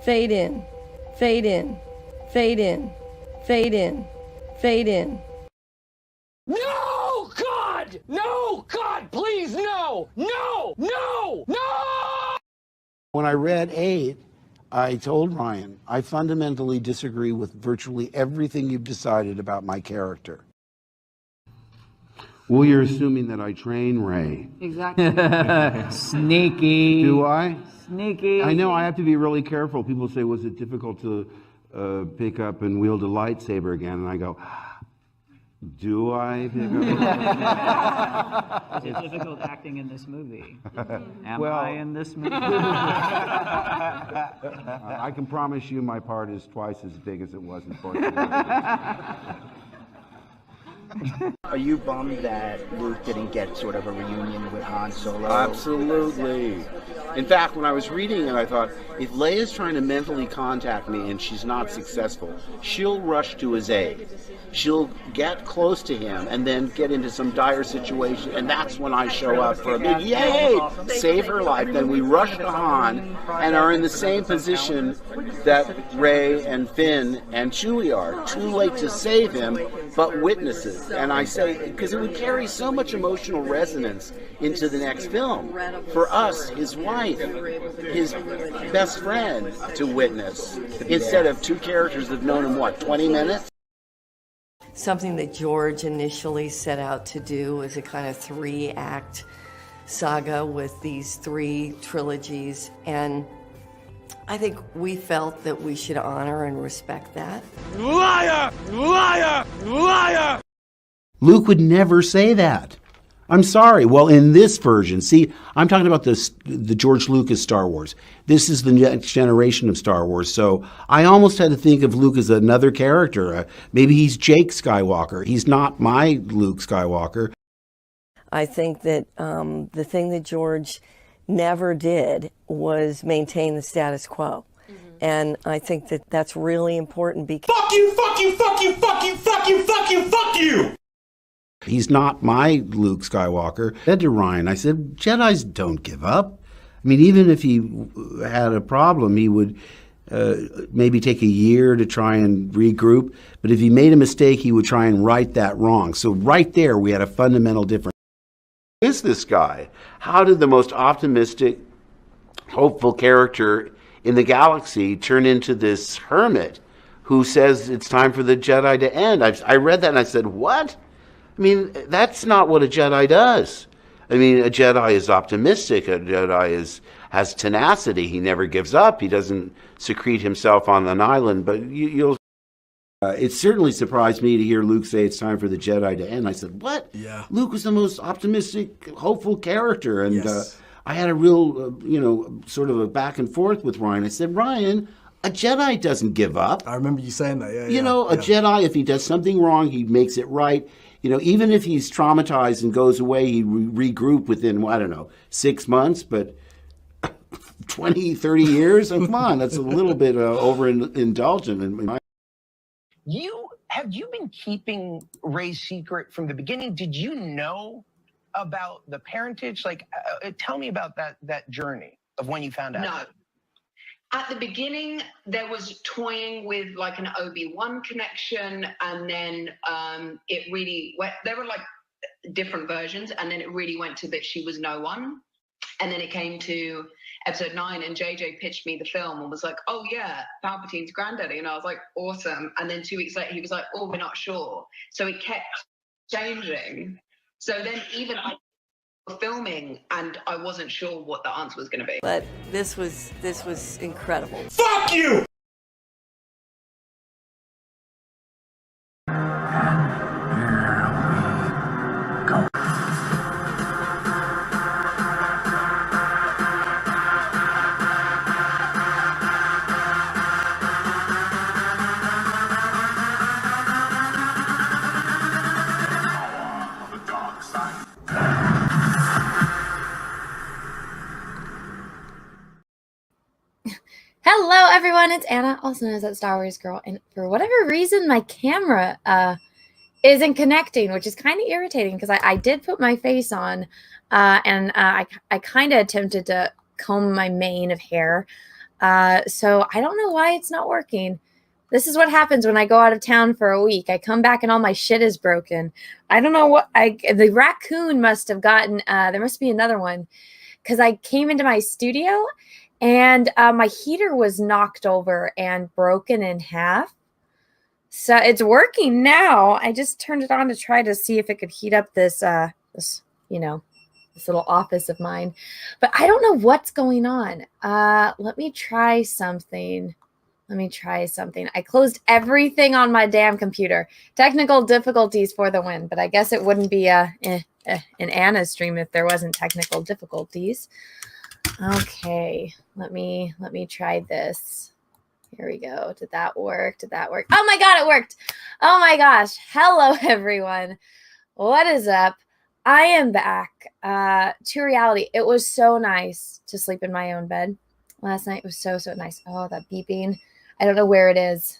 fade in, fade in, fade in, fade in, fade in. No, God! No, God, please, no! No! No! No! When I read 8, I told Ryan, I fundamentally disagree with virtually everything you've decided about my character. Well, you're assuming that I train Ray. Exactly. Sneaky. Do I? Sneaky. I know I have to be really careful. People say, was it difficult to pick up and wield a lightsaber again? And I go, do I pick up? Is it difficult acting in this movie? Am Well, I in this movie? I can promise you my part is twice as big as it was in Force Awakens. Are you bummed that Luke didn't get sort of a reunion with Han Solo? Absolutely. In fact, when I was reading it, I thought, if Leia's trying to mentally contact me and she's not successful, she'll rush to his aid. She'll get close to him and then get into some dire situation, and that's when I show up for a big yay, save her life. Then we rush to Han and are in the same position that Rey and Finn and Chewie are. Too late to save him, but witnesses. And I say, because it would carry so much emotional resonance into the next film. For us, his wife, his best friend to witness, instead of two characters that have known him, what, 20 minutes? Something that George initially set out to do was a kind of 3-act saga with these 3 trilogies, and I think we felt that we should honor and respect that. Liar! Liar! Liar! Luke would never say that. I'm sorry. Well, in this version, see, I'm talking about the George Lucas Star Wars. This is the next generation of Star Wars. So I almost had to think of Luke as another character. Maybe he's Jake Skywalker. He's not my Luke Skywalker. I think that the thing that George never did was maintain the status quo. And I think that that's really important because... Fuck you, fuck you, fuck you, fuck you, fuck you, fuck you, fuck you! He's not my Luke Skywalker. I said to Ryan, I said, Jedis don't give up. I mean, even if he had a problem, he would maybe take a year to try and regroup. But if he made a mistake, he would try and right that wrong. So right there, we had a fundamental difference. Who is this guy? How did the most optimistic, hopeful character in the galaxy turn into this hermit who says it's time for the Jedi to end? I read that and I said, what? I mean, that's not what a Jedi does. I mean, a Jedi is optimistic. A Jedi has tenacity. He never gives up. He doesn't secrete himself on an island. But you'll... it certainly surprised me to hear Luke say it's time for the Jedi to end. I said, what? Yeah. Luke was the most optimistic, hopeful character. And Yes. I had a real, sort of a back and forth with Ryan. I said, Ryan, a Jedi doesn't give up. I remember you saying that, yeah. A Jedi, if he does something wrong, he makes it right. Even if he's traumatized and goes away, he regroup within, 6 months, but 20, 30 years? Come on, that's a little bit overindulgent. Have you been keeping Ray's secret from the beginning? Did you know about the parentage? Tell me about that journey of when you found out. No. At the beginning, there was toying with like an Obi-Wan connection, and then it really went, there were like different versions, and then it really went to that she was no one. And then it came to episode 9, and JJ pitched me the film and was like, oh yeah, Palpatine's granddaddy. And I was like, awesome. And then 2 weeks later, he was like, oh, we're not sure. So it kept changing. So then even I filming, and I wasn't sure what the answer was going to be. But this was incredible. Fuck you! Hello everyone, it's Anna, also known as that Star Wars girl, and for whatever reason my camera isn't connecting, which is kind of irritating because I did put my face on and I kind of attempted to comb my mane of hair, So I don't know why it's not working. This is what happens when I go out of town for a week. I come back and all my shit is broken. I don't know what the raccoon must have gotten. There must be another one, because I came into my studio and my heater was knocked over and broken in half. So it's working now. I just turned it on to try to see if it could heat up this this little office of mine. But I don't know what's going on. Let me try something. I closed everything on my damn computer. Technical difficulties for the win, but I guess it wouldn't be an Anna stream if there wasn't technical difficulties. Okay, let me try this. Here we go. Did that work? Oh my God, it worked. Oh my gosh. Hello, everyone. What is up? I am back to reality. It was so nice to sleep in my own bed last night. It was so nice. Oh, that beeping. I don't know where it is.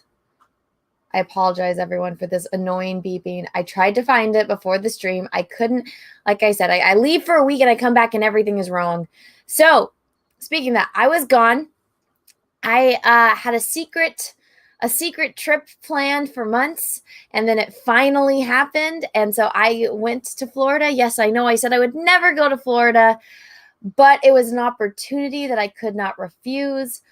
I apologize, everyone, for this annoying beeping. I tried to find it before the stream. I couldn't. Like I said, I leave for a week and I come back and everything is wrong. So, speaking of that, I was gone. I had a secret trip planned for months, and then it finally happened. And so I went to Florida. Yes, I know I said I would never go to Florida, but it was an opportunity that I could not refuse.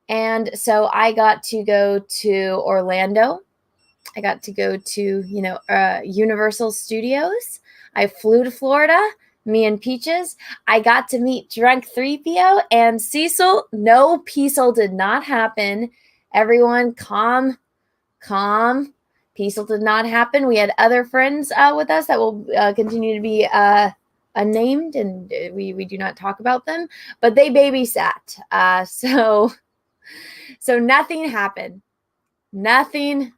And so I got to go to Orlando. I got to go to, Universal Studios. I flew to Florida, me and Peaches. I got to meet Drunk 3PO and Cecil. No, Peacel did not happen. Everyone, calm. Peacel did not happen. We had other friends with us that will continue to be unnamed, and we do not talk about them, but they babysat. So nothing happened. Nothing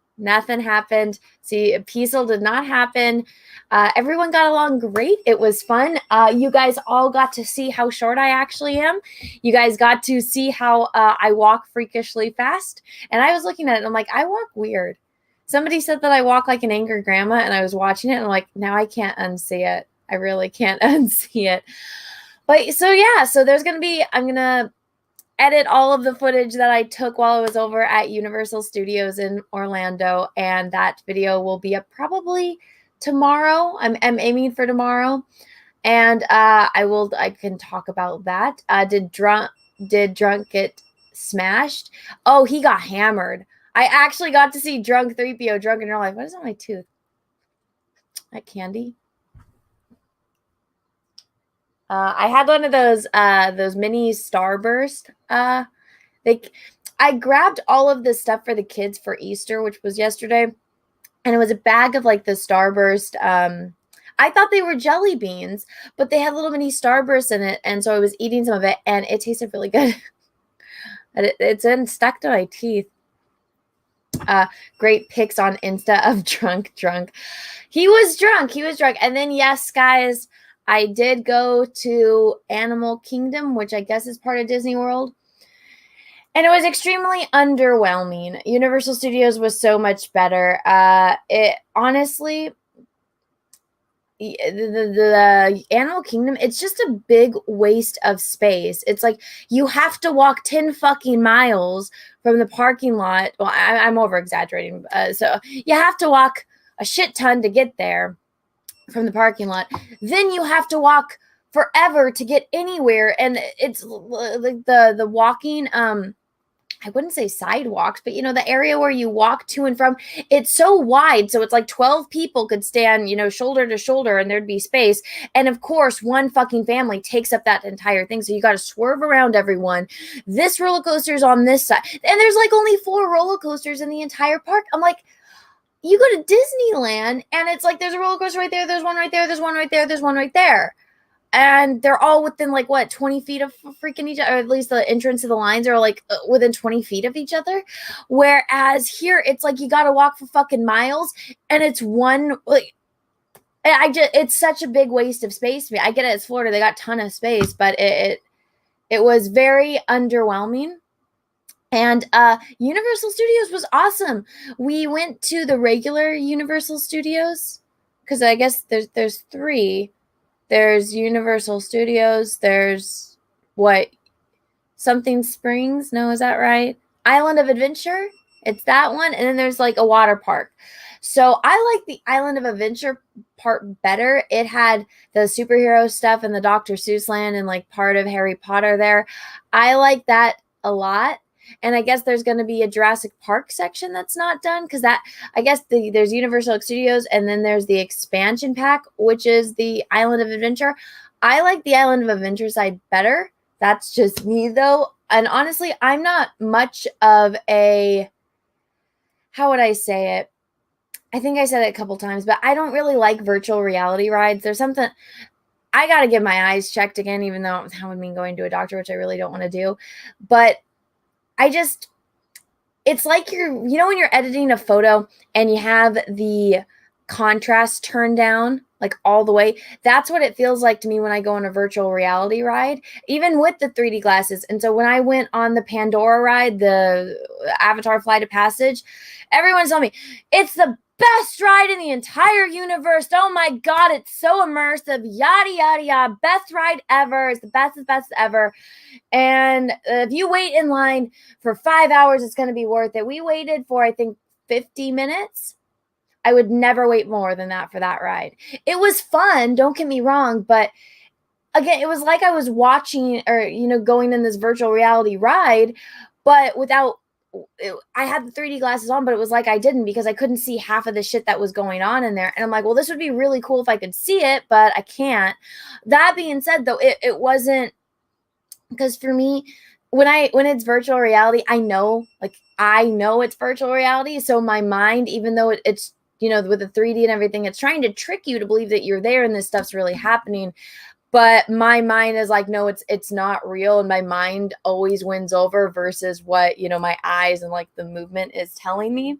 happened. See, Peacel did not happen. Everyone got along great. It was fun. You guys all got to see how short I actually am. You guys got to see how I walk freakishly fast. And I was looking at it and I'm like, I walk weird. Somebody said that I walk like an angry grandma, and I was watching it and I'm like, now I can't unsee it. I really can't unsee it. But so yeah, so I'm going to edit all of the footage that I took while I was over at Universal Studios in Orlando, and that video will be up probably tomorrow. I'm aiming for tomorrow, and I can talk about that. Did Drunk get smashed? Oh, he got hammered. I actually got to see Drunk 3PO drunk in real life. What is on my tooth? That candy? I had one of those mini Starburst. I grabbed all of this stuff for the kids for Easter, which was yesterday, and it was a bag of like the Starburst. I thought they were jelly beans, but they had little mini Starbursts in it, and so I was eating some of it, and it tasted really good. It's stuck to my teeth. Great pics on Insta of drunk. He was drunk, and then yes, guys, I did go to Animal Kingdom, which I guess is part of Disney World. And it was extremely underwhelming. Universal Studios was so much better. It honestly, the Animal Kingdom, it's just a big waste of space. It's like you have to walk 10 fucking miles from the parking lot. Well, I'm over exaggerating. So you have to walk a shit ton to get there from the parking lot. Then you have to walk forever to get anywhere, and it's like the walking I wouldn't say sidewalks, but the area where you walk to and from, it's so wide, so it's like 12 people could stand shoulder to shoulder and there'd be space, and of course one fucking family takes up that entire thing, so you got to swerve around everyone. This roller coaster's on this side, and there's like only 4 roller coasters in the entire park. I'm like, you go to Disneyland and it's like there's a roller coaster right there, there's one right there, there's one right there, there's one right there. And they're all within 20 feet of freaking each other, or at least the entrance to the lines are within 20 feet of each other. Whereas here it's like you got to walk for fucking miles, and it's it's such a big waste of space to me. I get it, it's Florida, they got a ton of space, but it was very underwhelming. And Universal Studios was awesome. We went to the regular Universal Studios because I guess there's 3. There's Universal Studios. There's something Springs. No, is that right? Island of Adventure. It's that one. And then there's like a water park. So I like the Island of Adventure part better. It had the superhero stuff and the Dr. Seuss land and like part of Harry Potter there. I like that a lot. And I guess there's going to be a Jurassic Park section that's not done because that, I guess there's Universal Studios and then there's the expansion pack, which is the Island of Adventure. I like the Island of Adventure side better. That's just me though. And honestly, I'm not much of a, how would I say it? I think I said it a couple times, but I don't really like virtual reality rides. There's something, I got to get my eyes checked again, even though that would mean going to a doctor, which I really don't want to do. But it's like you know, when you're editing a photo and you have the contrast turned down, like all the way, that's what it feels like to me when I go on a virtual reality ride, even with the 3D glasses. And so when I went on the Pandora ride, the Avatar Flight of Passage, everyone's telling me it's the best ride in the entire universe. Oh my God, it's so immersive. Yada, yada, yada. Best ride ever. It's the best ever. And if you wait in line for 5 hours, it's going to be worth it. We waited for, I think, 50 minutes. I would never wait more than that for that ride. It was fun. Don't get me wrong. But again, it was like I was watching or, you know, going in this virtual reality ride, but without, I had the 3D glasses on, but it was like I didn't because I couldn't see half of the shit that was going on in there. And I'm like, well, this would be really cool if I could see it, but I can't. That being said, though, it wasn't, because for me, when it's virtual reality, I know it's virtual reality. So my mind, even though it's, you know, with the 3D and everything, it's trying to trick you to believe that you're there and this stuff's really happening. But my mind is like, no, it's not real. And my mind always wins over versus what, you know, my eyes and like the movement is telling me.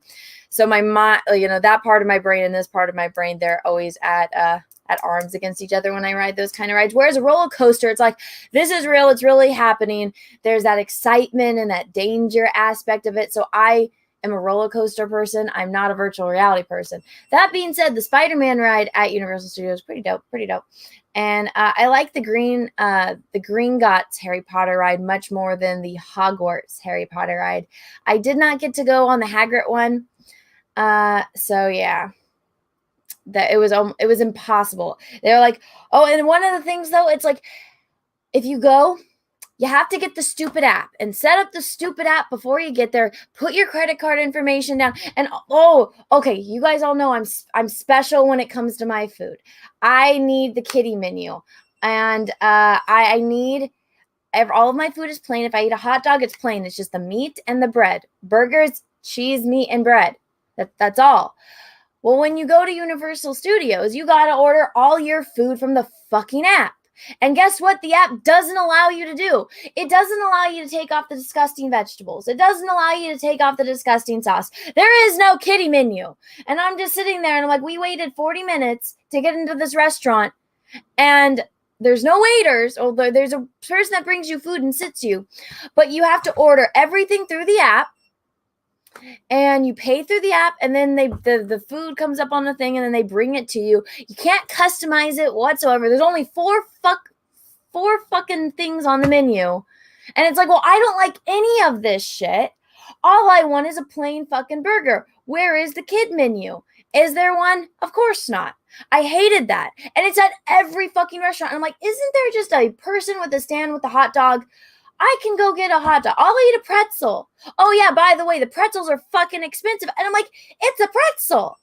So my mind, you know, that part of my brain and this part of my brain, they're always at arms against each other when I ride those kind of rides. Whereas a roller coaster, it's like, this is real. It's really happening. There's that excitement and that danger aspect of it. So I am a roller coaster person. I'm not a virtual reality person. That being said, the Spider-Man ride at Universal Studios, pretty dope. And I like the Gringotts Harry Potter ride much more than the Hogwarts Harry Potter ride. I did not get to go on the Hagrid one. So yeah, that it was impossible. They were like, oh, and one of the things though, it's like, if you go, you have to get the stupid app and set up the stupid app before you get there. Put your credit card information down. And oh, okay, you guys all know I'm special when it comes to my food. I need the kiddie menu, and I need all of my food is plain. If I eat a hot dog, it's plain. It's just the meat and the bread. Burgers, cheese, meat, and bread. That's all. Well, when you go to Universal Studios, you got to order all your food from the fucking app. And guess what? The app doesn't allow you to do. It doesn't allow you to take off the disgusting vegetables. It doesn't allow you to take off the disgusting sauce. There is no kiddie menu. And I'm just sitting there and I'm like, we waited 40 minutes to get into this restaurant and there's no waiters, although there's a person that brings you food and sits you, but you have to order everything through the app. And you pay through the app, and then the food comes up on the thing, and then they bring it to you. You can't customize it whatsoever. There's only four fucking things on the menu. And it's like, well, I don't like any of this shit. All I want is a plain fucking burger. Where is the kid menu? Is there one? Of course not. I hated that. And it's at every fucking restaurant. And I'm like, isn't there just a person with a stand with a hot dog? I can go get a hot dog. I'll eat a pretzel. Oh, yeah, by the way, the pretzels are fucking expensive. And I'm like, it's a pretzel.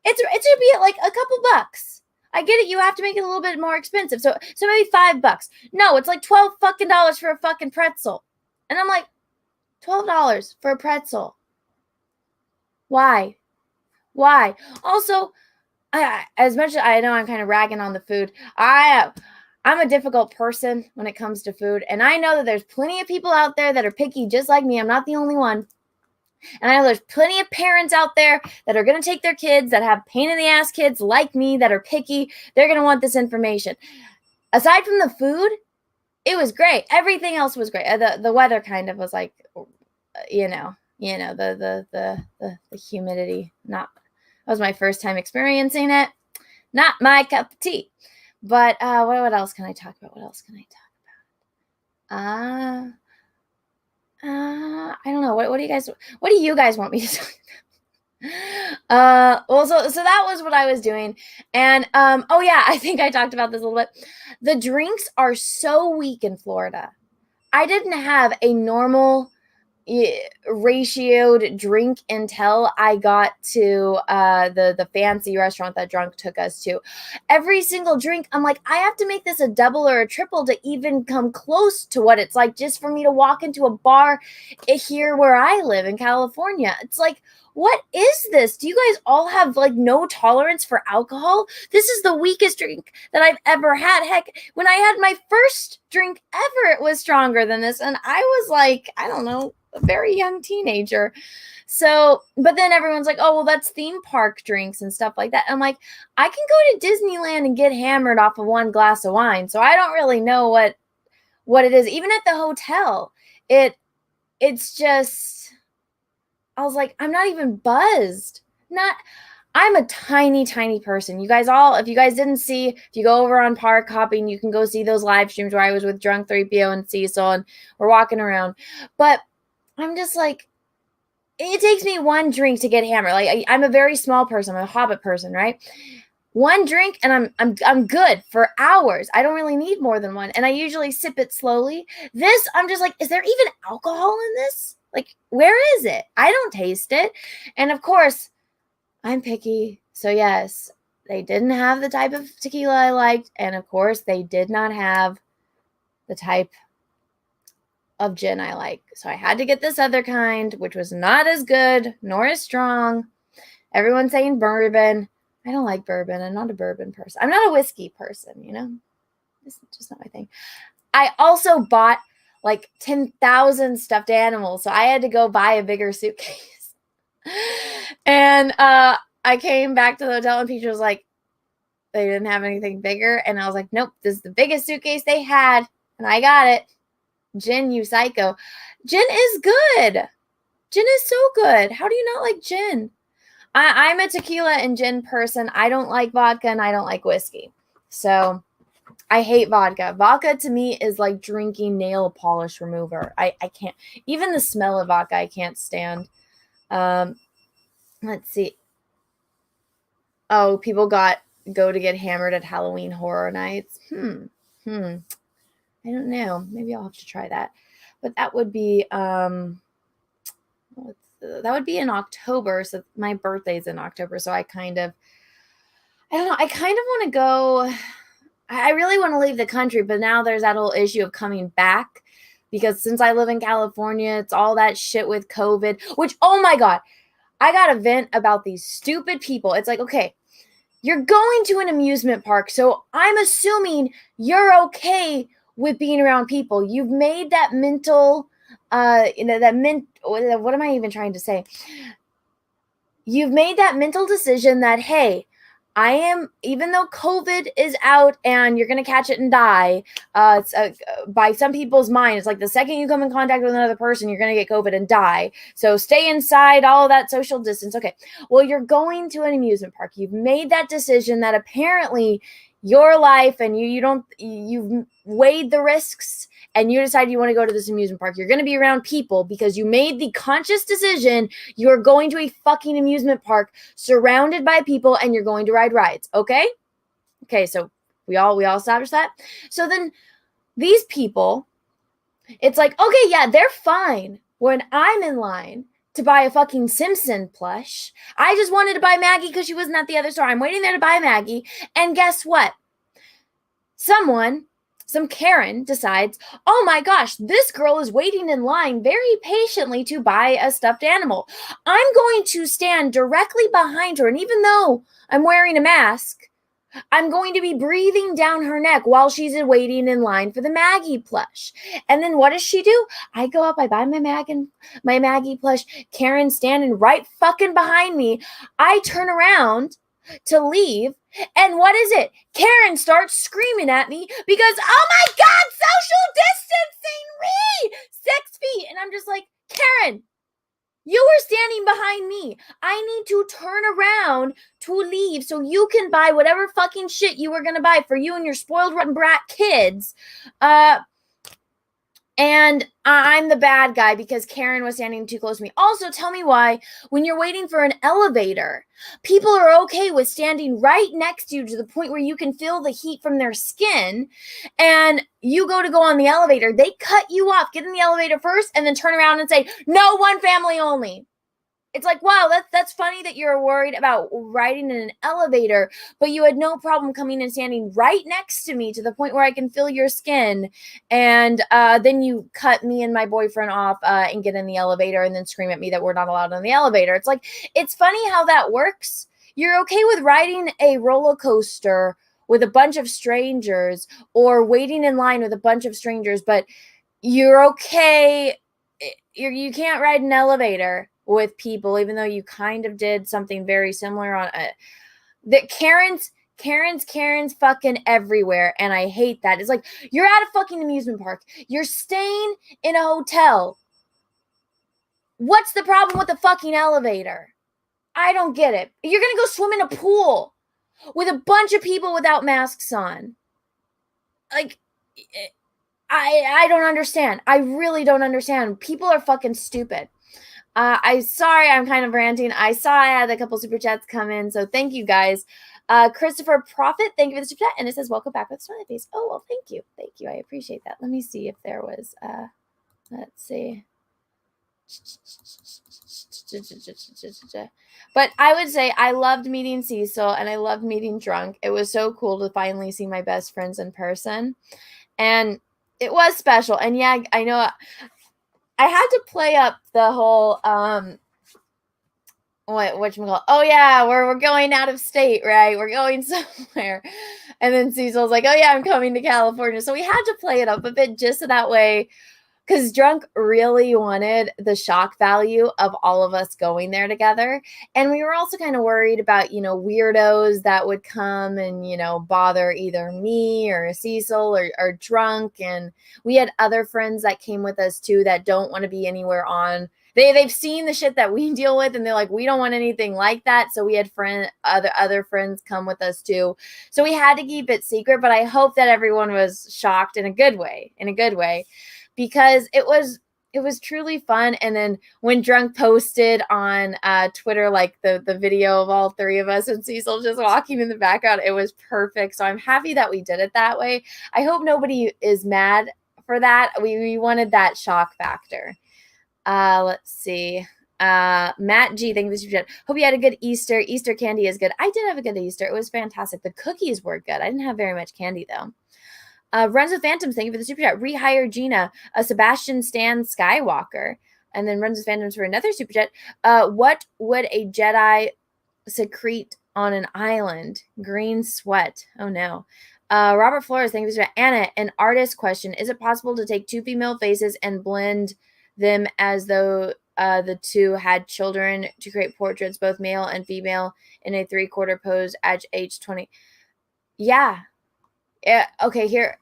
It should be at like a couple bucks. I get it. You have to make it a little bit more expensive. So maybe $5. No, it's like $12 fucking dollars for a fucking pretzel. And I'm like, $12 for a pretzel. Why? Also, as much as I know I'm kind of ragging on the food, I'm a difficult person when it comes to food. And I know that there's plenty of people out there that are picky just like me. I'm not the only one. And I know there's plenty of parents out there that are going to take their kids that have pain in the ass kids like me that are picky. They're going to want this information. Aside from the food, it was great. Everything else was great. The weather kind of was like, the humidity. That was my first time experiencing it. Not my cup of tea. But what else can I talk about? I don't know. What do you guys want me to talk well, so that was what I was doing. And oh yeah, I think I talked about this a little bit. The drinks are so weak in Florida. I didn't have a normal ratioed drink until I got to the fancy restaurant that Drunk took us to. Every single drink, I'm like, I have to make this a double or a triple to even come close to what it's like just for me to walk into a bar here where I live in California. It's like, what is this? Do you guys all have like no tolerance for alcohol? This is the weakest drink that I've ever had. Heck, when I had my first drink ever, it was stronger than this. And I was like, I don't know, a very young teenager. So, but then everyone's like, oh, well, that's theme park drinks and stuff like that. I'm like, I can go to Disneyland and get hammered off of one glass of wine. So I don't really know what it is. Even at the hotel, it's just, I was like, I'm not even buzzed. I'm a tiny, tiny person. You guys all, if you guys didn't see, if you go over on Park Hopping, you can go see those live streams where I was with Drunk 3PO and Cecil and we're walking around. But I'm just like, it takes me one drink to get hammered. Like I'm a very small person. I'm a hobbit person, right? One drink and I'm good for hours. I don't really need more than one. And I usually sip it slowly. This, I'm just like, is there even alcohol in this? Like, where is it? I don't taste it. And of course, I'm picky. So yes, they didn't have the type of tequila I liked. And of course, they did not have the type of gin I like. So I had to get this other kind, which was not as good nor as strong. Everyone's saying bourbon. I don't like bourbon. I'm not a bourbon person. I'm not a whiskey person, you know? It's just not my thing. I also bought like 10,000 stuffed animals. So I had to go buy a bigger suitcase. And I came back to the hotel and Peach was like, they didn't have anything bigger. And I was like, nope, this is the biggest suitcase they had. And I got it. Gin, you psycho. Gin is good. Gin is so good. How do you not like gin? I'm a tequila and gin person. I don't like vodka and I don't like whiskey. So I hate vodka. Vodka to me is like drinking nail polish remover. I can't. Even the smell of vodka I can't stand. Let's see. Oh, people go to get hammered at Halloween Horror Nights. I don't know. Maybe I'll have to try that. But that would be in October. So my birthday's in October. So I don't know. I kind of want to go. I really want to leave the country, but now there's that whole issue of coming back because since I live in California, it's all that shit with COVID, which, oh my God, I got to vent about these stupid people. It's like, okay, you're going to an amusement park. So I'm assuming you're okay with being around people. You've made that mental, what am I even trying to say? You've made that mental decision that, hey, even though COVID is out and you're going to catch it and die, it's, by some people's mind, it's like the second you come in contact with another person, you're going to get COVID and die. So stay inside, all of that social distance. Okay. Well, you're going to an amusement park. You've made that decision that apparently your life and you've weighed the risks and you decide you want to go to this amusement park. You're going to be around people because you made the conscious decision you're going to a fucking amusement park surrounded by people and you're going to ride rides. Okay? Okay, so we all established that. So then these people, it's like, okay, yeah, they're fine when I'm in line to buy a fucking Simpson plush. I just wanted to buy Maggie because she wasn't at the other store. I'm waiting there to buy Maggie. And guess what? Some Karen decides, oh my gosh, this girl is waiting in line very patiently to buy a stuffed animal. I'm going to stand directly behind her. And even though I'm wearing a mask, I'm going to be breathing down her neck while she's waiting in line for the Maggie plush. And then what does she do? I go up, I buy my Maggie plush. Karen's standing right fucking behind me. I turn around to leave. And what is it? Karen starts screaming at me because, oh my God, social distancing, 6 feet. And I'm just like, Karen, you were standing behind me. I need to turn around to leave so you can buy whatever fucking shit you were going to buy for you and your spoiled rotten brat kids. And And I'm the bad guy because Karen was standing too close to me. Also, tell me why, when you're waiting for an elevator, people are okay with standing right next to you to the point where you can feel the heat from their skin, and you go to go on the elevator, they cut you off, get in the elevator first, and then turn around and say, no, one family only. It's like, wow, that's funny that you're worried about riding in an elevator, but you had no problem coming and standing right next to me to the point where I can feel your skin. And then you cut me and my boyfriend off and get in the elevator and then scream at me that we're not allowed on the elevator. It's like, it's funny how that works. You're okay with riding a roller coaster with a bunch of strangers or waiting in line with a bunch of strangers, but you're okay. You can't ride an elevator with people, even though you kind of did something very similar on that. Karen's fucking everywhere, and I hate that. It's like, you're at a fucking amusement park, you're staying in a hotel. What's the problem with the fucking elevator? I don't get it. You're gonna go swim in a pool with a bunch of people without masks on. Like, I don't understand. I really don't understand. People are fucking stupid. Sorry, I'm kind of ranting. I saw I had a couple super chats come in, so thank you guys. Christopher Prophet, thank you for the super chat, and it says welcome back with a smiley face. Oh well, thank you, I appreciate that. Let me see if there was. Let's see. But I would say I loved meeting Cecil and I loved meeting Drunk. It was so cool to finally see my best friends in person, and it was special. And yeah, I know. I had to play up the whole whatchamacallit? Oh yeah, we're going out of state, right? We're going somewhere. And then Cecil's like, oh yeah, I'm coming to California. So we had to play it up a bit just so that way, because Drunk really wanted the shock value of all of us going there together. And we were also kind of worried about, weirdos that would come and, bother either me or Cecil or Drunk. And we had other friends that came with us too that don't want to be anywhere on. They've seen the shit that we deal with, and they're like, we don't want anything like that. So we had other friends come with us too. So we had to keep it secret, but I hope that everyone was shocked in a good way, because it was truly fun. And then when Drunk posted on Twitter, like the video of all three of us and Cecil just walking in the background, it was perfect. So I'm happy that we did it that way. I hope nobody is mad for that. We wanted that shock factor. Let's see. Matt G, thank you for the hope you had a good Easter. Easter candy is good. I did have a good Easter. It was fantastic. The cookies were good. I didn't have very much candy though. Runs with Phantoms, thank you for the super chat. Rehire Gina, a Sebastian Stan Skywalker. And then Runs with Phantoms for another super chat. What would a Jedi secrete on an island? Green sweat. Oh no. Robert Flores, thank you for the super chat. Anna, an artist question. Is it possible to take two female faces and blend them as though the two had children to create portraits, both male and female, in a 3/4 pose at age 20? Yeah. Okay, here.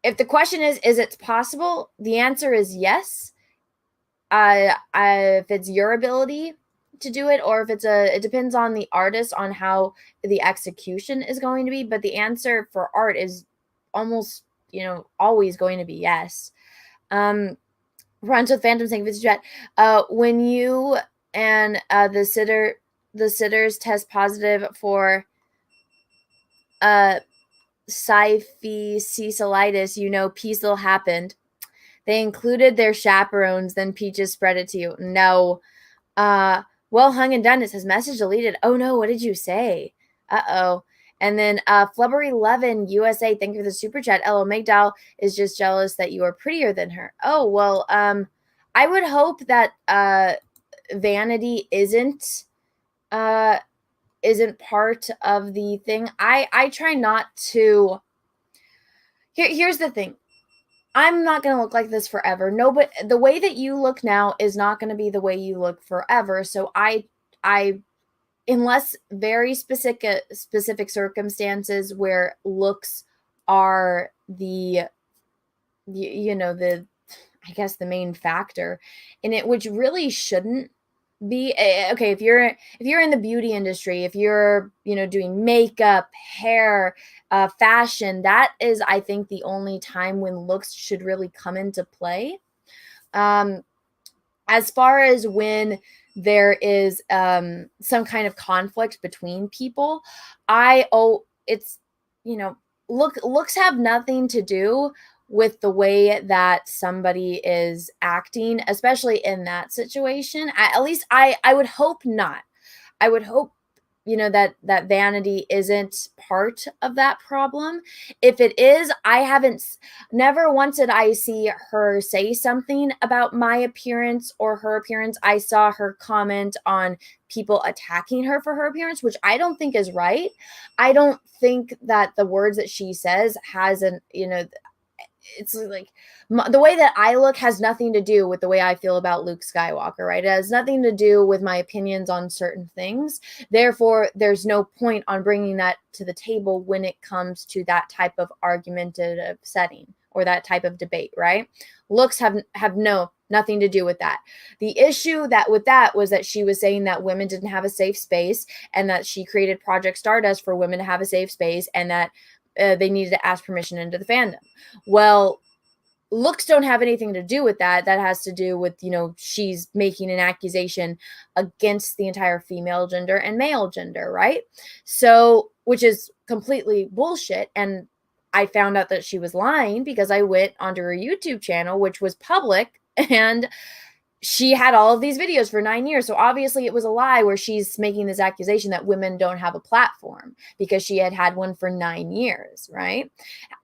If the question is it possible? The answer is yes. If it's your ability to do it, or if it depends on the artist on how the execution is going to be. But the answer for art is almost, always going to be yes. Runs with Phantom saying, when you and the sitters test positive for Cecilitis, Peaceful happened. They included their chaperones, then Peaches spread it to you. No. Well hung and done. It says message deleted. Oh no, what did you say? Uh-oh. And then Flubber11 USA, thank you for the super chat. LO Migdal is just jealous that you are prettier than her. Oh, well, I would hope that vanity isn't part of the thing. I try not to. Here's the thing. I'm not going to look like this forever. No, but the way that you look now is not going to be the way you look forever. So I unless very specific circumstances where looks are the I guess the main factor in it, which really shouldn't be okay if you're in the beauty industry, if you're doing makeup, hair, fashion, that is, I think, the only time when looks should really come into play. As far as when there is some kind of conflict between people, it's looks have nothing to do with the way that somebody is acting, especially in that situation. At least I would hope not. I would hope that vanity isn't part of that problem. If it is, never once did I see her say something about my appearance or her appearance. I saw her comment on people attacking her for her appearance, which I don't think is right. I don't think that the words that she says it's like the way that I look has nothing to do with the way I feel about Luke Skywalker, right? It has nothing to do with my opinions on certain things. Therefore, there's no point on bringing that to the table when it comes to that type of argumentative setting or that type of debate, right? Looks have nothing to do with that. The issue with that was that she was saying that women didn't have a safe space, and that she created Project Stardust for women to have a safe space, and that they needed to ask permission into the fandom. Well, looks don't have anything to do with that. That has to do with, she's making an accusation against the entire female gender and male gender, right? So, which is completely bullshit. And I found out that she was lying because I went onto her YouTube channel, which was public, and she had all of these videos for 9 years. So obviously it was a lie where she's making this accusation that women don't have a platform because she had one for 9 years, right?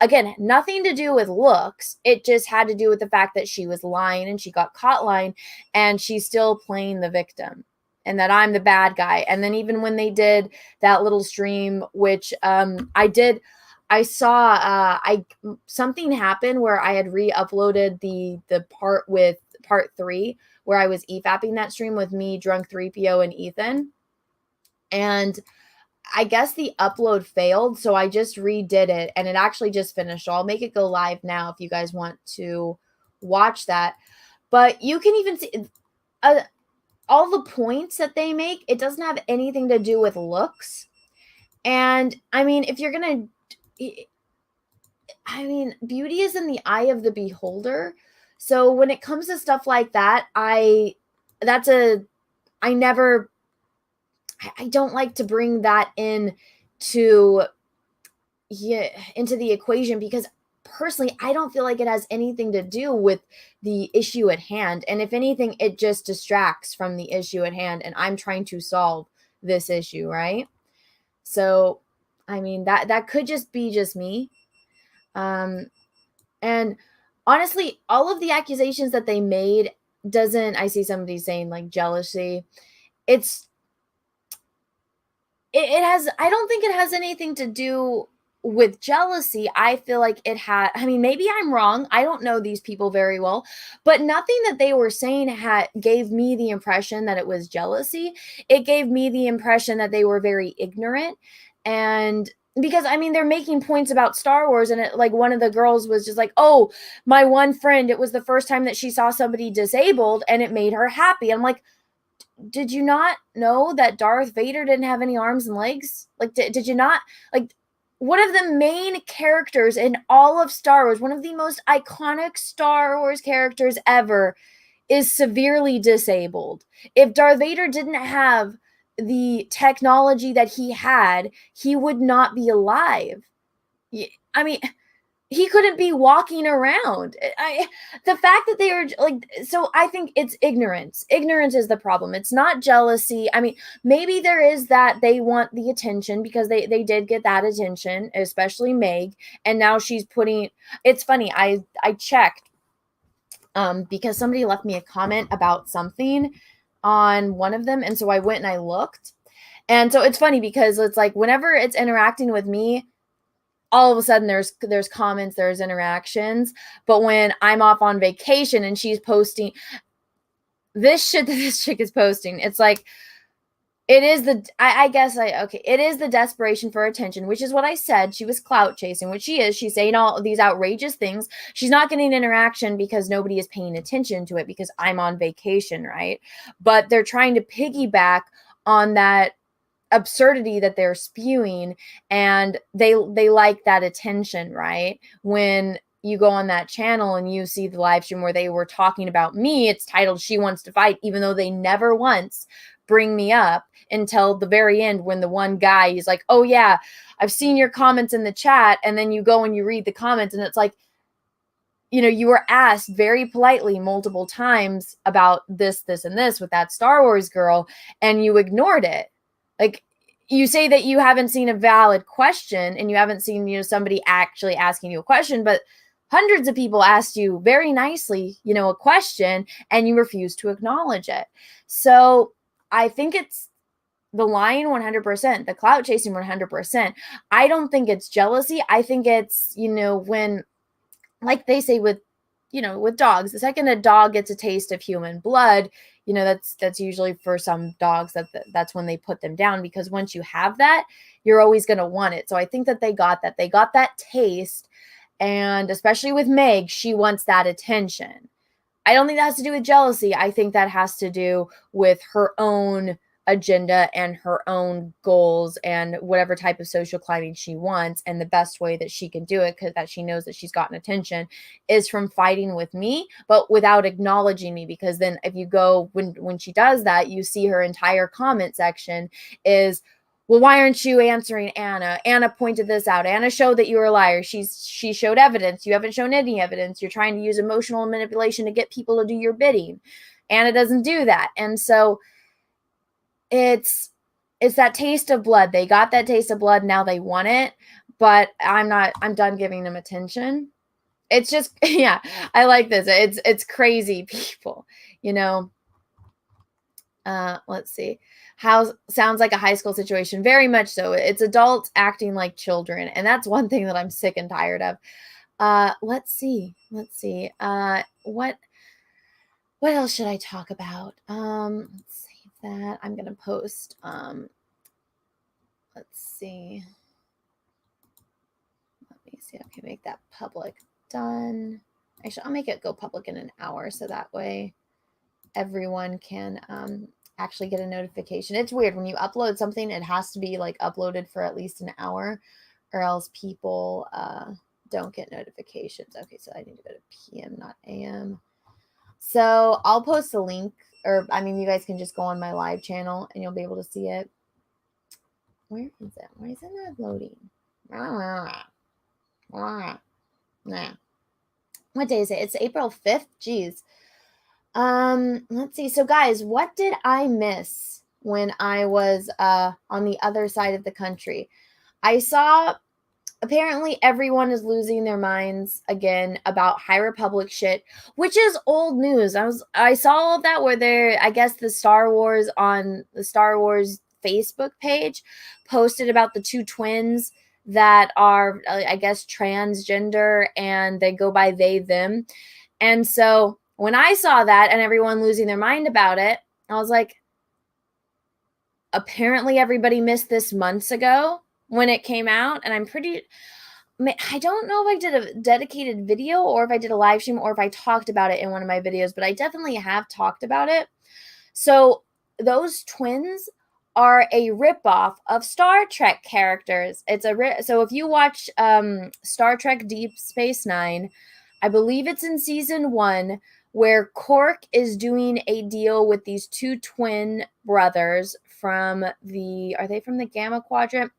Again, nothing to do with looks. It just had to do with the fact that she was lying and she got caught lying, and she's still playing the victim and that I'm the bad guy. And then even when they did that little stream, which I saw something happened where I had re-uploaded the part with part 3 where I was EFAPing that stream with me, Drunk 3PO, and Ethan. And I guess the upload failed, so I just redid it, and it actually just finished. So I'll make it go live now if you guys want to watch that. But you can even see all the points that they make. It doesn't have anything to do with looks. And I mean, if you're going to... beauty is in the eye of the beholder. So when it comes to stuff like that, I don't like to bring that into the equation, because personally, I don't feel like it has anything to do with the issue at hand. And if anything, it just distracts from the issue at hand, and I'm trying to solve this issue, right? So, I mean, that could just be just me. And honestly, all of the accusations that they made I see somebody saying like jealousy. I don't think it has anything to do with jealousy. I feel like maybe I'm wrong. I don't know these people very well, but nothing that they were saying gave me the impression that it was jealousy. It gave me the impression that they were very ignorant. And because they're making points about Star Wars, and one of the girls was just like, oh, my one friend, it was the first time that she saw somebody disabled and it made her happy. I'm like, did you not know that Darth Vader didn't have any arms and legs? Like, did you not? Like, one of the main characters in all of Star Wars, one of the most iconic Star Wars characters ever, is severely disabled. If Darth Vader didn't have the technology that he had, he would not be alive. I mean, he couldn't be walking around. The fact that they are so I think it's ignorance. Ignorance is the problem. It's not jealousy. I mean, maybe there is that they want the attention, because they did get that attention, especially Meg. And now she's it's funny. I checked because somebody left me a comment about something on one of them. And so I went and I looked. And so it's funny because it's like whenever it's interacting with me, all of a sudden there's comments, there's interactions. But when I'm off on vacation and she's posting this shit that this chick is posting, it's like It is it is the desperation for attention, which is what I said. She was clout chasing, which she is. She's saying all these outrageous things. She's not getting interaction because nobody is paying attention to it because I'm on vacation, right? But they're trying to piggyback on that absurdity that they're spewing, and they like that attention, right? When you go on that channel and you see the live stream where they were talking about me, it's titled She Wants to Fight, even though they never once bring me up until the very end when the one guy is like, oh yeah, I've seen your comments in the chat. And then you go and you read the comments and it's like, you know, you were asked very politely multiple times about this, and this with that Star Wars girl, and you ignored it. Like, you say that you haven't seen a valid question and you haven't seen, you know, somebody actually asking you a question, but hundreds of people asked you very nicely, you know, a question, and you refuse to acknowledge it. So I think it's the lying 100%, the clout chasing 100%. I don't think it's jealousy. I think it's, you know, when, like they say with, you know, with dogs, the second a dog gets a taste of human blood, you know, that's usually for some dogs that's when they put them down, because once you have that, you're always going to want it. So I think that they got that taste. And especially with Meg, she wants that attention. I don't think that has to do with jealousy. I think that has to do with her own agenda and her own goals and whatever type of social climbing she wants. And the best way that she can do it, because that she knows that she's gotten attention, is from fighting with me, but without acknowledging me. Because then if you go, when she does that, you see her entire comment section is, well, why aren't you answering Anna? Anna pointed this out. Anna showed that you were a liar. She showed evidence. You haven't shown any evidence. You're trying to use emotional manipulation to get people to do your bidding. Anna doesn't do that. And so it's that taste of blood. They got that taste of blood. Now they want it, but I'm done giving them attention. It's just, yeah, I like this. It's crazy people, you know. Let's see. How sounds like a high school situation. Very much so. It's adults acting like children. And that's one thing that I'm sick and tired of. Let's see. What else should I talk about? Let's save that. I'm going to post, let's see. Let me see. Okay. Make that public. Done. Actually, I'll make it go public in an hour. So that way everyone can, actually get a notification. It's weird when you upload something, it has to be like uploaded for at least an hour, or else people don't get notifications. Okay, so I need to go to PM, not AM. So I'll post a link, or I mean, you guys can just go on my live channel and you'll be able to see it. Where is it? Why is it not loading? Nah. What day is it? It's April 5th. Jeez. Let's see. So guys, what did I miss when I was on the other side of the country? I saw apparently everyone is losing their minds again about High Republic shit, which is old news. I saw all of that where I guess the Star Wars Facebook page posted about the two twins that are, I guess, transgender, and they go by they, them. And so when I saw that and everyone losing their mind about it, I was like, apparently everybody missed this months ago when it came out. And I don't know if I did a dedicated video or if I did a live stream or if I talked about it in one of my videos, but I definitely have talked about it. So those twins are a ripoff of Star Trek characters. So if you watch Star Trek Deep Space Nine, I believe it's in season 1, where Quark is doing a deal with these two twin brothers are they from the Gamma Quadrant?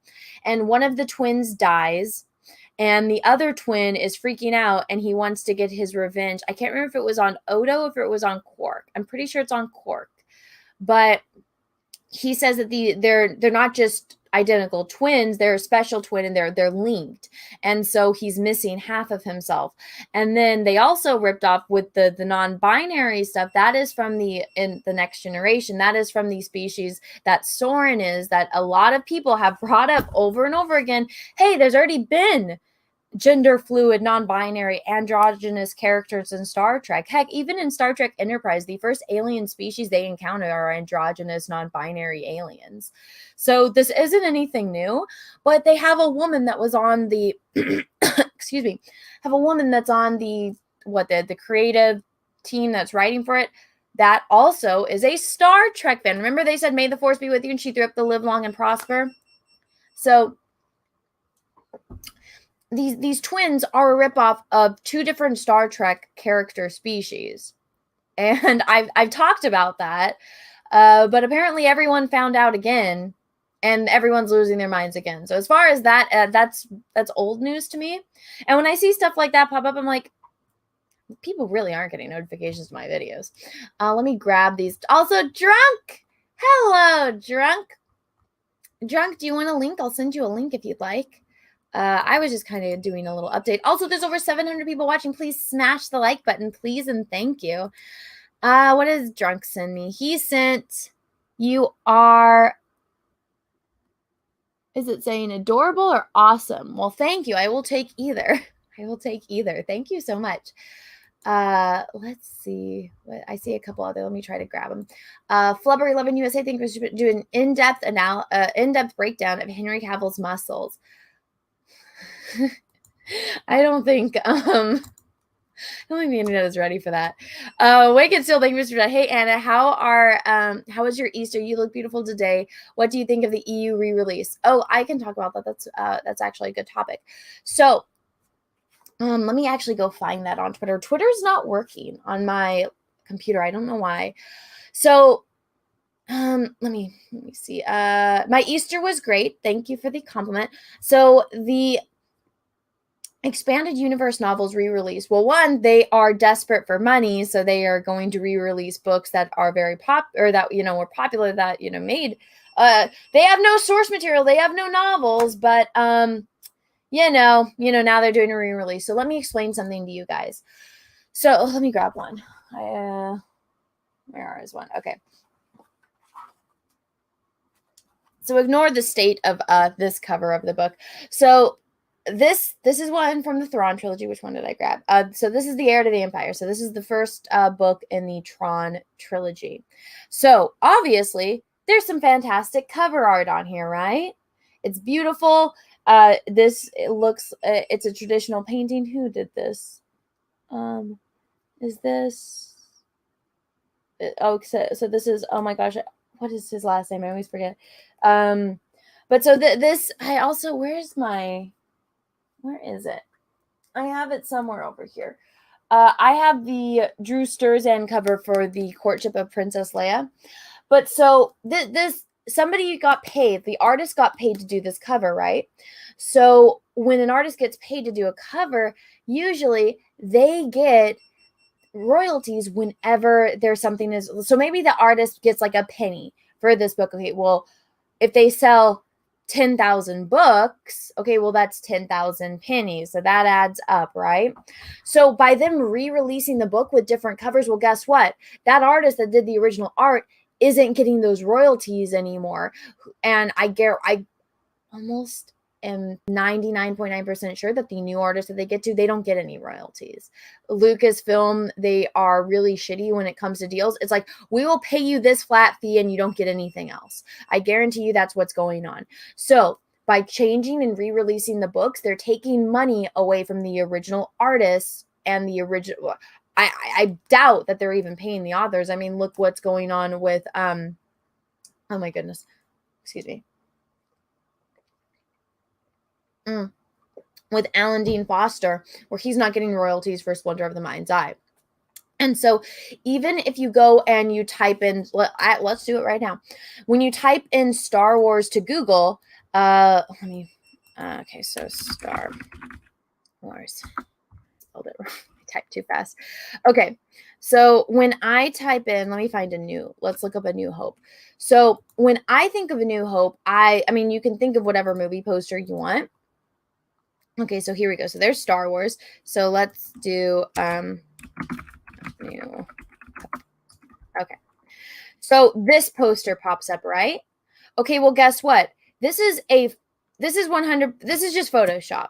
And one of the twins dies, and the other twin is freaking out, and he wants to get his revenge. I can't remember if it was on Odo, if it was on Quark. I'm pretty sure it's on Quark. But he says that they're not just identical twins, they're a special twin, and they're linked, and so he's missing half of himself. And then they also ripped off with the non-binary stuff. That is from in the Next Generation. That is from the species that Soren is, that a lot of people have brought up over and over again. Hey, there's already been gender fluid, non-binary, androgynous characters in Star Trek. Heck, even in Star Trek Enterprise, the first alien species they encounter are androgynous, non-binary aliens. So this isn't anything new, but they have a woman that was on the excuse me, have a woman that's on the creative team that's writing for it. That also is a Star Trek fan. Remember they said, "May the Force be with you," and she threw up the "Live long and prosper." So these twins are a ripoff of two different Star Trek character species. And I've talked about that. But apparently everyone found out again, and everyone's losing their minds again. So as far as that, that's old news to me. And when I see stuff like that pop up, I'm like, people really aren't getting notifications to my videos. Let me grab these. Also, Drunk. Hello, Drunk. Drunk, do you want a link? I'll send you a link if you'd like. I was just kind of doing a little update. Also, there's over 700 people watching. Please smash the like button, please, and thank you. What does Drunk send me? He sent, "You are," is it saying adorable or awesome? Well, thank you. I will take either. I will take either. Thank you so much. Let's see. I see a couple other. Let me try to grab them. Flubber11 USA, think we should do an in-depth breakdown of Henry Cavill's muscles. I don't think the internet is ready for that. Wicked Still, thank you, Mr. Hey Anna, how was your Easter? You look beautiful today. What do you think of the EU re-release? Oh, I can talk about that. That's actually a good topic. So let me actually go find that on Twitter. Twitter's not working on my computer. I don't know why. So let me see. My Easter was great. Thank you for the compliment. So the expanded universe novels re-release. Well, one, they are desperate for money, so they are going to re-release books that are very were popular, that made. They have no source material, they have no novels, but now they're doing a re-release. So let me explain something to you guys. So let me grab one. Where is one? Okay. So ignore the state of this cover of the book. So this is one from the Thrawn trilogy. Which one did I grab? So this is the Heir to the Empire. So this is the first book in the Thrawn trilogy. So obviously there's some fantastic cover art on here, right? It's beautiful. It's a traditional painting. Who did this? Is this? Oh, so this is. Oh my gosh, what is his last name? I always forget. But so this. I also. Where is it? I have it somewhere over here. I have the Drew Sturzan cover for the Courtship of Princess Leia. But so this somebody got paid. The artist got paid to do this cover, right? So when an artist gets paid to do a cover, usually they get royalties whenever there's something is. So maybe the artist gets like a penny for this book. Okay, well, if they sell 10,000 books, okay, well, that's 10,000 pennies. So that adds up, right? So by them re-releasing the book with different covers, well, guess what? That artist that did the original art isn't getting those royalties anymore. And I almost am 99.9% sure that the new artists that they get to, they don't get any royalties. Lucasfilm, they are really shitty when it comes to deals. It's like, we will pay you this flat fee and you don't get anything else. I guarantee you that's what's going on. So by changing and re-releasing the books, they're taking money away from the original artists and the original. I doubt that they're even paying the authors. I mean, look what's going on with oh my goodness, excuse me. With Alan Dean Foster, where he's not getting royalties for Splinter of the Mind's Eye. And so even if you go and you type in, let's do it right now. When you type in Star Wars to Google, okay, so Star Wars, spelled it wrong. I typed too fast. Okay, so when I type in, let me find let's look up A New Hope. So when I think of A New Hope, I mean, you can think of whatever movie poster you want. Okay, so here we go. So there's Star Wars. So let's do new. Okay. So this poster pops up, right? Okay, well, guess what? This is just Photoshop.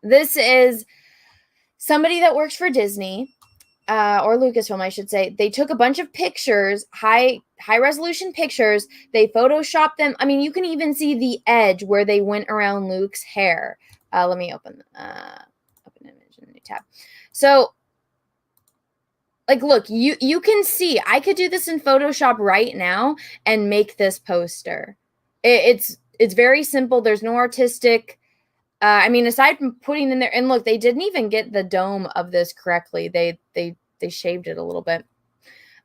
This is somebody that works for Disney, or Lucasfilm, I should say. They took a bunch of pictures, high resolution pictures. They photoshopped them. I mean, you can even see the edge where they went around Luke's hair. Let me open image in a new tab. So, like, look, you can see. I could do this in Photoshop right now and make this poster. It's very simple. There's no artistic. I mean, aside from putting in there, and look, they didn't even get the dome of this correctly. They shaved it a little bit.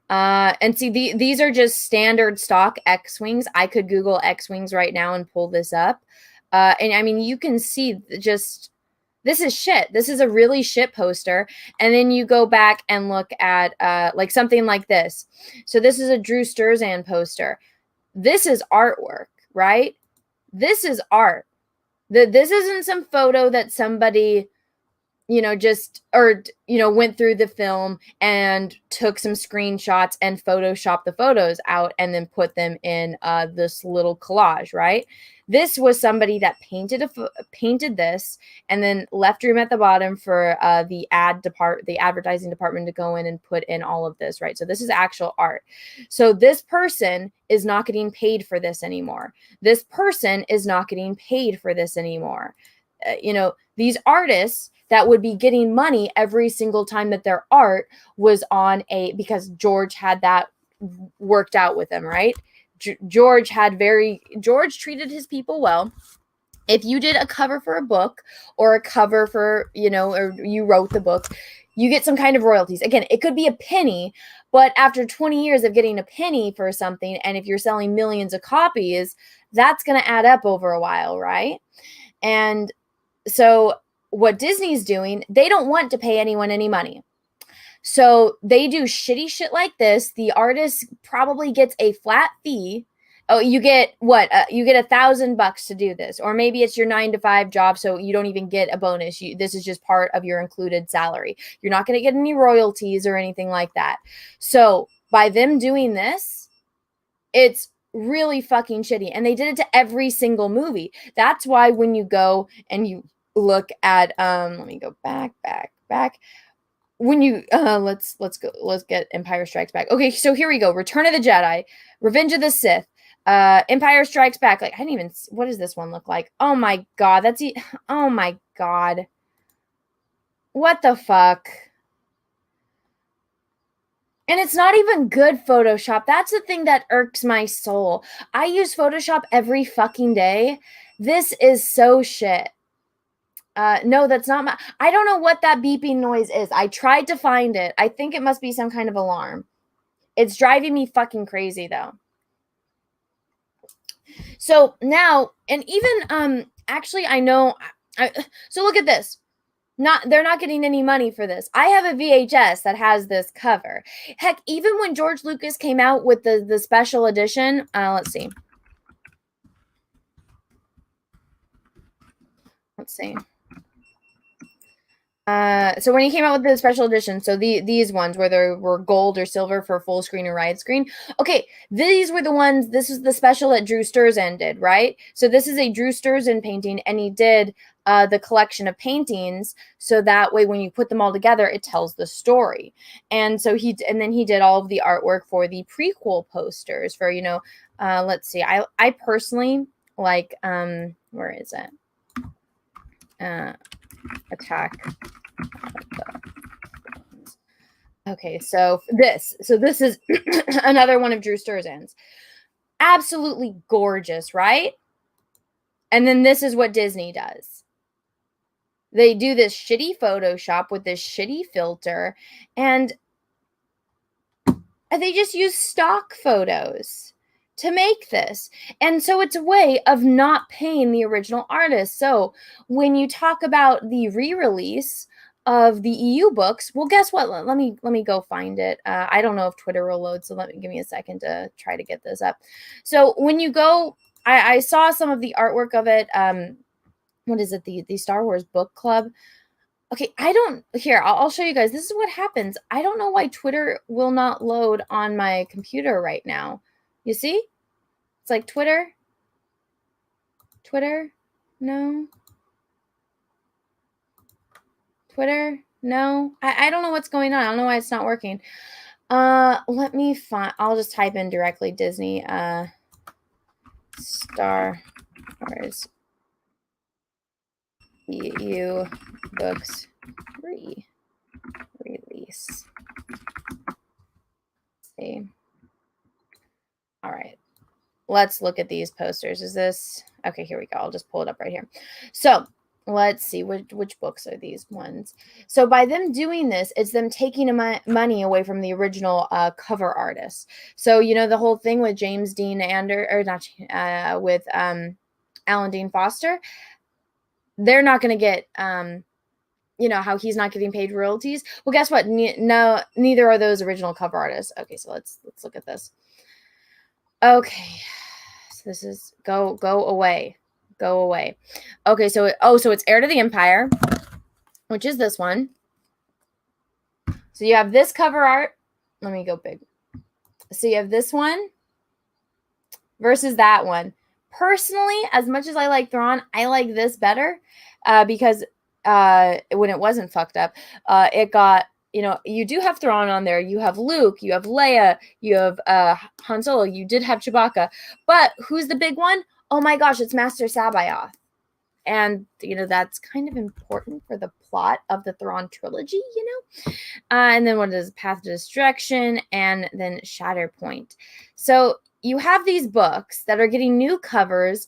And see, these are just standard stock X-Wings. I could Google X-Wings right now and pull this up. And I mean, you can see just, this is shit. This is a really shit poster. And then you go back and look at like something like this. So this is a Drew Sturzan poster. This is artwork, right? This is art. This isn't some photo that somebody, just, or, went through the film and took some screenshots and photoshopped the photos out and then put them in this little collage, right? This was somebody that painted this and then left room at the bottom for the advertising department to go in and put in all of this, right? So this is actual art. So this person is not getting paid for this anymore. This person is not getting paid for this anymore. These artists that would be getting money every single time that their art was on because George had that worked out with him, right? George treated his people well. If you did a cover for a book or a cover for, or you wrote the book, you get some kind of royalties. Again, it could be a penny, but after 20 years of getting a penny for something, and if you're selling millions of copies, that's going to add up over a while, right? And so what Disney's doing, they don't want to pay anyone any money. So they do shitty shit like this. The artist probably gets a flat fee. Oh, you get what? You get $1,000 to do this, or maybe it's your 9-to-5 job, so you don't even get a bonus. This is just part of your included salary. You're not going to get any royalties or anything like that. So by them doing this, it's really fucking shitty, and they did it to every single movie. That's why when you go and you look at, let me go back. When you let's get Empire Strikes Back. Okay, so here we go. Return of the Jedi, Revenge of the Sith, Empire Strikes Back. Like, I didn't even, what does this one look like? Oh my god, oh my god. What the fuck? And it's not even good Photoshop. That's the thing that irks my soul. I use Photoshop every fucking day. This is so shit. No, that's not my, I don't know what that beeping noise is. I tried to find it. I think it must be some kind of alarm. It's driving me fucking crazy though. So now, and even, actually I know, so look at this. They're not getting any money for this. I have a VHS that has this cover. Heck, even when George Lucas came out with the special edition, let's see. So when he came out with the special edition, so these ones where there were gold or silver for full screen or widescreen. Okay, these were the ones, this is the special that Drew Sturzan did, right? So this is a Drew Sturzan painting, and he did the collection of paintings, so that way when you put them all together, it tells the story. And so then he did all of the artwork for the prequel posters for, let's see, I personally like, where is it? Attack. Okay, so this is another one of Drew Sturzan's. Absolutely gorgeous, right? And then this is what Disney does. They do this shitty Photoshop with this shitty filter, and they just use stock photos to make this. And so it's a way of not paying the original artist. So when you talk about the re-release of the EU books, well, guess what? Let me go find it. I don't know if Twitter will load, so give me a second to try to get this up. So when you go, I saw some of the artwork of it. What is it? The Star Wars Book Club. Okay, I'll show you guys. This is what happens. I don't know why Twitter will not load on my computer right now. You see? It's like Twitter. No. Twitter? No, I don't know what's going on. I don't know why it's not working. Let me find. I'll just type in directly Disney. Star Wars EU books release. See. All right. Let's look at these posters. Is this okay? Here we go. I'll just pull it up right here. So let's see which books are these ones. So by them doing this, it's them taking money away from the original cover artist. So the whole thing with James Dean with Alan Dean Foster, they're not going to get how he's not getting paid royalties. Well, guess what? No, neither are those original cover artists. Okay, so let's look at this. Okay, so this is go away. Go away. Okay, so it's Heir to the Empire, which is this one. So you have this cover art. Let me go big. So you have this one versus that one. Personally, as much as I like Thrawn, I like this better because when it wasn't fucked up, it got, you do have Thrawn on there. You have Luke, you have Leia, you have Han Solo, you did have Chewbacca. But who's the big one? Oh my gosh, it's Master Sabayoth. And, that's kind of important for the plot of the Thrawn trilogy, And then what is Path to Destruction and then Shatterpoint. So you have these books that are getting new covers,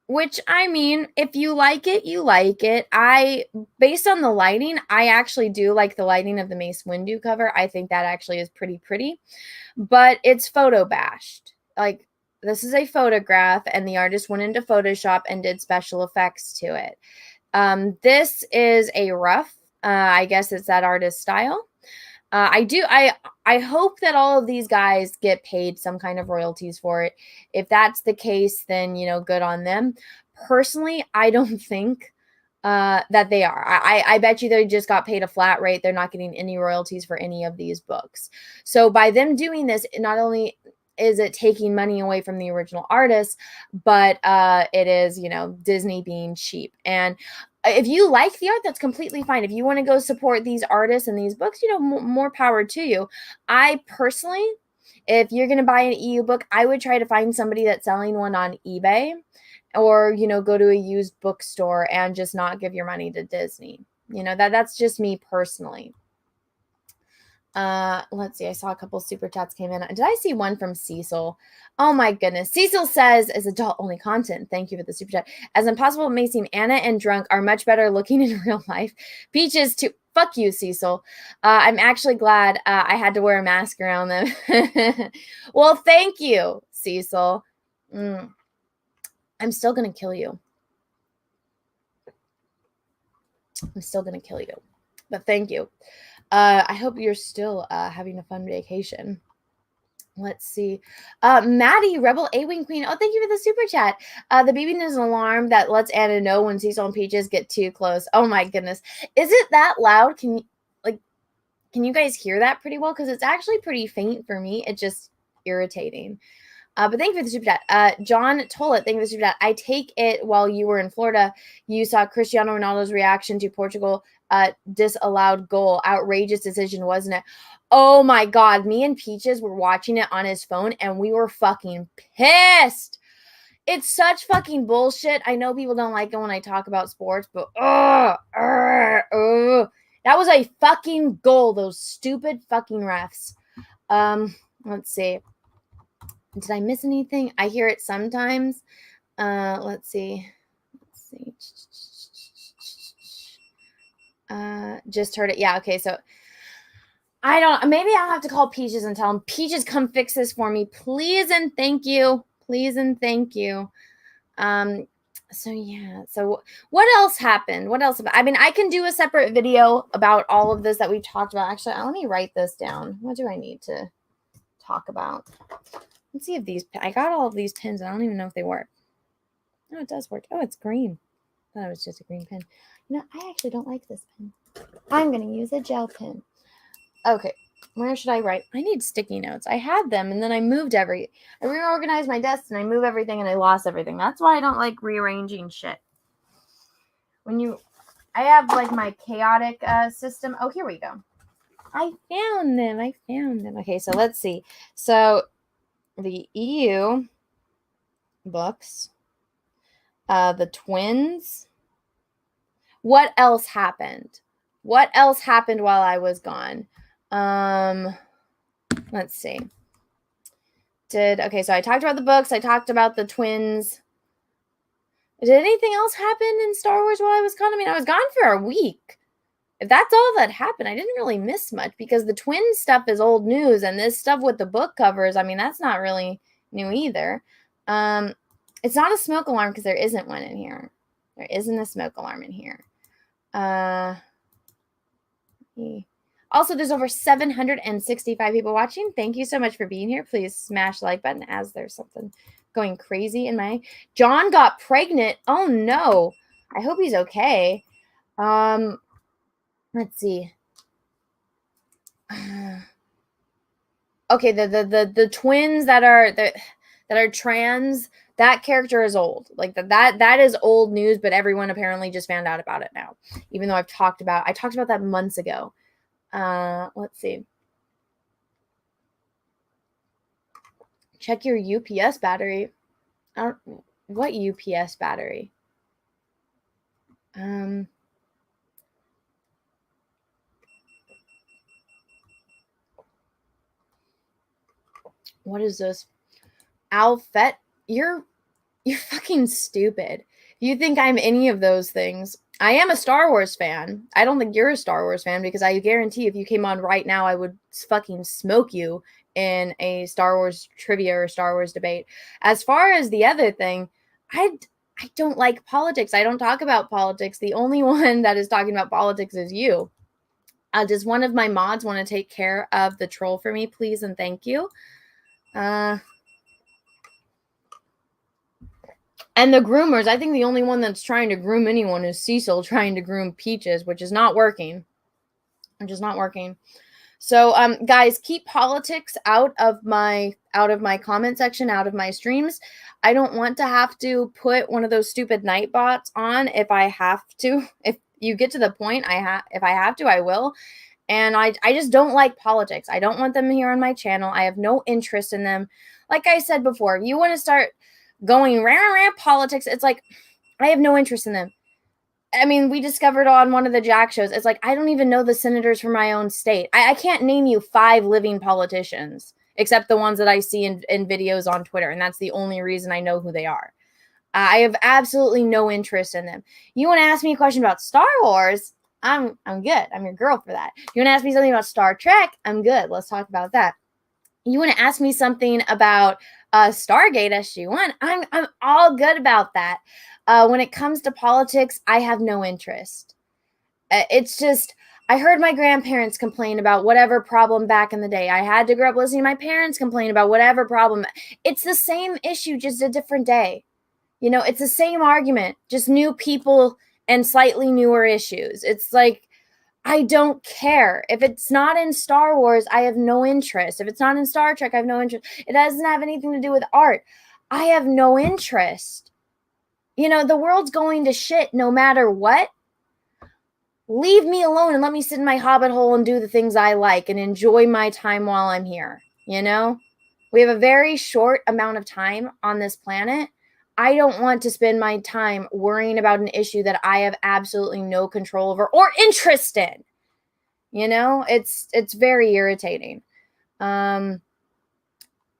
which, I mean, if you like it, you like it. Based on the lighting, I actually do like the lighting of the Mace Windu cover. I think that actually is pretty. But it's photo bashed. Like, this is a photograph, and the artist went into Photoshop and did special effects to it. This is a rough. I guess it's that artist style. I hope that all of these guys get paid some kind of royalties for it. If that's the case, then, good on them. Personally, I don't think that they are. I bet you they just got paid a flat rate. They're not getting any royalties for any of these books. So by them doing this, not only is it taking money away from the original artist, but it is, Disney being cheap. And if you like the art, that's completely fine. If you want to go support these artists and these books, more power to you. I personally, if you're going to buy an EU book, I would try to find somebody that's selling one on eBay or, go to a used bookstore and just not give your money to Disney. That's just me personally. Let's see. I saw a couple super chats came in. Did I see one from Cecil? Oh my goodness. Cecil says, as adult only content. Thank you for the super chat. As impossible it may seem, Anna and Drunk are much better looking in real life. Peaches too. Fuck you, Cecil. I'm actually glad I had to wear a mask around them. Well, thank you, Cecil. I'm still going to kill you. But thank you. I hope you're still having a fun vacation. Let's see. Maddie, Rebel A-Wing Queen. Oh, thank you for the super chat. The beeping is an alarm that lets Anna know when Cecil and Peaches get too close. Oh my goodness. Is it that loud? Can you guys hear that pretty well? Because it's actually pretty faint for me. It's just irritating. But thank you for the super chat. John Tollett, thank you for the super chat. I take it while you were in Florida, you saw Cristiano Ronaldo's reaction to Portugal disallowed goal. Outrageous decision, wasn't it? Oh my God. Me and Peaches were watching it on his phone and we were fucking pissed. It's such fucking bullshit. I know people don't like it when I talk about sports, but that was a fucking goal. Those stupid fucking refs. Let's see. Did I miss anything? I hear it sometimes. Let's see. Just heard it. Yeah, okay. So maybe I'll have to call Peaches and tell him, Peaches, come fix this for me. Please and thank you. Please and thank you. So yeah. So what else happened? I mean, I can do a separate video about all of this that we talked about. Actually, let me write this down. What do I need to talk about? Let's see if I got all of these pins. I don't even know if they work. No, it does work. Oh, it's green. I thought it was just a green pen. I actually don't like this pen. I'm going to use a gel pen. Okay, where should I write? I need sticky notes. I had them, and then I reorganized my desk, and I moved everything, and I lost everything. That's why I don't like rearranging shit. I have like my chaotic system. Oh, here we go. I found them. Okay, so let's see. So the EU books, the twins. What else happened? What else happened while I was gone? Let's see. Okay, so I talked about the books. I talked about the twins. Did anything else happen in Star Wars while I was gone? I mean, I was gone for a week. If that's all that happened, I didn't really miss much because the twin stuff is old news, and this stuff with the book covers, I mean, that's not really new either. It's not a smoke alarm because there isn't one in here. There isn't a smoke alarm in here. Also, there's over 765 people watching. Thank you so much for being here. Please smash the like button as there's something going crazy in my... John got pregnant. Oh, no. I hope he's okay. Let's see. Okay, the twins that are trans, that character is old. Like that is old news, but everyone apparently just found out about it now. Even though I talked about that months ago. Let's see. Check your UPS battery. What UPS battery? What is this? Alfet? You're fucking stupid. You think I'm any of those things. I am a Star Wars fan. I don't think you're a Star Wars fan because I guarantee if you came on right now, I would fucking smoke you in a Star Wars trivia or Star Wars debate. As far as the other thing, I don't like politics. I don't talk about politics. The only one that is talking about politics is you. Does one of my mods want to take care of the troll for me, please and thank you? And the groomers, I think the only one that's trying to groom anyone is Cecil trying to groom Peaches, which is not working. So, guys, keep politics out of my comment section, out of my streams. I don't want to have to put one of those stupid night bots on if I have to. If you get to the point, if I have to, I will. And I just don't like politics. I don't want them here on my channel. I have no interest in them. Like I said before, if you want to start going rah politics, it's like I have no interest in them. I mean, we discovered on one of the Jack shows, it's like I don't even know the senators from my own state. I can't name you 5 living politicians except the ones that I see in videos on Twitter, and that's the only reason I know who they are. I have absolutely no interest in them. You want to ask me a question about Star Wars? I'm good. I'm your girl for that. You want to ask me something about Star Trek? I'm good. Let's talk about that. You want to ask me something about Stargate SG-1? I'm all good about that. When it comes to politics, I have no interest. It's just, I heard my grandparents complain about whatever problem back in the day. I had to grow up listening to my parents complain about whatever problem. It's the same issue, just a different day. You know, it's the same argument, just new people and slightly newer issues. It's like, I don't care. If it's not in Star Wars, I have no interest. If it's not in Star Trek, I have no interest. It doesn't have anything to do with art. I have no interest. You know, the world's going to shit no matter what. Leave me alone and let me sit in my hobbit hole and do the things I like and enjoy my time while I'm here. You know, we have a very short amount of time on this planet. I don't want to spend my time worrying about an issue that I have absolutely no control over or interest in. You know, it's very irritating. And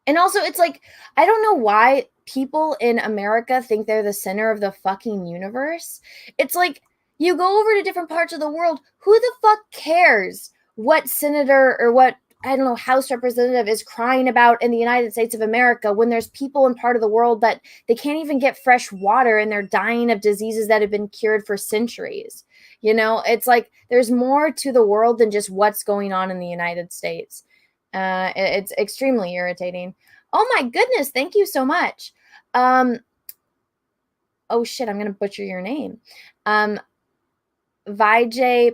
also, it's like, I don't know why people in America think they're the center of the fucking universe. It's like, you go over to different parts of the world, who the fuck cares what senator or what, I don't know, House representative is crying about in the United States of America when there's people in part of the world that they can't even get fresh water and they're dying of diseases that have been cured for centuries. You know, it's like there's more to the world than just what's going on in the United States. It's extremely irritating. Oh my goodness, thank you so much. Oh shit, I'm going to butcher your name. Vijay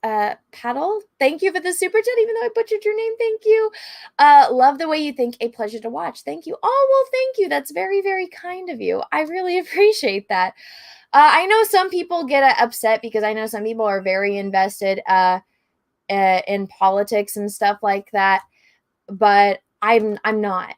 Paddle, thank you for the super chat, even though I butchered your name. Thank you. Love the way you think. A pleasure to watch. Thank you. Oh, well, thank you. That's very, very kind of you. I really appreciate that. I know some people get upset because I know some people are very invested in politics and stuff like that, but I'm not.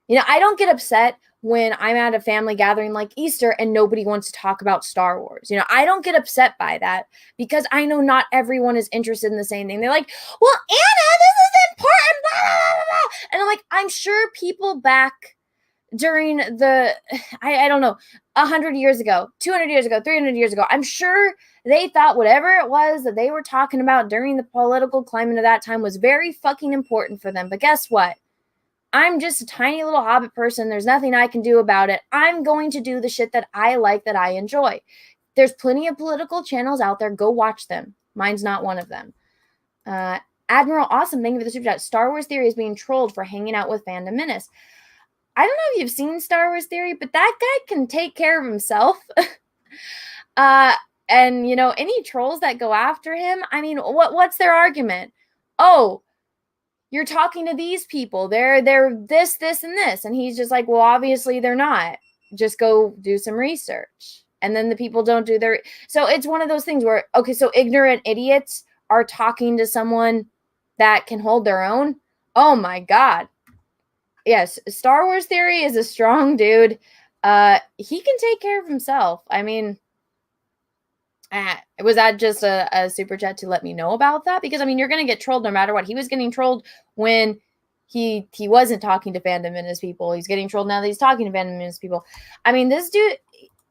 I don't get upset when I'm at a family gathering like Easter and nobody wants to talk about Star Wars. I don't get upset by that because I know not everyone is interested in the same thing. They're like, well, Anna, this is important, blah, blah, blah, blah. And I'm like, I'm sure people back during I don't know, 100 years ago, 200 years ago, 300 years ago, I'm sure they thought whatever it was that they were talking about during the political climate of that time was very fucking important for them. But guess what? I'm just a tiny little hobbit person. There's nothing I can do about it. I'm going to do the shit that I like, that I enjoy. There's plenty of political channels out there. Go watch them. Mine's not one of them. Admiral Awesome, thank you for the super chat. Star Wars Theory is being trolled for hanging out with Fandom Menace. I don't know if you've seen Star Wars Theory, but that guy can take care of himself. And, any trolls that go after him, I mean, what's their argument? Oh, you're talking to these people. They're this, and this. And he's just like, well, obviously they're not. Just go do some research. And then the people don't do their... So it's one of those things where, okay, so ignorant idiots are talking to someone that can hold their own. Oh my God. Yes, Star Wars Theory is a strong dude. He can take care of himself. I mean, was that just a super chat to let me know about that? Because, I mean, you're going to get trolled no matter what. He was getting trolled when he wasn't talking to Fandom Menace people. He's getting trolled now that he's talking to Fandom Menace people. I mean, this dude,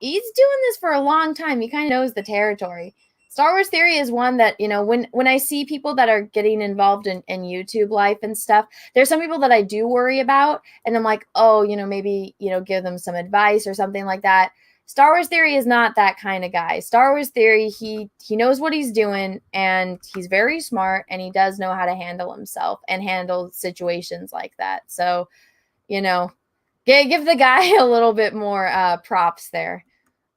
he's doing this for a long time. He kind of knows the territory. Star Wars Theory is one that, when I see people that are getting involved in YouTube life and stuff, there's some people that I do worry about. And I'm like, oh, maybe, give them some advice or something like that. Star Wars Theory is not that kind of guy. Star Wars Theory, he knows what he's doing, and he's very smart, and he does know how to handle himself and handle situations like that. So, give the guy a little bit more props there.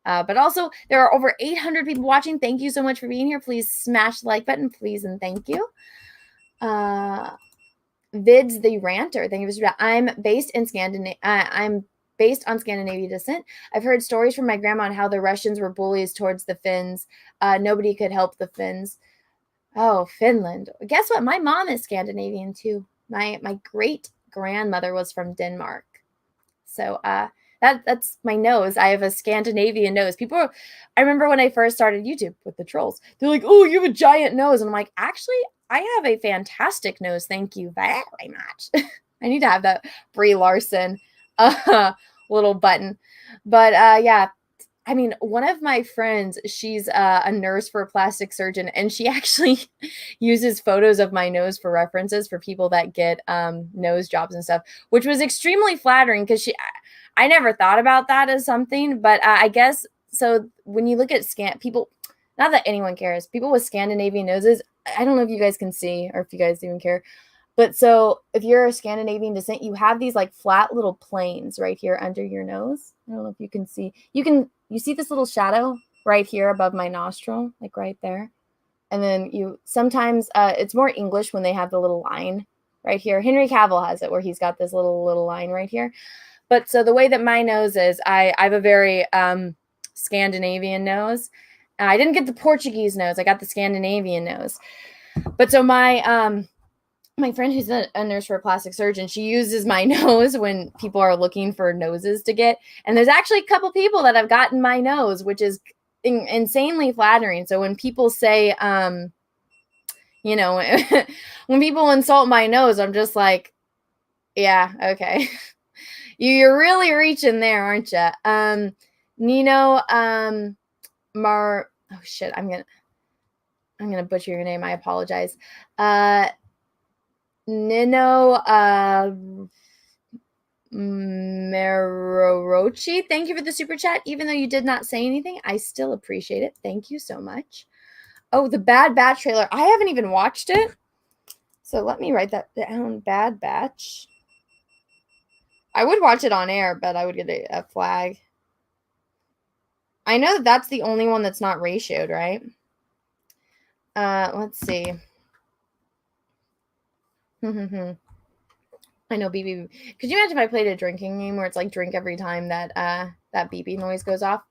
But also, there are over 800 people watching. Thank you so much for being here. Please smash the like button, please, and thank you. Vids the Ranter. Thank you for I'm based in Scandinavia. I'm based on Scandinavian descent. I've heard stories from my grandma on how the Russians were bullies towards the Finns. Nobody could help the Finns. Oh, Finland. Guess what? My mom is Scandinavian too. My great grandmother was from Denmark. So that's my nose. I have a Scandinavian nose. I remember when I first started YouTube with the trolls, they're like, oh, you have a giant nose. And I'm like, actually, I have a fantastic nose. Thank you very much. I need to have that Brie Larson little button. But yeah, I mean, one of my friends, she's a nurse for a plastic surgeon, and she actually uses photos of my nose for references for people that get nose jobs and stuff, which was extremely flattering because I never thought about that as something, but I guess, so when you look at people, not that anyone cares, people with Scandinavian noses, I don't know if you guys can see or if you guys even care, but so if you're a Scandinavian descent, you have these like flat little planes right here under your nose. I don't know if you can see. You see this little shadow right here above my nostril, like right there. And then sometimes it's more English when they have the little line right here. Henry Cavill has it where he's got this little line right here. But so the way that my nose is, I have a very Scandinavian nose. I didn't get the Portuguese nose. I got the Scandinavian nose. But so my friend who's a nurse for a plastic surgeon, she uses my nose when people are looking for noses to get. And there's actually a couple people that have gotten my nose, which is insanely flattering. So when people say, when people insult my nose, I'm just like, yeah, okay. You're really reaching there, aren't you? Nino, oh shit, I'm gonna butcher your name. I apologize. Nino Merorochi, thank you for the super chat. Even though you did not say anything, I still appreciate it. Thank you so much. Oh, the Bad Batch trailer. I haven't even watched it. So let me write that down. Bad Batch. I would watch it on air, but I would get a flag. I know that's the only one that's not ratioed, right? Let's see. I know BB. Could you imagine if I played a drinking game where it's like drink every time that that beeping noise goes off?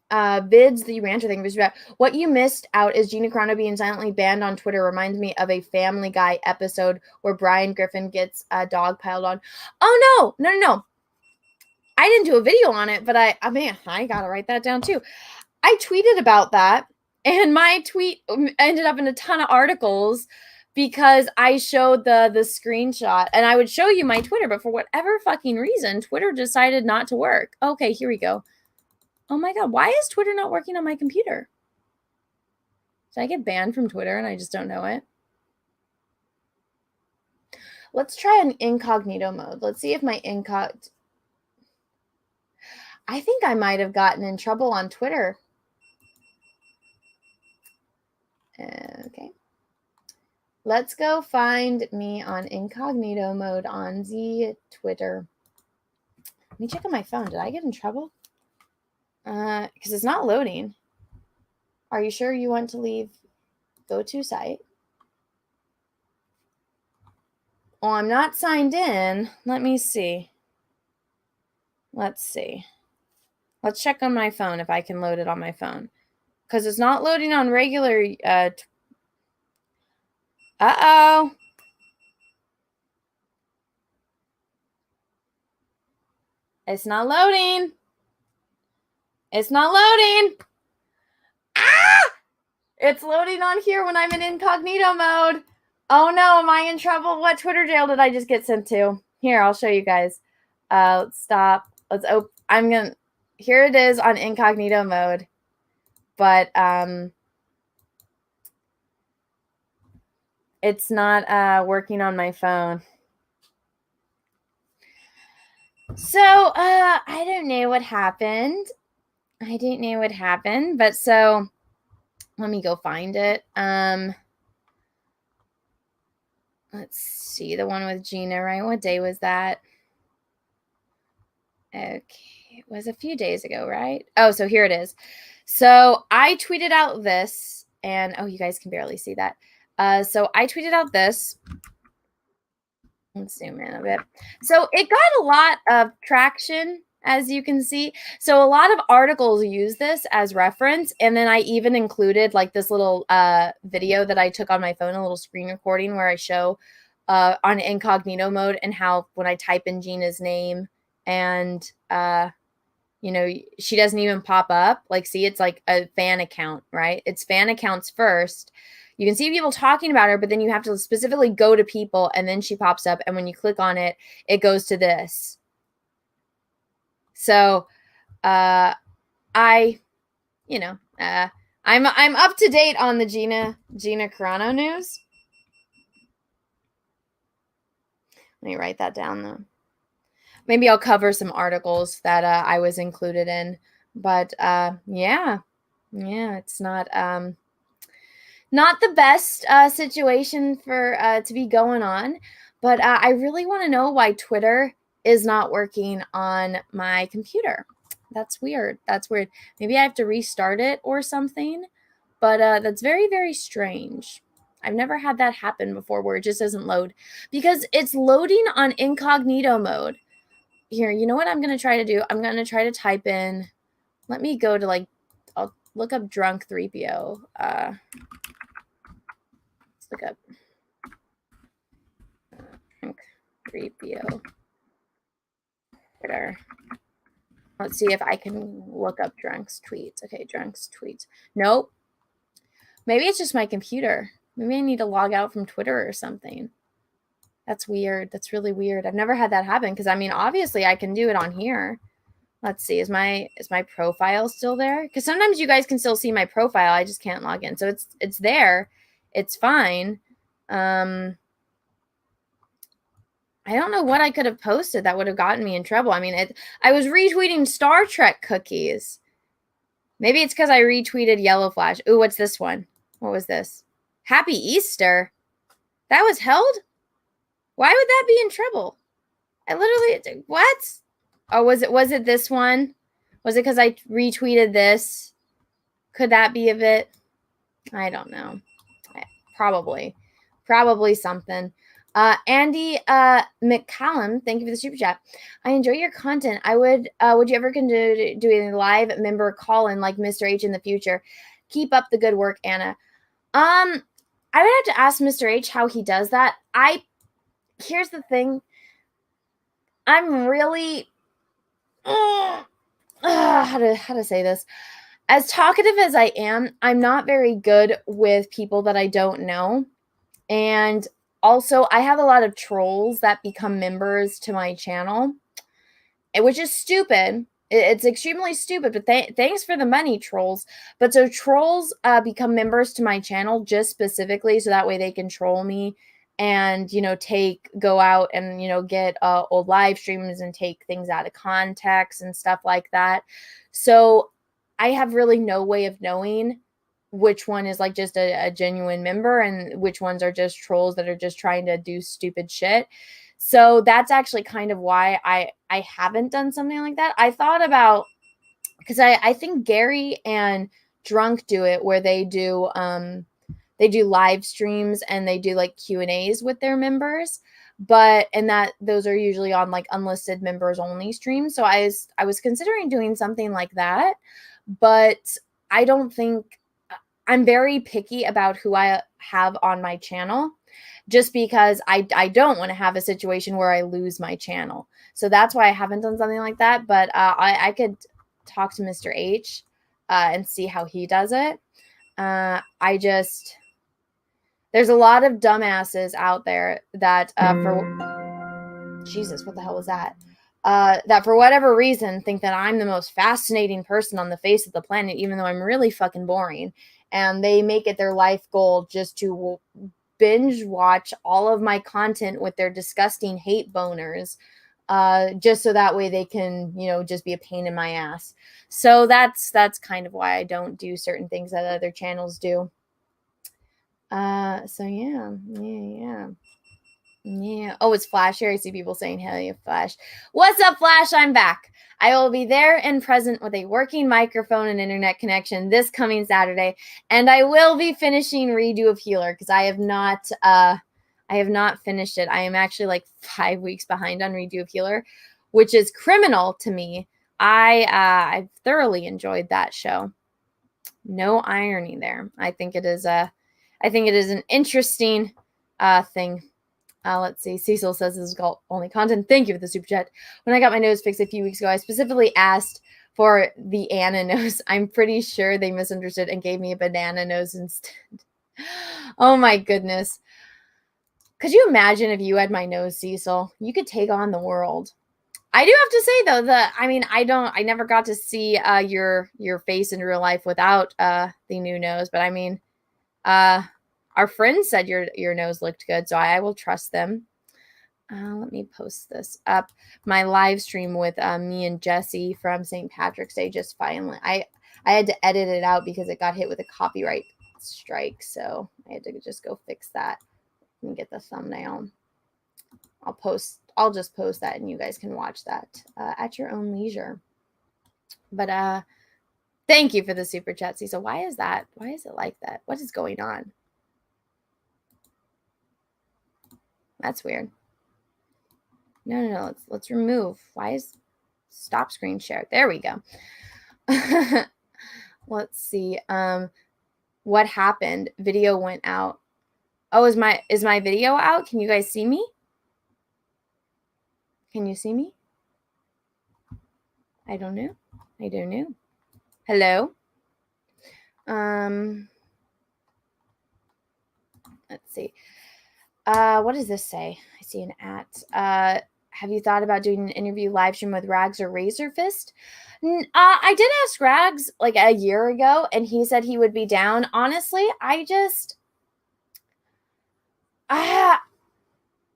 Vids, the rancher thing. What you missed out is Gina Carano being silently banned on Twitter reminds me of a Family Guy episode where Brian Griffin gets a dog piled on. Oh no. I didn't do a video on it, but I gotta write that down too. I tweeted about that, and my tweet ended up in a ton of articles because I showed the screenshot, and I would show you my Twitter, but for whatever fucking reason, Twitter decided not to work. Okay, here we go. Oh my God, why is Twitter not working on my computer? Did I get banned from Twitter and I just don't know it? Let's try an incognito mode. Let's see if my I think I might have gotten in trouble on Twitter. Okay. Let's go find me on incognito mode on the Twitter. Let me check on my phone. Did I get in trouble? Because it's not loading. Are you sure you want to leave? Go to site. Oh, I'm not signed in. Let me see. Let's see. Let's check on my phone if I can load it on my phone. Because it's not loading on regular... Uh-oh. It's not loading. It's not loading. Ah! It's loading on here when I'm in incognito mode. Oh no, am I in trouble? What Twitter jail did I just get sent to? Here, I'll show you guys. Let's stop. Let's open. Here it is on incognito mode. But it's not working on my phone. So, I don't know what happened. But so let me go find it. Let's see, the one with Gina, right? What day was that? Okay, it was a few days ago, right? Oh, so here it is. So I tweeted out this, and oh, you guys can barely see that. So I tweeted out this. Let's zoom in a bit. So it got a lot of traction, as you can see. So a lot of articles use this as reference. And then I even included like this little video that I took on my phone, a little screen recording where I show on incognito mode and how when I type in Gina's name and, you know, she doesn't even pop up. Like, see, it's like a fan account, right? It's fan accounts first. You can see people talking about her, but then you have to specifically go to people and then she pops up. And when you click on it, it goes to this. So, I'm up to date on the Gina Carano news. Let me write that down though. Maybe I'll cover some articles that I was included in, but yeah, it's not the best situation for to be going on, but I really want to know why Twitter is not working on my computer. That's weird. Maybe I have to restart it or something, but that's very, very strange. I've never had that happen before where it just doesn't load because it's loading on incognito mode. Here, you know what I'm going to try to do? I'm going to try to type in, let me go to I'll look up drunk 3PO. Let's look up drunk 3PO. Twitter. Let's see if I can look up Drunk's tweets. Okay, Drunk's tweets. Nope. Maybe it's just my computer. Maybe I need to log out from Twitter or something. That's weird. That's really weird. I've never had that happen because, I mean, obviously I can do it on here. Let's see. Is my profile still there? Because sometimes you guys can still see my profile. I just can't log in. So it's there. It's fine. I don't know what I could have posted that would have gotten me in trouble. I mean, I was retweeting Star Trek cookies. Maybe it's because I retweeted Yellow Flash. Ooh, what's this one? What was this? Happy Easter. That was held? Why would that be in trouble? I literally, what? Oh, was it this one? Was it because I retweeted this? Could that be of it? I don't know. Probably something. Andy McCallum, thank you for the super chat. I enjoy your content. Would you ever consider doing a live member call-in like Mr. H in the future? Keep up the good work, Anna. I would have to ask Mr. H how he does that. Here's the thing. I'm really how to say this. As talkative as I am, I'm not very good with people that I don't know. And also, I have a lot of trolls that become members to my channel, which is stupid. It's extremely stupid, but thanks for the money, trolls. But so trolls become members to my channel just specifically so that way they can troll me and, go out and, get old live streams and take things out of context and stuff like that. So I have really no way of knowing which one is like just a genuine member and which ones are just trolls that are just trying to do stupid shit. So that's actually kind of why I haven't done something like that. I thought about, because I think Gary and Drunk do it where they do live streams and they do like Q&As with their members, and those are usually on like unlisted members only streams. So I was considering doing something like that, but I don't think, I'm very picky about who I have on my channel just because I don't want to have a situation where I lose my channel. So that's why I haven't done something like that. But I could talk to Mr. H and see how he does it. There's a lot of dumbasses out there that Jesus, what the hell was that? That for whatever reason think that I'm the most fascinating person on the face of the planet, even though I'm really fucking boring. And they make it their life goal just to binge watch all of my content with their disgusting hate boners, just so that way they can, just be a pain in my ass. So that's kind of why I don't do certain things that other channels do. So yeah. Oh, it's Flash here. I see people saying, hell yeah, Flash. What's up, Flash? I'm back. I will be there and present with a working microphone and internet connection this coming Saturday. And I will be finishing Redo of Healer because I have not finished it. I am actually like 5 weeks behind on Redo of Healer, which is criminal to me. I've thoroughly enjoyed that show. No irony there. I think it is an interesting thing. Let's see. Cecil says this is only content. Thank you for the super chat. When I got my nose fixed a few weeks ago, I specifically asked for the Anna nose. I'm pretty sure they misunderstood and gave me a banana nose instead. Oh my goodness. Could you imagine if you had my nose, Cecil? You could take on the world. I do have to say though, I never got to see your face in real life without the new nose, but our friends said your nose looked good, so I will trust them. Let me post this up. My live stream with me and Jesse from St. Patrick's Day just finally. I had to edit it out because it got hit with a copyright strike, so I had to just go fix that and get the thumbnail. I'll just post that, and you guys can watch that at your own leisure. But thank you for the super chat, Cecil. Why is that? Why is it like that? What is going on? That's weird. No. Let's remove. Stop screen share? There we go. Let's see. What happened? Video went out. Oh, is my video out? Can you guys see me? Can you see me? I don't know. Hello? Let's see. What does this say? I see an at. Have you thought about doing an interview live stream with Rags or Razorfist? I did ask Rags like a year ago, and he said he would be down. Honestly, I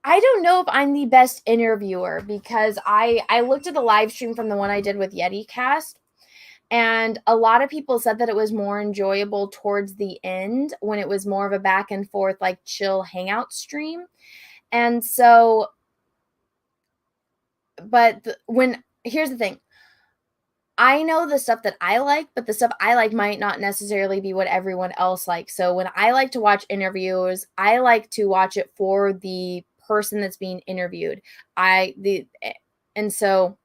don't know if I'm the best interviewer because I looked at the live stream from the one I did with YetiCast, and a lot of people said that it was more enjoyable towards the end when it was more of a back and forth, like chill hangout stream. And so, but here's the thing. I know the stuff that I like, but the stuff I like might not necessarily be what everyone else likes. So when I like to watch interviews, I like to watch it for the person that's being interviewed. And so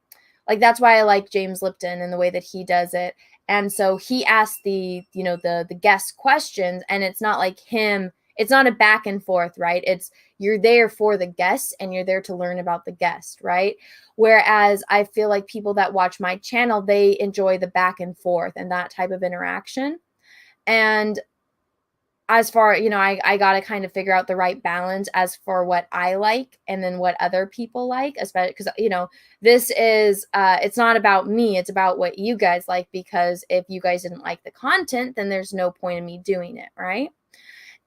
like that's why I like James Lipton and the way that he does it. And so he asks the guest questions, and it's not like him, it's not a back and forth, right? It's you're there for the guest and you're there to learn about the guest, right? Whereas I feel like people that watch my channel, they enjoy the back and forth and that type of interaction. And as far, I got to kind of figure out the right balance as for what I like and then what other people like, especially because, this is, it's not about me. It's about what you guys like, because if you guys didn't like the content, then there's no point in me doing it. Right.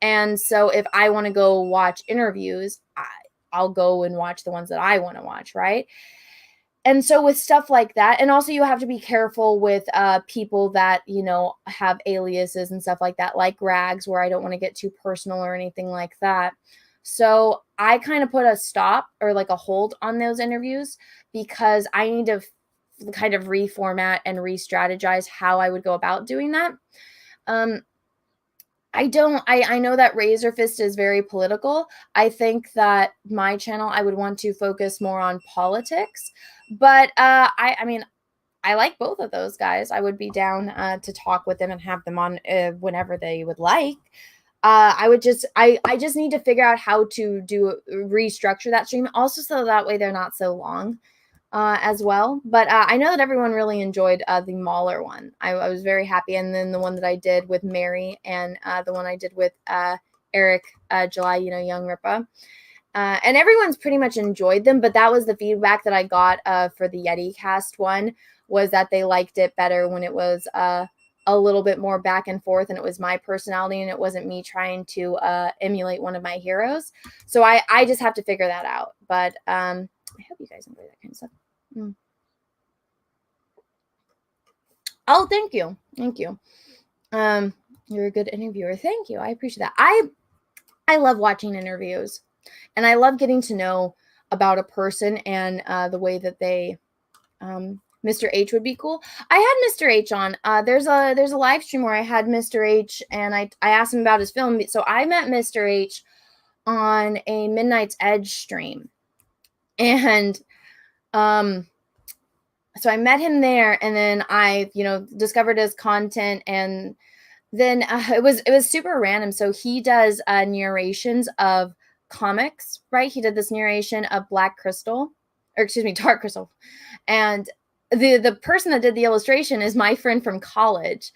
And so if I want to go watch interviews, I'll go and watch the ones that I want to watch. Right. And so with stuff like that, and also you have to be careful with people that, have aliases and stuff like that, like Rags, where I don't want to get too personal or anything like that. So I kind of put a stop or like a hold on those interviews because I need to kind of reformat and re-strategize how I would go about doing that. I know that Razor Fist is very political. I think that my channel, I would want to focus more on politics. But I mean, I like both of those guys. I would be down to talk with them and have them on whenever they would like. I just need to figure out how to restructure that stream also, so that way they're not so long as well. But I know that everyone really enjoyed the Mahler one. I was very happy. And then the one that I did with Mary and the one I did with Eric July, Young Ripa. And everyone's pretty much enjoyed them, but that was the feedback that I got for the Yeti cast one, was that they liked it better when it was a little bit more back and forth and it was my personality and it wasn't me trying to emulate one of my heroes. So I just have to figure that out. But I hope you guys enjoy that kind of stuff. Oh, thank you. Thank you. You're a good interviewer. Thank you. I appreciate that. I love watching interviews. And I love getting to know about a person and the way that they, Mr. H would be cool. I had Mr. H on. There's a live stream where I had Mr. H and I asked him about his film. So I met Mr. H on a Midnight's Edge stream. And so I met him there, and then I, discovered his content, and then it was super random. So he does narrations of comics, right? He did this narration of Dark Crystal, and the person that did the illustration is my friend from college,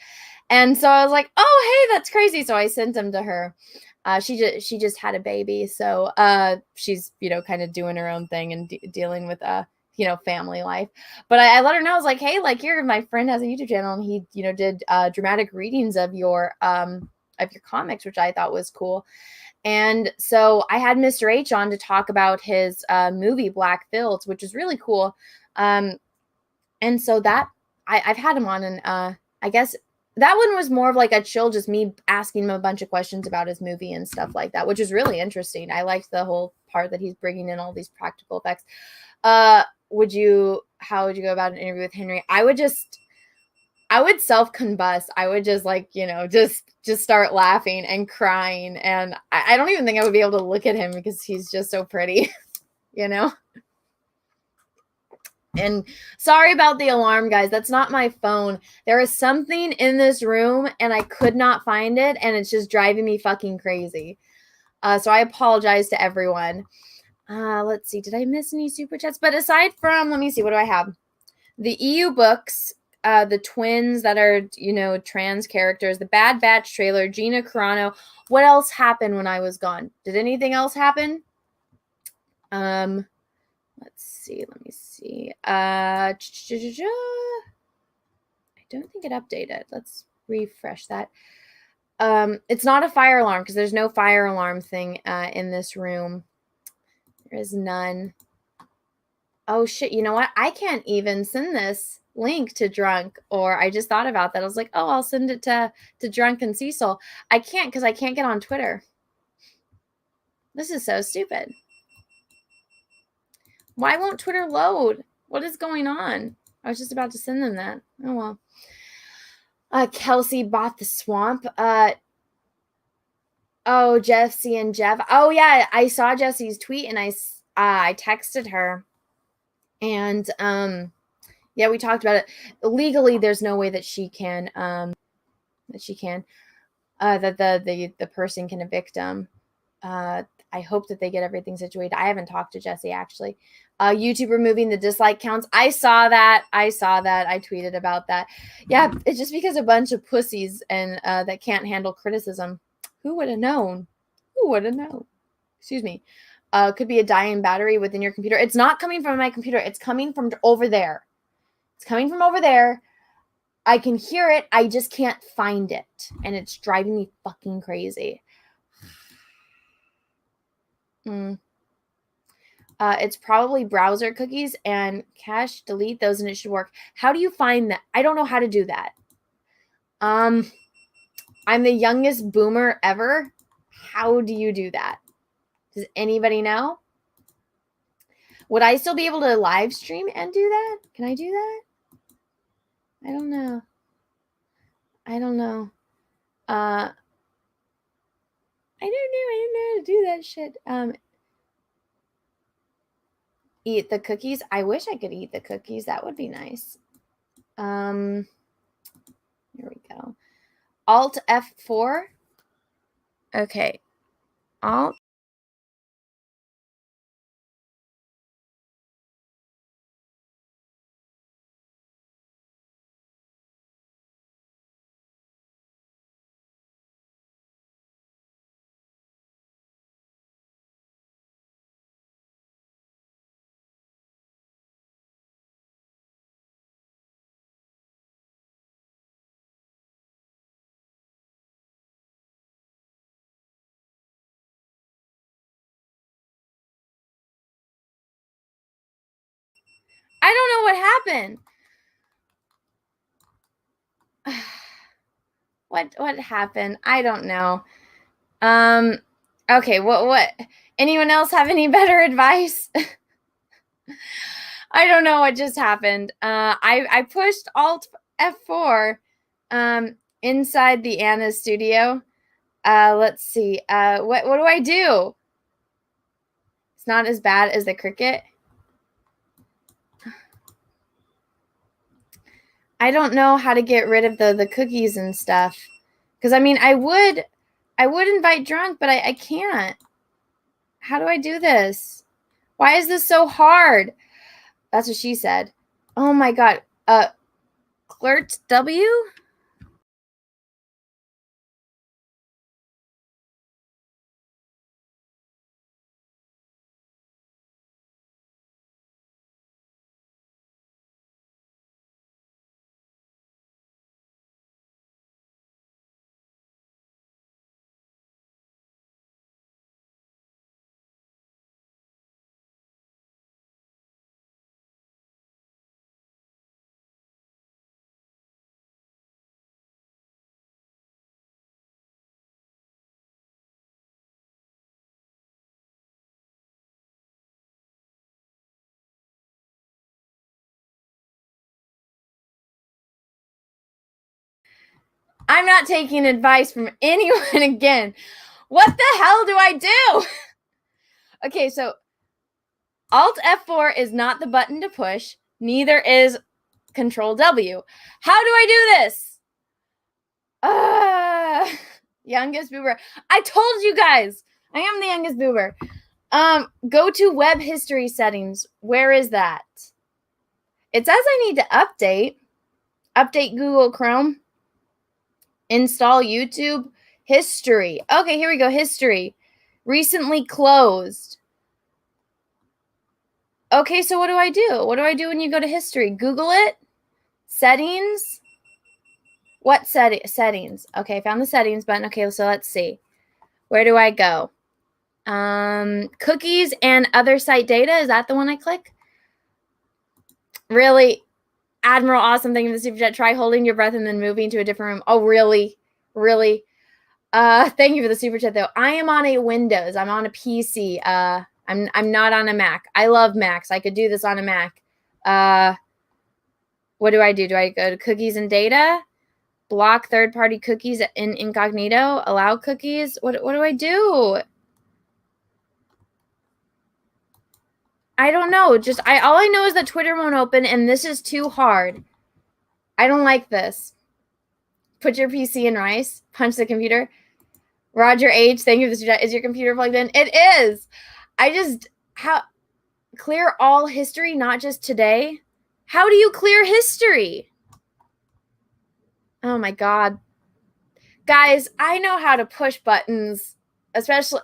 and so I was like, oh hey, that's crazy. So I sent him to her. She just had a baby, so she's kind of doing her own thing and dealing with family life. But I let her know, I was like, hey, like my friend has a YouTube channel, and he did dramatic readings of your comics, which I thought was cool. And so I had Mr. H on to talk about his movie Black Fields, which is really cool. And so that I've had him on, and I guess that one was more of like a chill, just me asking him a bunch of questions about his movie and stuff like that, which is really interesting. I liked the whole part that he's bringing in all these practical effects. How would you go about an interview with Henry? I would self-combust. I would just just start laughing and crying. And I don't even think I would be able to look at him because he's just so pretty, And sorry about the alarm, guys. That's not my phone. There is something in this room and I could not find it, and it's just driving me fucking crazy. So I apologize to everyone. Let's see. Did I miss any super chats? But aside from, let me see, what do I have? The EU books, the twins that are, trans characters, the Bad Batch trailer, Gina Carano. What else happened when I was gone? Did anything else happen? Let's see. Let me see. I don't think it updated. Let's refresh that. It's not a fire alarm because there's no fire alarm thing in this room. There is none. Oh shit, you know what? I can't even send this link to Drunk, or I just thought about that. I was like, oh, I'll send it to Drunk and Cecil. I can't because I can't get on Twitter. This is so stupid. Why won't Twitter load? What is going on? I was just about to send them that. Oh well. Kelsey bought the swamp. Oh, Jesse and Jeff. Oh yeah, I saw Jesse's tweet and I texted her, and yeah, we talked about it. Legally, there's no way that she can that the person can evict them. I hope that they get everything situated. I haven't talked to Jesse actually. YouTube removing the dislike counts. I saw that. I tweeted about that. Yeah, it's just because a bunch of pussies and that can't handle criticism. Who would have known? Who would have known? Excuse me. Could be a dying battery within your computer. It's not coming from my computer. It's coming from over there. It's coming from over there. I can hear it. I just can't find it. And it's driving me fucking crazy. It's probably browser cookies and cache, delete those, and it should work. How do you find that? I don't know how to do that. I'm the youngest boomer ever. How do you do that? Does anybody know? Would I still be able to live stream and do that? Can I do that? I don't know. I don't know. I don't know how to do that shit. Eat the cookies. I wish I could eat the cookies. That would be nice. Here we go. Alt F4. Okay. Alt. I don't know what happened. What happened? I don't know. Okay, what anyone else have any better advice? I don't know what just happened. I pushed Alt F4 inside the Anna studio. Let's see. What do I do? It's not as bad as the cricket. I don't know how to get rid of the cookies and stuff. Because I mean, I would invite drunk, but I can't. How do I do this? Why is this so hard? That's what she said. Oh my god. Clert W? I'm not taking advice from anyone again. What the hell do I do? Okay, so Alt F4 is not the button to push. Neither is Control W. How do I do this? Youngest boober. I told you guys. I am the youngest boober. Go to web history settings. Where is that? It says I need to update. Update Google Chrome. Install YouTube. History. Okay, here we go. History. Recently closed. Okay, so what do I do? What do I do when you go to history? Google it. Settings. What settings? Okay, I found the settings button. Okay, so let's see. Where do I go? Cookies and other site data. Is that the one I click? Really? Admiral Awesome, thank you for the super chat. Try holding your breath and then moving to a different room. Oh, really? Really? Thank you for the super chat, though. I am on a Windows. I'm on a PC. I'm not on a Mac. I love Macs. I could do this on a Mac. What do I do? Do I go to cookies and data? Block third-party cookies in incognito? Allow cookies? What do I do? I don't know. All I know is that Twitter won't open, and this is too hard. I don't like this. Put your PC in rice. Punch the computer. Roger H, thank you for the chat. Is your computer plugged in? It is. Clear all history, not just today. How do you clear history? Oh my God. Guys, I know how to push buttons, especially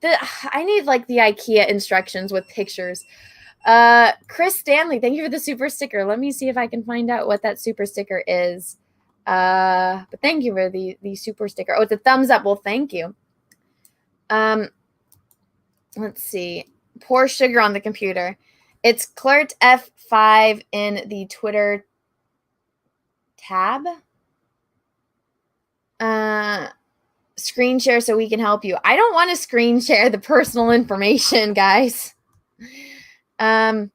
I need like the IKEA instructions with pictures. Chris Stanley, thank you for the super sticker. Let me see if I can find out what that super sticker is. But thank you for the super sticker. Oh, it's a thumbs up. Well, thank you. Let's see. Pour sugar on the computer. It's Clert F5 in the Twitter tab. Screen share so we can help you. I don't want to screen share the personal information, guys. Clert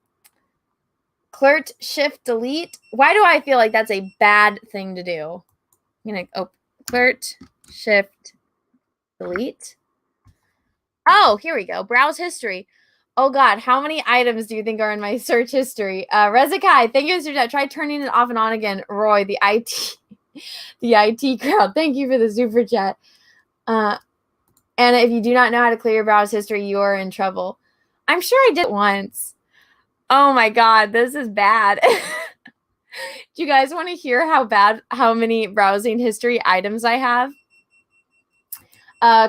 Shift Delete. Why do I feel like that's a bad thing to do? I'm gonna Clert Shift Delete. Oh, here we go. Browse history. Oh God, how many items do you think are in my search history? Rezakai, thank you for that. Try turning it off and on again. Roy, the IT crowd. Thank you for the super chat. And if you do not know how to clear your browse history, you are in trouble. I'm sure I did it once. Oh my God, this is bad. Do you guys want to hear how many browsing history items I have?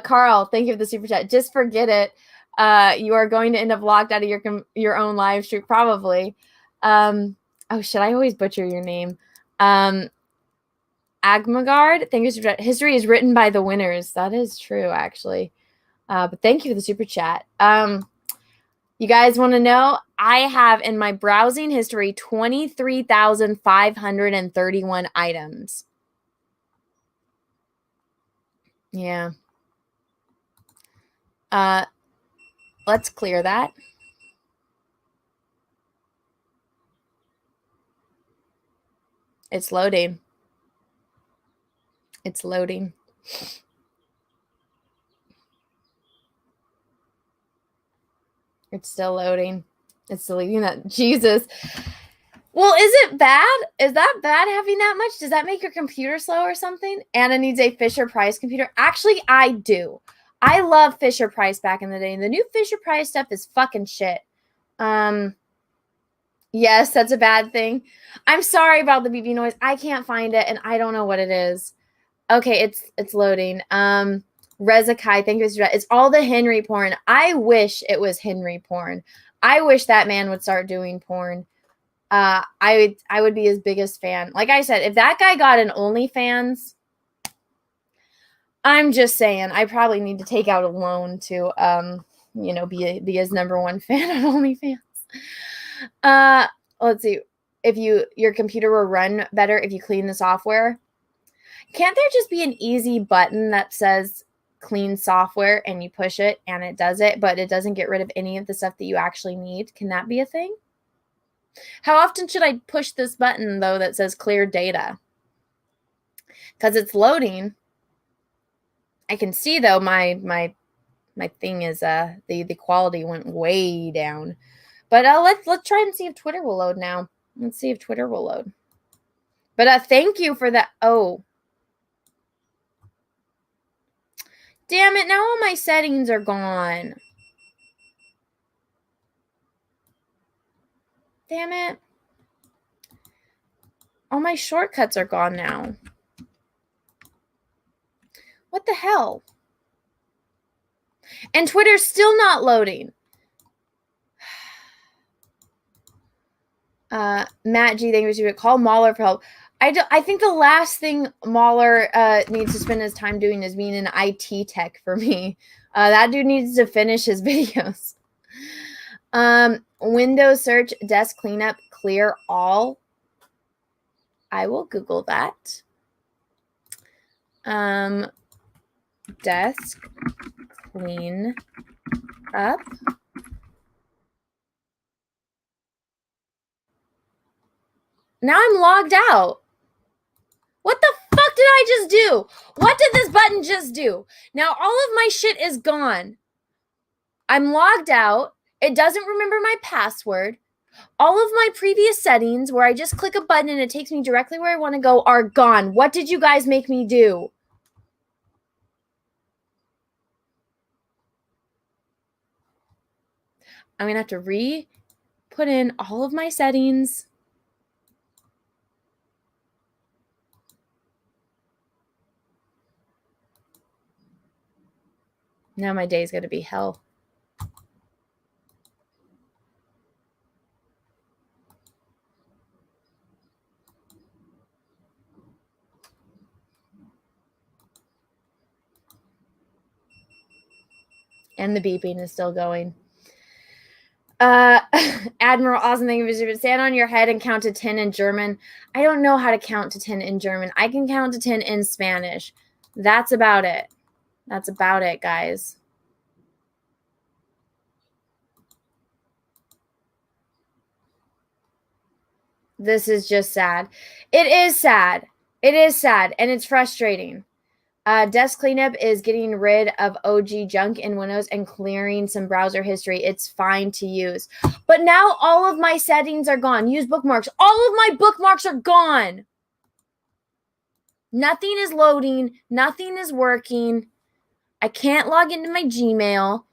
Carl, thank you for the super chat. Just forget it. You are going to end up locked out of your own live stream, probably. Oh shit, I always butcher your name. Agmagard, thank you for the super chat. History is written by the winners. That is true, actually. But thank you for the super chat. You guys want to know? I have in my browsing history 23,531 items. Yeah. Let's clear that. It's loading. It's loading. It's still loading. It's deleting that. Jesus. Well, is it bad? Is that bad having that much? Does that make your computer slow or something? Anna needs a Fisher-Price computer. Actually, I do. I love Fisher-Price back in the day. The new Fisher-Price stuff is fucking shit. Yes, that's a bad thing. I'm sorry about the beeping noise. I can't find it, and I don't know what it is. Okay, it's loading. Rezakai, thank you. It's all the Henry porn. I wish it was Henry porn. I wish that man would start doing porn. I would be his biggest fan. Like I said, if that guy got an OnlyFans, I'm just saying, I probably need to take out a loan to, be his number one fan on OnlyFans. Let's see. If your computer will run better if you clean the software. Can't there just be an easy button that says clean software and you push it and it does it, but it doesn't get rid of any of the stuff that you actually need? Can that be a thing? How often should I push this button, though, that says clear data? Because it's loading. I can see, though, my thing is the quality went way down. But let's try and see if Twitter will load now. Let's see if Twitter will load. But thank you for that. Oh. Damn it, now all my settings are gone. Damn it. All my shortcuts are gone now. What the hell? And Twitter's still not loading. Matt G, thank you for call Mahler for help. I think the last thing Mahler needs to spend his time doing is being an IT tech for me. That dude needs to finish his videos. Windows search, desk cleanup, clear all. I will Google that. Desk clean up. Now I'm logged out. What the fuck did I just do? What did this button just do? Now all of my shit is gone. I'm logged out. It doesn't remember my password. All of my previous settings where I just click a button and it takes me directly where I want to go are gone. What did you guys make me do? I'm going to have to re-put in all of my settings. Now my day is going to be hell. And the beeping is still going. Admiral Awesome, thank you for stand on your head and count to 10 in German. I don't know how to count to 10 in German. I can count to 10 in Spanish. That's about it. That's about it, guys. This is just sad. It is sad. It is sad, and it's frustrating. Desk cleanup is getting rid of OG junk in Windows and clearing some browser history. It's fine to use. But now all of my settings are gone. Use bookmarks. All of my bookmarks are gone. Nothing is loading. Nothing is working. I can't log into my Gmail.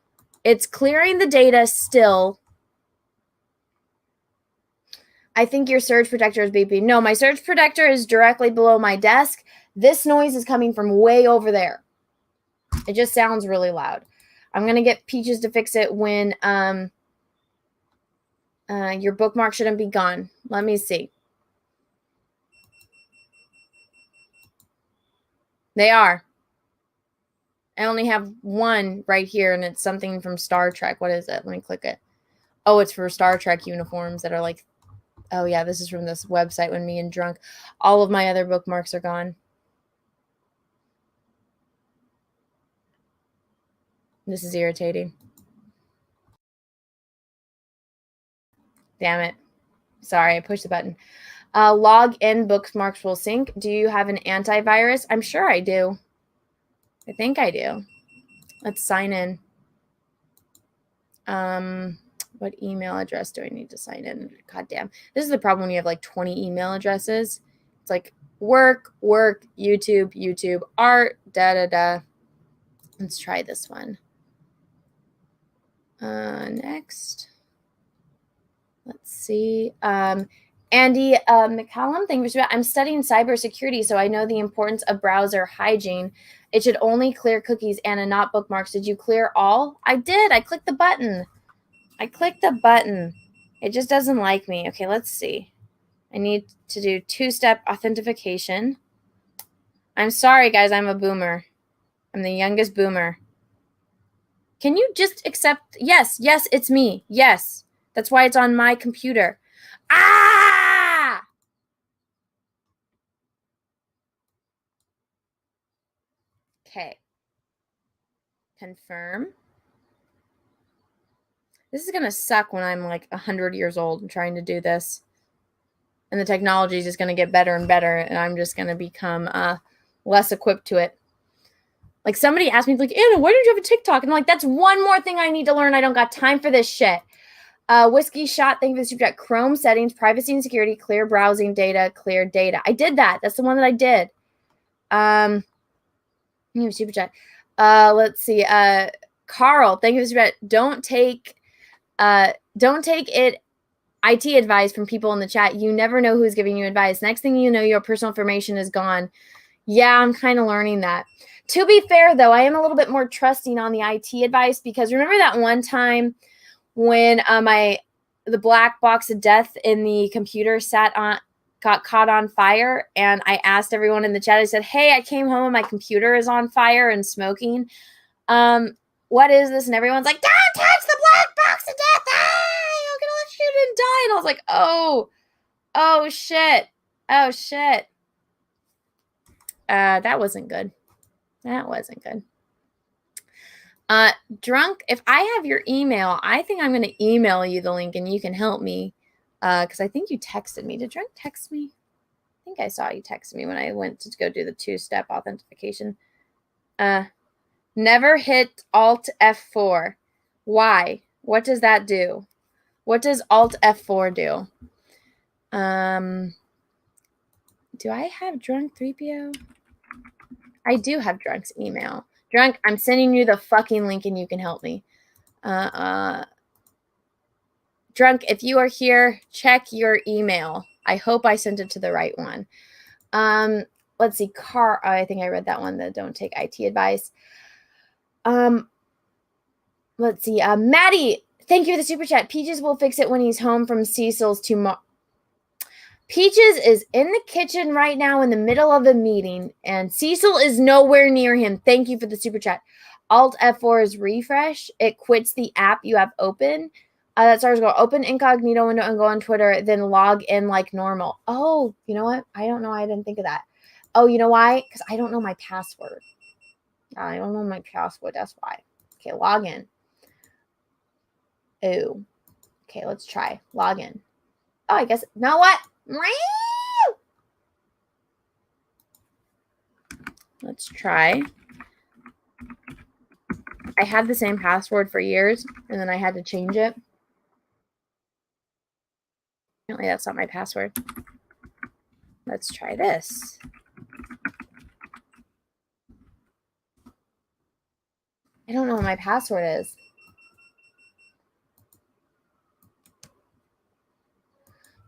It's clearing the data still. I think your surge protector is beeping. No, my surge protector is directly below my desk. This noise is coming from way over there. It just sounds really loud. I'm going to get Peaches to fix it when your bookmark shouldn't be gone. Let me see. They are. I only have one right here, and it's something from Star Trek. What is it? Let me click it. Oh, it's for Star Trek uniforms that are like, oh, yeah, this is from this website when me and drunk. All of my other bookmarks are gone. This is irritating. Damn it. Sorry, I pushed the button. Log in, bookmarks will sync. Do you have an antivirus? I'm sure I do. I think I do. Let's sign in. What email address do I need to sign in? God damn. This is the problem when you have like 20 email addresses. It's like work, YouTube, art, da. Let's try this one. Next. Let's see. Andy McCallum, thank you for I'm studying cybersecurity, so I know the importance of browser hygiene. It should only clear cookies and not bookmarks. Did you clear all? I did. I clicked the button. It just doesn't like me. Okay, let's see. I need to do two-step authentication. I'm sorry, guys. I'm a boomer. I'm the youngest boomer. Can you just accept? Yes, it's me. Yes. That's why it's on my computer. Ah! Okay. Confirm. This is going to suck when I'm like 100 years old and trying to do this. And the technology is just going to get better and better, and I'm just going to become less equipped to it. Like somebody asked me, like, Anna, why don't you have a TikTok? And I'm like, that's one more thing I need to learn. I don't got time for this shit. Whiskey Shot, thank you for the super chat. Chrome settings, privacy and security, clear browsing data, clear data. I did that. That's the one that I did. Super chat. Let's see. Carl, thank you for the super chat. Don't take it IT advice from people in the chat. You never know who's giving you advice. Next thing you know, your personal information is gone. Yeah, I'm kind of learning that. To be fair, though, I am a little bit more trusting on the IT advice because remember that one time when the black box of death in the computer got caught on fire, and I asked everyone in the chat, I said, hey, I came home and my computer is on fire and smoking. What is this? And everyone's like, don't touch the black box of death. I'm going to let you and die. And I was like, oh, shit. That wasn't good. Drunk, if I have your email, I think I'm going to email you the link and you can help me Because I think you texted me. Did Drunk text me? I think I saw you text me when I went to go do the 2-step authentication. Never hit Alt F4. Why? What does that do? What does Alt F4 do? Do I have Drunk 3PO? I do have Drunk's email. Drunk, I'm sending you the fucking link and you can help me. Drunk, if you are here, check your email. I hope I sent it to the right one. Let's see. I think I read that one, the don't take IT advice. Let's see. Maddie, thank you for the super chat. Peaches will fix it when he's home from Cecil's tomorrow. Peaches is in the kitchen right now in the middle of a meeting, and Cecil is nowhere near him. Thank you for the super chat. Alt F4 is refresh. It quits the app you have open. That starts go open incognito window and go on Twitter, then log in like normal. Oh, you know what? I don't know. I didn't think of that. Oh, you know why? Because I don't know my password. I don't know my password. That's why. Okay, log in. Oh. Okay, let's try. Log in. Oh, I guess. Know what? Let's try. I had the same password for years, and then I had to change it. Apparently, that's not my password. Let's try this. I don't know what my password is.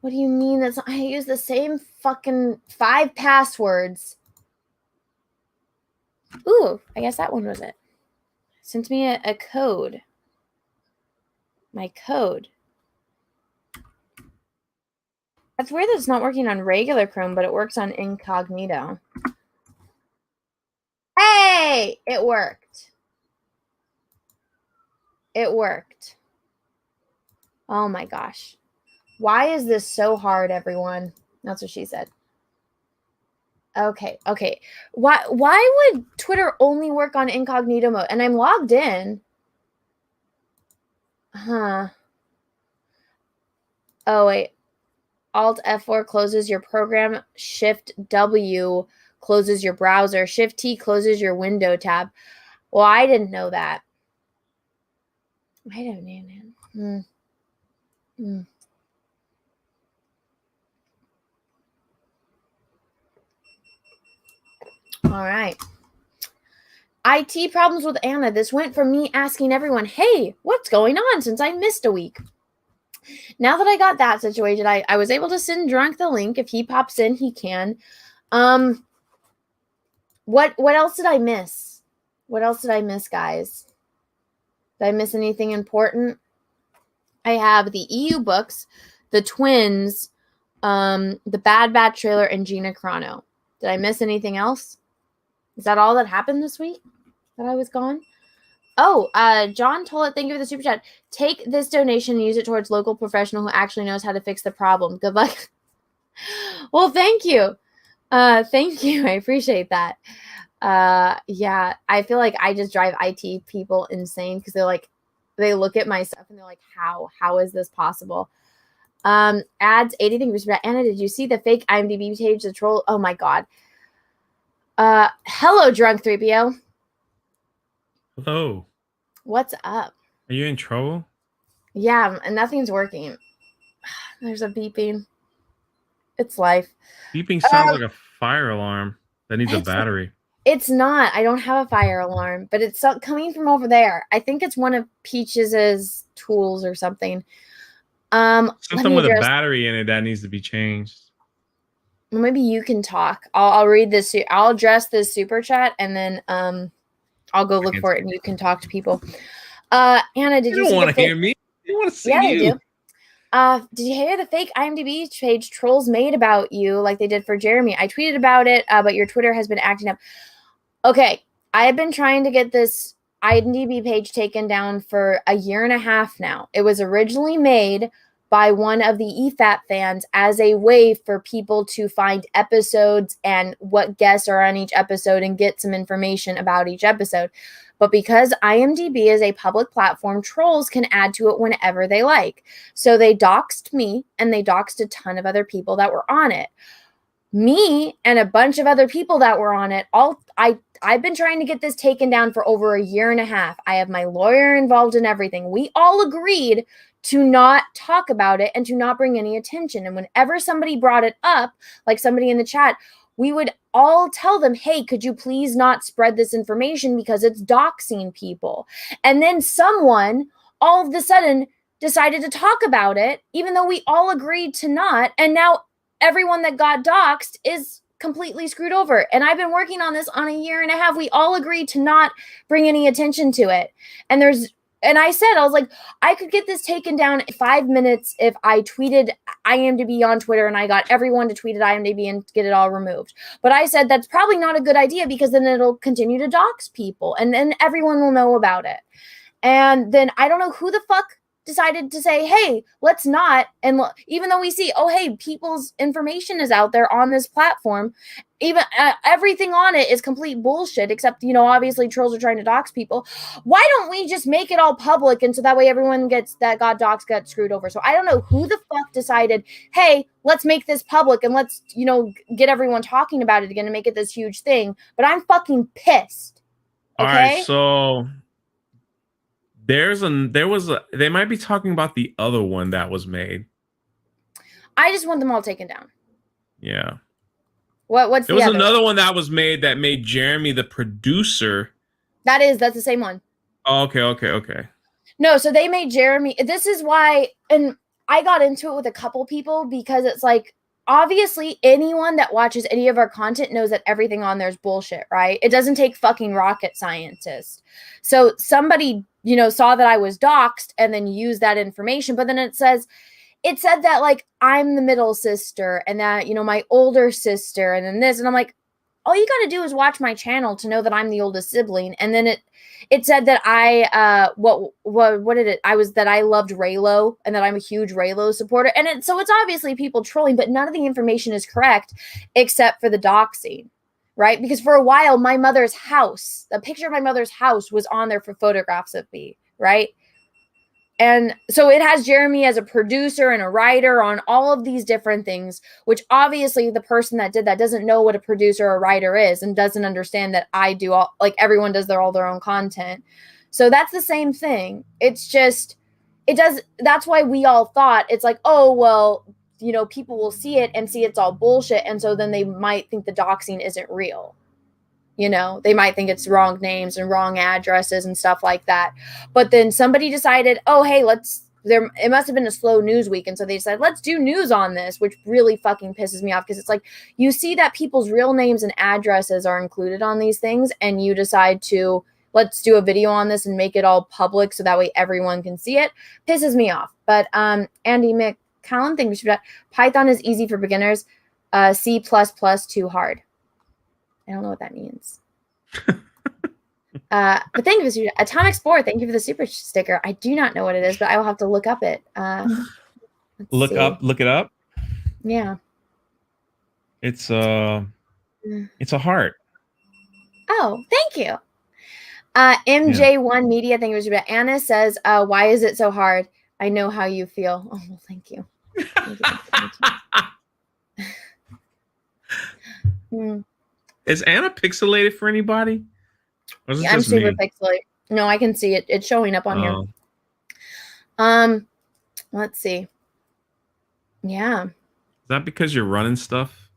What do you mean? I use the same fucking 5 passwords. Ooh, I guess that one was it. Sent me a code. My code. That's weird that it's not working on regular Chrome, but it works on incognito. Hey! It worked. It worked. Oh my gosh. Why is this so hard, everyone? That's what she said. Okay. Why would Twitter only work on incognito mode? And I'm logged in. Huh. Oh, wait. Alt F4 closes your program. Shift W closes your browser. Shift T closes your window tab. Well, I didn't know that. I don't know. All right. IT problems with Anna. This went from me asking everyone, hey, what's going on since I missed a week? Now that I got that situated, I was able to send Drunk the link. If he pops in, he can. What else did I miss? What else did I miss, guys? Did I miss anything important? I have the EU books, the twins, the Bad Batch trailer, and Gina Carano. Did I miss anything else? Is that all that happened this week that I was gone? Oh, John Tollett, thank you for the super chat. Take this donation and use it towards local professional who actually knows how to fix the problem. Good luck. Well, thank you. Thank you. I appreciate that. Yeah, I feel like I just drive IT people insane because they look at my stuff and they're like, how is this possible? Ads 80 things. Anna, did you see the fake IMDb page, the troll? Oh my God. Hello, Drunk 3PO. Hello. What's up? Are you in trouble? Yeah, and nothing's working. There's a beeping. It's life. Beeping sounds like a fire alarm that needs a battery. It's not. I don't have a fire alarm, but it's coming from over there. I think it's one of Peach's tools or something. Something with a battery in it that needs to be changed. Well, maybe you can talk. I'll read this. I'll address this super chat and then I'll go look for it and you can talk to people. Anna, did you don't want to hear me? You want to see you? I do. Did you hear the fake IMDb page trolls made about you like they did for Jeremy? I tweeted about it, but your Twitter has been acting up. Okay, I have been trying to get this IMDb page taken down for a year and a half now. It was originally made by one of the EFAP fans as a way for people to find episodes and what guests are on each episode and get some information about each episode. But because IMDb is a public platform, trolls can add to it whenever they like. So they doxed me, and they doxed a ton of other people that were on it. Me and a bunch of other people that were on it, I've been trying to get this taken down for over a year and a half. I have my lawyer involved in everything. We all agreed to not talk about it and to not bring any attention. And whenever somebody brought it up, like somebody in the chat, we would all tell them, hey, could you please not spread this information because it's doxing people? And then someone all of a sudden decided to talk about it, even though we all agreed to not. And now everyone that got doxed is completely screwed over. And I've been working on this on a year and a half. We all agreed to not bring any attention to it. And I was like, I could get this taken down in 5 minutes if I tweeted IMDb on Twitter and I got everyone to tweet at IMDb and get it all removed. But I said that's probably not a good idea because then it'll continue to dox people and then everyone will know about it. And then I don't know who the fuck decided to say, hey, let's not. And even though we see, oh, hey, people's information is out there on this platform, even everything on it is complete bullshit, except, obviously trolls are trying to dox people. Why don't we just make it all public? And so that way everyone that got doxed got screwed over. So I don't know who the fuck decided, hey, let's make this public and let's, get everyone talking about it again and make it this huge thing. But I'm fucking pissed. Okay? All right, so they might be talking about the other one that was made. I just want them all taken down. Yeah. What's there the was other another one? one that was made that made Jeremy the producer. That's the same one. Oh, okay. No, so they made Jeremy. This is why, and I got into it with a couple people because it's like, obviously anyone that watches any of our content knows that everything on there is bullshit, right? It doesn't take fucking rocket scientists. So somebody, saw that I was doxxed and then used that information, but then it said that like I'm the middle sister and that, my older sister and then this, and I'm like, all you got to do is watch my channel to know that I'm the oldest sibling. And then it said that I that I loved Raylo and that I'm a huge Raylo supporter. And so it's obviously people trolling, but none of the information is correct except for the doxing, right? Because for a while, my mother's house, a picture of my mother's house was on there for photographs of me, right? And so it has Jeremy as a producer and a writer on all of these different things, which obviously the person that did that doesn't know what a producer or writer is and doesn't understand that I do all, like everyone does all their own content. So that's the same thing. It's just, that's why we all thought it's like, oh, well, people will see it and see it's all bullshit. And so then they might think the doxing isn't real. They might think it's wrong names and wrong addresses and stuff like that. But then somebody decided, oh, hey, it must have been a slow news week. And so they decided, let's do news on this, which really fucking pisses me off because it's like, you see that people's real names and addresses are included on these things and you decide to, let's do a video on this and make it all public so that way everyone can see it. Pisses me off. But Andy McCallum, thank you for that. Python is easy for beginners. C++ too hard. I don't know what that means. But thank you for the Atomic Spore. Thank you for the super sticker. I do not know what it is, but I will have to look up it. Look it up. Yeah. It's a heart. Oh, thank you. MJ1 Media. Thank you for that. Anna says, "Why is it so hard? I know how you feel." Oh, well, thank you. Is Anna pixelated for anybody? Or is it I'm just super me? pixelated. No, I can see it. It's showing up on here. Let's see. Yeah. Is that because you're running stuff?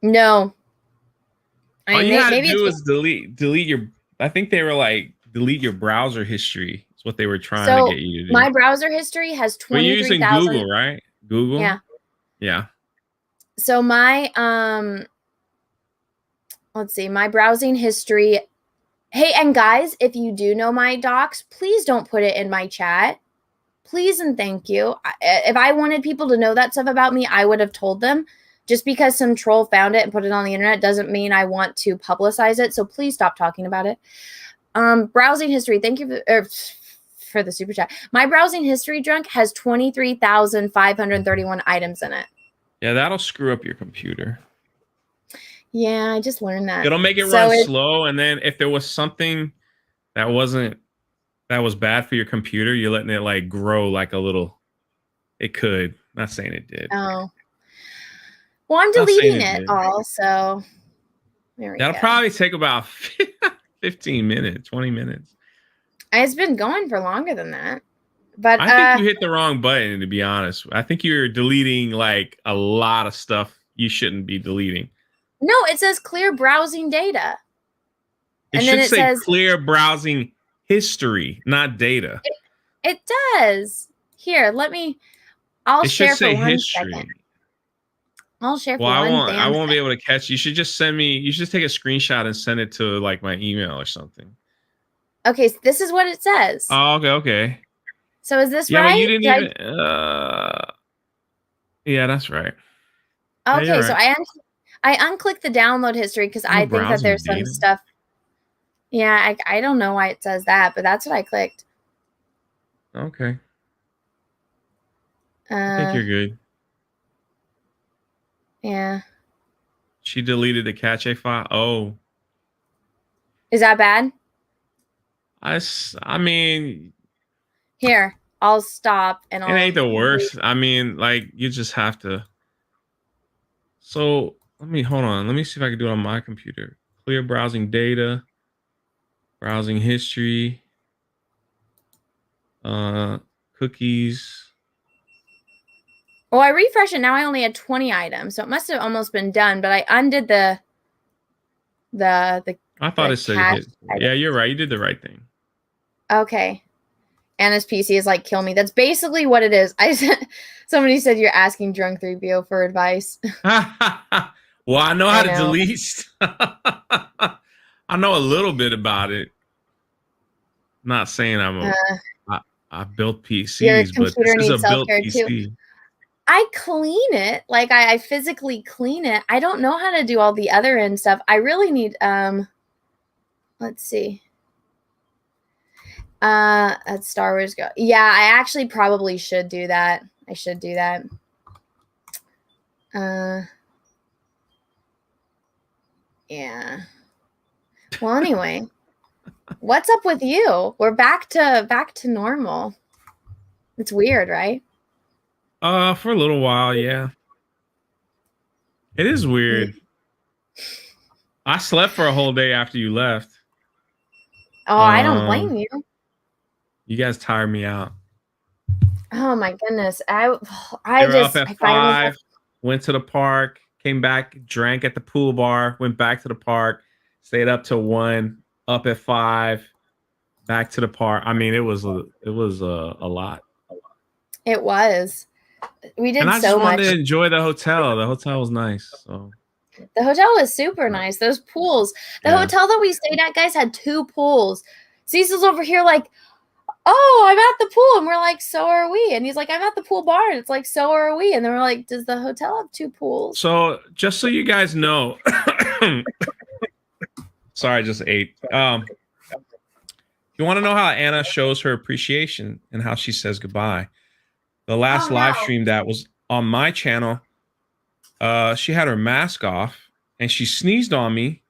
No. All you had to do is delete your. I think they were like delete your browser history. Is what they were trying to get you to do. My browser history has 23,000. But you're using Google, right? Google. Yeah. Yeah. So my let's see, my browsing history. Hey, and guys, if you do know my docs, please don't put it in my chat. Please and thank you. If I wanted people to know that stuff about me, I would have told them. Just because some troll found it and put it on the internet doesn't mean I want to publicize it. So please stop talking about it. Browsing history. Thank you for the super chat. My browsing history drunk has 23,531 items in it. Yeah, that'll screw up your computer. Yeah, I just learned that. It'll make it So run slow, and then if there was something that was bad for your computer, you're letting it like grow like a little. It could. Not saying it did. Oh. Well, I'm Not saying deleting it it did. all, so there we That'll go. probably take about 15 minutes, 20 minutes. It's been going for longer than that. But I think you hit the wrong button, to be honest. I think you're deleting like a lot of stuff you shouldn't be deleting. no, it says clear browsing data. It And should then it say says clear browsing history, not data. it does. Here, I'll It should share say for 1 history. second. I'll share Well, for one I damn won't be second. able to catch. You should just send me. You should take a screenshot and send it to like my email or something. Okay, so this is what it says. Oh, okay. So is this Yeah, right? but you didn't Did even. Yeah, that's right. okay, you're so right. I unclicked the download history because I think that browsing there's some data. stuff. Yeah, I don't know why it says that, but that's what I clicked. Okay, I think you're good. Yeah. She deleted the cache file. Oh, Is that bad? I mean, Here, I'll stop and it I'll. ain't the worst. I mean, like you just have to. So hold on. Let me see if I can do it on my computer. Clear browsing data, browsing history, cookies. Well, I refreshed it. Now I only had 20 items, so it must have almost been done. But I undid the. I thought the it said cache hit. item. Yeah, you're right. You did the right thing. Okay. Anna's PC is like, kill me. That's basically what it is. Somebody said you're asking Drunk 3PO for advice. Well, I know how to I know. delete. I know a little bit about it. Not saying I built PCs, but this is a built self-care PC. too. I clean it. Like I physically clean it. I don't know how to do all the other end stuff. I really need let's see. That's Star Wars Go. Yeah, I actually probably should do that. I should do that. Yeah. Well, anyway, what's up with you? We're back to normal. It's weird, right? For a little while, yeah. It is weird. I slept for a whole day after you left. Oh, I don't blame you. You guys tired me out. Oh my goodness. They were up at I finally 5, went to the park, came back, drank at the pool bar, went back to the park, stayed up till 1, up at 5, back to the park. I mean, it was a lot. It was. We did and I so just wanted much. to enjoy the hotel. The hotel was nice. So The hotel was super nice. Those pools. The Yeah. hotel that we stayed at, guys, had 2 pools. Cecil's over here like, oh, I'm at the pool. And we're like, so are we. And he's like, I'm at the pool bar. And it's like, so are we. And then we're like, does the hotel have 2 pools? So just so you guys know, sorry, I just ate. You want to know how Anna shows her appreciation and how she says goodbye? The last live stream that was on my channel, she had her mask off and she sneezed on me.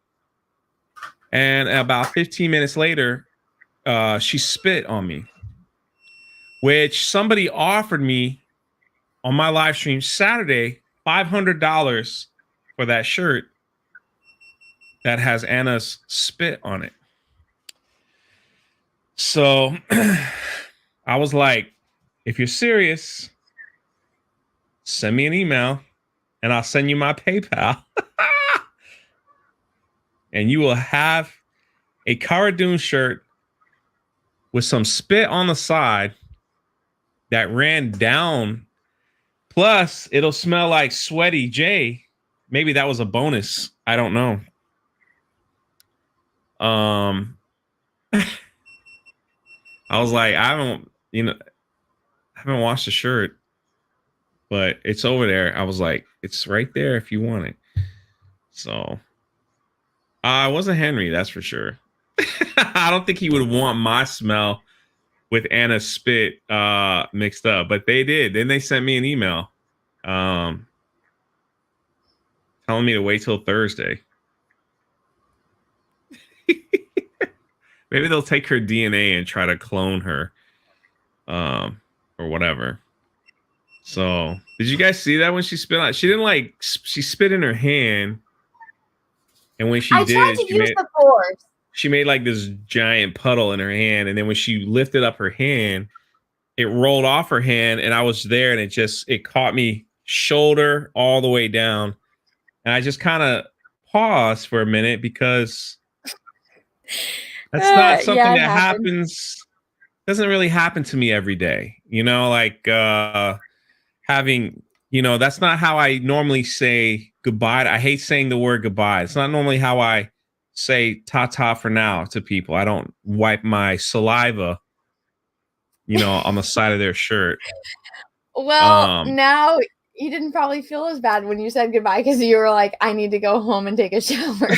And about 15 minutes later, she spit on me, which somebody offered me on my live stream Saturday, $500 for that shirt that has Anna's spit on it. So I was like, if you're serious, send me an email and I'll send you my PayPal. And you will have a Cara Dune shirt with some spit on the side that ran down. Plus, it'll smell like Sweaty J. Maybe that was a bonus. I don't know. I was like, I haven't washed the shirt, but it's over there. I was like, it's right there if you want it. So it wasn't Henry, that's for sure. I don't think he would want my smell with Anna's spit mixed up, but they did. Then they sent me an email telling me to wait till Thursday. Maybe they'll take her DNA and try to clone her, or whatever. So, did you guys see that when she spit out? She didn't like. She spit in her hand, and when she I tried did, to use the force. she made like this giant puddle in her hand, and then when she lifted up her hand, it rolled off her hand, and I was there, and it caught me shoulder all the way down, and I just kind of paused for a minute because that's not something that happens. Doesn't really happen to me every day, you know, like having, you know, that's not how I normally say goodbye. I hate saying the word goodbye. It's not normally how I say ta-ta for now to people. I don't wipe my saliva, you know, on the side of their shirt. Well, now you didn't probably feel as bad when you said goodbye because you were like, I need to go home and take a shower.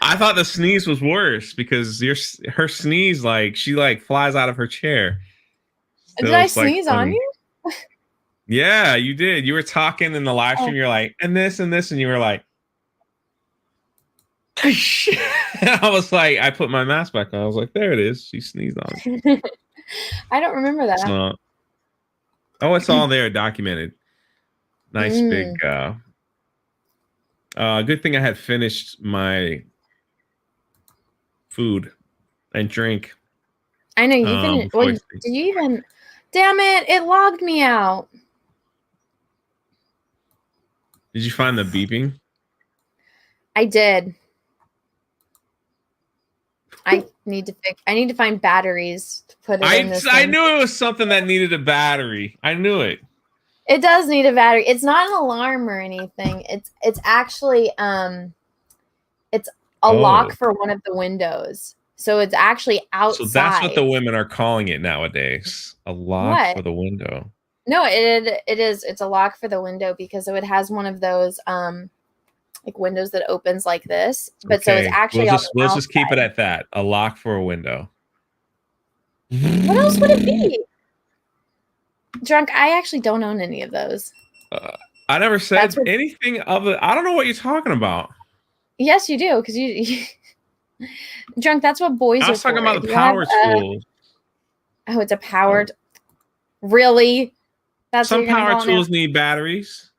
I thought the sneeze was worse because her sneeze, like she like flies out of her chair. So did I sneeze on you? Yeah, you did. You were talking in the live stream. You're like, and this, and you were like, I was like, I put my mask back on. I was like, there it is. She sneezed on me. I don't remember that. So, it's all there documented. Nice big. Good thing I had finished my food and drink. I know you finished. Well, did you even? Damn it! It logged me out. Did you find the beeping? I did. I need to find batteries to put it in this I thing. knew it was something that needed a battery. I knew it. It does need a battery. It's not an alarm or anything. It's actually it's a lock for one of the windows. So it's actually outside. So that's what the women are calling it nowadays. A lock for the window. No, it is. It's a lock for the window because it has one of those like windows that opens like this. But so it's actually we'll just keep it at that. A lock for a window. What else would it be? Drunk, I actually don't own any of those. I never said anything of it. I don't know what you're talking about. Yes, you do, because you Drunk, that's what boys are. I was talking about the power tools. Oh, it's a powered. Really? That's some power tools need batteries.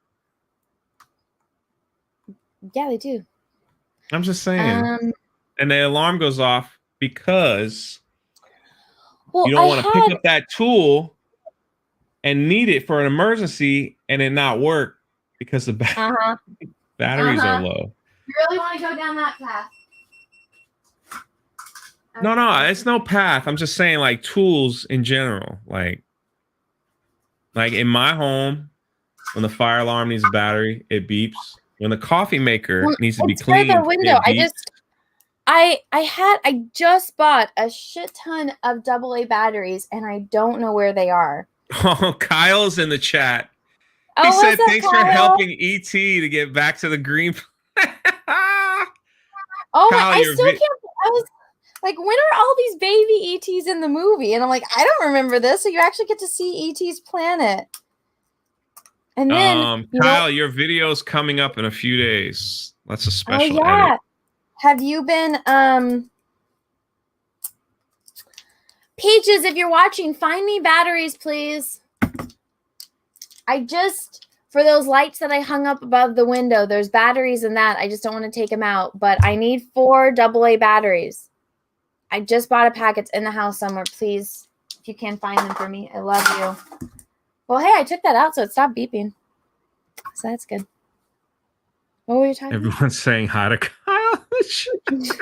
Yeah, they do. I'm just saying. And the alarm goes off because you don't want to pick up that tool and need it for an emergency and it not work because the batteries are low. You really want to go down that path? Okay. No, it's no path. I'm just saying like tools in general. Like in my home, when the fire alarm needs a battery, it beeps. When the coffee maker needs to be cleaned, the window. I just bought a shit ton of AA batteries and I don't know where they are. Oh, Kyle's in the chat. He said, thanks for helping ET to get back to the green. Oh, Kyle, I still can't. I was like, when are all these baby ETs in the movie? And I'm like, I don't remember this. So you actually get to see ET's planet. And then, Kyle, your video's coming up in a few days. That's a special edit. Have you been, Peaches, if you're watching, find me batteries, please. For those lights that I hung up above the window, there's batteries in that. I just don't want to take them out. But I need 4 AA batteries. I just bought a packet in the house somewhere. Please, if you can find them for me. I love you. Well, hey, I took that out, so it stopped beeping. So that's good. What were you talking about? Everyone's saying hi to Kyle. I feel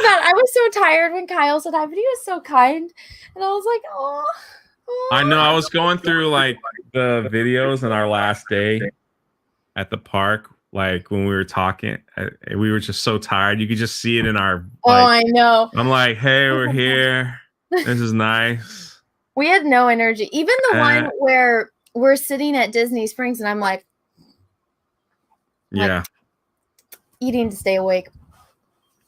bad. I was so tired when Kyle said hi, but he was so kind. And I was like, oh. I know. I was going through like the videos in our last day at the park, like when we were talking. We were just so tired. You could just see it in our. I know. I'm like, hey, we're here. This is nice. We had no energy. Even the one where we're sitting at Disney Springs, and I'm like, eating to stay awake.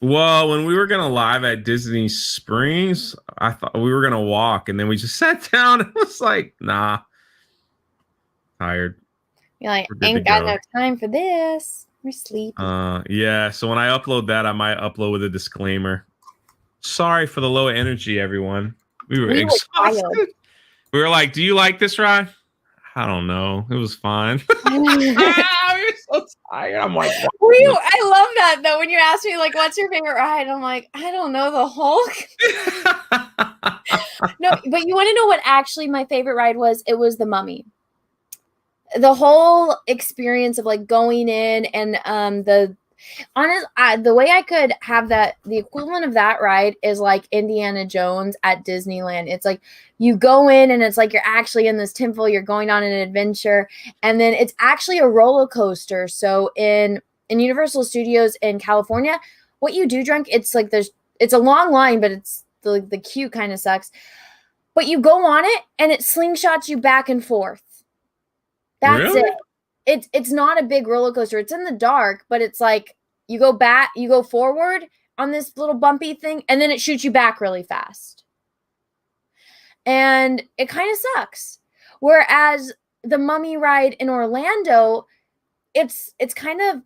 Well, when we were gonna live at Disney Springs, I thought we were gonna walk, and then we just sat down. It was like, nah, tired. You're like, ain't got no time for this. We're sleepy. Yeah. So when I upload that, I might upload with a disclaimer. Sorry for the low energy, everyone. We were We were tired. exhausted. We were like, "Do you like this ride?" I don't know. It was fine. We were so tired. I'm like, "What?" I love that though. When you ask me like, "What's your favorite ride?" I'm like, I don't know, the Hulk. No, but you want to know what actually my favorite ride was? It was the Mummy. The whole experience of like going in and the way I could have that, the equivalent of that ride is like Indiana Jones at Disneyland. It's like you go in and it's like you're actually in this temple, you're going on an adventure, and then it's actually a roller coaster. So in Universal Studios in California, what you do, Drunk, it's like it's a long line, but it's the queue kind of sucks. But you go on it and it slingshots you back and forth. That's Really? it. It's not a big roller coaster. It's in the dark, but it's like you go forward on this little bumpy thing, and then it shoots you back really fast. And it kind of sucks. Whereas the Mummy ride in Orlando, it's kind of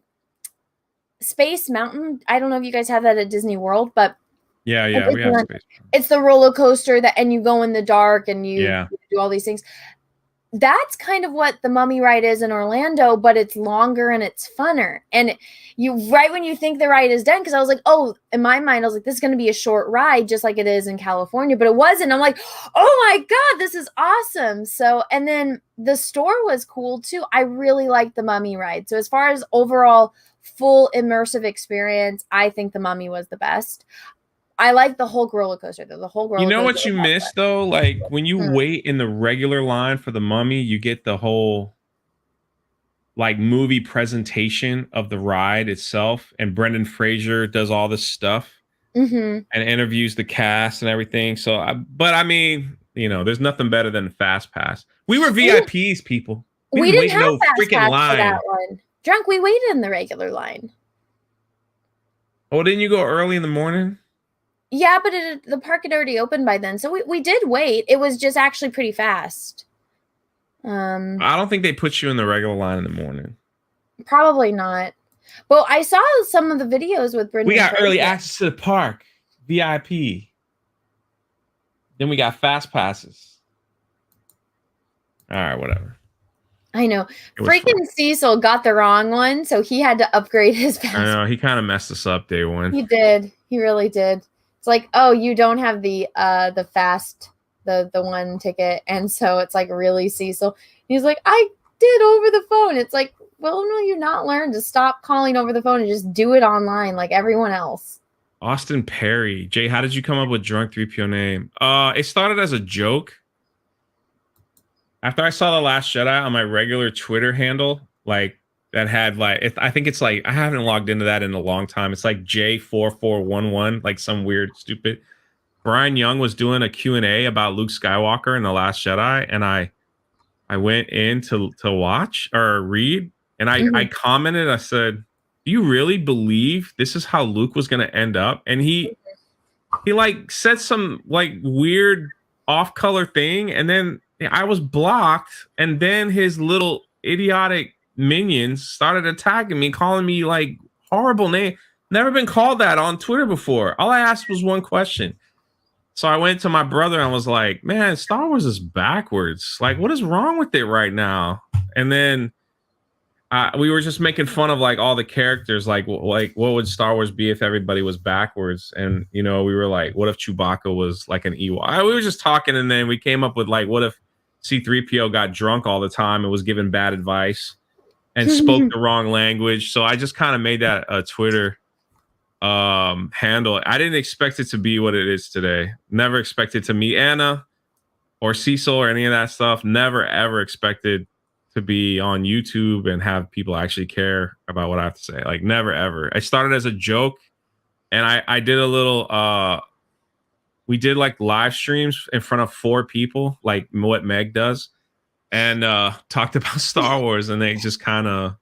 Space Mountain. I don't know if you guys have that at Disney World, but Yeah, we have space. it's the roller coaster and you go in the dark and you do all these things. That's kind of what the Mummy ride is in Orlando, but it's longer and it's funner. And you, right when you think the ride is done, because I was like, oh, in my mind, I was like, this is going to be a short ride, just like it is in California, but it wasn't. I'm like, oh my God, this is awesome. So, and then the store was cool too. I really liked the Mummy ride. So as far as overall full immersive experience, I think the Mummy was the best. I like the Hulk roller coaster though. The Hulk roller coaster. You know what you miss though? Like when you wait in the regular line for the Mummy, you get the whole like movie presentation of the ride itself, and Brendan Fraser does all this stuff and interviews the cast and everything. So, but I mean, you know, there's nothing better than Fast Pass. We were VIPs, people. We didn't have Fast freaking Pass line. for that one. Drunk, we waited in the regular line. Oh, didn't you go early in the morning? Yeah, but the park had already opened by then. So we did wait. It was just actually pretty fast. I don't think they put you in the regular line in the morning. Probably not. But I saw some of the videos with Brendan. We got Fraser. early access to the park, VIP. Then we got fast passes. All right, whatever. I know. Freaking Cecil got the wrong one, so he had to upgrade his pass. I know, he kind of messed us up day one. He did. He really did. It's like, oh, you don't have the fast, the one ticket, and so it's like, really, Cecil? He's like, I did over the phone. It's like, well, no, you not learned to stop calling over the phone and just do it online like everyone else. Austin Perry. Jay, how did you come up with Drunk 3PO name? It started as a joke. After I saw The Last Jedi on my regular Twitter handle, like that had like, I think it's like, I haven't logged into that in a long time. It's like J4411, like some weird, stupid. Brian Young was doing a Q&A about Luke Skywalker in The Last Jedi, and I went in to watch or read, and I commented, I said, do you really believe this is how Luke was going to end up? And he like said some like weird off-color thing, and then I was blocked, and then his little idiotic minions started attacking me, calling me like horrible name. Never been called that on Twitter before. All I asked was one question. So I went to my brother and was like, man, Star Wars is backwards. Like, what is wrong with it right now? And then we were just making fun of like all the characters, like what would Star Wars be if everybody was backwards? And, you know, we were like, what if Chewbacca was like an Ewok? We were just talking, and then we came up with like, what if C-3PO got drunk all the time and was giving bad advice and spoke the wrong language? So I just kind of made that a Twitter handle. I didn't expect it to be what it is today. Never expected to meet Anna or Cecil or any of that stuff. Never ever expected to be on YouTube and have people actually care about what I have to say. Like, never ever. I started as a joke, and I did a little we did like live streams in front of 4 people, like what Meg does, and talked about Star Wars, and they just kind of,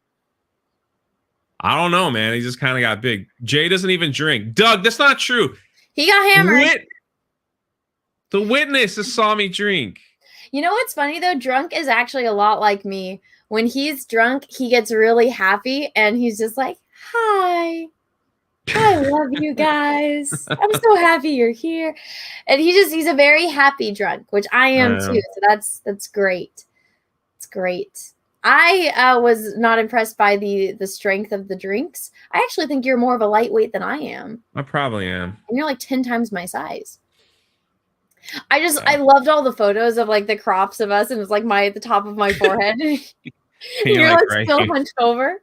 I don't know, man. He just kind of got big. Jay doesn't even drink. Doug, that's not true. He got hammered. The witness saw me drink. You know what's funny though? Drunk is actually a lot like me. when he's drunk, he gets really happy and he's just like, hi. I love you guys. I'm so happy you're here. And he's a very happy drunk, which I am too. So that's great. It's great. I was not impressed by the strength of the drinks. I actually think you're more of a lightweight than I am. I probably am. And you're like 10 times my size. I loved all the photos of like the crops of us, and it's like the top of my forehead. You're like right still here. hunched over.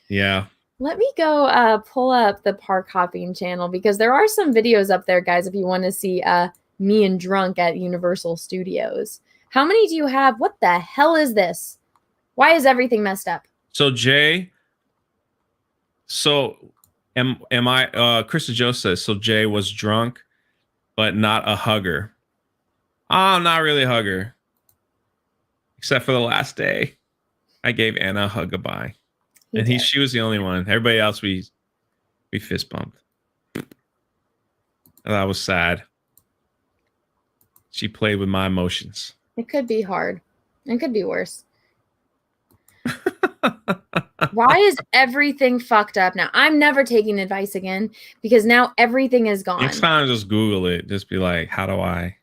Yeah. Let me go pull up the park hopping channel because there are some videos up there, guys, if you want to see me and drunk at Universal Studios. How many do you have? What the hell is this? Why is everything messed up? So Jay, am I Krista Joe says so Jay was drunk but not a hugger. I'm not really a hugger. Except for the last day. I gave Anna a hug goodbye. She was the only one. Everybody else we fist bumped. That was sad. She played with my emotions. It could be hard. It could be worse. Why is everything fucked up now? I'm never taking advice again because now everything is gone. Next time, just Google it. Just be like, how do I?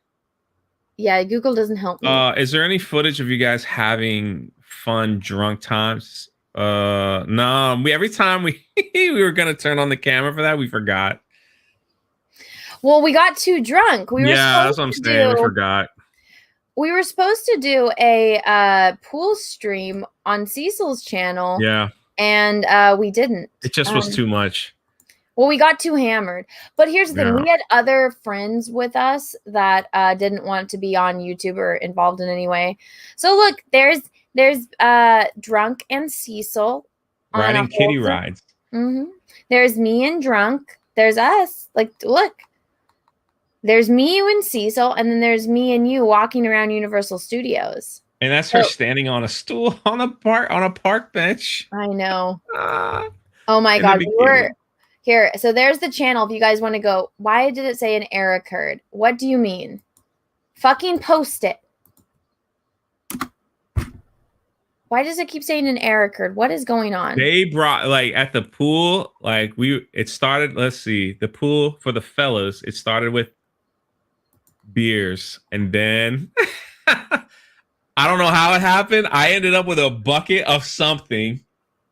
Yeah, Google doesn't help me. Is there any footage of you guys having fun drunk times? No. Every time we were gonna turn on the camera for that, we forgot. Well, we got too drunk. That's what I'm saying. We forgot. We were supposed to do a pool stream on Cecil's channel. Yeah. And we didn't. It just was too much. Well, we got too hammered. But here's the thing. We had other friends with us that didn't want to be on YouTube or involved in any way. So look, there's Drunk and Cecil. Riding kitty rides. Mm-hmm. There's me and Drunk. There's us. Like, look. There's me, you, and Cecil, and then there's me and you walking around Universal Studios. And that's her standing on a stool on a park bench. I know. Oh my God. We were here. So there's the channel. If you guys want to go, why did it say an error occurred? What do you mean? Fucking post it. Why does it keep saying an error occurred? What is going on? They brought at the pool, it started, let's see, the pool for the fellas, it started with beers, and then I don't know how it happened. I ended up with a bucket of something.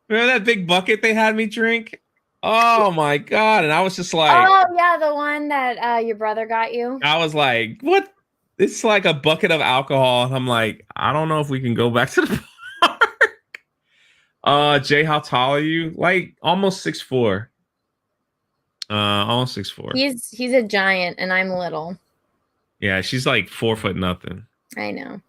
Remember that big bucket they had me drink? Oh my God. And I was just like, oh yeah, the one that your brother got you. I was like, what? It's like a bucket of alcohol. And I'm like, I don't know if we can go back to the park. Jay, how tall are you? Like almost 6'4". Almost 6'4". He's a giant and I'm little. Yeah, she's like 4 foot nothing. I know.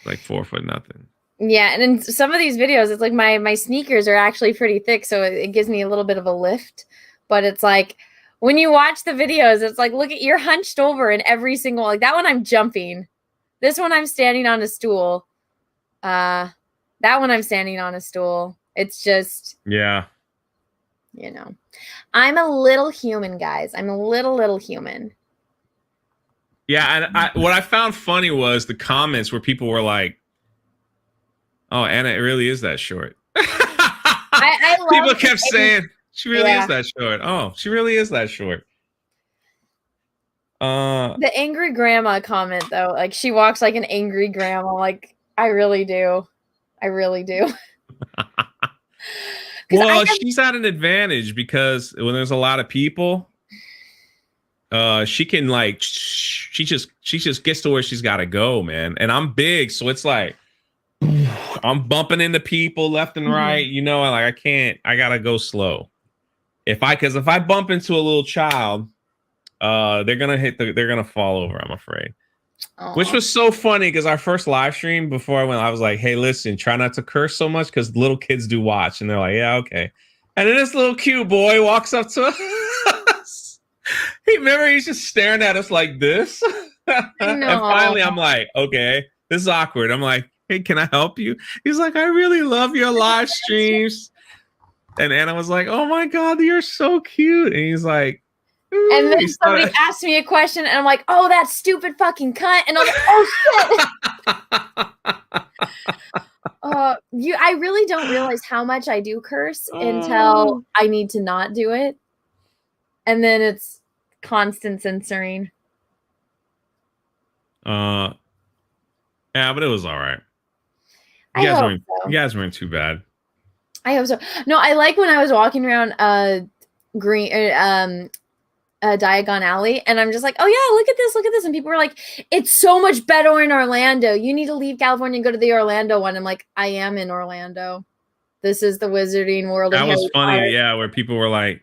Like 4 foot nothing. Yeah, and in some of these videos, it's like my sneakers are actually pretty thick, so it gives me a little bit of a lift. But it's like when you watch the videos, it's like, look at, you're hunched over in every single, like that one I'm jumping. This one I'm standing on a stool. That one I'm standing on a stool. It's just, yeah. You know, I'm a little human, guys. I'm a little human. Yeah, and what I found funny was the comments where people were like, "Oh, Anna, it really is that short." I love people kept saying, "She really is that short." Oh, she really is that short. The angry grandma comment though, like she walks like an angry grandma. Like I really do. Well, she's at an advantage because when there's a lot of people, she can like she just gets to where she's got to go, man. And I'm big, so it's like I'm bumping into people left and right, you know, and like I gotta go slow. Because if I bump into a little child, they're gonna fall over, I'm afraid. Aww. Which was so funny because our first live stream before I went, I was like, hey, listen, try not to curse so much because little kids do watch. And they're like, yeah, okay. And then this little cute boy walks up to us. He's just staring at us like this. And finally I'm like, okay, this is awkward. I'm like, hey, can I help you? He's like, I really love your live streams. And Anna was like, oh my God, you're so cute. And he's like, and then somebody asked me a question, and I'm like, "Oh, that stupid fucking cunt!" And I'm like, "Oh shit!" I really don't realize how much I do curse until I need to not do it. And then it's constant censoring. Yeah, but it was all right. I hope so. You guys weren't too bad. I hope so. No, I like when I was walking around Diagon Alley, and I'm just like, oh yeah, look at this, and people were like, it's so much better in Orlando. You need to leave California and go to the Orlando one. I'm like, I am in Orlando. This is the Wizarding World. That was funny, yeah, where people were like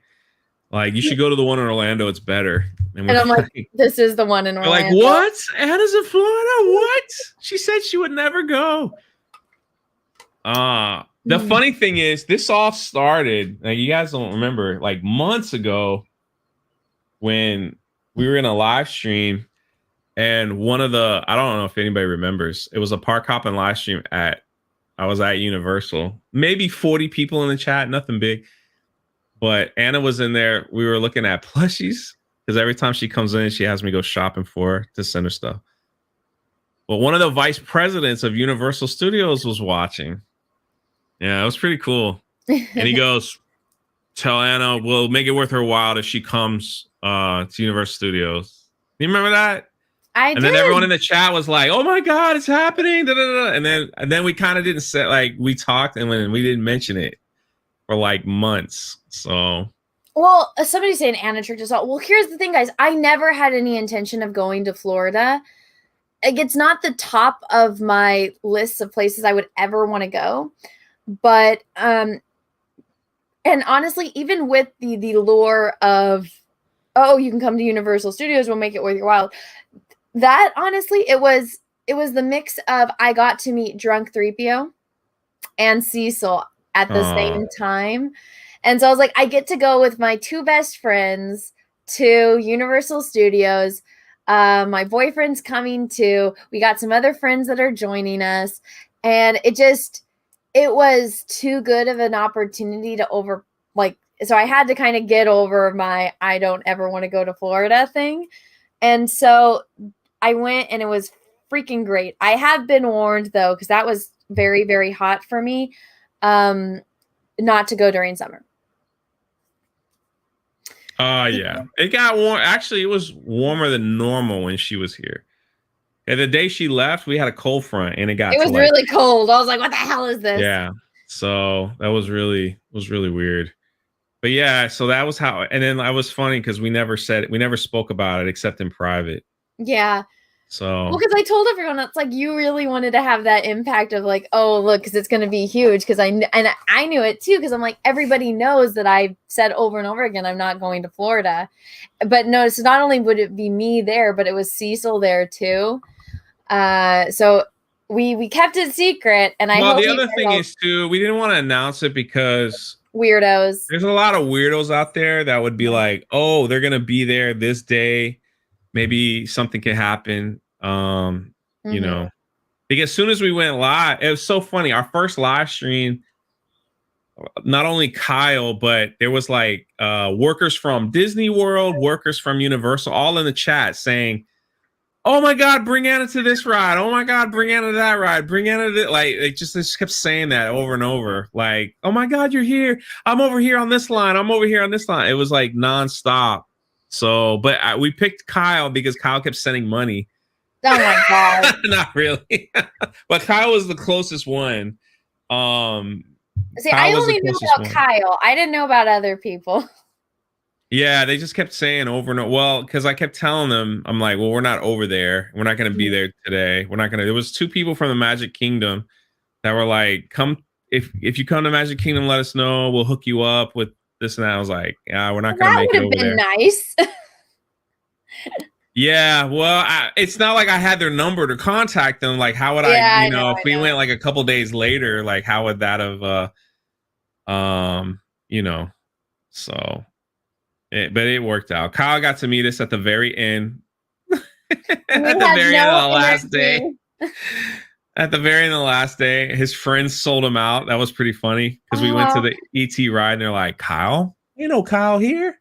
you should go to the one in Orlando. It's better. And I'm like, this is the one in Orlando. Like, what? Anna's in Florida? What? She said she would never go. The funny thing is, this all started, like, you guys don't remember, like months ago when we were in a live stream, and one of the, I don't know if anybody remembers, it was a Park Hoppin' live stream I was at Universal. Maybe 40 people in the chat, nothing big. But Anna was in there. We were looking at plushies because every time she comes in, she has me go shopping for her to send her stuff. But one of the vice presidents of Universal Studios was watching. Yeah, it was pretty cool. And he goes, tell Anna we'll make it worth her while if she comes to Universal Studios. You remember that? I did. Then everyone in the chat was like, "Oh my God, it's happening!" Da, da, da. And then we kind of didn't say, like, we talked and when we didn't mention it for like months. So, well, somebody's saying Anna Church is all. Well, here's the thing, guys. I never had any intention of going to Florida. Like, it's not the top of my list of places I would ever want to go. But and honestly, even with the lure of, oh, you can come to Universal Studios, we'll make it worth your while. That honestly, it was the mix of, I got to meet Drunk 3PO and Cecil at the same time. And so I was like, I get to go with my two best friends to Universal Studios. My boyfriend's coming too. We got some other friends that are joining us. And it was too good of an opportunity to so I had to kind of get over my, I don't ever want to go to Florida thing. And so I went, and it was freaking great. I have been warned though, because that was very, very hot for me, not to go during summer. Yeah. It got warm. Actually, it was warmer than normal when she was here. And the day she left, we had a cold front, and it was really cold. I was like, what the hell is this? Yeah. So that was really weird. But yeah, so that was how, and then I was funny because we never spoke about it except in private. Yeah. So, well, because I told everyone, it's like, you really wanted to have that impact of like, oh, look, because it's going to be huge. Because I knew it too, because I'm like, everybody knows that I've said over and over again, I'm not going to Florida. But no, so not only would it be me there, but it was Cecil there too. So we kept it secret, and the other thing is too, we didn't want to announce it because weirdos. There's a lot of weirdos out there that would be like, oh, they're gonna be there this day. Maybe something can happen. You know, because as soon as we went live, it was so funny. Our first live stream, not only Kyle, but there was like workers from Disney World, workers from Universal, all in the chat saying, oh my God, bring Anna to this ride. Oh my God, bring Anna to that ride. Bring Anna to like, they just kept saying that over and over. Like, oh my God, you're here. I'm over here on this line. I'm over here on this line. It was like nonstop. So, but we picked Kyle because Kyle kept sending money. Oh my God. Not really. But Kyle was the closest one. See, I only knew about Kyle. I didn't know about other people. Yeah, they just kept saying over and over. Well, because I kept telling them, I'm like, well, we're not over there. We're not going to be there today. We're not going to. There was two people from the Magic Kingdom that were like, come, if you come to Magic Kingdom, let us know. We'll hook you up with this and that. I was like, yeah, we're not going to make it over there. That would have been nice. Yeah, well, it's not like I had their number to contact them. Like, how would I know, if we went like a couple days later, like, how would that have, you know, so. But it worked out. Kyle got to meet us at the very end. At the very end of the last day. At the very end of the last day, his friends sold him out. That was pretty funny because we went to the ET ride and they're like, Kyle? Ain't no Kyle here.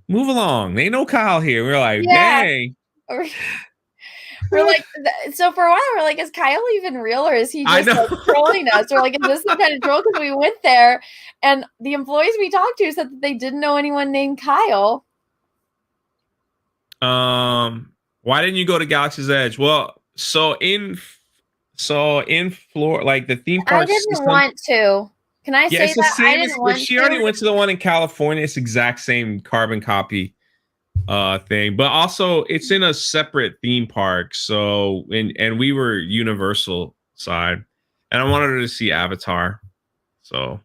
Move along. Ain't no Kyle here. We were like, dang. We're like, so for a while, we're like, is Kyle even real or is he I just know. like trolling us? We're like, is this some kind of troll? Because we went there and the employees we talked to said that they didn't know anyone named Kyle. Why didn't you go to Galaxy's Edge? Well, so in Florida, like the theme I park didn't system. want to. Can I Yeah, say it's the that? I same as didn't if want she already to. went to the one in California. It's the exact same carbon copy thing, but also it's in a separate theme park. So and we were Universal side, and I wanted her to see Avatar. So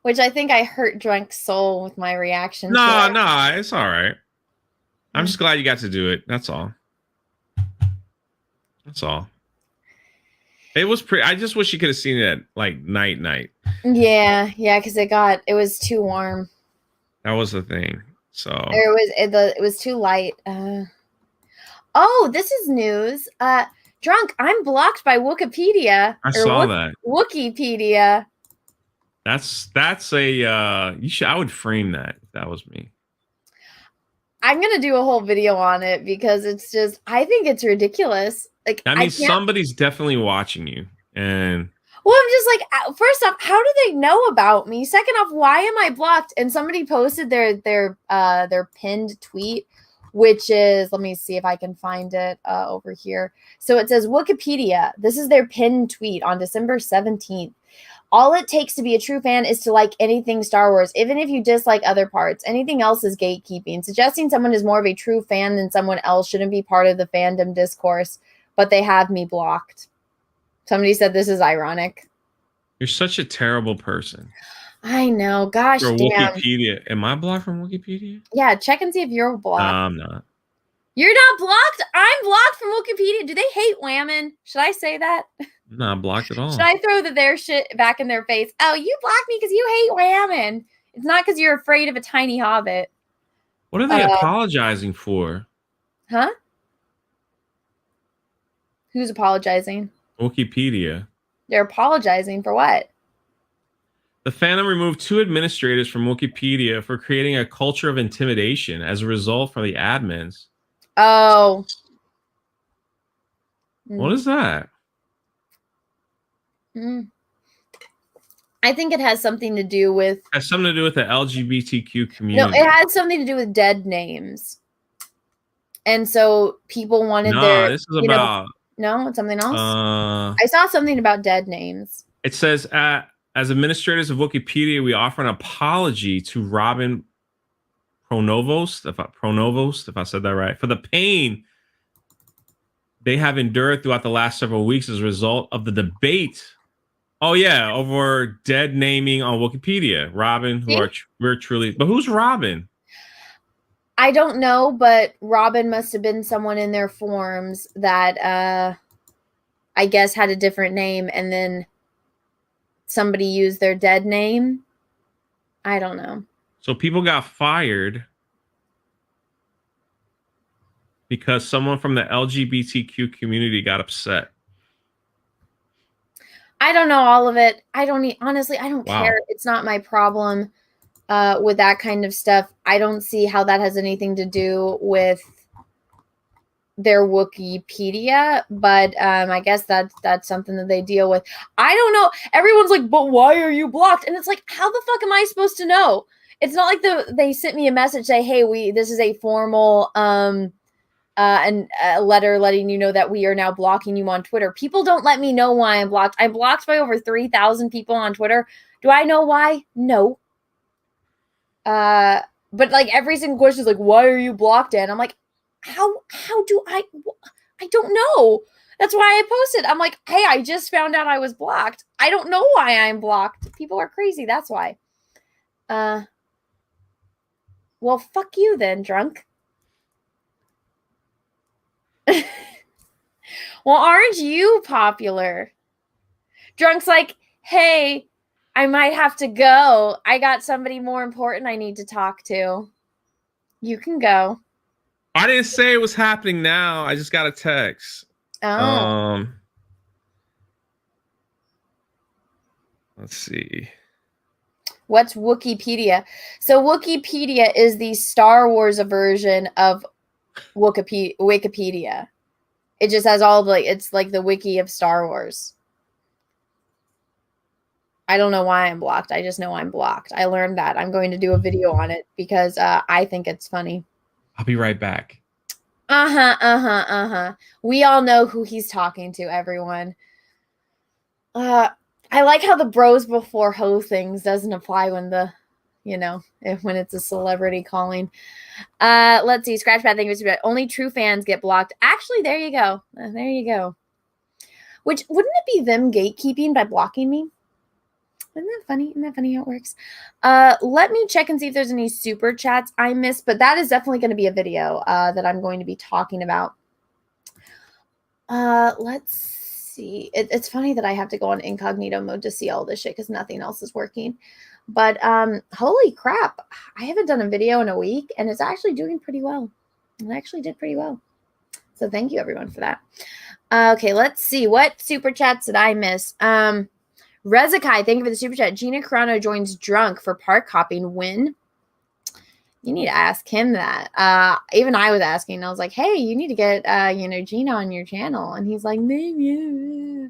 Which I think I hurt Drunk's soul with my reaction to no, it. no, it's all right. I'm just glad you got to do it. That's all. That's all. It was pretty. I just wish you could have seen it at like night. Yeah, because it was too warm. That was the thing. So It was too light. Oh, this is news. Drunk, I'm blocked by Wikipedia. I saw that. Wikipedia. That's a you should. I would frame that if that was me. I'm gonna do a whole video on it because it's just I think it's ridiculous. Like I mean, somebody's definitely watching you, and well, I'm just like, first off, how do they know about me? Second off, why am I blocked? And somebody posted their pinned tweet, which is, let me see if I can find it over here. So it says Wikipedia. This is their pinned tweet on December 17th. All it takes to be a true fan is to like anything Star Wars, even if you dislike other parts. Anything else is gatekeeping. Suggesting someone is more of a true fan than someone else shouldn't be part of the fandom discourse, but they have me blocked. Somebody said this is ironic. you're such a terrible person. I know. Gosh, For damn. Wikipedia. Am I blocked from Wikipedia? Yeah, check and see if you're blocked. I'm not. You're not blocked? I'm blocked from Wikipedia. Do they hate women? Should I say that? I'm not blocked at all. Should I throw their shit back in their face? Oh, you blocked me because you hate women. It's not because you're afraid of a tiny hobbit. What are they apologizing for? Huh? Who's apologizing? Wikipedia. They're apologizing for what? The fandom removed 2 administrators from Wikipedia for creating a culture of intimidation as a result from the admins. Oh. What is that? I think it has something to do with... It has something to do with the LGBTQ community. No, it has something to do with dead names. And so people wanted this is about... No, it's something else? I saw something about dead names. It says, as administrators of Wikipedia, we offer an apology to Robin Pronovost, if I said that right, for the pain they have endured throughout the last several weeks as a result of the debate. Oh, yeah, over dead naming on Wikipedia. Robin, who we're truly... But who's Robin? I don't know, but Robin must have been someone in their forums that I guess had a different name and then somebody used their dead name. I don't know. So people got fired because someone from the LGBTQ community got upset. I don't know all of it. Honestly, I don't care. It's not my problem with that kind of stuff. I don't see how that has anything to do with their Wikipedia, but I guess that's something that they deal with. I don't know. Everyone's like, but why are you blocked? And it's like, how the fuck am I supposed to know? It's not like they sent me a message say, hey, this is a formal and a letter letting you know that we are now blocking you on Twitter. People don't let me know why I'm blocked. I'm blocked by over 3,000 people on Twitter. Do I know why? No. But like every single question is like, why are you blocked? And I'm like, how do I don't know. That's why I posted. I'm like, hey, I just found out I was blocked. I don't know why I'm blocked. People are crazy. That's why. Well, fuck you then, drunk. Well, aren't you popular? Drunk's like, hey, I might have to go. I got somebody more important I need to talk to. You can go. I didn't say it was happening now. I just got a text. Oh. Let's see. What's Wikipedia? So Wikipedia is the Star Wars version of Wikipedia. It just has all the, it's like the wiki of Star Wars. I don't know why I'm blocked. I just know I'm blocked. I learned that. I'm going to do a video on it because I think it's funny. I'll be right back. We all know who he's talking to, everyone. I like how the bros before hoe things doesn't apply when the, when it's a celebrity calling. Let's see. Scratchpad thing was only true fans get blocked. Actually, there you go. There you go. Which, wouldn't it be them gatekeeping by blocking me? Isn't that funny? Isn't that funny how it works? Let me check and see if there's any super chats I missed, but that is definitely going to be a video that I'm going to be talking about. Let's see. It's funny that I have to go on incognito mode to see all this shit because nothing else is working. But holy crap, I haven't done a video in a week and it's actually doing pretty well. It actually did pretty well. So thank you everyone for that. Okay, let's see. What super chats did I miss? Rezakai, thank you for the super chat. Gina Carano joins drunk for park hopping. When? You need to ask him that. Even I was asking. I was like, hey, you need to get Gina on your channel. And he's like, maybe.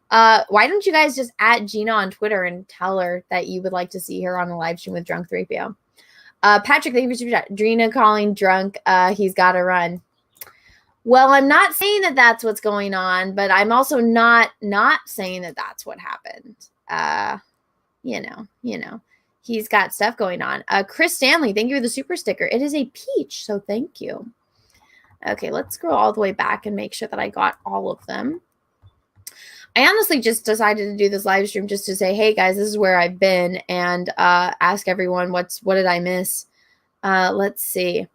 Why don't you guys just @ Gina on Twitter and tell her that you would like to see her on a live stream with Drunk 3PO? Patrick, thank you for the super chat. Gina calling drunk. He's got to run. Well, I'm not saying that that's what's going on, but I'm also not saying that that's what happened. He's got stuff going on. Chris Stanley, thank you for the super sticker. It is a peach, so thank you. Okay, let's scroll all the way back and make sure that I got all of them. I honestly just decided to do this live stream just to say, hey guys, this is where I've been, and ask everyone what did I miss. Let's see.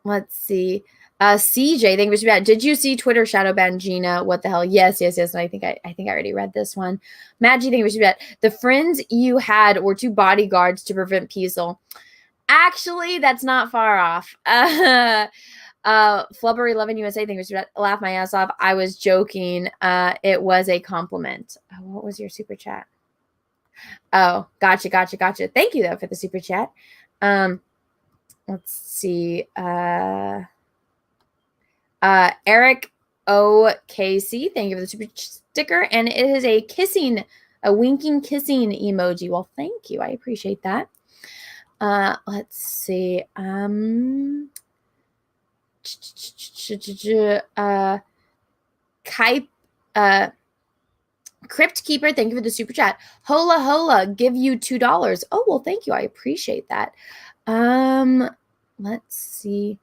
Let's see. CJ, thank you for that. Did you see Twitter shadow ban Gina? What the hell? Yes. And I think I already read this one. Maggie, thank you for that. The friends you had were 2 bodyguards to prevent Peasel. Actually, that's not far off. Flubber11 USA, thank you for that. Laugh my ass off. I was joking. It was a compliment. Oh, what was your super chat? Oh, gotcha. Thank you though for the super chat. Let's see. Eric OKC, thank you for the super sticker. And it is a winking kissing emoji. Well, thank you. I appreciate that. Let's see. Crypt Keeper, thank you for the super chat. Hola, give you $2. Oh, well, thank you. I appreciate that. Let's see.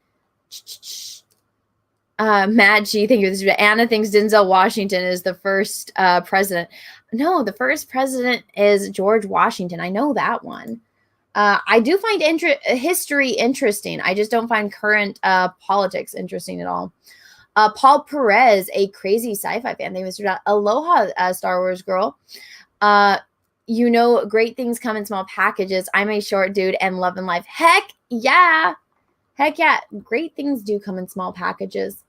Maggie, thank you. Anna thinks Denzel Washington is the first president. No, the first president is George Washington. I know that one. I do find history interesting. I just don't find current politics interesting at all. Paul Perez, a crazy sci-fi fan. Thank you. Aloha, Star Wars girl. Great things come in small packages. I'm a short dude and love and life. Heck yeah. Great things do come in small packages.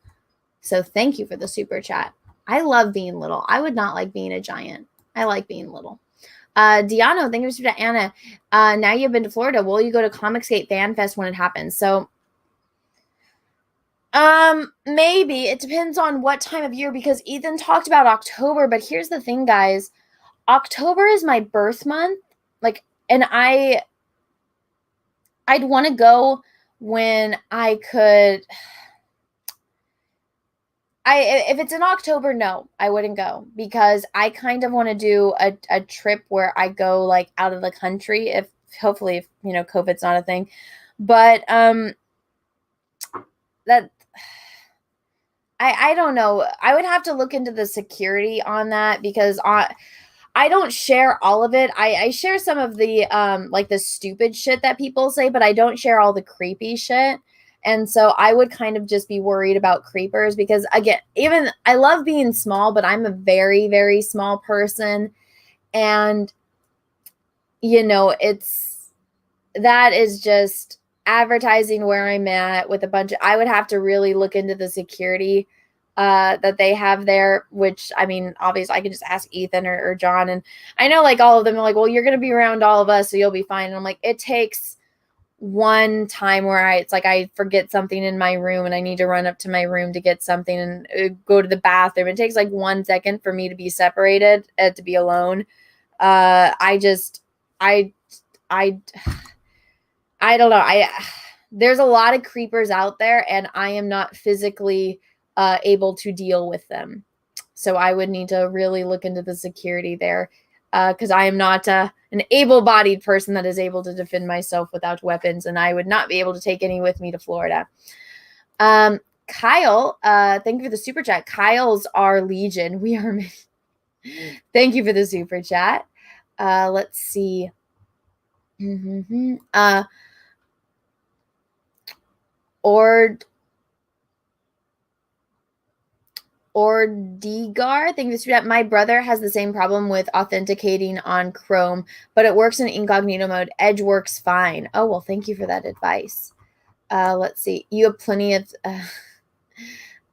So thank you for the super chat. I love being little. I would not like being a giant. I like being little. Diano, thank you for super chat. Anna, now you've been to Florida. Will you go to Comicsgate Fan Fest when it happens? So maybe. It depends on what time of year, because Ethan talked about October, but here's the thing, guys. October is my birth month. And I'd want to go when I could. If it's in October, no, I wouldn't go, because I kind of want to do a trip where I go out of the country, if COVID's not a thing. But that I don't know. I would have to look into the security on that, because I don't share all of it. I share some of the the stupid shit that people say, but I don't share all the creepy shit. And so I would kind of just be worried about creepers, because again, even I love being small, but I'm a very, very small person. And that is just advertising where I'm at with a bunch of, I would have to really look into the security that they have there, which, I mean, obviously I could just ask Ethan or John, and I know all of them are like, well, you're going to be around all of us, so you'll be fine. And I'm like, it takes one time where it's like I forget something in my room and I need to run up to my room to get something and go to the bathroom. It takes like 1 second for me to be separated, to be alone. I don't know. There's a lot of creepers out there, and I am not physically able to deal with them. So I would need to really look into the security there, because I am not an able-bodied person that is able to defend myself without weapons, and I would not be able to take any with me to Florida. Kyle, thank you for the super chat. Kyle's our legion. We are. Thank you for the super chat. Let's see. Or Degar, thank you for that. My brother has the same problem with authenticating on Chrome, but it works in incognito mode. Edge works fine. Oh, well, thank you for that advice. Let's see. You have plenty of...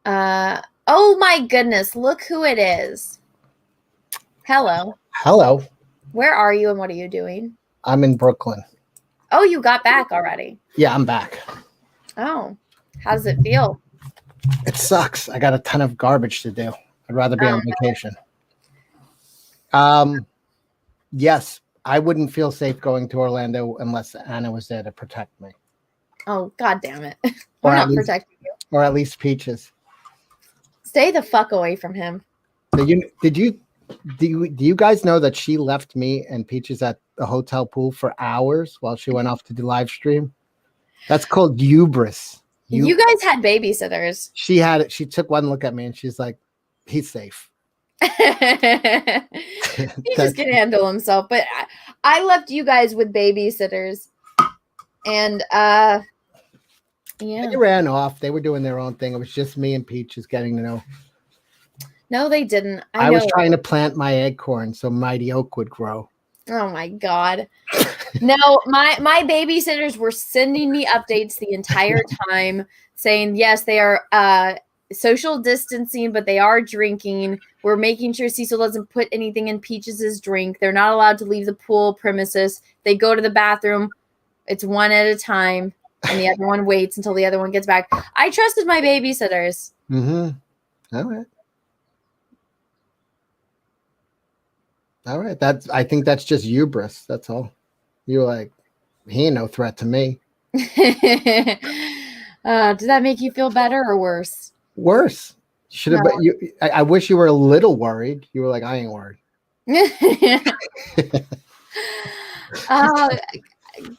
oh, my goodness. Look who it is. Hello. Hello. Where are you and what are you doing? I'm in Brooklyn. Oh, you got back already. Yeah, I'm back. Oh, how does it feel? It sucks. I got a ton of garbage to do. I'd rather be on vacation. Yes, I wouldn't feel safe going to Orlando unless Anna was there to protect me. Oh, God damn it. Or We're at not least- protecting you. Or at least Peaches. Stay the fuck away from him. Do you guys know that she left me and Peaches at the hotel pool for hours while she went off to do live stream? That's called hubris. You guys had babysitters. She took one look at me and she's like, he's safe. He just can handle himself. But I left you guys with babysitters. And yeah. They ran off. They were doing their own thing. It was just me and Peaches getting to know. No, they didn't. I was trying to plant my acorn so Mighty Oak would grow. Oh my God. No, my babysitters were sending me updates the entire time saying, yes, they are social distancing, but they are drinking. We're making sure Cecil doesn't put anything in Peaches' drink. They're not allowed to leave the pool premises. They go to the bathroom. It's one at a time, and the other one waits until the other one gets back. I trusted my babysitters. Mm-hmm. All right. I think that's just hubris. That's all. You're like, he ain't no threat to me. Does that make you feel better or worse? Worse. Should have. No. I wish you were a little worried. You were like, I ain't worried.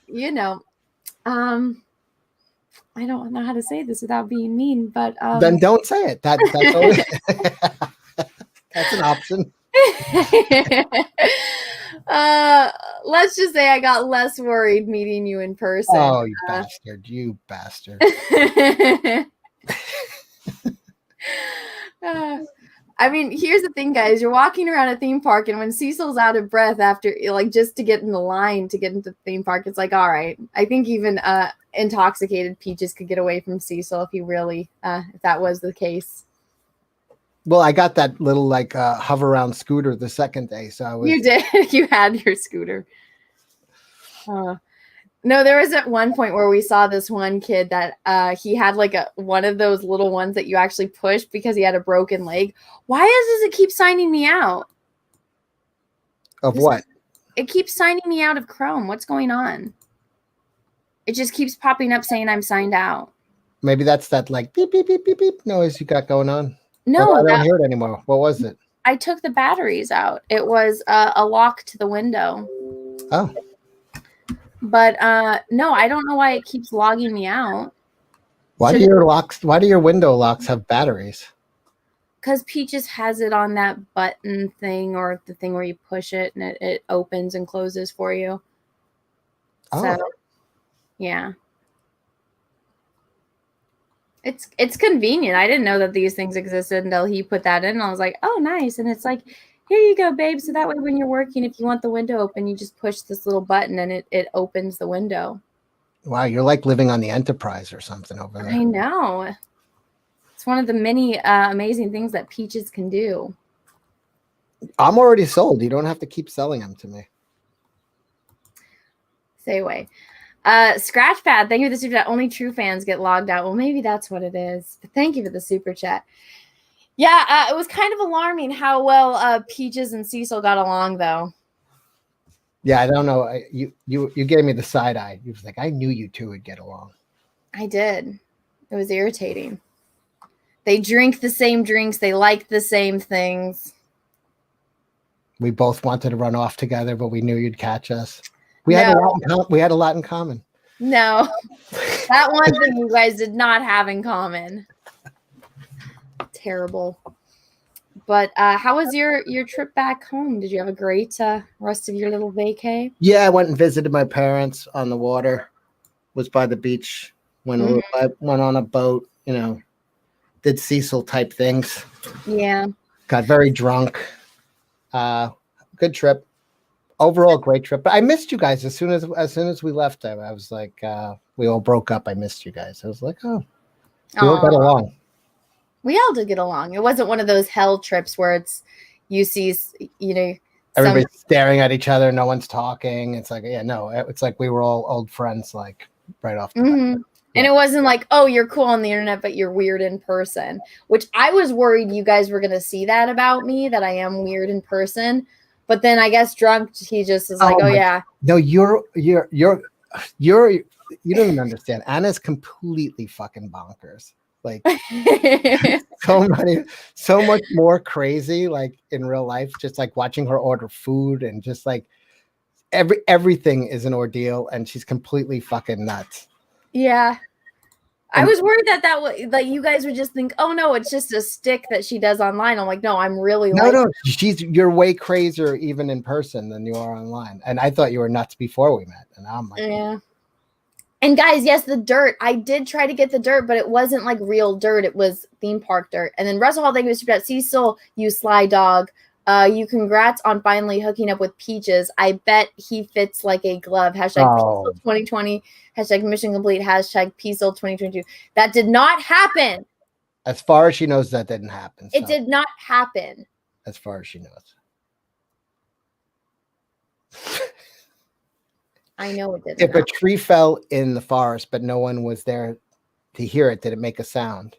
You know, I don't know how to say this without being mean, but then don't say it. That's always, that's an option. Let's just say I got less worried meeting you in person. Oh, you bastard! You bastard! I mean, here's the thing, guys. You're walking around a theme park, and when Cecil's out of breath after, like, just to get in the line to get into the theme park, it's like, all right. I think even intoxicated Peaches could get away from Cecil if he really, if that was the case. Well, I got that little like hover around scooter the second day, so I was. You did. You had your scooter. No, there was at one point where we saw this one kid that he had like one of those little ones that you actually push because he had a broken leg. Why does it keep signing me out? Of what? It keeps signing me out of Chrome. What's going on? It just keeps popping up saying I'm signed out. Maybe that's that like beep beep beep beep beep noise you got going on. No, I don't hear it anymore. What was it? I took the batteries out. It was a lock to the window. Oh. But no, I don't know why it keeps logging me out. Why do your window locks have batteries? Because Peaches has it on that button thing or the thing where you push it and it opens and closes for you. Oh. So, yeah. It's convenient. I didn't know that these things existed until he put that in. And I was like, oh, nice. And it's like, here you go, babe. So that way when you're working, if you want the window open, you just push this little button and it opens the window. Wow, you're like living on the Enterprise or something over there. I know. It's one of the many amazing things that Peaches can do. I'm already sold. You don't have to keep selling them to me. Stay away. Scratchpad, thank you for the super chat. Only true fans get logged out. Well, maybe that's what it is. But thank you for the super chat. Yeah, it was kind of alarming how well Peaches and Cecil got along, though. Yeah, I don't know. You gave me the side eye. You was like, I knew you two would get along. I did. It was irritating. They drink the same drinks. They like the same things. We both wanted to run off together, but we knew you'd catch us. We had a lot in common. No, that one thing you guys did not have in common. Terrible. But how was your trip back home? Did you have a great rest of your little vacay? Yeah, I went and visited my parents on the water. Was by the beach. I went on a boat. You know, did Cecil type things. Yeah. Got very drunk. Good trip. Overall, great trip. But I missed you guys as soon as we left. I was like, we all broke up. I missed you guys. I was like, oh, we all got along. We all did get along. It wasn't one of those hell trips where it's you see, you know, everybody's staring at each other. No one's talking. It's like, yeah, no. It's like we were all old friends, like right off the bat. Yeah. And it wasn't like, oh, you're cool on the internet, but you're weird in person, which I was worried you guys were going to see that about me, that I am weird in person. But then I guess drunk, he just is like, oh yeah. No, you don't even understand. Anna's completely fucking bonkers. Like so much more crazy, like in real life, just like watching her order food and just like everything is an ordeal and she's completely fucking nuts. Yeah. I was worried that you guys would just think, oh no, it's just a stick that she does online. I'm like, no, I'm really you're way crazier even in person than you are online. And I thought you were nuts before we met. And I'm like, yeah. And guys, yes, the dirt. I did try to get the dirt, but it wasn't like real dirt. It was theme park dirt. And then Russell Hall, thank you for Cecil, you sly dog. You congrats on finally hooking up with Peaches. I bet he fits like a glove. Hashtag Peaceful 2020. Hashtag mission complete. Hashtag Peaceful 2022. That did not happen. As far as she knows, that didn't happen. It did not happen. As far as she knows. I know it didn't. If a tree fell in the forest, but no one was there to hear it, did it make a sound?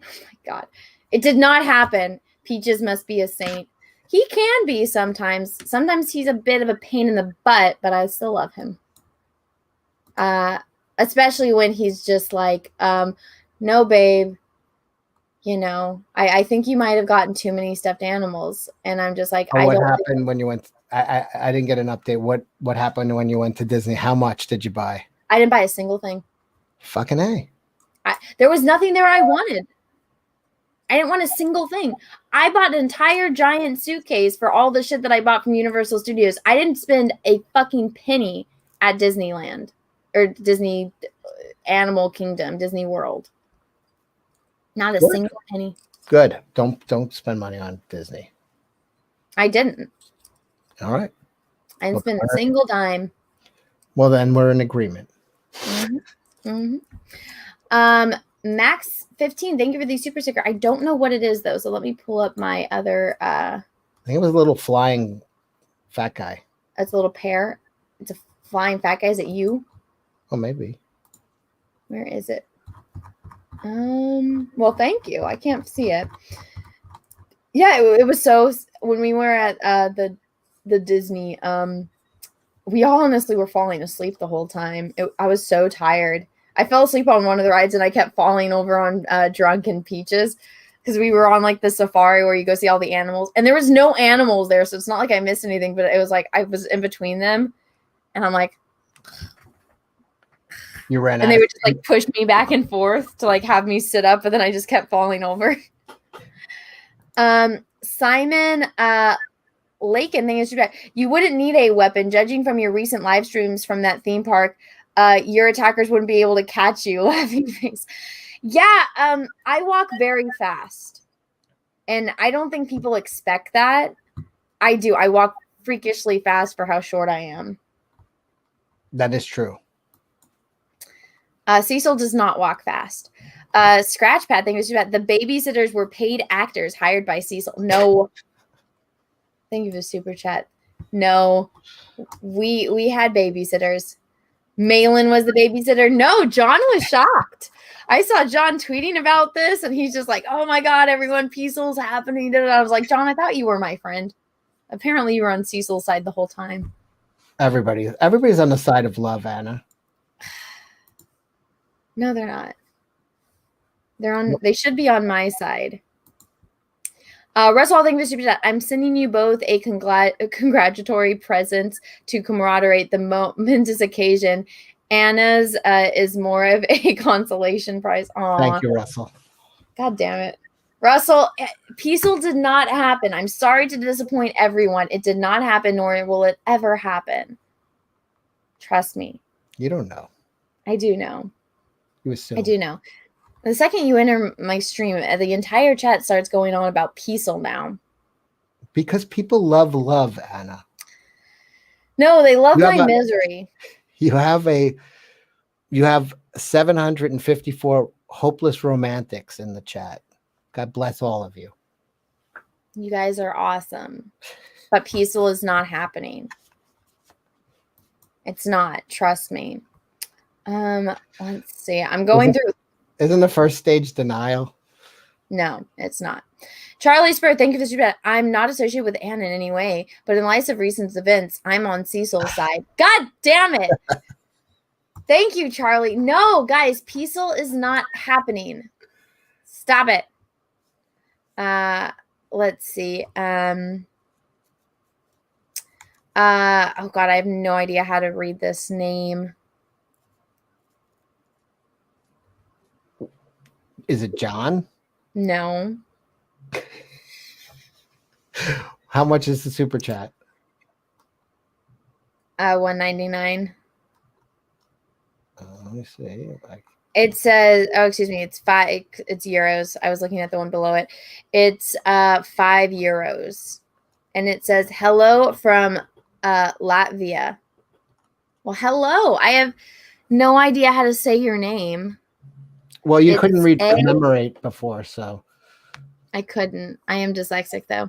Oh my God. It did not happen. Peaches must be a saint. He can be sometimes. Sometimes he's a bit of a pain in the butt, but I still love him. Especially when he's just like, no, babe, you know, I think you might have gotten too many stuffed animals. And I'm just like, what happened when you went? I didn't get an update. What happened when you went to Disney? How much did you buy? I didn't buy a single thing. Fucking A. There was nothing there I wanted. I didn't want a single thing. I bought an entire giant suitcase for all the shit that I bought from Universal Studios. I didn't spend a fucking penny at Disneyland or Disney Animal Kingdom, Disney World. Not a single penny. Good. Don't spend money on Disney. I didn't. All right. I didn't spend a single dime. Well, then we're in agreement. Mm-hmm. Mm-hmm. Max 15, thank you for the super sticker. I don't know what it is though, so let me pull up my other. I think it was a little flying fat guy. It's a little pear. It's a flying fat guy. Is it you? Oh, maybe. Where is it? Well, thank you. I can't see it. Yeah, it was so. When we were at the Disney, we all honestly were falling asleep the whole time. I was so tired. I fell asleep on one of the rides and I kept falling over on Drunken Peaches because we were on like the safari where you go see all the animals and there was no animals there. So it's not like I missed anything, but it was like I was in between them and I'm like, you ran and they would just like push me back and forth to like have me sit up, but then I just kept falling over. Simon Lakin, thank you. You wouldn't need a weapon, judging from your recent live streams from that theme park. Your attackers wouldn't be able to catch you. Laughing face. Yeah, I walk very fast. And I don't think people expect that. I do. I walk freakishly fast for how short I am. That is true. Cecil does not walk fast. Scratchpad thing was about the babysitters were paid actors hired by Cecil. No. Thank you for the super chat. No. We had babysitters. Malin was the babysitter. No, John was shocked. I saw John tweeting about this, and he's just like, "Oh my god, everyone, Cecil's happening." I was like, "John, I thought you were my friend. Apparently, you were on Cecil's side the whole time." Everybody's on the side of love, Anna. No, they're not. They should be on my side. Russell, thank you for super chat. I'm sending you both a congratulatory present to commemorate the momentous occasion. Anna's is more of a consolation prize. Aww. Thank you, Russell. God damn it. Russell, Peaceful did not happen. I'm sorry to disappoint everyone. It did not happen, nor will it ever happen. Trust me. You don't know. I do know. You assume. I do know. The second you enter my stream, the entire chat starts going on about Peaceful now. Because people love, Anna. No, they love my misery. You have 754 hopeless romantics in the chat. God bless all of you. You guys are awesome. But Peaceful is not happening. It's not. Trust me. Let's see. I'm going through. Isn't the first stage denial? No, it's not. Charlie Spur, thank you for the super chat. I'm not associated with Anna in any way, but in light of recent events, I'm on Cecil's side. God damn it. Thank you, Charlie. No, guys, Peaceful is not happening. Stop it. Let's see. Oh God, I have no idea how to read this name. Is it John? No. How much is the super chat? $1.99. Let me see. It says, oh, excuse me, it's euros. I was looking at the one below it. It's €5. And it says, hello from Latvia. Well, hello. I have no idea how to say your name. Well, you couldn't read commemorate before, so. I couldn't. I am dyslexic, though.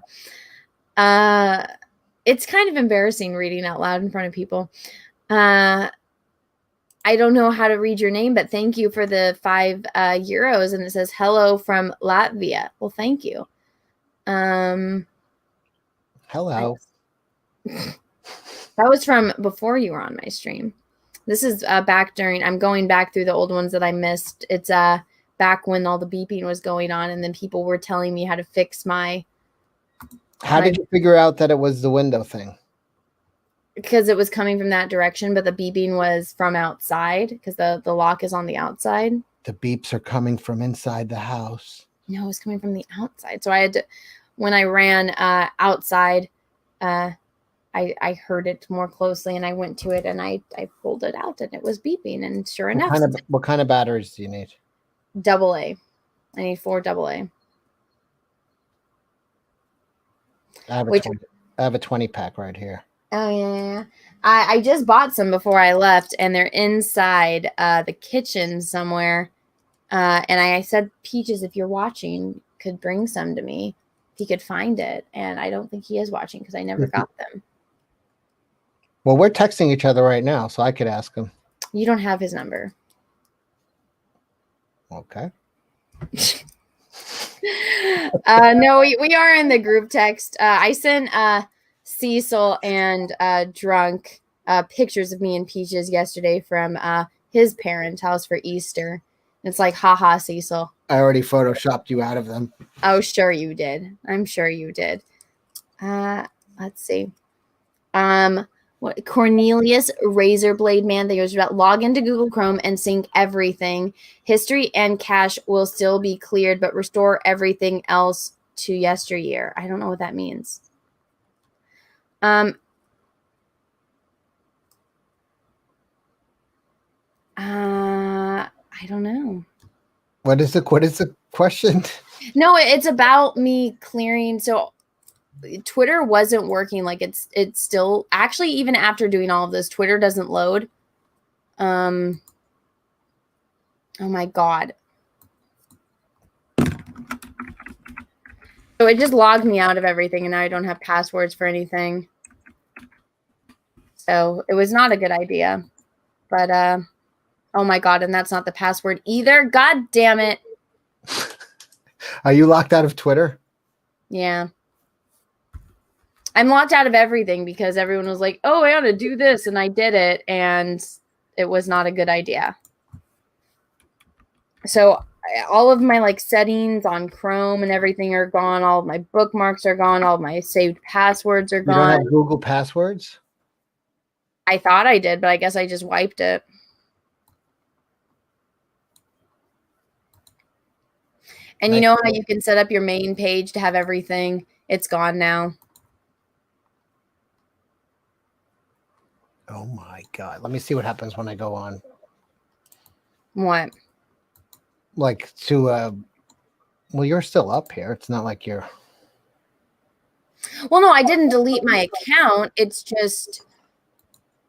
It's kind of embarrassing reading out loud in front of people. I don't know how to read your name, but thank you for the €5. And it says, hello from Latvia. Well, thank you. Hello. That was from before you were on my stream. This is back during, I'm going back through the old ones that I missed. It's back when all the beeping was going on, and then people were telling me how to fix my. How did you figure out that it was the window thing? Because it was coming from that direction, but the beeping was from outside because the lock is on the outside. The beeps are coming from inside the house. No, it was coming from the outside. So I had to, when I ran outside, I heard it more closely, and I went to it, and I pulled it out, and it was beeping, and sure enough. What kind of batteries do you need? AA. I need 4 AA. I have a 20 pack right here. Oh, yeah. I just bought some before I left, and they're inside the kitchen somewhere. And I said, Peaches, if you're watching, could bring some to me if he could find it. And I don't think he is watching because I never got them. Well, we're texting each other right now, so I could ask him. You don't have his number. Okay. No, we are in the group text. I sent Cecil and Drunk pictures of me and Peaches yesterday from his parents' house for Easter. It's like, haha, Cecil. I already photoshopped you out of them. Oh, sure you did. I'm sure you did. Let's see. What Cornelius Razorblade Man, that goes about log into Google Chrome and sync everything. History and cache will still be cleared, but restore everything else to yesteryear. I don't know what that means. I don't know. What is the question? No, it's about me clearing. So Twitter wasn't working. Like it's still actually, even after doing all of this, Twitter doesn't load. Oh my God. So it just logged me out of everything, and now I don't have passwords for anything. So it was not a good idea. But oh my god, and that's not the password either. God damn it. Are you locked out of Twitter? Yeah. I'm locked out of everything because everyone was like, oh, I ought to do this. And I did it. And it was not a good idea. So all of my like settings on Chrome and everything are gone. All of my bookmarks are gone. All of my saved passwords are You don't gone. have Google passwords? I thought I did, but I guess I just wiped it. And you know how you can set up your main page to have everything? It's gone now. Oh my God. Let me see what happens when I go on. What? Like to, well, you're still up here. It's not like you're. Well, no, I didn't delete my account. It's just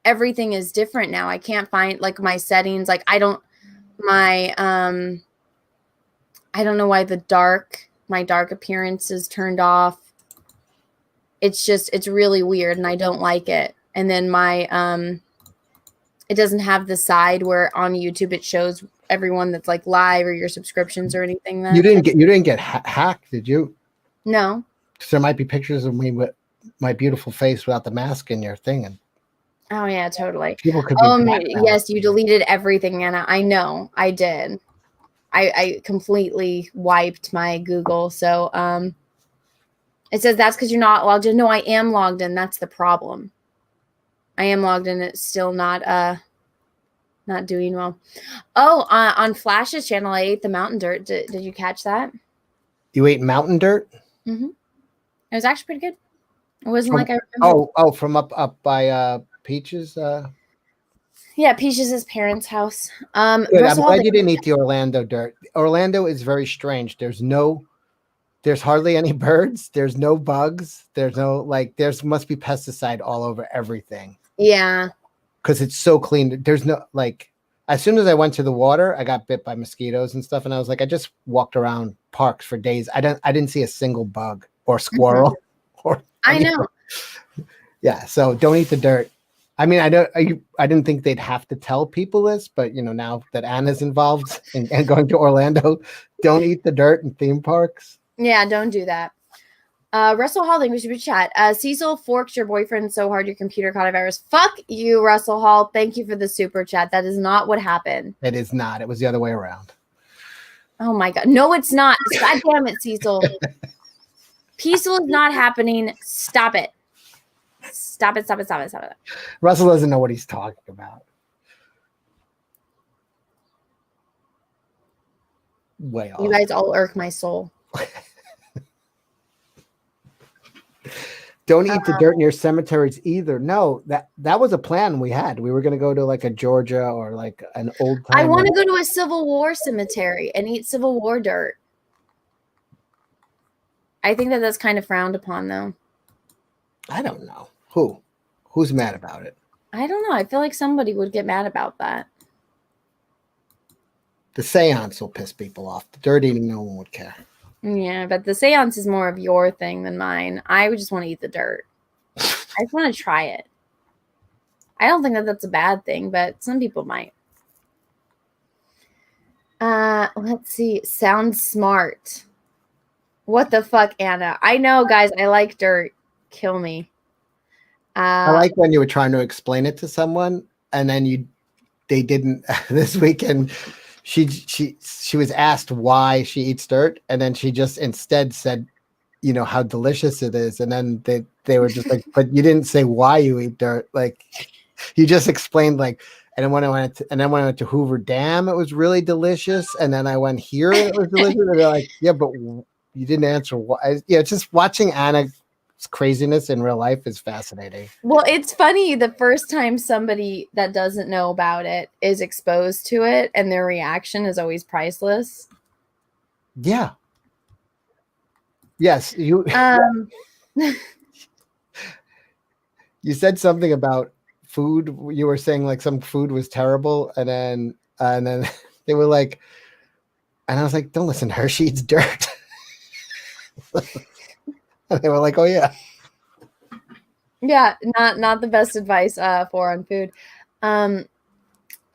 everything is different now. I can't find like my settings. Like I don't know why my dark appearance is turned off. It's really weird and I don't like it. And then my it doesn't have the side where on YouTube it shows everyone that's like live or your subscriptions or anything. You didn't get hacked, did you? No. Because there might be pictures of me with my beautiful face without the mask in your thing, and oh yeah, totally. People could be yes, you deleted everything, Anna. I know, I did. I completely wiped my Google. So it says that's because you're not logged in. No, I am logged in. That's the problem. I am logged in. It's still not doing well. Oh, on Flash's channel, I ate the mountain dirt. Did you catch that? You ate mountain dirt? Mm-hmm. It was actually pretty good. It wasn't like I remember. Oh, from up by Peaches. Yeah, Peaches' parents' house. Good. I'm glad you didn't eat the Orlando dirt. Orlando is very strange. There's hardly any birds. There's no bugs. There's must be pesticide all over everything. Yeah. Because it's so clean. There's no as soon as I went to the water, I got bit by mosquitoes and stuff. And I was like, I just walked around parks for days. I didn't see a single bug or squirrel. Mm-hmm. I know. Yeah. So don't eat the dirt. I mean, I didn't think they'd have to tell people this, but now that Anna's involved and going to Orlando, don't eat the dirt in theme parks. Yeah, don't do that. Russell Hall, thank you for your chat. Cecil forks your boyfriend so hard your computer caught a virus. Fuck you, Russell Hall. Thank you for the super chat. That is not what happened. It is not. It was the other way around. Oh my God. No, it's not. God damn it, Cecil. Peaceful is not happening. Stop it. Stop it. Russell doesn't know what he's talking about. Way off. You guys all irk my soul. Don't eat the dirt near cemeteries either. No, that was a plan we had. We were going to go to like a Georgia or like an old time. I want to go to a Civil War cemetery and eat Civil War dirt. I think that's kind of frowned upon, though. I don't know. Who's mad about it? I don't know. I feel like somebody would get mad about that. The seance will piss people off. The dirt eating, no one would care. Yeah, but the seance is more of your thing than mine. I would just want to eat the dirt. I just want to try it. I don't think that that's a bad thing, but some people might. Let's see. Sound smart. What the fuck, Anna? I know, guys. I like dirt. Kill me. I like when you were trying to explain it to someone, and then they didn't. This weekend, she was asked why she eats dirt, and then she just instead said, how delicious it is, and then they were just like, but you didn't say why you eat dirt. Like, you just explained like. And then when I went to Hoover Dam, it was really delicious. And then I went here, and it was delicious. And they're like, yeah, but you didn't answer why. Yeah, just watching Anna's craziness in real life is fascinating. Well, it's funny the first time somebody that doesn't know about it is exposed to it, and their reaction is always priceless. Yeah. Yes, you. You said something about food. You were saying like some food was terrible, and then they were like, and I was like, don't listen to her, she eats dirt. And they were like, oh yeah. Yeah, not the best advice for on food.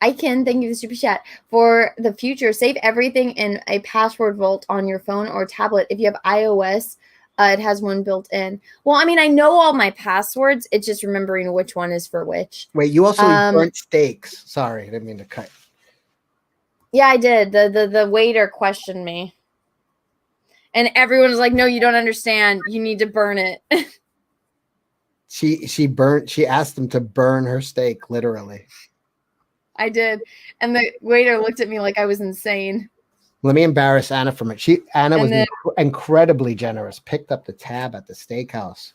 I can. Thank you for the super chat. For the future, save everything in a password vault on your phone or tablet. If you have iOS, it has one built in. Well, I mean, I know all my passwords. It's just remembering which one is for which. Wait, you also eat burnt steaks. Sorry, I didn't mean to cut. Yeah, I did. The waiter questioned me. And everyone was like, no, you don't understand. You need to burn it. She asked them to burn her steak, literally. I did. And the waiter looked at me like I was insane. Let me embarrass Anna from it. Anna was incredibly generous. Picked up the tab at the steakhouse.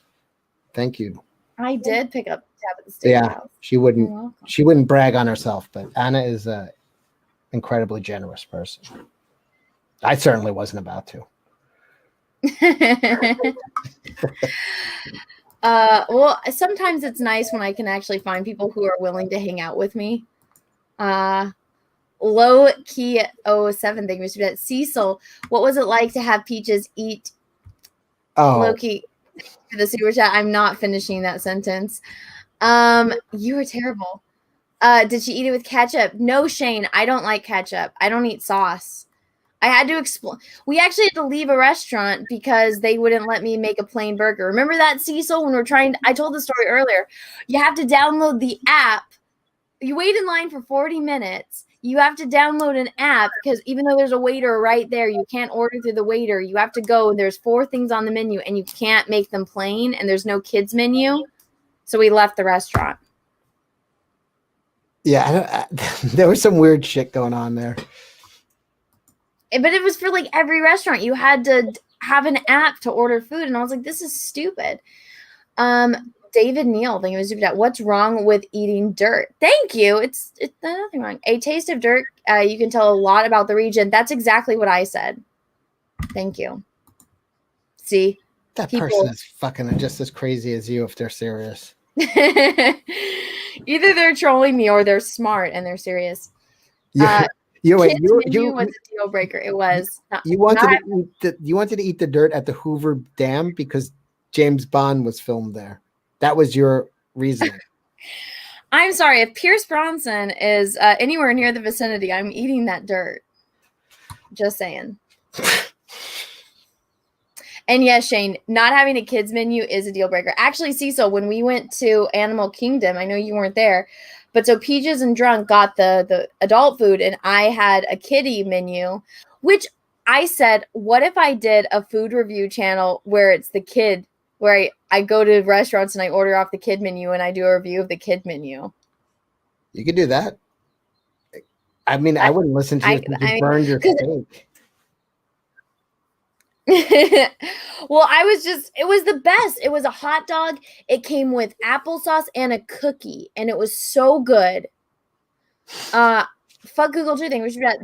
Thank you. I did pick up the tab at the steakhouse. Yeah, she wouldn't brag on herself, but Anna is a incredibly generous person. I certainly wasn't about to. Well, sometimes it's nice when I can actually find people who are willing to hang out with me. Low key 07 thing, Mr. Cecil, what was it like to have Peaches eat low key for the super chat? I'm not finishing that sentence. You were terrible. Did she eat it with ketchup? No, Shane, I don't like ketchup. I don't eat sauce. I had to explain. We actually had to leave a restaurant because they wouldn't let me make a plain burger. Remember that, Cecil, when we're trying to, I told the story earlier. You have to download the app. You wait in line for 40 minutes. You have to download an app because even though there's a waiter right there, you can't order through the waiter. You have to go. There's 4 things on the menu and you can't make them plain, and there's no kids menu. So we left the restaurant. Yeah, there was some weird shit going on there. But it was for like every restaurant. You had to have an app to order food. And I was like, this is stupid. David Neal, thank you for super chat. What's wrong with eating dirt? Thank you. It's nothing wrong. A taste of dirt. You can tell a lot about the region. That's exactly what I said. Thank you. See? That person is fucking just as crazy as you if they're serious. Either they're trolling me or they're smart and they're serious. Yeah. You was a deal breaker. It was. You wanted to eat the dirt at the Hoover Dam because James Bond was filmed there. That was your reason. I'm sorry. If Pierce Bronson is anywhere near the vicinity, I'm eating that dirt. Just saying. And yes, Shane, not having a kids menu is a deal breaker. Actually, Cecil, when we went to Animal Kingdom, I know you weren't there, but so Peaches and Drunk got the adult food, and I had a kiddie menu, which I said, what if I did a food review channel where it's the kid, where I go to restaurants and I order off the kid menu and I do a review of the kid menu? You could do that. I mean, I wouldn't listen to you if you burned your steak. Well, it was the best. It was a hot dog. It came with applesauce and a cookie, and it was so good. Fuck Google too.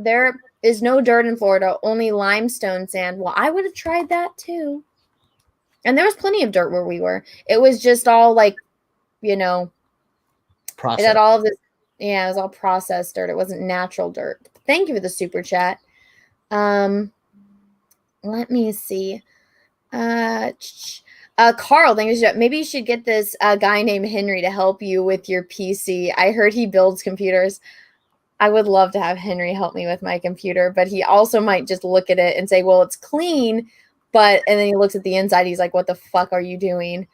There is no dirt in Florida, only limestone sand. Well, I would have tried that too. And there was plenty of dirt where we were. It was just all like, processed. It had all of this. Yeah, it was all processed dirt. It wasn't natural dirt. Thank you for the super chat. Let me see. Carl, thank you. Maybe you should get this guy named Henry to help you with your PC. I heard he builds computers. I would love to have Henry help me with my computer, but he also might just look at it and say, well, it's clean, and then he looks at the inside. He's like, what the fuck are you doing?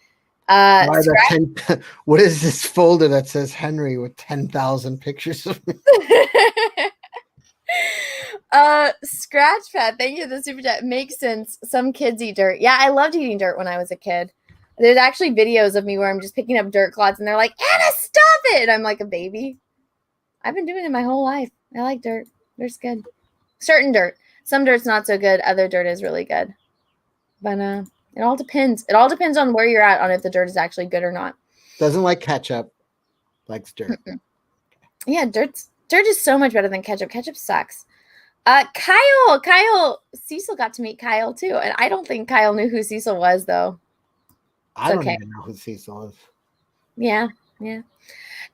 What is this folder that says Henry with 10,000 pictures of me? Scratchpad, thank you for the super chat. Makes sense. Some kids eat dirt. Yeah, I loved eating dirt when I was a kid. There's actually videos of me where I'm just picking up dirt clods and they're like, Anna, stop it! And I'm like a baby. I've been doing it my whole life. I like dirt. Dirt's good. Certain dirt. Some dirt's not so good. Other dirt is really good. But it all depends. It all depends on where you're at on if the dirt is actually good or not. Doesn't like ketchup. Likes dirt. Yeah, dirt is so much better than ketchup. Ketchup sucks. Kyle, Cecil got to meet Kyle too, and I don't think Kyle knew who Cecil was though. I don't even know who Cecil is. Yeah.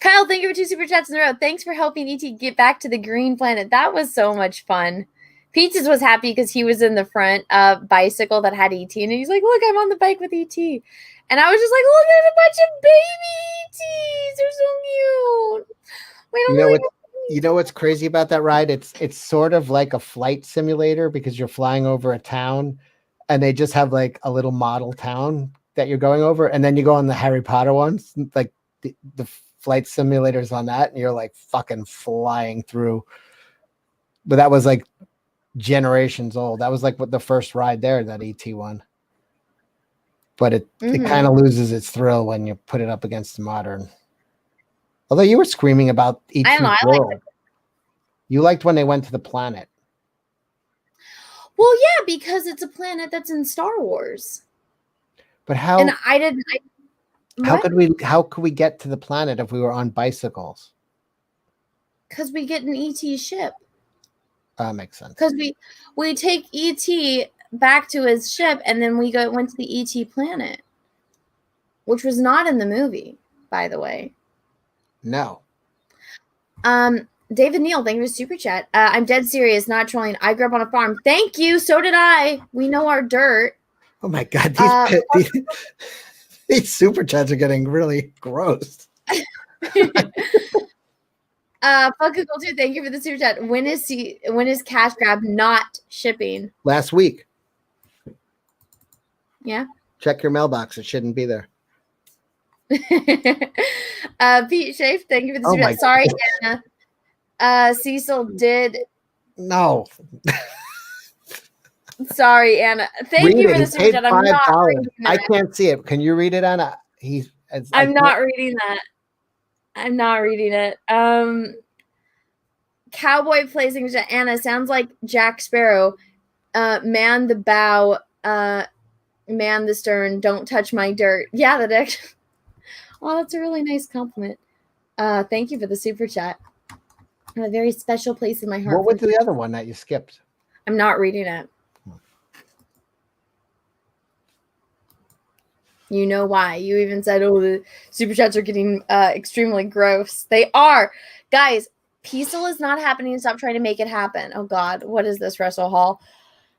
Kyle, thank you for 2 super chats in a row. Thanks for helping ET get back to the green planet. That was so much fun. Pizzas was happy because he was in the front bicycle that had ET, and he's like, "Look, I'm on the bike with ET," and I was just like, "Look, there's a bunch of baby ETs. They're so cute." Wait, You know what's crazy about that ride? It's sort of like a flight simulator because you're flying over a town, and they just have like a little model town that you're going over, and then you go on the Harry Potter ones, like the flight simulators on that, and you're like fucking flying through. But that was like generations old. That was like what the first ride there, that ET one. But it kind of loses its thrill when you put it up against the modern. Although you were screaming about ET I don't know. I World. like You liked when they went to the planet. Well, yeah, because it's a planet that's in Star Wars. But how? And I didn't. How could we? How could we get to the planet if we were on bicycles? Because we get an ET ship. That makes sense. Because we take ET back to his ship, and then we went to the ET planet, which was not in the movie, by the way. No. David Neal, thank you for super chat. I'm dead serious, not trolling. I grew up on a farm. Thank you. So did I. We know our dirt. Oh my god, these super chats are getting really gross. Fuck Google too. Thank you for the super chat. When is Cash Grab not shipping? Last week. Yeah. Check your mailbox. It shouldn't be there. Pete Schaaf, thank you for the super chat. Sorry, Anna. Cecil did. No. Sorry, Anna. Thank you for the super chat. I'm not reading that. I can't see it. Can you read it, Anna? I'm not reading that. I'm not reading it. Cowboy plays English. Anna sounds like Jack Sparrow. Man the bow, man the stern. Don't touch my dirt. Yeah, that actually. Well, that's a really nice compliment. Thank you for the super chat. A very special place in my heart. What was the other one that you skipped? I'm not reading it. You know why. You even said, oh, the super chats are getting extremely gross. They are. Guys, Peaceful is not happening. Stop trying to make it happen. Oh, God. What is this, Russell Hall?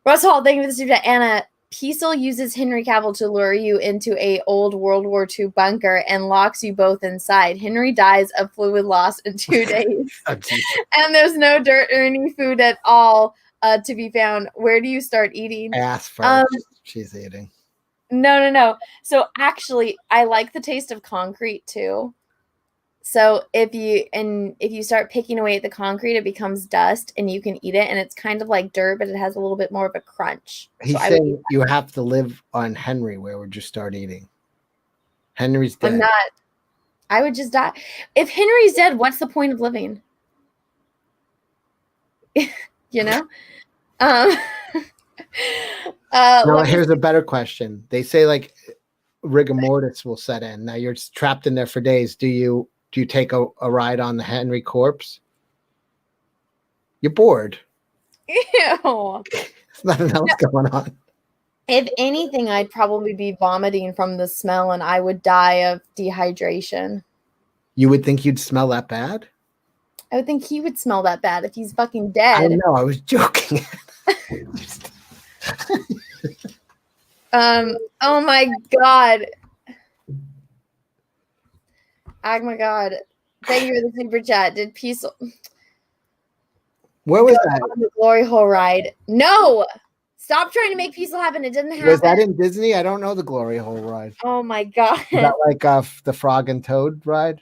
Russell Hall, thank you for the super chat. Anna, Peaceful uses Henry Cavill to lure you into a old World War II bunker and locks you both inside. Henry dies of fluid loss in 2 days. And there's no dirt or any food at all to be found. Where do you start eating? Ass first. She's eating. No. So actually, I like the taste of concrete too. So if you start picking away at the concrete, it becomes dust, and you can eat it, and it's kind of like dirt, but it has a little bit more of a crunch. He's saying you have to live on Henry. Where would you start eating? Henry's dead. I'm not. I would just die. If Henry's dead, what's the point of living? You know? No, here's a better question. They say like rigor mortis will set in. Now you're trapped in there for days. Do you take a ride on the Henry corpse? You're bored. Ew. There's nothing else going on. If anything, I'd probably be vomiting from the smell, and I would die of dehydration. You would think you'd smell that bad? I would think he would smell that bad if he's fucking dead. I know. I was joking. Oh my god. Oh my god. Thank you for the super chat. Did Peace Where was that? On the glory hole ride? No! Stop trying to make Peaceful happen. It didn't happen. Was that in Disney? I don't know the glory hole ride. Oh my god. Is that like the Frog and Toad ride?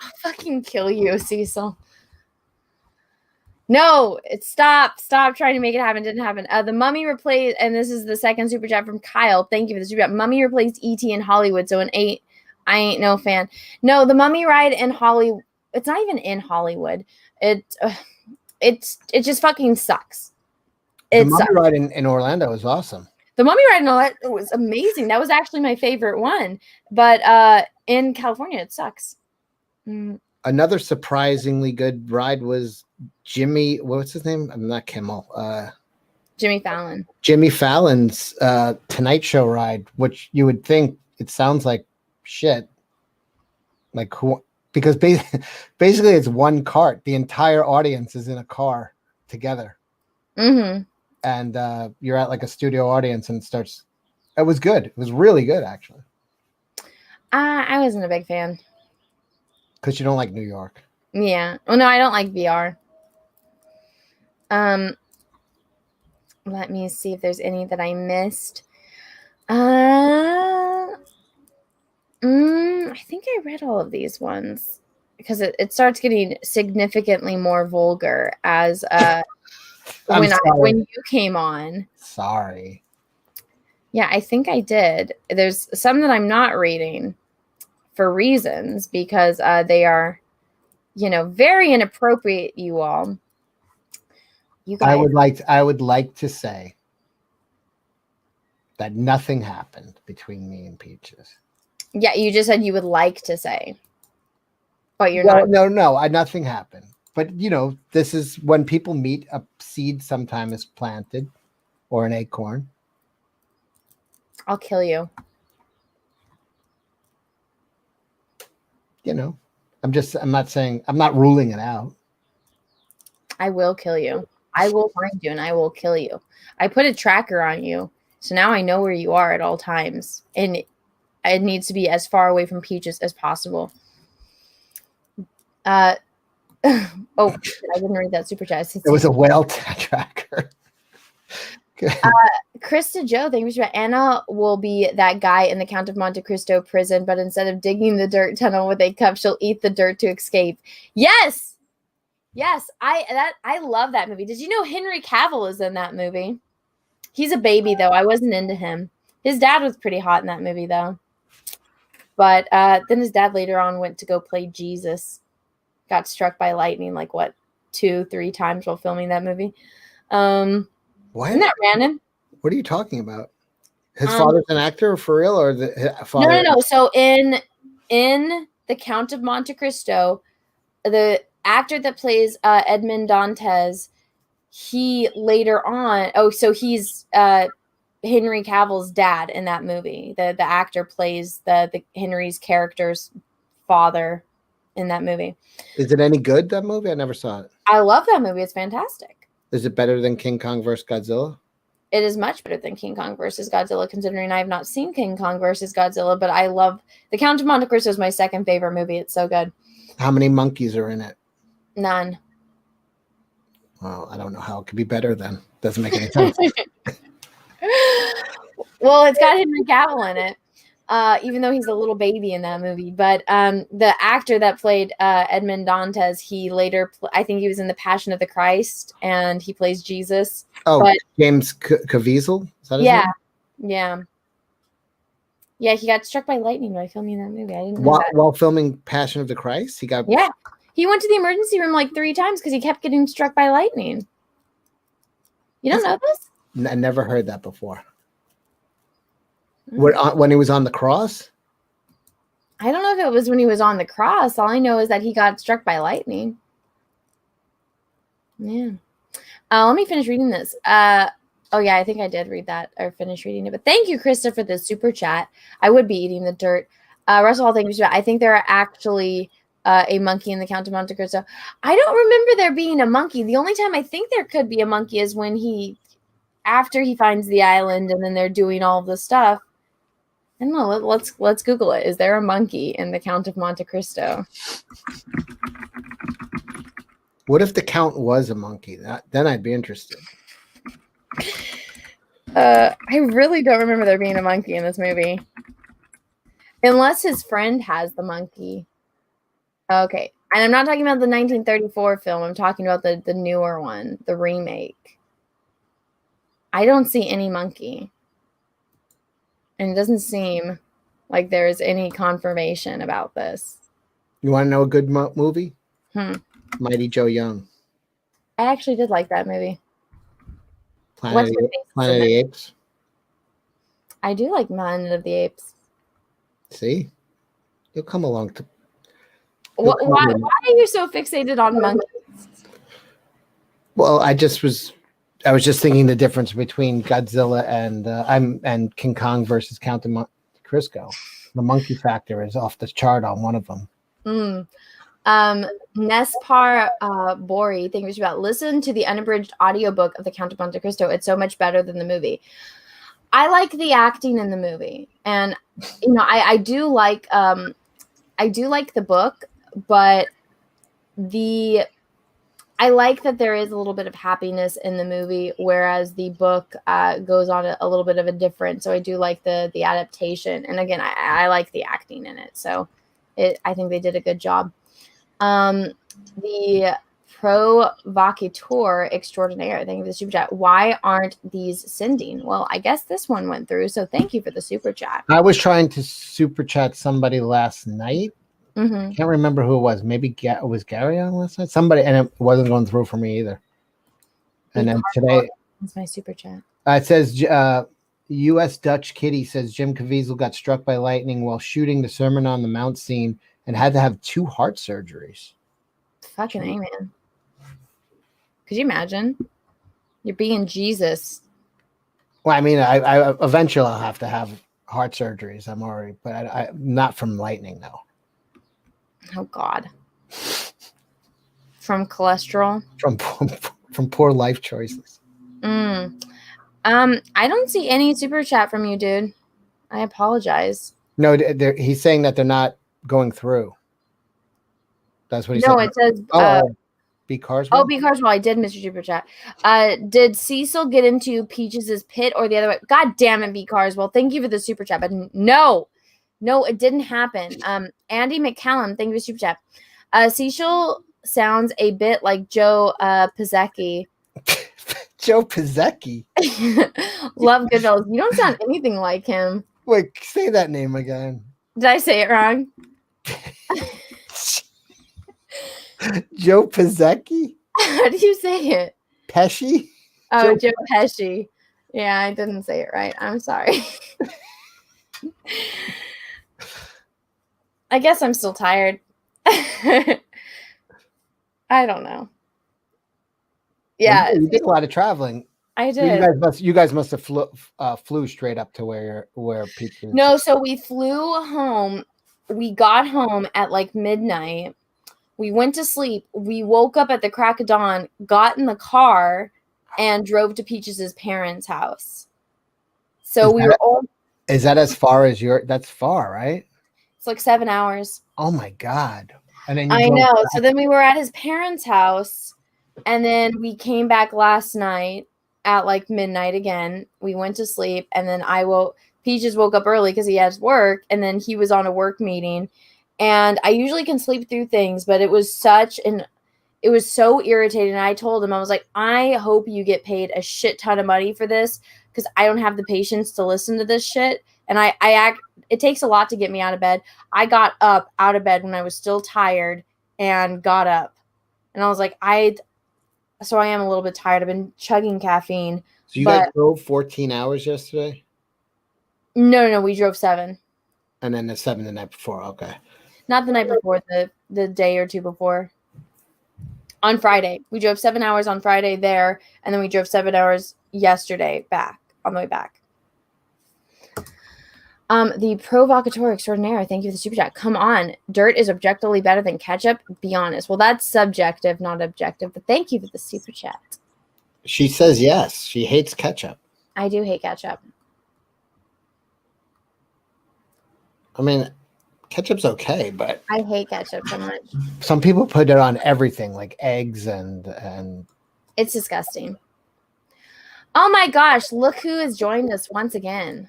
I'll fucking kill you, Cecil. No, stop trying to make it happen. It didn't happen. The Mummy replaced, and this is the second super chat from Kyle. Thank you for the super chat. Mummy replaced E.T. in Hollywood, so I ain't no fan. No, the Mummy ride in Hollywood. It's not even in Hollywood. It just fucking sucks. The Mummy ride in Orlando is awesome. The Mummy ride in Orlando was amazing. That was actually my favorite one. But in California, it sucks. Another surprisingly good ride was Jimmy. What's his name? I'm not Kimmel. Jimmy Fallon. Jimmy Fallon's Tonight Show ride, which you would think it sounds like shit. Like who? Because basically it's one cart. The entire audience is in a car together. Mm-hmm. And you're at like a studio audience, and it was good. It was really good, actually. I wasn't a big fan. Because you don't like New York. Yeah. Oh no, I don't like VR. Let me see if there's any that I missed. I think I read all of these ones because it starts getting significantly more vulgar as when you came on. Sorry. Yeah, I think I did. There's some that I'm not reading for reasons because they are, very inappropriate. You all, you guys. I would like to say that nothing happened between me and Peaches. Yeah, you just said you would like to say, but you're not. No, nothing happened. But this is when people meet. A seed sometime is planted, or an acorn. I'll kill you. I'm not ruling it out. I will kill you. I will find you and I will kill you. I put a tracker on you, so now I know where you are at all times, and it needs to be as far away from Peaches as possible. Oh, I didn't read that super chat. It was a whale tracker. Krista Joe, thank you for Anna will be that guy in the Count of Monte Cristo prison, but instead of digging the dirt tunnel with a cup, she'll eat the dirt to escape. Yes, I love that movie. Did you know Henry Cavill is in that movie? He's a baby though. I wasn't into him. His dad was pretty hot in that movie though. But then his dad later on went to go play Jesus. Got struck by lightning 2-3 times while filming that movie. What? Isn't that random? What are you talking about? His father's an actor for real, or the father? No. So in the Count of Monte Cristo, the actor that plays Edmond Dantes, he later on. Oh, so he's Henry Cavill's dad in that movie. The actor plays the Henry's character's father in that movie. Is it any good, that movie? I never saw it. I love that movie. It's fantastic. Is it better than King Kong vs. Godzilla? It is much better than King Kong versus Godzilla, considering I have not seen King Kong versus Godzilla, but I love The Count of Monte Cristo is my second favorite movie. It's so good. How many monkeys are in it? None. Well, I don't know how it could be better then. Doesn't make any sense. Well, it's got Henry Cavill in it, even though he's a little baby in that movie. But the actor that played Edmond Dantes, he later, I think he was in The Passion of the Christ, and he plays Jesus. Oh, but, James Caviezel? Is that his name? Yeah, he got struck by lightning while filming that movie. I didn't know that. While filming Passion of the Christ? Yeah. He went to the emergency room 3 times because he kept getting struck by lightning. You don't know this? I never heard that before. When he was on the cross? I don't know if it was when he was on the cross. All I know is that he got struck by lightning. Yeah. Let me finish reading this. Oh, yeah, I think I did read that or finish reading it. But thank you, Krista, for the super chat. I would be eating the dirt. Russell Hall, thank you. I think there are actually a monkey in the Count of Monte Cristo. I don't remember there being a monkey. The only time I think there could be a monkey is when after he finds the island and then they're doing all the stuff. I don't know. Let's Google it. Is there a monkey in the Count of Monte Cristo? What if the Count was a monkey? Then I'd be interested. I really don't remember there being a monkey in this movie. Unless his friend has the monkey. Okay. And I'm not talking about the 1934 film. I'm talking about the newer one, the remake. I don't see any monkey. And it doesn't seem like there is any confirmation about this. You want to know a good movie? Mighty Joe Young. I actually did like that movie. Planet of the Apes. I do like Planet of the Apes. See? You'll come along to... Why are you so fixated on monkeys? Well, I was just thinking the difference between Godzilla and King Kong versus Count of Monte Cristo. The monkey factor is off the chart on one of them. Nespar Bori, thank you about listen to the unabridged audiobook of the Count of Monte Cristo. It's so much better than the movie. I like the acting in the movie, and I do like the book, but I like that there is a little bit of happiness in the movie, whereas the book goes on a little bit of a different. So I do like the adaptation, and again, I like the acting in it. So I think they did a good job. The provocateur extraordinaire. Thank you for the super chat. Why aren't these sending? Well, I guess this one went through. So thank you for the super chat. I was trying to super chat somebody last night. Mm-hmm. Can't remember who it was. Maybe it was Gary on last night. Somebody, and it wasn't going through for me either. And then today, that's my super chat. It says U.S. Dutch Kitty says Jim Caviezel got struck by lightning while shooting the Sermon on the Mount scene and had to have 2 heart surgeries. Fucking amen. Could you imagine? You're being Jesus. Well, I mean, I eventually I'll have to have heart surgeries. I'm already, but I not from lightning though. Oh God. From cholesterol. From poor life choices. I don't see any super chat from you, dude. I apologize. No, he's saying that they're not going through. That's what he said. No, it says. B. Carswell? Oh, B. Carswell. I did, Mr. Super Chat. Did Cecil get into Peaches' pit or the other way? God damn it, B. Carswell. Thank you for the super chat. But no, it didn't happen. Andy McCallum, thank you for the super chat. Cecil sounds a bit like Joe Pizzecki. Joe Pizzecki? Love Goodfellas. You don't sound anything like him. Wait, say that name again. Did I say it wrong? Joe Pizzecki? How do you say it? Pesci? Oh, Joe Pesci. Yeah, I didn't say it right. I'm sorry. I guess I'm still tired. I don't know. Yeah. Well, you did a lot of traveling. I did. You guys must have flew straight up to where people. No, so we flew home. We got home at like midnight. We went to sleep. We woke up at the crack of dawn, got in the car, and drove to Peaches' parents' house. So Is that as far as that's far, right? It's like 7 hours. Oh my God. And then I know. Back. So then we were at his parents' house, and then we came back last night at like midnight again. We went to sleep, and then Peaches woke up early because he has work, and then he was on a work meeting. And I usually can sleep through things, but it was so irritating. And I told him, I was like, I hope you get paid a shit ton of money for this because I don't have the patience to listen to this shit. And it takes a lot to get me out of bed. I got up out of bed when I was still tired and got up. And I was like, so I am a little bit tired. I've been chugging caffeine. So you guys drove 14 hours yesterday? No, we drove 7. And then the 7 the night before. Okay. Not the night before, the day or two before. On Friday. We drove 7 hours on Friday there, and then we drove 7 hours yesterday back, on the way back. The provocateur extraordinaire, thank you for the super chat. Come on, dirt is objectively better than ketchup. Be honest. Well, that's subjective, not objective, but thank you for the super chat. She says yes. She hates ketchup. I do hate ketchup. I mean, ketchup's okay, but I hate ketchup so much. Some people put it on everything, like eggs and it's disgusting. Oh my gosh, look who has joined us once again.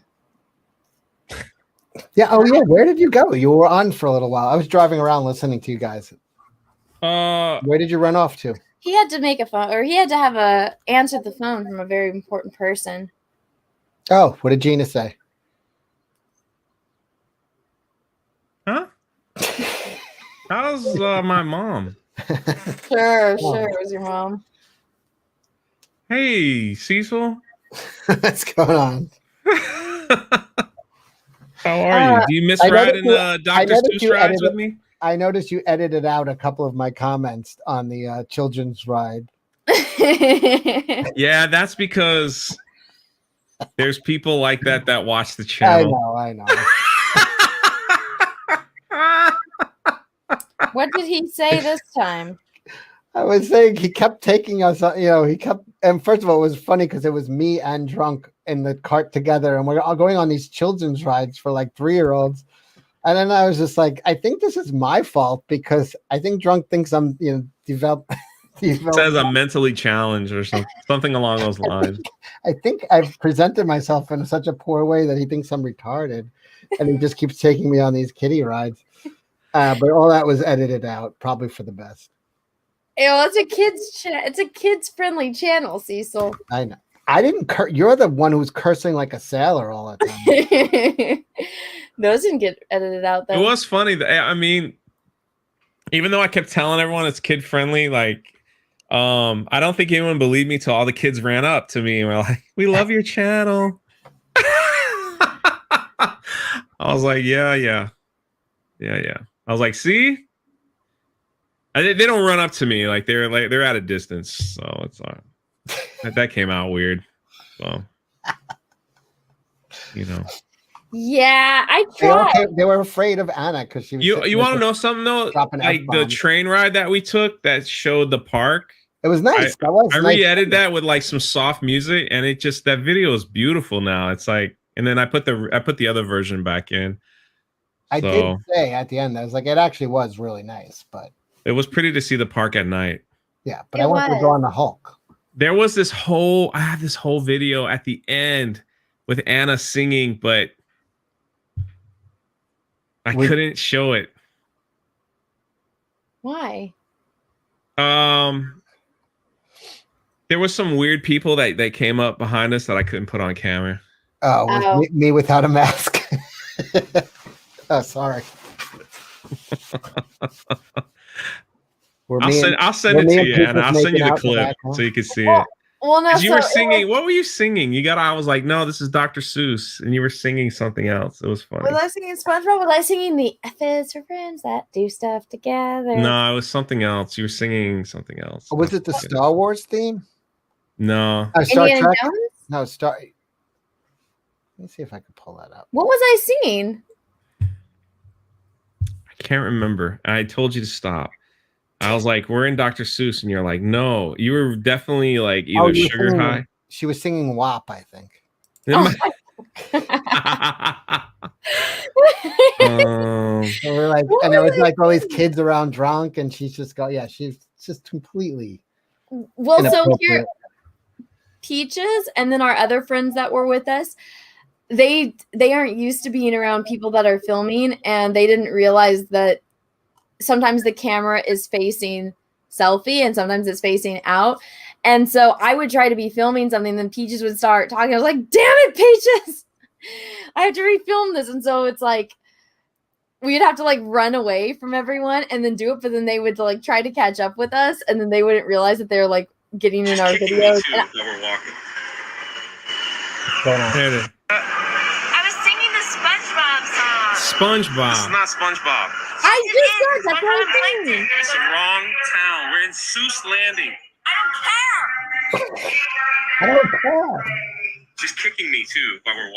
Yeah, oh yeah, where did you go? You were on for a little while. I was driving around listening to you guys. Where did you run off to? He had to make a phone, or he had to have answer the phone from a very important person. Oh, what did Gina say? Huh? How's my mom? Sure, it was your mom. Hey, Cecil. What's going on? How are you? Do you miss riding Dr. Seuss rides with me? I noticed you edited out a couple of my comments on the children's ride. Yeah, that's because there's people like that watch the channel. I know. What did he say this time? I was saying he kept taking us, and first of all, it was funny because it was me and Drunk in the cart together, and we're all going on these children's rides for like 3-year-olds. And then I was just like, I think this is my fault because I think Drunk thinks I'm, developed. Says I'm mentally challenged or something along those lines. I think I've presented myself in such a poor way that he thinks I'm retarded, and he just keeps taking me on these kiddie rides. But all that was edited out, probably for the best. It's a kids friendly channel, Cecil. I know. I didn't. You're the one who's cursing like a sailor all the time. Those didn't get edited out though. It was funny. I mean, even though I kept telling everyone it's kid friendly, like, I don't think anyone believed me till all the kids ran up to me and were like, "We love your channel." I was like, yeah. I was like, see, they don't run up to me, like they're at a distance, so it's that came out weird. So Yeah, I tried. They were afraid of Anna because she was. You want to know something though? Like the train ride that we took that showed the park. It was nice. I re-edited that with like some soft music, and it just that video is beautiful now. It's like, and then I put the other version back in. I did say at the end, I was like, it actually was really nice, but it was pretty to see the park at night. Yeah, but I wanted to go on the Hulk. There was I have this whole video at the end with Anna singing, but I couldn't show it. Why? There was some weird people that came up behind us that I couldn't put on camera. Oh, me without a mask. Oh, sorry. I'll send it to you, and I'll send you the clip so you can see it. Well, no, you were singing. What were you singing? I was like, no, this is Dr. Seuss, and you were singing something else. It was funny. Was I singing SpongeBob? Was I singing the F is for friends that do stuff together? No, it was something else. You were singing something else. Or was it the Star Wars theme? No. Star Indiana Trek? Jones? No, Star. Let me see if I can pull that up. What was I singing? I can't remember. I told you to stop. I was like, we're in Dr. Seuss, and you're like, no. You were definitely like either Sugar High. She was singing WAP, I think. So we're like, and there was like all these kids around drunk, and she's just she's just completely. Well, so here, Peaches, and then our other friends that were with us, they aren't used to being around people that are filming, and they didn't realize that sometimes the camera is facing selfie and sometimes it's facing out. And so I would try to be filming something, then Peaches would start talking. I was like, damn it, Peaches, I have to refilm this. And so it's like we'd have to like run away from everyone and then do it, but then they would like try to catch up with us, and then they wouldn't realize that they're like getting in our videos. We're walking. I was singing the SpongeBob song. SpongeBob. This is not SpongeBob. I just said that's what I'm saying. It's the wrong town. We're in Seuss Landing. I don't care. I don't care. She's kicking me too while we're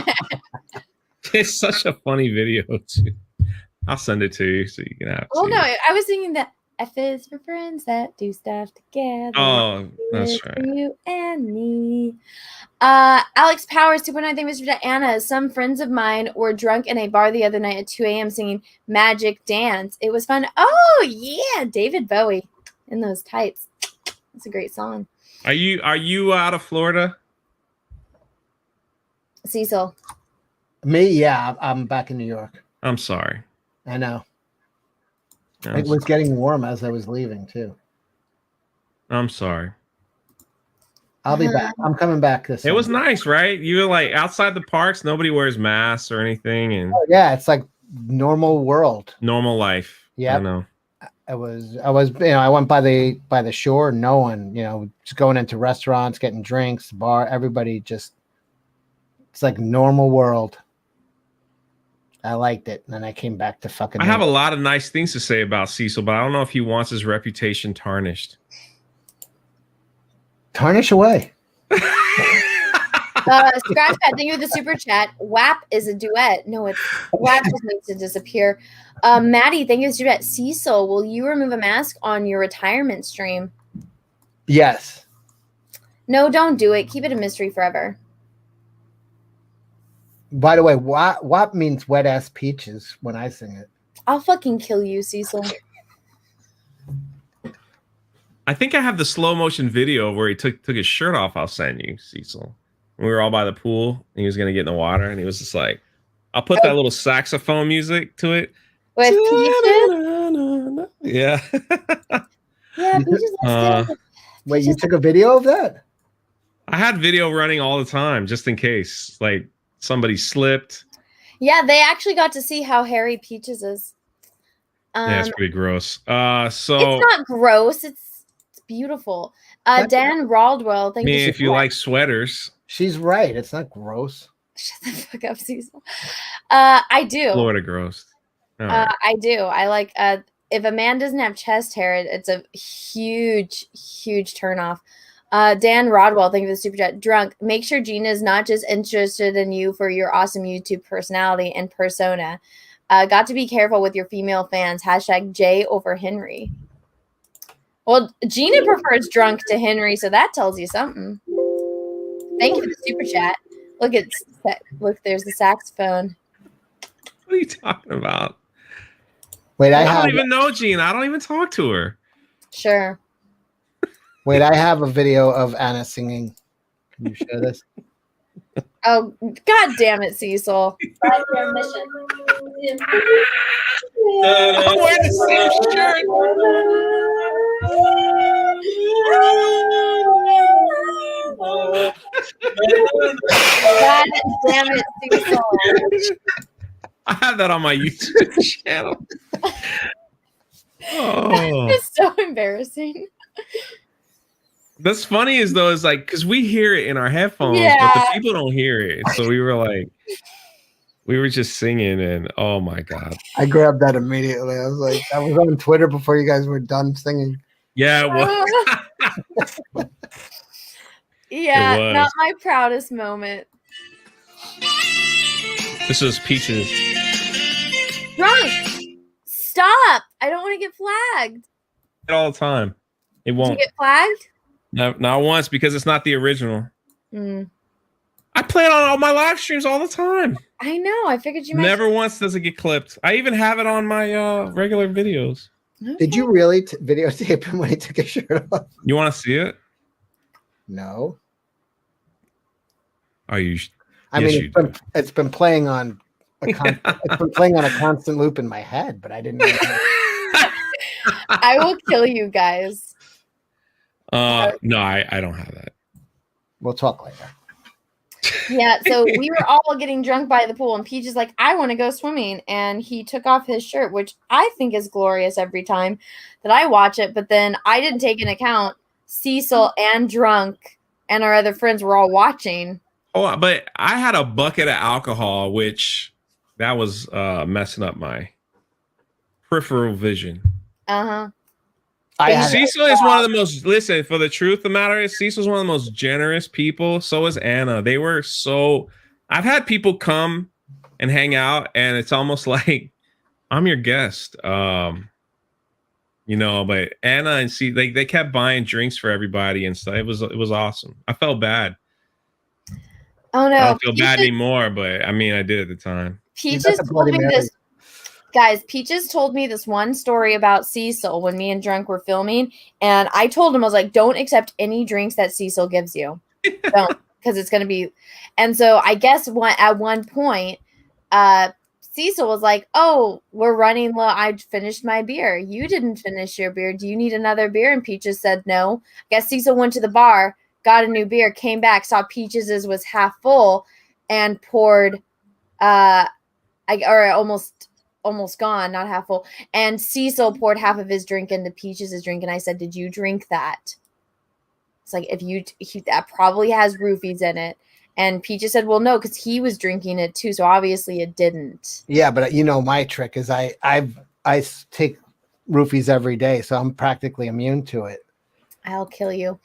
walking. It's such a funny video too. I'll send it to you so you can have it. Well, no, I was thinking that F is for friends that do stuff together. Oh, that's right. You and me. Alex Powers 2.9. Thank you, Mr. Anna. Some friends of mine were drunk in a bar the other night at 2 a.m. singing Magic Dance. It was fun. Oh yeah, David Bowie in those tights. That's a great song. Are you out of Florida? Cecil. Me, yeah, I'm back in New York. I'm sorry. I know. It was getting warm as I was leaving too. I'm sorry. I'll be back. I'm coming back this. It was nice, right? You were like outside the parks, nobody wears masks or anything, and yeah, it's like normal world, normal life. Yeah, I know. I was, I went by the shore. No one, just going into restaurants, getting drinks, bar. Everybody just, it's like normal world. I liked it, and then I came back to fucking. I have a lot of nice things to say about Cecil, but I don't know if he wants his reputation tarnish away. Scratch Pad, thank you for the super chat. WAP is a duet. No, it's WAP just needs to disappear. Maddie, thank you for the super chat. Cecil, will you remove a mask on your retirement stream? Yes. No, don't do it. Keep it a mystery forever. By the way, what means wet ass peaches when I sing it? I'll fucking kill you, Cecil. I think I have the slow motion video where he took his shirt off. I'll send you, Cecil. We were all by the pool, and he was gonna get in the water, and he was just like, "I'll put that little saxophone music to it." With peaches? Yeah. Yeah, peaches looks good. Wait, you took a video of that? I had video running all the time, just in case, like somebody slipped. Yeah, they actually got to see how hairy Peaches is. Yeah, it's pretty gross. So it's not gross. It's beautiful. Dan Raldwell, thank you. if you like sweaters, she's right. It's not gross. Shut the fuck up, Cecil. I do. Florida gross. All right. I do. I like. If a man doesn't have chest hair, it's a huge, huge turnoff. Dan Rodwell, thank you for the super chat. Drunk. Make sure Gina is not just interested in you for your awesome YouTube personality and persona. Got to be careful with your female fans. Hashtag J over Henry. Well, Gina prefers drunk to Henry, so that tells you something. Thank you for the super chat. Look, there's the saxophone. What are you talking about? Wait, I don't even know Gina. I don't even talk to her. Sure. Wait, I have a video of Anna singing. Can you share this? Oh, god damn it, Cecil. I'm wearing the same shirt. God damn it, Cecil. I have that on my YouTube channel. Oh. It's so embarrassing. That's funny is like because we hear it in our headphones, Yeah. but the people don't hear it. So we were just singing, and oh my god. I grabbed that immediately. I was like, I was on Twitter before you guys were done singing. Yeah, it was. Yeah, It was. not my proudest moment. This was Peaches. Drunk! Stop! I don't want to get flagged. All the time. It Did won't. you get flagged? No, not once because it's not the original. Mm. I play it on all my live streams all the time. I know. I figured you might. Never once does it get clipped. I even have it on my regular videos. Did you really videotape him when he took his shirt off? You want to see it? No. Are you? I mean, it's been playing on it's been playing on a constant loop in my head, but I didn't know. I will kill you guys. No, I don't have that. We'll talk later. Yeah, so we were all getting drunk by the pool, and Peach is like, I want to go swimming. And he took off his shirt, which I think is glorious every time that I watch it. But then I didn't take into account Cecil and Drunk and our other friends were all watching. Oh, but I had a bucket of alcohol, which that was messing up my peripheral vision. Uh-huh. Cecil is one of the most, listen, for the truth of the matter is Cecil's one of the most generous people. So is Anna. They were so, I've had people come and hang out and it's almost like I'm your guest. But Anna and they kept buying drinks for everybody and stuff. It was awesome. I felt bad. Oh no. I don't feel bad anymore, but I mean, I did at the time. Peaches told me this. Guys, Peaches told me this one story about Cecil when me and Drunk were filming. And I told him, I was like, don't accept any drinks that Cecil gives you. Don't, because it's going to be. And so I guess at one point, Cecil was like, oh, we're running low. I finished my beer. You didn't finish your beer. Do you need another beer? And Peaches said no. I guess Cecil went to the bar, got a new beer, came back, saw Peaches' was half full, and poured, almost gone, not half full. And Cecil poured half of his drink into Peaches' drink. And I said, did you drink that? It's like, that probably has roofies in it. And Peaches said, well, no, because he was drinking it too. So obviously it didn't. Yeah, but my trick is I take roofies every day. So I'm practically immune to it. I'll kill you.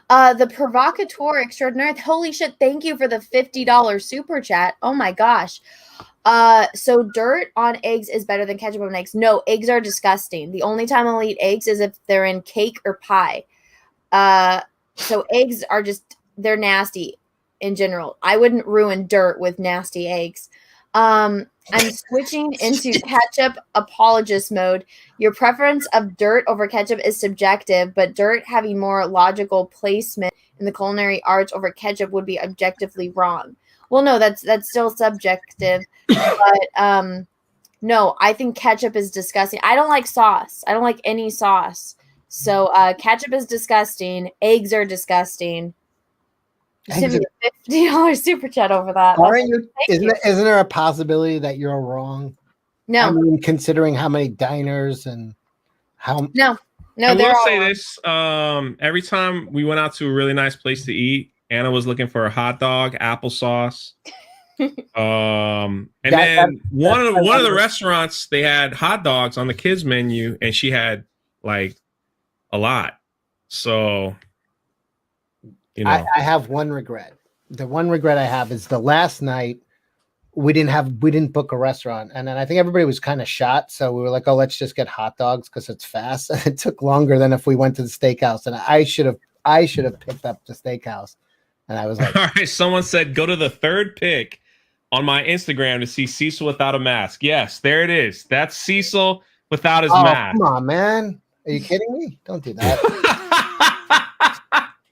The provocateur extraordinaire. Holy shit. Thank you for the $50 super chat. Oh my gosh. So dirt on eggs is better than ketchup on eggs. No, eggs are disgusting. The only time I'll eat eggs is if they're in cake or pie. So eggs are they're nasty. in general. I wouldn't ruin dirt with nasty eggs. I'm switching into ketchup apologist mode. Your preference of dirt over ketchup is subjective, but dirt having more logical placement in the culinary arts over ketchup would be objectively wrong. Well, no, that's still subjective, but no, I think ketchup is disgusting. I don't like sauce. I don't like any sauce. So ketchup is disgusting. Eggs are disgusting. Send me a $50 super chat over that. Aren't you? Isn't there a possibility that you're wrong? No. I mean, considering how many diners and how. No. I will say this. Every time we went out to a really nice place to eat, Anna was looking for a hot dog, applesauce. And then one of the restaurants, they had hot dogs on the kids menu, and she had like a lot. So, you know, I have one regret. The one regret I have is the last night we didn't book a restaurant, and then I think everybody was kind of shot, so we were like, oh, let's just get hot dogs because it's fast. And it took longer than if we went to the steakhouse, and I should have picked up the steakhouse. And I was like, all right, someone said go to the third pick on my Instagram to see Cecil without a mask. Yes, there it is. That's Cecil without his mask. Come on, man. Are you kidding me? Don't do that.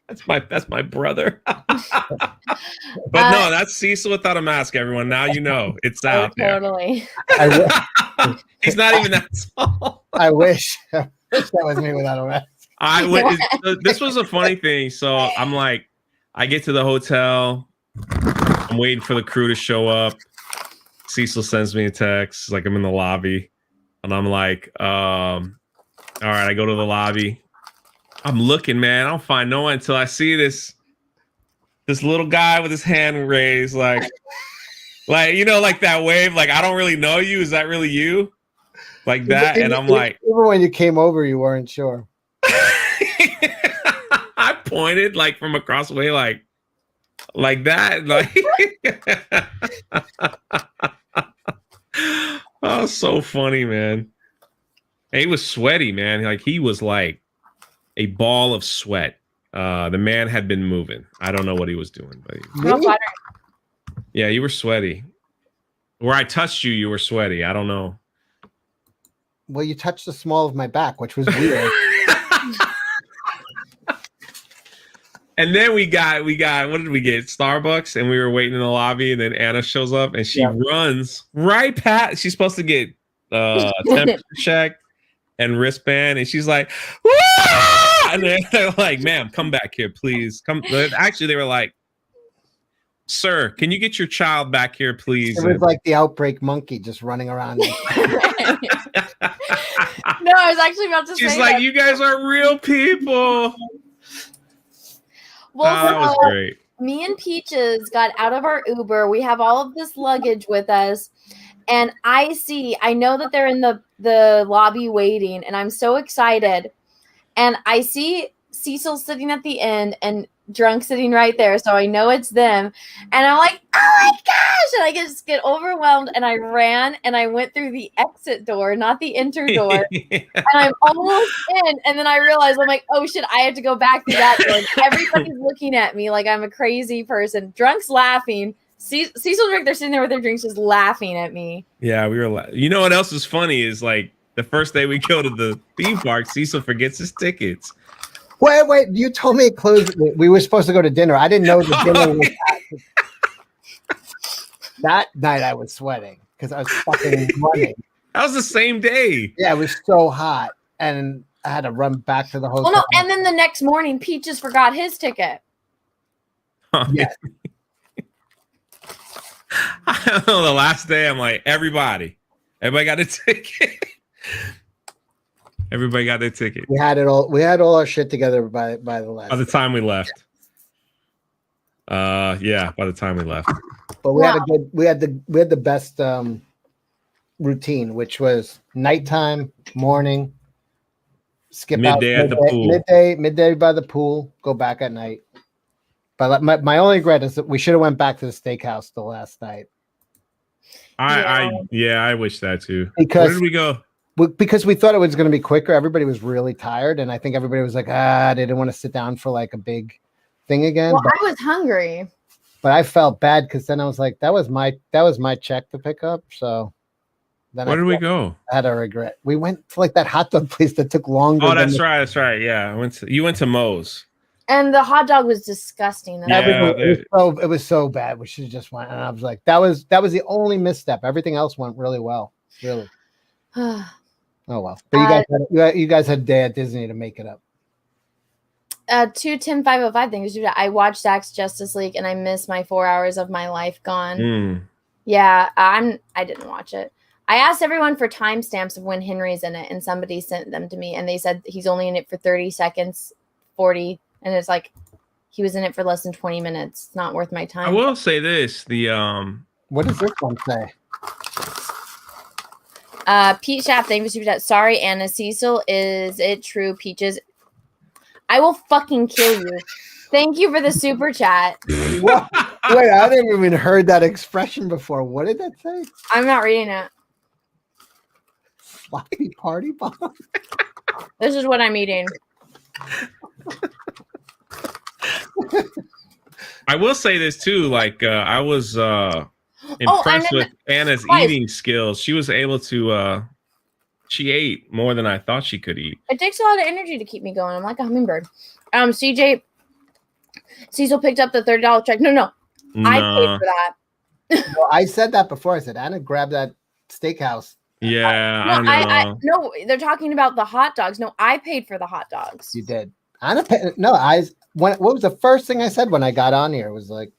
That's my brother. But no, that's Cecil without a mask, everyone. Now you know. It's out there. Totally. He's not even that tall. I wish that was me without a mask. This was a funny thing. So I'm like, I get to the hotel. I'm waiting for the crew to show up. Cecil sends me a text, like I'm in the lobby. And I'm like, all right, I go to the lobby. I'm looking, man. I don't find no one until I see this little guy with his hand raised, like you know, like that wave, like I don't really know you. Is that really you? Like that? And I'm like, even when you came over, you weren't sure. I pointed like from across the way, like that, like oh, so funny, man. And he was sweaty, man. Like he was like a ball of sweat. The man had been moving. I don't know what he was doing, but yeah, you were sweaty. Where I touched you, you were sweaty. I don't know. Well, you touched the small of my back, which was weird. And then we got what did we get? Starbucks, and we were waiting in the lobby, and then Anna shows up and she runs right past. She's supposed to get temperature check and wristband, and she's like, wah! And they're like, ma'am, come back here, please. Come. Actually, they were like, sir, can you get your child back here, please? It was like the outbreak monkey just running around. No, I was actually about to say. She's like, you guys are real people. Well, that was great. Me and Peaches got out of our Uber. We have all of this luggage with us. And I know that they're in the lobby waiting. And I'm so excited. And I see Cecil sitting at the end and Drunk sitting right there. So I know it's them. And I'm like, oh my gosh. And I just get overwhelmed. And I ran and I went through the exit door, not the enter door. And I'm almost in. And then I realized, I'm like, oh shit, I had to go back through that door. And everybody's looking at me like I'm a crazy person. Drunk's laughing. Cecil and Rick, they're sitting there with their drinks just laughing at me. Yeah, we were you know what else is funny is like the first day we go to the theme park, Cecil forgets his tickets. Wait, you told me it closed. We were supposed to go to dinner. I didn't know the dinner was that night. I was sweating because I was fucking running. That was the same day. Yeah, it was so hot. And I had to run back to the hotel. Well, no, and then the next morning, Peaches forgot his ticket. Yeah. I don't know. The last day, I'm like, everybody got a ticket. Everybody got their ticket. We had it all. We had all our shit together by the last. By the time we left. Yeah, by the time we left. But we had the best routine, which was nighttime, morning, skip midday out at the pool. Midday by the pool, go back at night. But my only regret is that we should have went back to the steakhouse the last night. I wish that too. Because where did we go? Because we thought it was going to be quicker. Everybody was really tired, and I think everybody was like, they didn't want to sit down for like a big thing again. Well, I was hungry. But I felt bad because then I was like, that was my check to pick up. So then Where did we go? I had a regret. We went to like that hot dog place that took longer. Oh, that's right. That's right. Yeah, you went to Moe's. And the hot dog was disgusting. Yeah, it was so bad. We should have just went. And I was like, that was the only misstep. Everything else went really well. Really. Oh well. But you guys had a day at Disney to make it up. 2-10-505 things. I watched Zach's Justice League and I missed my 4 hours of my life gone. Yeah, I didn't watch it. I asked everyone for timestamps of when Henry's in it, and somebody sent them to me, and they said he's only in it for 30 seconds, 40, and it's like he was in it for less than 20 minutes. It's not worth my time. I will say this: what does this one say? Pete Shaft, thank you for super chat. Sorry, Anna Cecil. Is it true, Peaches? I will fucking kill you. Thank you for the super chat. What? Wait, I didn't even heard that expression before. What did that say? I'm not reading it. Sloppy party bomb. This is what I'm eating. I will say this too. Like I was impressed with Anna's eating skills. She was able to. She ate more than I thought she could eat. It takes a lot of energy to keep me going. I'm like a hummingbird. CJ Cecil picked up the $30 check. No. I paid for that. Well, I said that before. I said Anna grabbed that steakhouse. Yeah, I know. No, they're talking about the hot dogs. No, I paid for the hot dogs. You did. Anna paid. No, what was the first thing I said when I got on here? It was like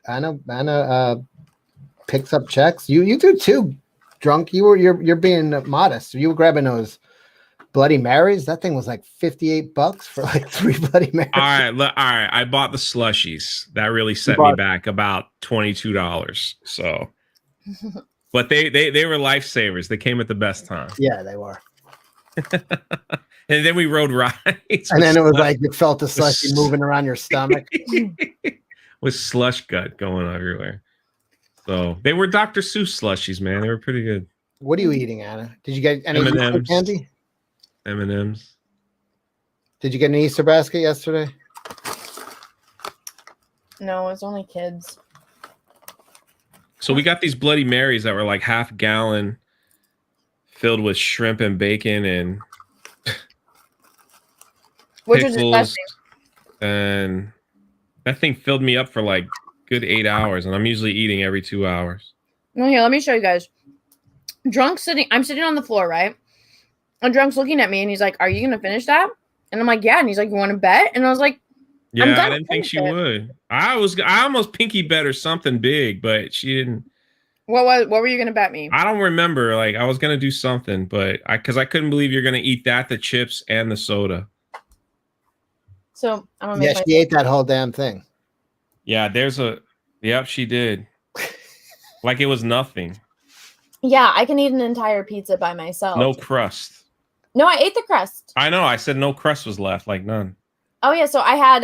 Anna picks up checks. You do too. Drunk, you're being modest. You were grabbing those Bloody Marys. That thing was like $58 for like 3 Bloody Marys. All right. I bought the slushies. That really set me back about $22. So, but they were lifesavers. They came at the best time. Yeah, they were. And then we rode rides. And then it was like you felt the slushy moving around your stomach with slush gut going everywhere. So they were Dr. Seuss slushies, man. They were pretty good. What are you eating, Anna? Did you get any M&Ms. Easter candy? M&Ms. Did you get an Easter basket yesterday? No, it's only kids. So we got these Bloody Marys that were like half gallon, filled with shrimp and bacon and which was disgusting. And that thing filled me up for like good 8 hours, and I'm usually eating every 2 hours. No, here, let me show you guys. I'm sitting on the floor, right? And Drunk's looking at me, and he's like, "Are you gonna finish that?" And I'm like, "Yeah." And he's like, "You want to bet?" And I was like, "Yeah, I didn't think she would." I almost pinky bet her something big, but she didn't. What were you gonna bet me? I don't remember. Like I was gonna do something, but because I couldn't believe you're gonna eat that, the chips, and the soda. So I'm gonna make she ate that whole damn thing. Yeah, yep, she did. Like it was nothing. Yeah, I can eat an entire pizza by myself. No crust. No, I ate the crust. I know. I said no crust was left, like none. Oh yeah, so I had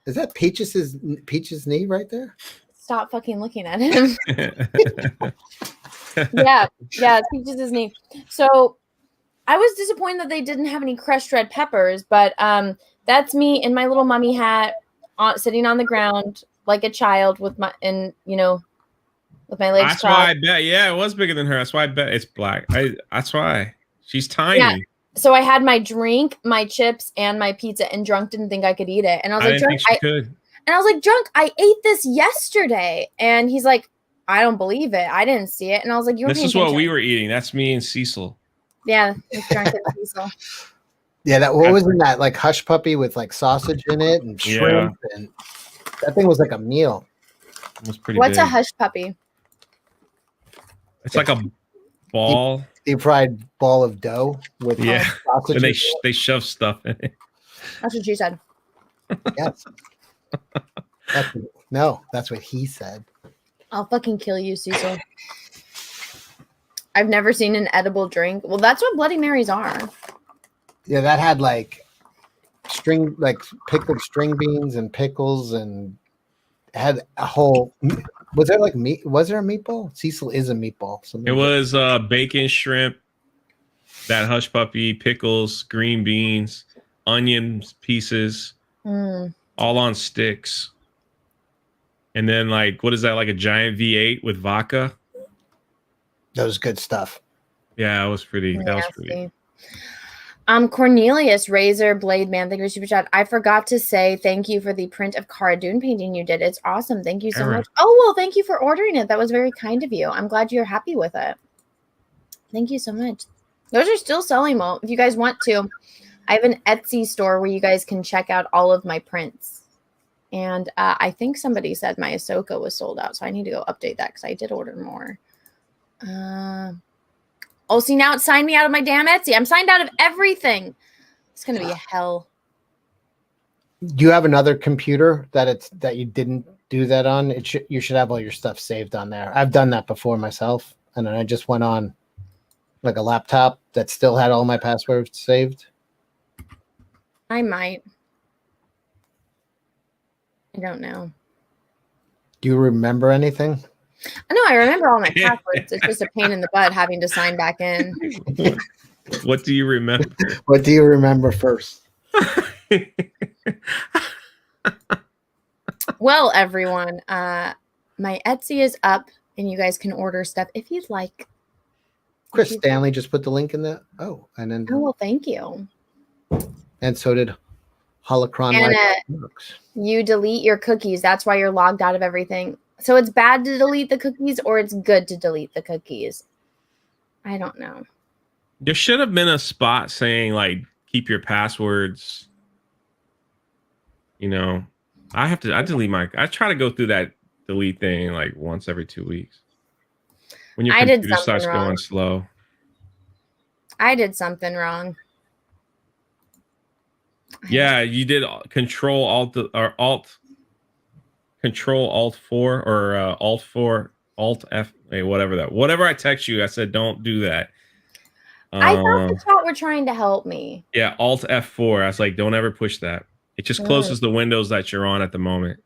Is that Peach's knee right there? Stop fucking looking at him. yeah, it's Peach's knee. So I was disappointed that they didn't have any crushed red peppers, but that's me in my little mummy hat, sitting on the ground like a child with my legs. That's why I bet. Yeah, it was bigger than her. That's why I bet it's black. That's why she's tiny. Yeah. So I had my drink, my chips, and my pizza, and Drunk didn't think I could eat it. And I was like, didn't think she could. And I was like, Drunk, I ate this yesterday. And he's like, I don't believe it. I didn't see it. And I was like, this is what we were eating. That's me and Cecil. Yeah, it's Drunk and Cecil. Yeah, what was in that like hush puppy with like sausage in it and shrimp, and that thing was like a meal. It was pretty. What's big. a hush puppy? It's like a ball, deep fried ball of dough with sausage. And they shove stuff in it. That's what she said. Yes. That's what he said. I'll fucking kill you, Cecil. I've never seen an edible drink. Well, that's what Bloody Marys are. Yeah, that had like pickled string beans and pickles, and had a whole. Was there like meat? Was there a meatball? Cecil is a meatball. It was bacon, shrimp, that hush puppy, pickles, green beans, onion pieces, all on sticks. And then like, what is that? Like a giant V8 with vodka? That was good stuff. Yeah, that was pretty. That was pretty. Nasty. Cornelius Razor Blade Man, thank you for super chat. I forgot to say thank you for the print of Cara Dune painting you did. It's awesome. Thank you so Era. much. Oh well, thank you for ordering it. That was very kind of you. I'm glad you're happy with it. Thank you so much. Those are still selling well. If you guys want to, I have an Etsy store where you guys can check out all of my prints. And I think somebody said my Ahsoka was sold out, so I need to go update that because I did order more. Oh, see, now it signed me out of my damn Etsy. I'm signed out of everything. It's going to be a hell. Do you have another computer that you didn't do that on? You should have all your stuff saved on there. I've done that before myself, and then I just went on like a laptop that still had all my passwords saved. I might. I don't know. Do you remember anything? No, I remember all my passwords. It's just a pain in the butt having to sign back in. What do you remember? What do you remember first? Well, everyone, my Etsy is up, and you guys can order stuff if you'd like. Chris Stanley just put the link in there. Oh, and then Oh, well, thank you. and so did Holocron. And Live. you delete your cookies. That's why you're logged out of everything. So it's bad to delete the cookies, or it's good to delete the cookies. I don't know. There should have been a spot saying like keep your passwords. You know, I try to go through that delete thing like once every 2 weeks. When your computer starts going slow. I did something wrong. Yeah, you did Control Alt 4 or Alt 4 Alt F, whatever I text you, I said don't do that. I thought the chat were trying to help me. Yeah, Alt F4. I was like, don't ever push that. It just closes the windows that you're on at the moment.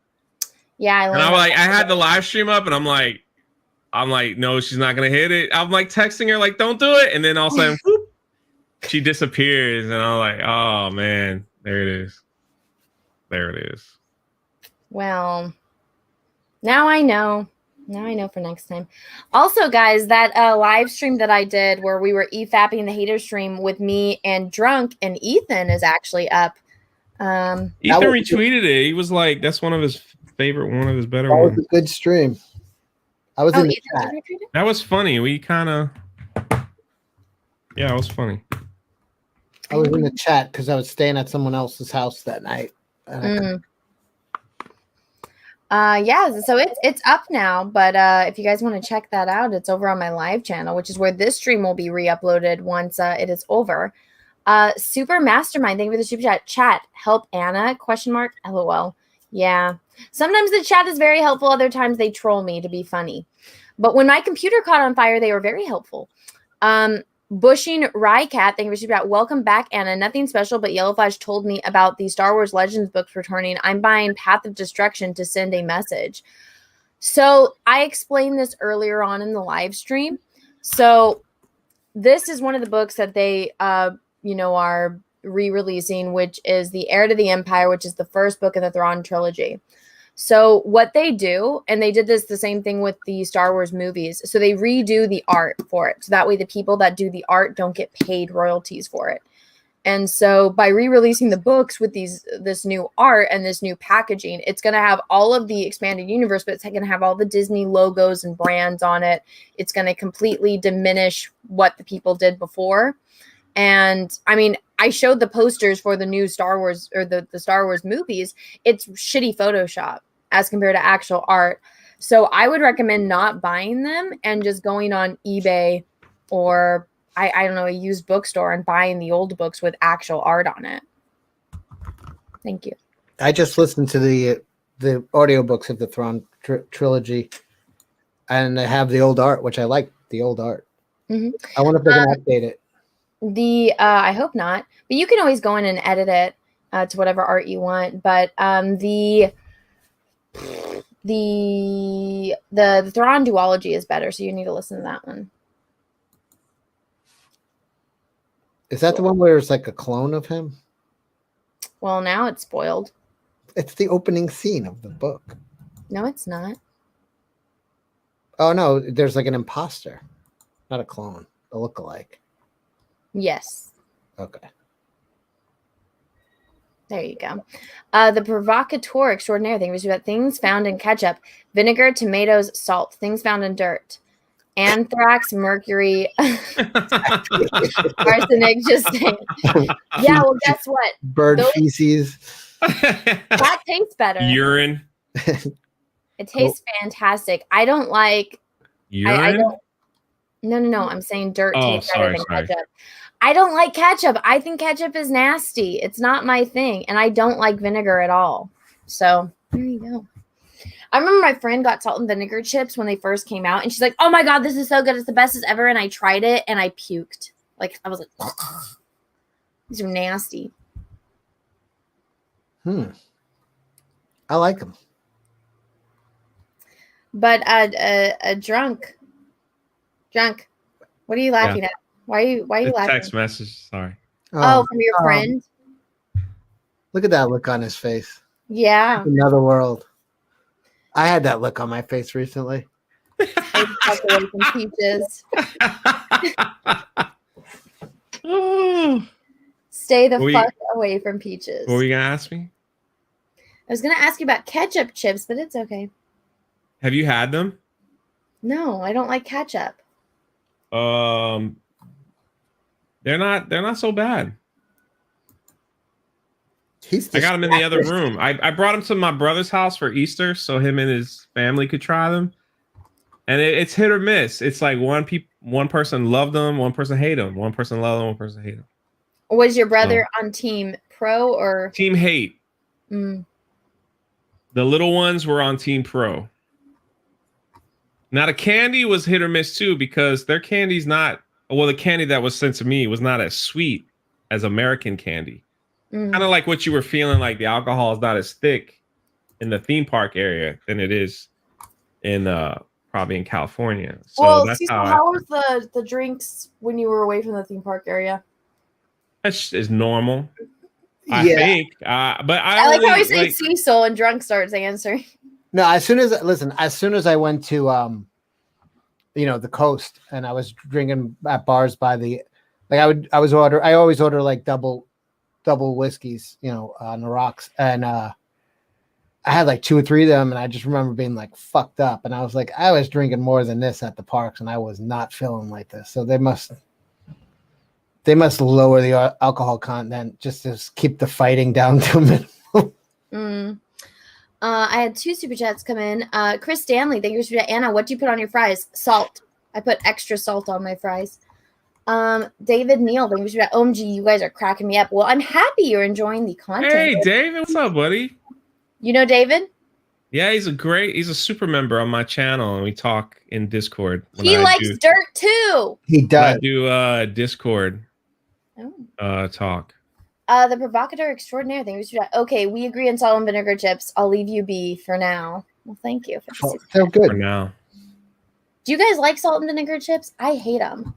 Yeah, And I had the live stream up, and I'm like, no, she's not gonna hit it. I'm like texting her like, don't do it, and then all of a sudden, whoop, she disappears, and I'm like, oh man, there it is. There it is. Well, now I know. Now I know for next time. Also, guys, that live stream that I did where we were EFAPing the hater stream with me and Drunk and Ethan is actually up. Ethan retweeted it. He was like, that's one of his better That ones. was a good stream. I was in the chat. That was funny. We kind of, yeah, it was funny. I was in the chat because I was staying at someone else's house that night. Yeah, so it's up now, but if you guys want to check that out, it's over on my live channel, which is where this stream will be re-uploaded once it is over. Super Mastermind, thank you for the super chat. Help Anna? ? LOL. Yeah. Sometimes the chat is very helpful. Other times they troll me to be funny. But when my computer caught on fire, they were very helpful. Bushing Rycat, thank you for super chat. Welcome back, Anna. Nothing special, but Yellow Flash told me about the Star Wars Legends books returning. I'm buying Path of Destruction to send a message. So I explained this earlier on in the live stream. So this is one of the books that they, are re-releasing, which is The Heir to the Empire, which is the first book in the Thrawn trilogy. So what they do, and they did this the same thing with the Star Wars movies, so they redo the art for it. So that way the people that do the art don't get paid royalties for it. And so by re-releasing the books with this new art and this new packaging, it's going to have all of the expanded universe, but it's going to have all the Disney logos and brands on it. It's going to completely diminish what the people did before. And I mean, I showed the posters for the new Star Wars or the Star Wars movies. It's shitty Photoshop as compared to actual art. So I would recommend not buying them and just going on eBay or I don't know, a used bookstore and buying the old books with actual art on it. Thank you. I just listened to the audiobooks of the Thrawn trilogy, and they have the old art, which I like the old art. Mm-hmm. I wonder if they're going to update it. I hope not, but you can always go in and edit it to whatever art you want. But the Thrawn duology is better, so you need to listen to that one. Is that the one where it's like a clone of him? Well, now it's spoiled. It's the opening scene of the book. No, it's not. Oh no, there's like an imposter, not a clone, a lookalike. Yes. Okay. There you go. The provocateur extraordinaire thing was about things found in ketchup, vinegar, tomatoes, salt, things found in dirt, anthrax, mercury, arsenic. Just saying. Yeah. Well, guess what? Bird feces. That tastes better. Urine. It tastes fantastic. I don't like. Urine. I don't. No. I'm saying dirt tastes better than sorry. ketchup. I don't like ketchup. I think ketchup is nasty. It's not my thing. And I don't like vinegar at all. So there you go. I remember my friend got salt and vinegar chips when they first came out. And she's like, oh my God, this is so good. It's the best as ever. And I tried it and I puked. Like, I was like, ugh. These are nasty. I like them. But drunk. What are you laughing at? Why are you laughing? Text message. Sorry. Oh, from your friend? Look at that look on his face. Yeah. Another world. I had that look on my face recently. Fuck away from Peaches. Stay the fuck away from Peaches. What were you gonna ask me? I was gonna ask you about ketchup chips, but it's okay. Have you had them? No, I don't like ketchup. They're not so bad. I got them in the other room. I brought them to my brother's house for Easter so him and his family could try them. And it's hit or miss. It's like one person loved them, one person hate them, one person loved them, one person hate them. Was your brother on team pro or team hate? Mm. The little ones were on team pro. Now the candy was hit or miss too because their candy's not. Well, the candy that was sent to me was not as sweet as American candy. Kind of like what you were feeling, like the alcohol is not as thick in the theme park area than it is in probably in California. So well, that's how was the drinks when you were away from the theme park area? That's is normal. I think. But I like how he says Cecil and drunk starts answering. No, as soon as I went to the coast and I was drinking at bars by the I always order like double whiskeys, on the rocks. And I had like 2 or 3 of them and I just remember being like fucked up. And I was like, I was drinking more than this at the parks and I was not feeling like this. So they must lower the alcohol content just to keep the fighting down to a minimum. I had 2 super chats come in. Chris Stanley, thank you for that. Anna, what do you put on your fries? Salt. I put extra salt on my fries. David Neal, thank you for that. OMG, you guys are cracking me up. Well, I'm happy you're enjoying the content. Hey, David, what's up, buddy? You know David? Yeah, he's a super member on my channel, and we talk in Discord. He likes dirt too. He does. I do Discord talk. The provocateur extraordinaire thing. Okay, we agree on salt and vinegar chips. I'll leave you be for now. Well, thank you. They're good for now. Do you guys like salt and vinegar chips? I hate them.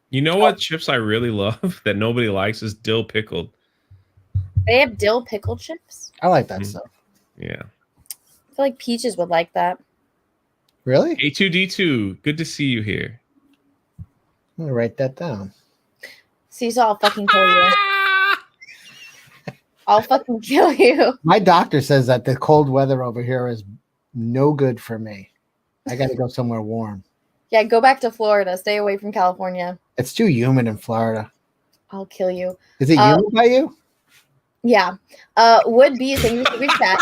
You know what chips I really love that nobody likes is dill pickled. They have dill pickled chips. I like that stuff. Yeah. I feel like Peaches would like that. Really? A2D2, good to see you here. I'm gonna write that down. Cecil, I'll fucking kill you. I'll fucking kill you. My doctor says that the cold weather over here is no good for me. I got to go somewhere warm. Yeah, go back to Florida. Stay away from California. It's too humid in Florida. I'll kill you. Is it humid by you? Yeah. Would be thank you for the chat.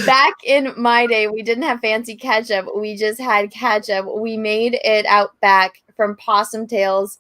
Back in my day, we didn't have fancy ketchup. We just had ketchup. We made it out back from possum tails.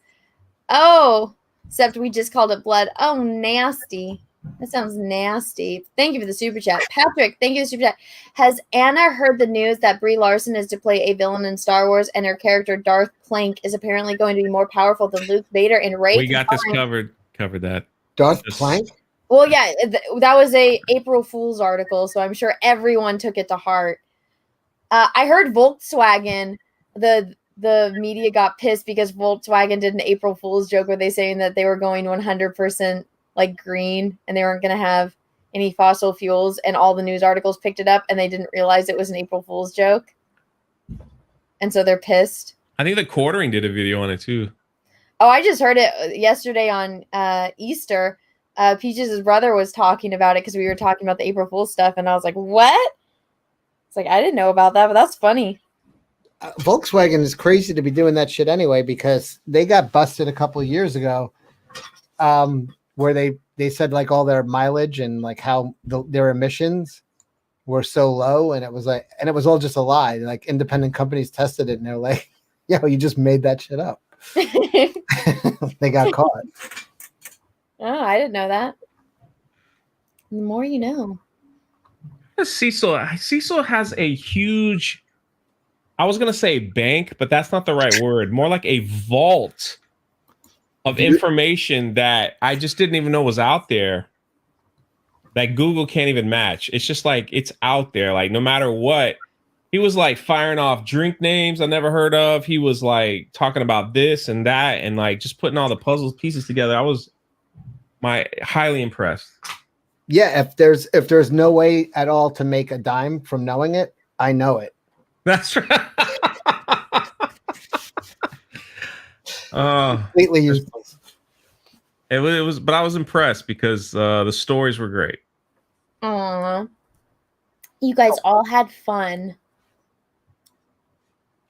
Oh, except we just called it blood. Oh, nasty. That sounds nasty. Thank you for the super chat. Patrick, thank you for the super chat. Has Anna heard the news that Brie Larson is to play a villain in Star Wars and her character Darth Plank is apparently going to be more powerful than Luke, Vader, and Rey? We got this covered that. Darth Plank? Well, yeah, that was a April Fool's article, so I'm sure everyone took it to heart. I heard Volkswagen, the media got pissed because Volkswagen did an April Fool's joke where they saying that they were going 100% like green, and they weren't going to have any fossil fuels, and all the news articles picked it up, and they didn't realize it was an April Fool's joke. And so they're pissed. I think the Quartering did a video on it too. Oh, I just heard it yesterday on Easter. Peaches' brother was talking about it because we were talking about the April Fool's stuff, and I was like, what? It's like, I didn't know about that, but that's funny. Volkswagen is crazy to be doing that shit anyway, because they got busted a couple of years ago, where they said like all their mileage and like how their emissions were so low, and it was all just a lie. Like independent companies tested it, and they're like, "Yo, you just made that shit up." They got caught. Oh, I didn't know that. The more you know. Cecil has a huge, I was going to say bank, but that's not the right word. More like a vault of information that I just didn't even know was out there, that Google can't even match. It's just like, it's out there. Like, no matter what, he was like firing off drink names I never heard of. He was like talking about this and that, and like just putting all the puzzle pieces together. I was highly impressed. Yeah, if there's no way at all to make a dime from knowing it, I know it. That's right. Completely useless. It was, but I was impressed because the stories were great. Aw. You guys all had fun.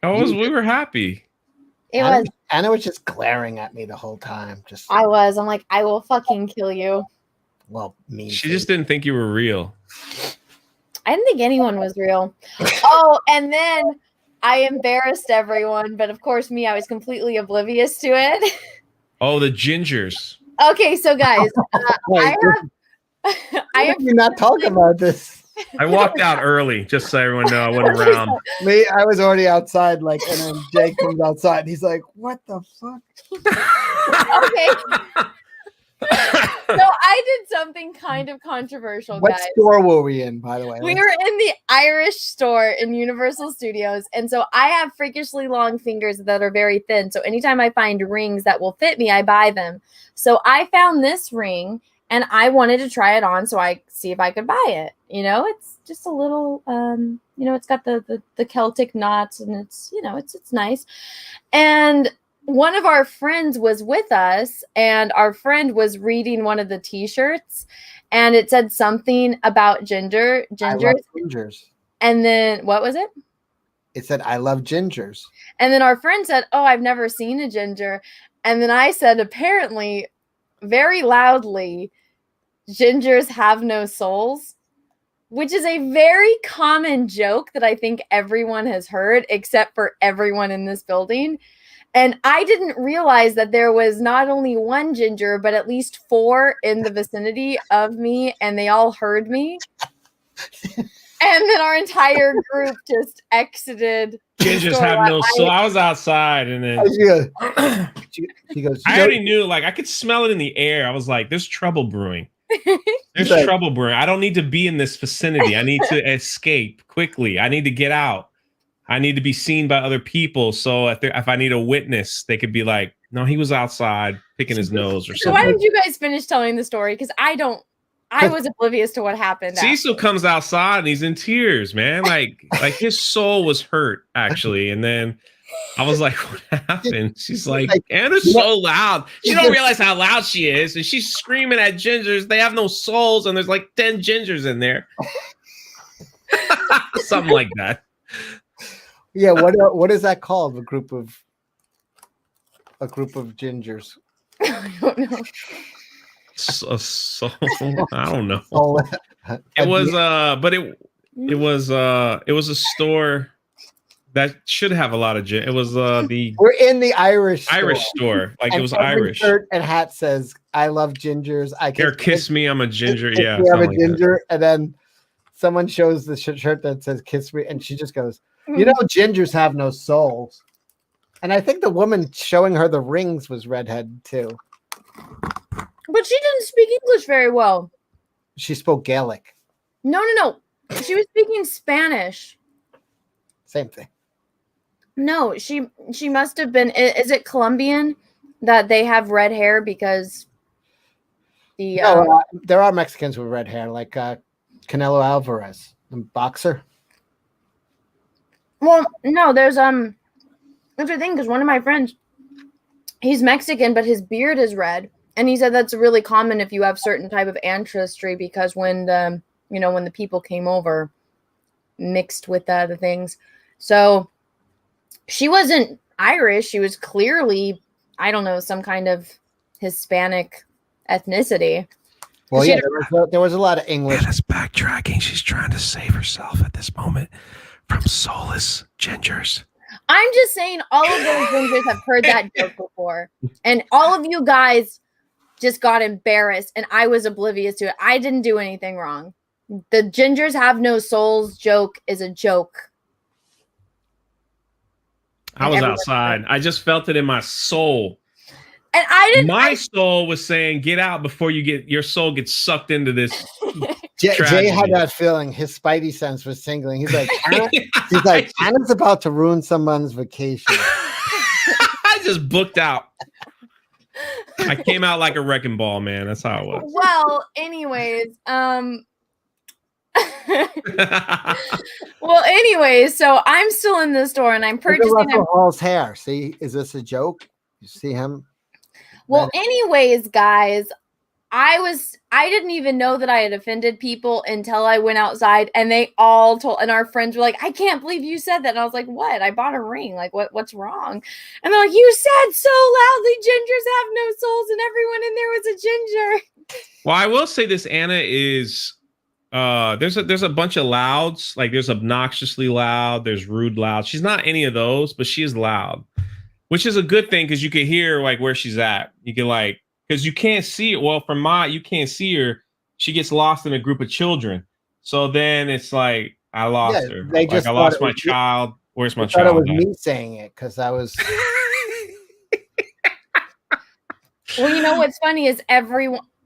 We were happy. Anna was just glaring at me the whole time. I'm like, I will fucking kill you. Well, She just didn't think you were real. I didn't think anyone was real. Oh, and then I embarrassed everyone, but of course I was completely oblivious to it. Oh, the gingers. Okay, so guys, You're not talking about this. I walked out early, just so everyone know I wasn't around. Me, I was already outside, like, and then Jake comes outside, and he's like, "What the fuck?" Okay. So I did something kind of controversial, What guys. store were we in, by the way? We were in the Irish store in Universal Studios, and so I have freakishly long fingers that are very thin. So anytime I find rings that will fit me, I buy them. So I found this ring, and I wanted to try it on, so I see if I could buy it. You know, it's just a little, it's got the Celtic knots, and it's nice. And one of our friends was with us, and our friend was reading one of the T-shirts, and it said something about gingers. Gingers. And then what was it? It said, "I love gingers." And then our friend said, "Oh, I've never seen a ginger." And then I said, apparently, very loudly, "Gingers have no souls," which is a very common joke that I think everyone has heard, except for everyone in this building. And I didn't realize that there was not only one ginger, but at least 4 in the vicinity of me, and they all heard me. And then our entire group just exited. Gingers have no soul. I was outside, and then she goes, I already knew, like, I could smell it in the air. I was like, there's trouble brewing. There's trouble brewing. I don't need to be in this vicinity. I need to escape quickly. I need to get out. I need to be seen by other people. So if I need a witness, they could be like, no, he was outside picking his nose or So something. why don't you guys finish telling the story? Because I was oblivious to what happened. Cecil comes outside and he's in tears, man. Like his soul was hurt, actually. And then I was like, what happened? She's like, Anna's so loud. She don't realize how loud she is. And she's screaming at gingers. They have no souls. And there's like 10 gingers in there. Something like that. Yeah, what is that called? A group of gingers. I don't know. I don't know. It was a store that should have a lot of gin. It was we're in the Irish store. Like, and it was every Irish. Shirt and hat says, "I love gingers." Kiss me, I'm a ginger. Yeah, I'm a like ginger. And then someone shows the shirt that says "Kiss me," and she just goes, "You know, gingers have no souls." And I think the woman showing her the rings was redhead too. But she didn't speak English very well. She spoke Gaelic. No. She was speaking Spanish. Same thing. No, she must have been. Is it Colombian that they have red hair because The No, there are Mexicans with red hair, like Canelo Alvarez, the boxer. well, no, there's that's the thing, because one of my friends, he's Mexican, but his beard is red, and he said that's really common if you have certain type of ancestry, because when the people came over, mixed with the things, so she wasn't Irish. She was clearly, I don't know, some kind of Hispanic ethnicity. Well, yeah, there was a lot of English. Anna's backtracking. She's trying to save herself at this moment from soulless gingers. I'm just saying, all of those gingers have heard that joke before, and all of you guys just got embarrassed, and I was oblivious to it. I didn't do anything wrong. The gingers have no souls joke is a joke. I was outside. I just felt it in my soul. And I didn't. My soul was saying, "Get out before your soul gets sucked into this." Jay had that feeling. His spidey sense was tingling. He's like, Anna's about to ruin someone's vacation. I just booked out. I came out like a wrecking ball, man. That's how it was. Well, anyways, so I'm still in the store and I'm purchasing Russell Hall's hair. See, is this a joke? You see him? Well, anyways, guys, I didn't even know that I had offended people until I went outside, and they all told, and our friends were like, "I can't believe you said that." And I was like, "What? I bought a ring. Like, what's wrong?" And they're like, "You said so loudly, gingers have no souls," and everyone in there was a ginger. Well, I will say this, Anna is there's a bunch of louds. Like, there's obnoxiously loud, there's rude loud. She's not any of those, but she is loud, which is a good thing, because you can hear like where she's at. You can like, because you can't see it. Well, you can't see her. She gets lost in a group of children. So then it's like, I lost her. Like, I lost my child. Where's my child? I thought it was me saying it because I was. Well, you know what's funny is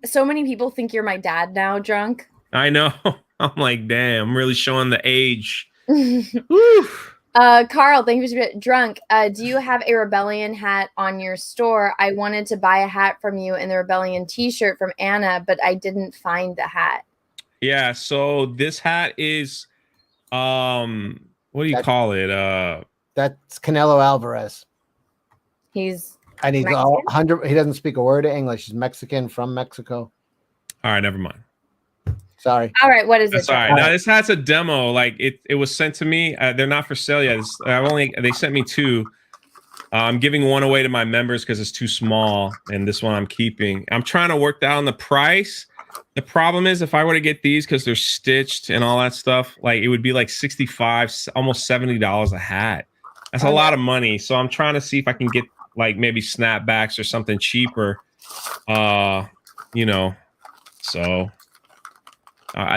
so many people think you're my dad now, drunk. I know. I'm like, damn, I'm really showing the age. Carl, thank you for being drunk. Do you have a Rebellion hat on your store? I wanted to buy a hat from you and the Rebellion t-shirt from Anna, but I didn't find the hat. Yeah, so this hat is what do you call it? That's Canelo Alvarez. He's 100. He doesn't speak a word of English. He's Mexican from Mexico. All right, never mind. Sorry. All right, what is it? All right. Now this hat's a demo. Like it was sent to me. They're not for sale yet. They sent me 2. I'm giving one away to my members because it's too small, and this one I'm keeping. I'm trying to work down the price. The problem is, if I were to get these, because they're stitched and all that stuff, like it would be like $65, almost $70 a hat. That's a lot of money. So I'm trying to see if I can get like maybe snapbacks or something cheaper. So.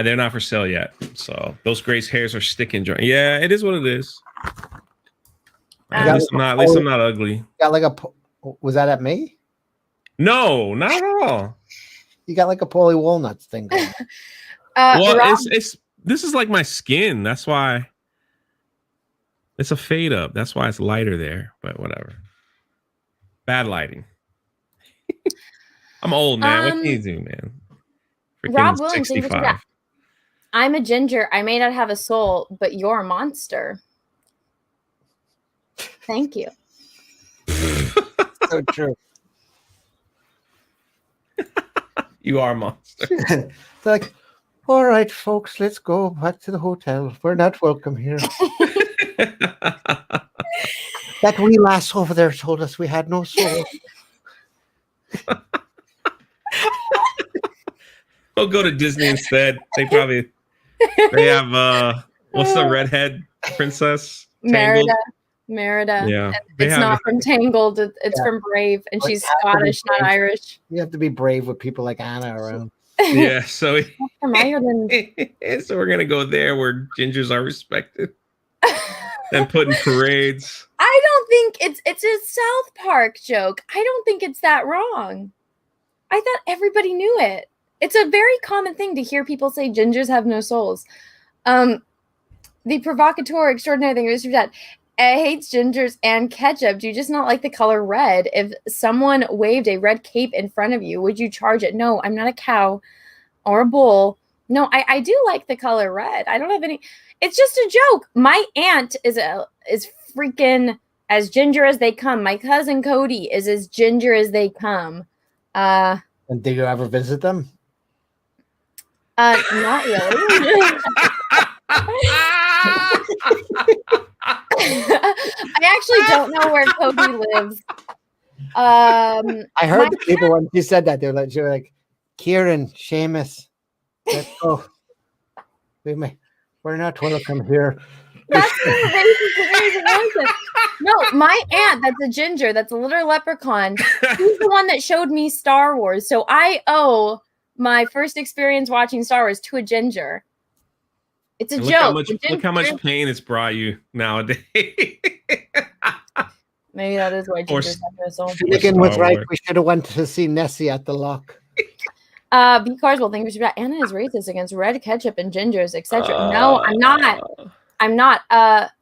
They're not for sale yet. So those Grace hairs are sticking. Yeah, it is what it is. At least I'm not ugly. Got like was that at me? No, not at all. You got like a Paulie Walnuts thing going. Well, this is like my skin. That's why it's a fade up. That's why it's lighter there. But whatever. Bad lighting. I'm old, man. What can you do, man? Rob Williams, I'm a ginger. I may not have a soul, but you're a monster. Thank you. So true. You are a monster. They're like, all right, folks, let's go back to the hotel. We're not welcome here. That wee lass over there told us we had no soul. We'll go to Disney instead. They have what's the redhead princess? Merida. Yeah. It's not from Tangled. It's from Brave, and she's Scottish, not Irish. You have to be brave with people like Anna around. Yeah, so from Ireland. So we're gonna go there where gingers are respected and put in parades. I don't think it's a South Park joke. I don't think it's that wrong. I thought everybody knew it. It's a very common thing to hear people say gingers have no souls. The provocateur extraordinary thing is your dad. hates gingers and ketchup. Do you just not like the color red? If someone waved a red cape in front of you, would you charge it? No, I'm not a cow or a bull. No, I do like the color red. I don't have any. It's just a joke. My aunt is freaking as ginger as they come. My cousin Cody is as ginger as they come. And did you ever visit them? Not really. I actually don't know where Cody lives. I heard the people when she said that they were like, Kieran, Seamus, let's go. We're not welcome here. That's the No, my aunt, that's a ginger, that's a little leprechaun. She's the one that showed me Star Wars. So I owe my first experience watching Star Wars to a ginger. It's a joke. Look how much pain it's brought you nowadays. Maybe that is why gingers have no soul. Finnegan was right. We should have went to see Nessie at the lock. B Carswell, thank you for that. Anna is racist against red ketchup and gingers, etc. No, I'm not. I'm not.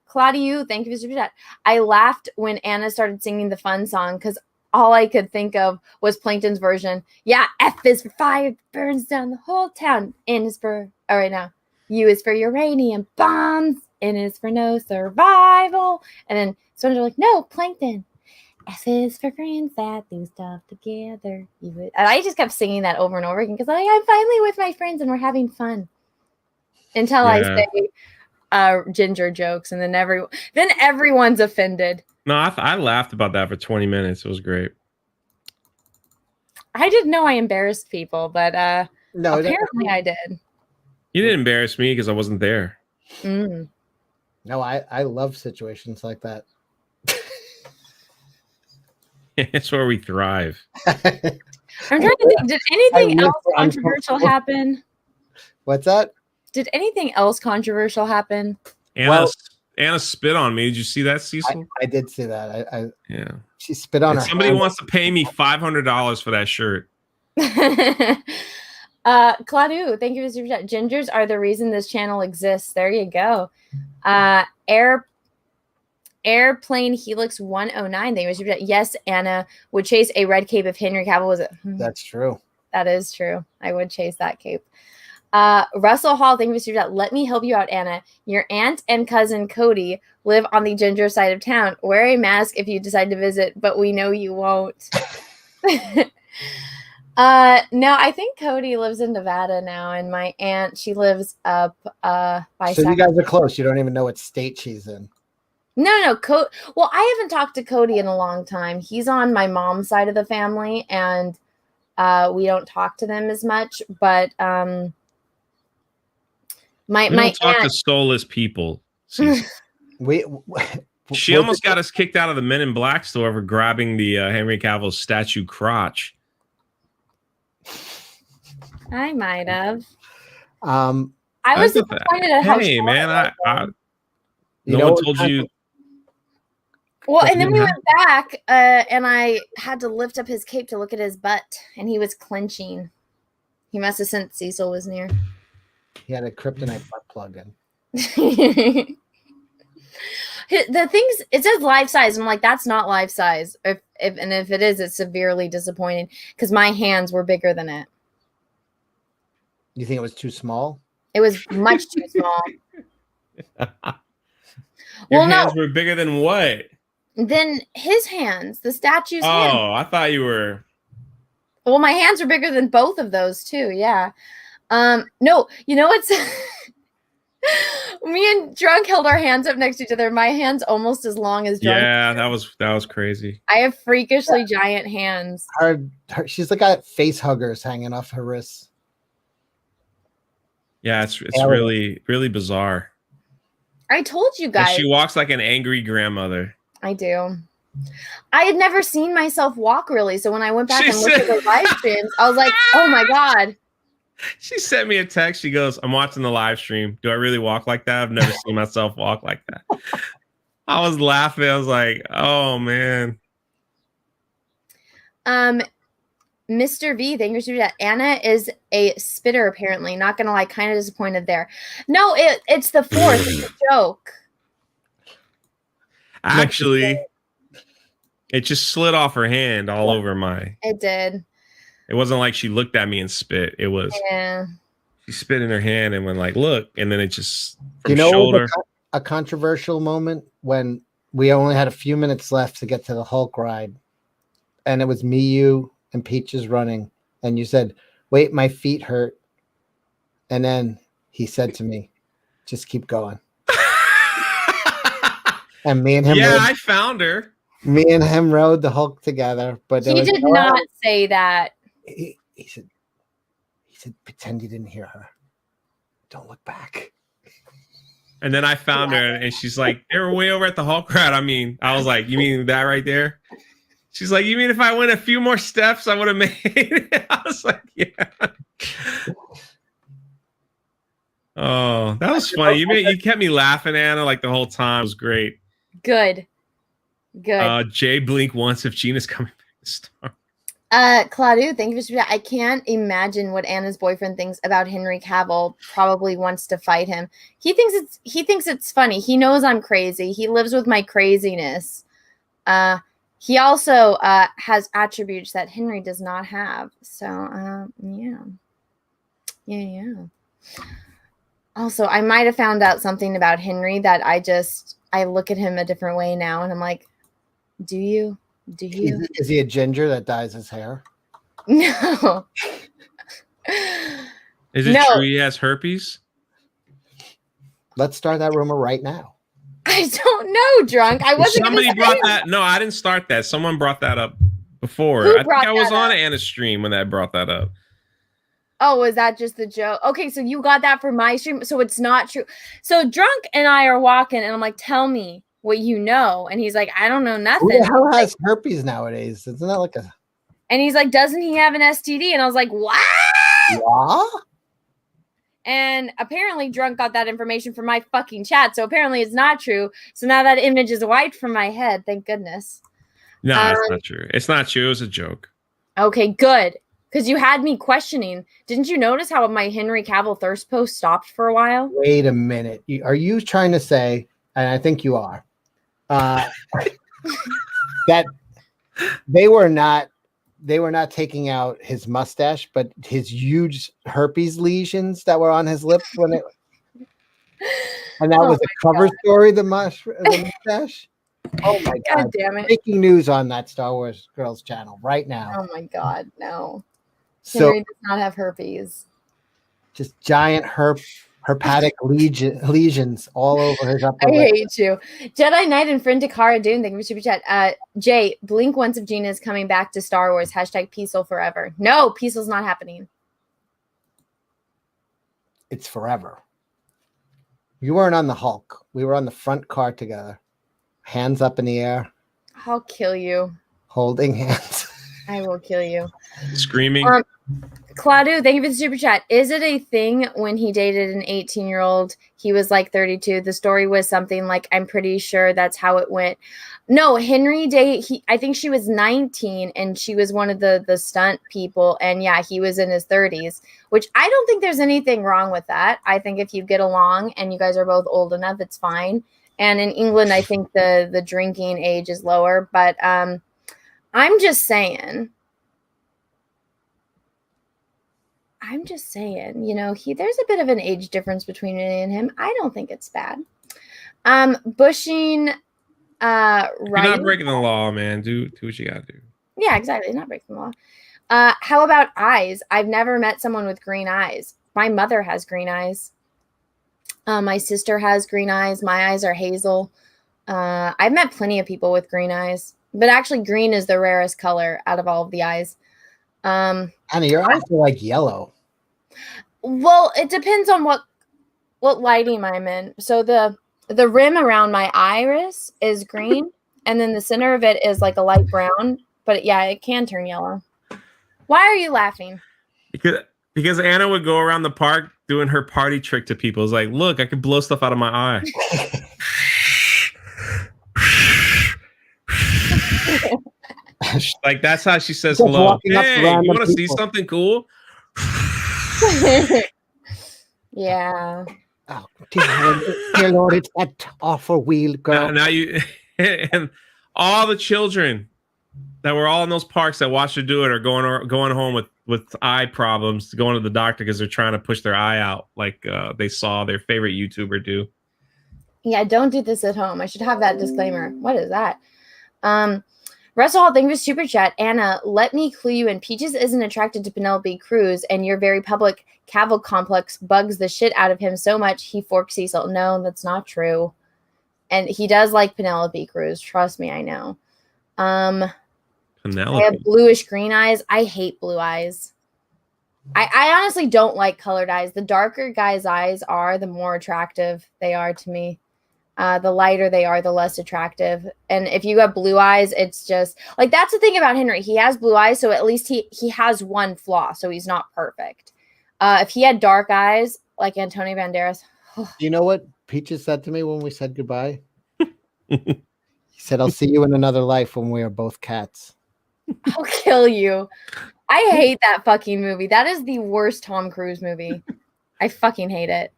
Claudia, thank you for super chat. I laughed when Anna started singing the fun song because all I could think of was Plankton's version. Yeah, F is for fire, burns down the whole town. N is for, all right now, U is for uranium bombs. N is for no survival. And then someone's like, no, Plankton. F is for friends that do stuff together. And I just kept singing that over and over again because I'm finally with my friends and we're having fun. Until I say ginger jokes, and then everyone's offended. No, I laughed about that for 20 minutes. It was great. I didn't know I embarrassed people, but no, apparently I did. You didn't embarrass me because I wasn't there. No, I love situations like that. It's where we thrive. I'm trying to think. Did anything else controversial happen? What's that? Did anything else controversial happen? Anna spit on me. Did you see that, Cecil? I did see that. Yeah. She spit on her. Somebody wants to pay me $500 for that shirt. Claudio, thank you for the super chat. Gingers are the reason this channel exists. There you go. Airplane Helix 109. Thank you for the super chat. Yes, Anna would chase a red cape if Henry Cavill was it. That's true. That is true. I would chase that cape. Russell Hall, thank you for super chat. Let me help you out, Anna. Your aunt and cousin Cody live on the ginger side of town. Wear a mask if you decide to visit, but we know you won't. No, I think Cody lives in Nevada now, and my aunt, she lives up by So you guys are close. You don't even know what state she's in. No. Well, I haven't talked to Cody in a long time. He's on my mom's side of the family, and we don't talk to them as much. But my talk aunt, to soulless people. She almost got us kicked out of the Men in Black store for grabbing the Henry Cavill statue crotch. I might have. I was disappointed at how. Hey, man, no one told you. Well, and then we went back, and I had to lift up his cape to look at his butt, and he was clenching. He must have sensed Cecil was near. He had a kryptonite butt plug in. The things, it says life size. I'm like, that's not life size. If it is, it's severely disappointing because my hands were bigger than it. You think it was too small? It was much too small. Your hands were bigger than what? Then his hands, the statue's hands. Oh, I thought you were. Well, my hands are bigger than both of those too. Yeah. No, you know what's me and Drunk held our hands up next to each other. My hands almost as long as Drunk. Yeah, that was crazy. I have freakishly giant hands. She's like got face huggers hanging off her wrists. Yeah, it's really, really bizarre. I told you guys. And she walks like an angry grandmother. I do. I had never seen myself walk really, so when I went back and looked at the live streams, I was like, "Oh my god!" She sent me a text. She goes, "I'm watching the live stream. Do I really walk like that? I've never seen myself walk like that." I was laughing. I was like, "Oh man." Mr. V, thank you for that. Anna is a spitter, apparently. Not gonna lie, kind of disappointed there. No, it's the fourth. It's a joke. Actually, it just slid off her hand all over my. It did. It wasn't like she looked at me and spit. It was. Yeah. She spit in her hand and went like, "Look," and then it just from You know, shoulder. a controversial moment when we only had a few minutes left to get to the Hulk ride, and it was me, you, and Peaches running, and you said, "Wait, my feet hurt," and then he said to me, "Just keep going." And me and him, I found her. Me and him rode the Hulk together, but He did not say that. He said, "Pretend you didn't hear her. Don't look back." And then I found her, and she's like, "They were way over at the Hulk ride." I was like, "You mean that right there?" She's like, "You mean if I went a few more steps, I would have made it?" I was like, "Yeah." Oh, that was funny. You kept me laughing, Anna, like the whole time. It was great. Good. Jay Blink wants if Gina's coming back to star. Claudio, thank you for that. I can't imagine what Anna's boyfriend thinks about Henry Cavill. Probably wants to fight him. He thinks it's funny. He knows I'm crazy. He lives with my craziness. He also has attributes that Henry does not have. So yeah. Also, I might have found out something about Henry that I look at him a different way now, and I'm like, do you? Is he a ginger that dyes his hair? No. Is it true he has herpes? Let's start that rumor right now. I don't know, drunk. I wasn't. Somebody brought that. No, I didn't start that. Someone brought that up before. I think I was on Anna's stream when that brought that up. Oh, was that just the joke? Okay, so you got that from my stream. So it's not true. So drunk and I are walking, and I'm like, "Tell me what you know," and he's like, "I don't know nothing." Who the hell has herpes nowadays? Isn't that like a? And he's like, "Doesn't he have an STD?" And I was like, "What?" Yeah. And apparently, drunk got that information from my fucking chat. So apparently, it's not true. So now that image is wiped from my head. Thank goodness. No, it's not true. It's not true. It was a joke. Okay, good. Because you had me questioning. Didn't you notice how my Henry Cavill thirst post stopped for a while? Wait a minute. Are you trying to say, and I think you are, that they were not taking out his mustache, but his huge herpes lesions that were on his lips and that was a cover story, the mustache? Oh my God. Damn it. Breaking news on that Star Wars Girls channel right now. Oh my God, no. So, Henry does not have herpes. Just giant herpetic lesions all over his upper I lip. hate you. Jedi Knight and friend Takara Dune, thank you for super chat. Jay, blink once if Gina is coming back to Star Wars. # Peaceful forever. No, Peaceful's not happening. It's forever. You weren't on the Hulk. We were on the front car together. Hands up in the air. I'll kill you. Holding hands. I will kill you. Screaming. Claudio, thank you for the super chat. Is it a thing when he dated an 18-year-old? He was like 32. The story was something like, I'm pretty sure that's how it went. No, Henry I think she was 19 and she was one of the stunt people. And yeah, he was in his 30s, which I don't think there's anything wrong with that. I think if you get along and you guys are both old enough, it's fine. And in England, I think the drinking age is lower. But I'm just saying, there's a bit of an age difference between me and him. I don't think it's bad. Bushing, right? You're not breaking the law, man. Do what you gotta do. Yeah, exactly. Not breaking the law. How about eyes? I've never met someone with green eyes. My mother has green eyes. My sister has green eyes. My eyes are hazel. I've met plenty of people with green eyes, but actually green is the rarest color out of all of the eyes. Anna, your eyes are like yellow. Well, it depends on what lighting I'm in. So the rim around my iris is green, and then the center of it is like a light brown. But yeah, it can turn yellow. Why are you laughing? Because Anna would go around the park doing her party trick to people. It's like, look, I can blow stuff out of my eye. Like that's how she says hello. Hey, you want to see something cool? Yeah. Oh, dear Lord, it's that awful wheel, girl. Now you and all the children that were all in those parks that watched her do it are going home with eye problems, going to the doctor because they're trying to push their eye out, like they saw their favorite YouTuber do. Yeah, don't do this at home. I should have that disclaimer. What is that? Russell Hall, thank you for super chat. Anna, let me clue you in. Peaches isn't attracted to Penelope Cruz, and your very public Cavill complex bugs the shit out of him so much he forks Cecil. No, that's not true. And he does like Penelope Cruz. Trust me, I know. Penelope. I have bluish green eyes. I hate blue eyes. I honestly don't like colored eyes. The darker guys' eyes are, the more attractive they are to me. The lighter they are, the less attractive. And if you have blue eyes, it's just like, that's the thing about Henry. He has blue eyes, so at least he has one flaw, so he's not perfect. If he had dark eyes like Antonio Banderas. Do you know what Peaches said to me when we said goodbye? He said, I'll see you in another life when we are both cats. I'll kill you. I hate that fucking movie. That is the worst Tom Cruise movie. I fucking hate it.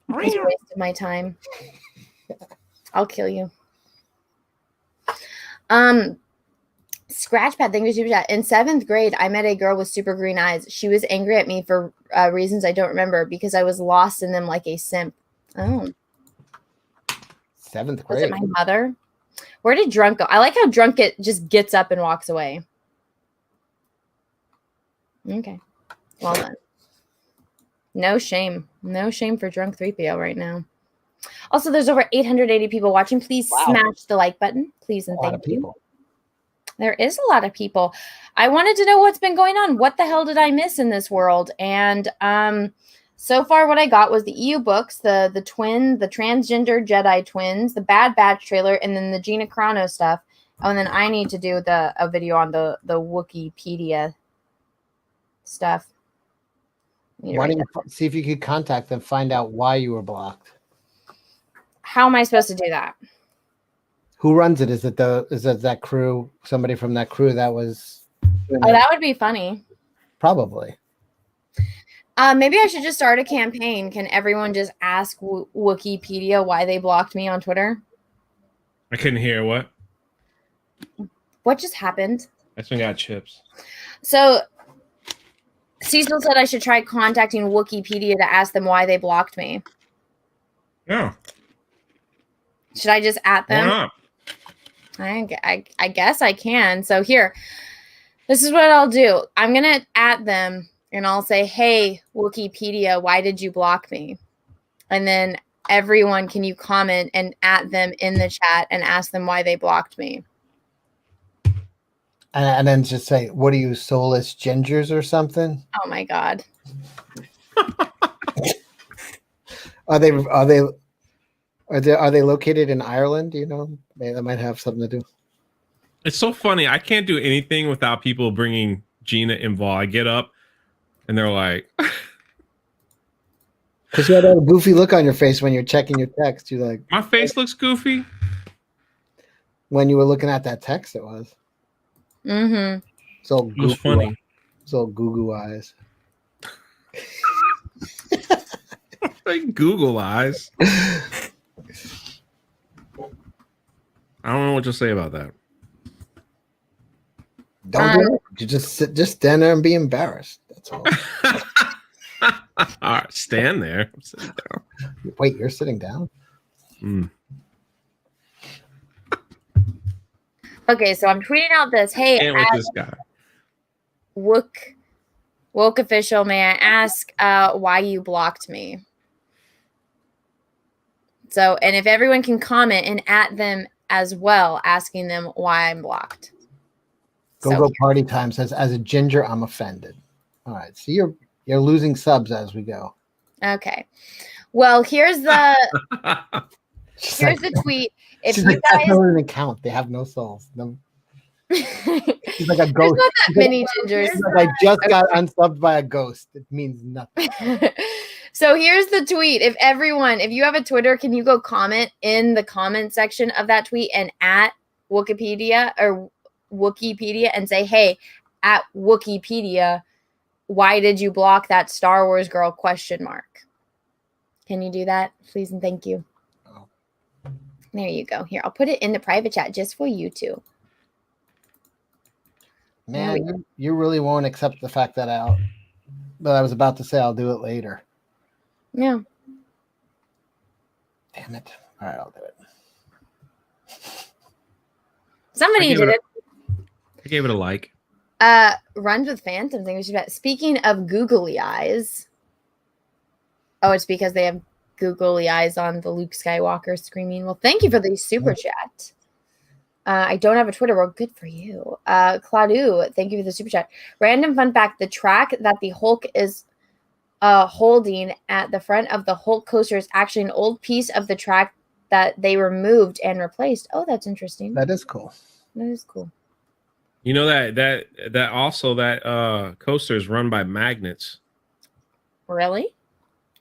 It's a waste of my time. I'll kill you. Scratchpad, thank you, super chat. In 7th grade, I met a girl with super green eyes. She was angry at me for reasons I don't remember because I was lost in them like a simp. Oh. 7th grade. Was it my mother? Where did Drunk go? I like how Drunk just gets up and walks away. Okay. Well done. No shame. No shame for Drunk 3PO right now. Also, there's over 880 people watching. Please smash the like button. Please and thank you. There is a lot of people. I wanted to know what's been going on. What the hell did I miss in this world? And so far what I got was the EU books, the transgender Jedi twins, the Bad Batch trailer, and then the Gina Carano stuff. Oh, and then I need to do a video on the Wikipedia stuff. Why don't you see if you could contact them, find out why you were blocked? How am I supposed to do that? Who runs it? Is it that crew? Somebody from that crew that was? Oh, that would be funny. Probably. Maybe I should just start a campaign. Can everyone just ask Wikipedia why they blocked me on Twitter? I couldn't hear what. What just happened? I just got chips. So Cecil said I should try contacting Wikipedia to ask them why they blocked me. Yeah. Should I just at them? Why not? I guess I can. So here, this is what I'll do. I'm going to at them and I'll say, hey, Wikipedia, why did you block me? And then everyone, can you comment and at them in the chat and ask them why they blocked me? And then just say, what are you, soulless gingers or something? Oh my God. Are they located in Ireland? Do you know? Maybe that might have something to do. It's so funny. I can't do anything without people bringing Gina involved. I get up and they're like, because you had a goofy look on your face when you're checking your text. You're like, my face looks goofy. When you were looking at that text, it was. Mm-hmm. So it was funny. So Google eyes. Like Google eyes. I don't know what to say about that. Don't do it. You just stand there and be embarrassed. That's all. All right, stand there. I'm sitting down. Wait, you're sitting down? Okay, so I'm tweeting out this. Hey, with this guy. Woke official, may I ask why you blocked me? So, and if everyone can comment and at them as well, asking them why I'm blocked. Go Party Time says, as a ginger, I'm offended. All right, so you're losing subs as we go. Okay. Well, here's the tweet. If you guys that doesn't even count. They have no souls. No. She's like a ghost. There's not that many gingers. Like, I just got unsubbed by a ghost. It means nothing. So here's the tweet. If you have a Twitter, can you go comment in the comment section of that tweet and at Wikipedia and say, hey, at Wikipedia, why did you block that Star Wars girl ? Can you do that, please and thank you? There you go. Here, I'll put it in the private chat just for you two. Man, you really won't accept the fact that I was about to say I'll do it later. Yeah. Damn it. All right, I'll do it. Somebody did it. I gave it a like. Runs with Phantom thing. Speaking of googly eyes. Oh, it's because they have googly eyes on the Luke Skywalker screaming. Well, thank you for the super chat. I don't have a Twitter. Well, good for you. Claudu, thank you for the super chat. Random fun fact: the track that the Hulk is holding at the front of the Hulk coaster is actually an old piece of the track that they removed and replaced. Oh, that's interesting. That is cool. That is cool. You know that coaster is run by magnets. Really?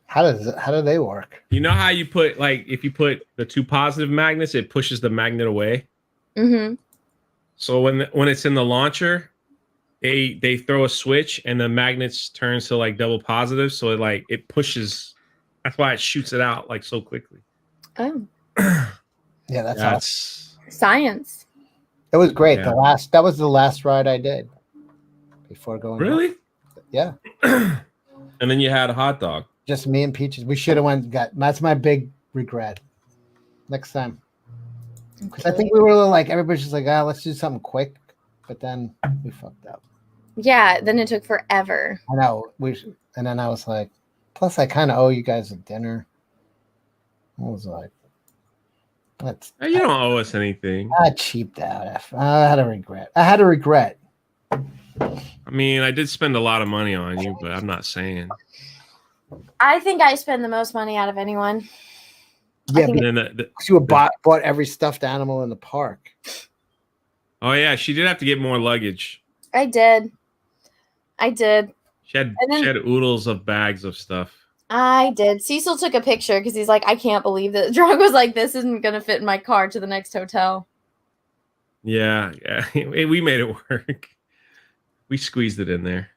How do they work? You know how you put, like, if you put the two positive magnets, it pushes the magnet away. Mm-hmm. So when it's in the launcher, they throw a switch and the magnets turns to like double positive, so it pushes. That's why it shoots it out like so quickly. Oh. Yeah, that's awesome. Science. It was great. Yeah. That was the last ride I did before going. Really? Home. Yeah. And then you had a hot dog. Just me and Peaches. We should have that's my big regret. Next time. Because I think we were like, everybody's just like, let's do something quick. But then we fucked up. Yeah, then it took forever. I know. And then I was like, plus I kind of owe you guys a dinner. I was like, You don't owe us anything. I cheaped out. I had a regret. I mean, I did spend a lot of money on you, but I'm not saying. I think I spend the most money out of anyone. Yeah, but you bought every stuffed animal in the park. Oh yeah, she did have to get more luggage. I did. She had oodles of bags of stuff. I did. Cecil took a picture because he's like, I can't believe that. Drunk was like, this isn't going to fit in my car to the next hotel. Yeah. We made it work. We squeezed it in there.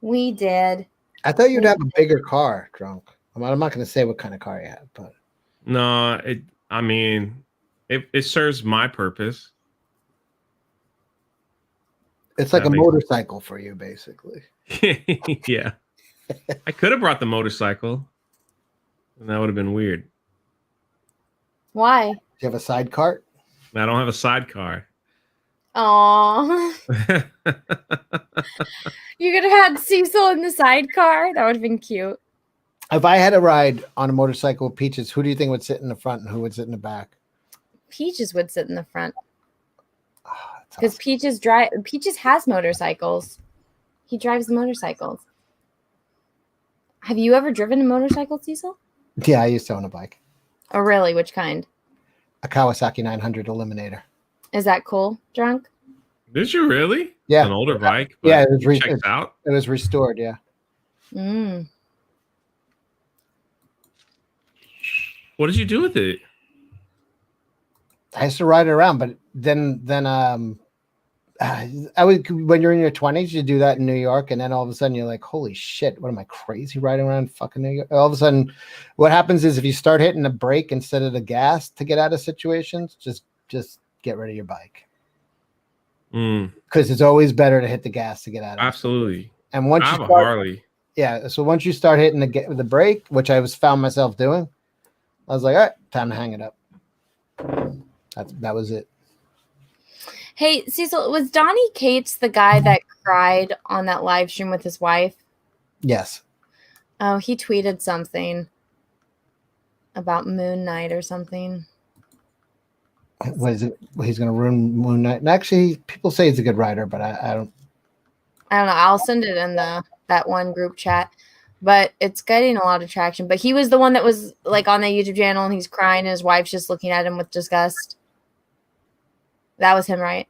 We did. I thought you'd have a bigger car, Drunk. I'm not going to say what kind of car you have, but no, it serves my purpose. It's like a motorcycle for you, basically. Yeah. I could have brought the motorcycle, and that would have been weird. Why? Do you have a sidecar? I don't have a sidecar. Aww. You could have had Cecil in the sidecar. That would have been cute. If I had a ride on a motorcycle with Peaches, who do you think would sit in the front and who would sit in the back? Peaches would sit in the front. Because awesome. Peaches has motorcycles. He drives the motorcycles. Have you ever driven a motorcycle, Cecil? Yeah, I used to own a bike. Oh, really? Which kind? A Kawasaki 900 Eliminator. Is that cool, Drunk? Did you really? Yeah. An older bike? Yeah, it was restored, yeah. Mm. What did you do with it? I used to ride it around, but then I would, when you're in your 20s, you do that in New York, and then all of a sudden you're like, holy shit, what am I, crazy riding around fucking New York? All of a sudden, what happens is if you start hitting the brake instead of the gas to get out of situations, just get rid of your bike. Because it's always better to hit the gas to get out of it. Absolutely. And once I have a Harley. Yeah, so once you start hitting the brake, which I found myself doing, I was like, all right, time to hang it up. That was it. Hey, Cecil, was Donnie Cates the guy that cried on that live stream with his wife? Yes. Oh, he tweeted something about Moon Knight or something. What is it? He's going to ruin Moon Knight. And actually, people say he's a good writer, but I don't. I don't know. I'll send it in that one group chat. But it's getting a lot of traction. But he was the one that was like on the YouTube channel and he's crying and his wife's just looking at him with disgust. That was him, right?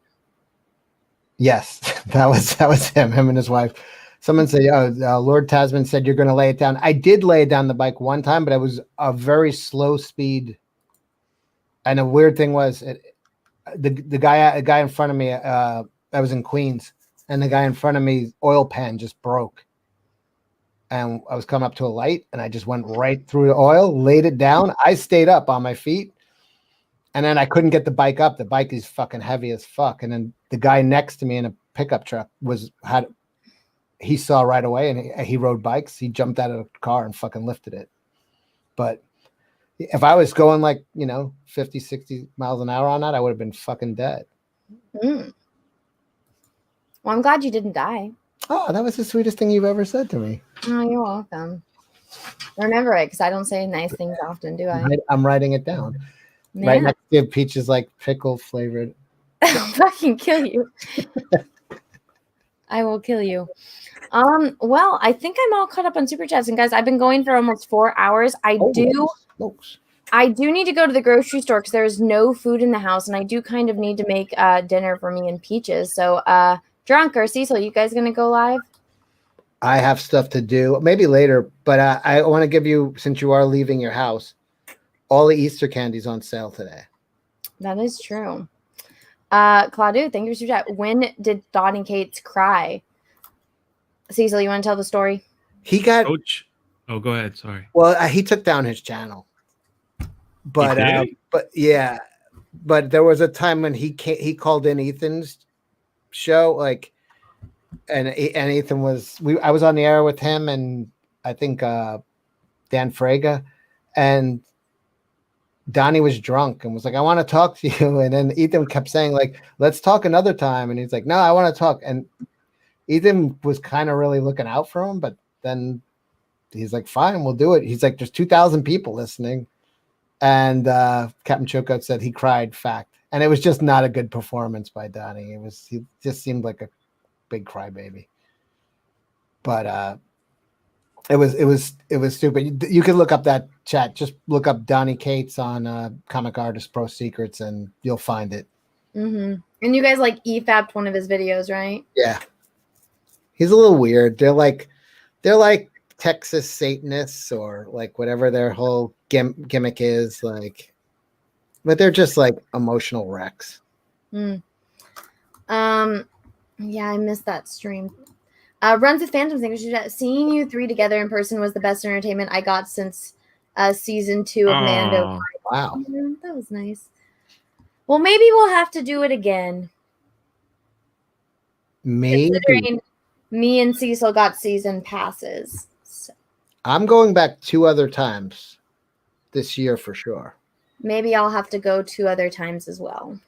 Yes, that was him and his wife. Someone said, Lord Tasman said you're going to lay it down. I did lay it down the bike one time, but it was a very slow speed. And the weird thing was the guy in front of me, I was in Queens, and the guy in front of me, oil pan just broke. And I was coming up to a light, and I just went right through the oil, laid it down. I stayed up on my feet, And then I couldn't get the bike up. The bike is fucking heavy as fuck. And then the guy next to me in a pickup truck he saw right away, and he rode bikes. He jumped out of the car and fucking lifted it. But if I was going like, 50, 60 miles an hour on that, I would have been fucking dead. Well, I'm glad you didn't die. Oh, that was the sweetest thing you've ever said to me. Oh, you're welcome. Remember it, because I don't say nice things often, do I? I'm writing it down. Yeah. Right next to peaches like pickle flavored. I'll fucking kill you. I will kill you. Well, I think I'm all caught up on super chats, and guys, I've been going for almost 4 hours. I do need to go to the grocery store because there's no food in the house, and I do kind of need to make dinner for me and Peaches. So, Drunk or Cecil, you guys gonna go live? I have stuff to do, maybe later, but I want to give you, since you are leaving your house, all the Easter candies on sale today. That is true. Claudio, thank you for super chat. When did Donnie Cates cry? Cecil, you want to tell the story? He got Coach. Oh, go ahead. Sorry. Well, he took down his channel, but there was a time when he called in Ethan's show, like, and Ethan I was on the air with him and I think Dan Fraga, and Donnie was drunk and was like, I want to talk to you. And then Ethan kept saying, like, let's talk another time. And he's like, no, I want to talk. And Ethan was kind of really looking out for him, but then he's like, fine, we'll do it. He's like, there's 2,000 people listening. And Captain Choco said he cried, fact. And it was just not a good performance by Donnie. He just seemed like a big crybaby. But it was stupid. You could look up that chat. Just look up Donnie Cates on Comic Artist Pro Secrets, and you'll find it. Mm-hmm. And you guys like EFAP'd one of his videos, right? Yeah, he's a little weird. They're like Texas Satanists or like whatever their whole gimmick is, like, but they're just like emotional wrecks. Yeah, I missed that stream. Runs with Phantom thing. Seeing you three together in person was the best entertainment I got since season 2 of Mando. Wow, that was nice. Well, maybe we'll have to do it again. Maybe. Considering me and Cecil got season passes. So. I'm going back 2 other times this year for sure. Maybe I'll have to go 2 other times as well.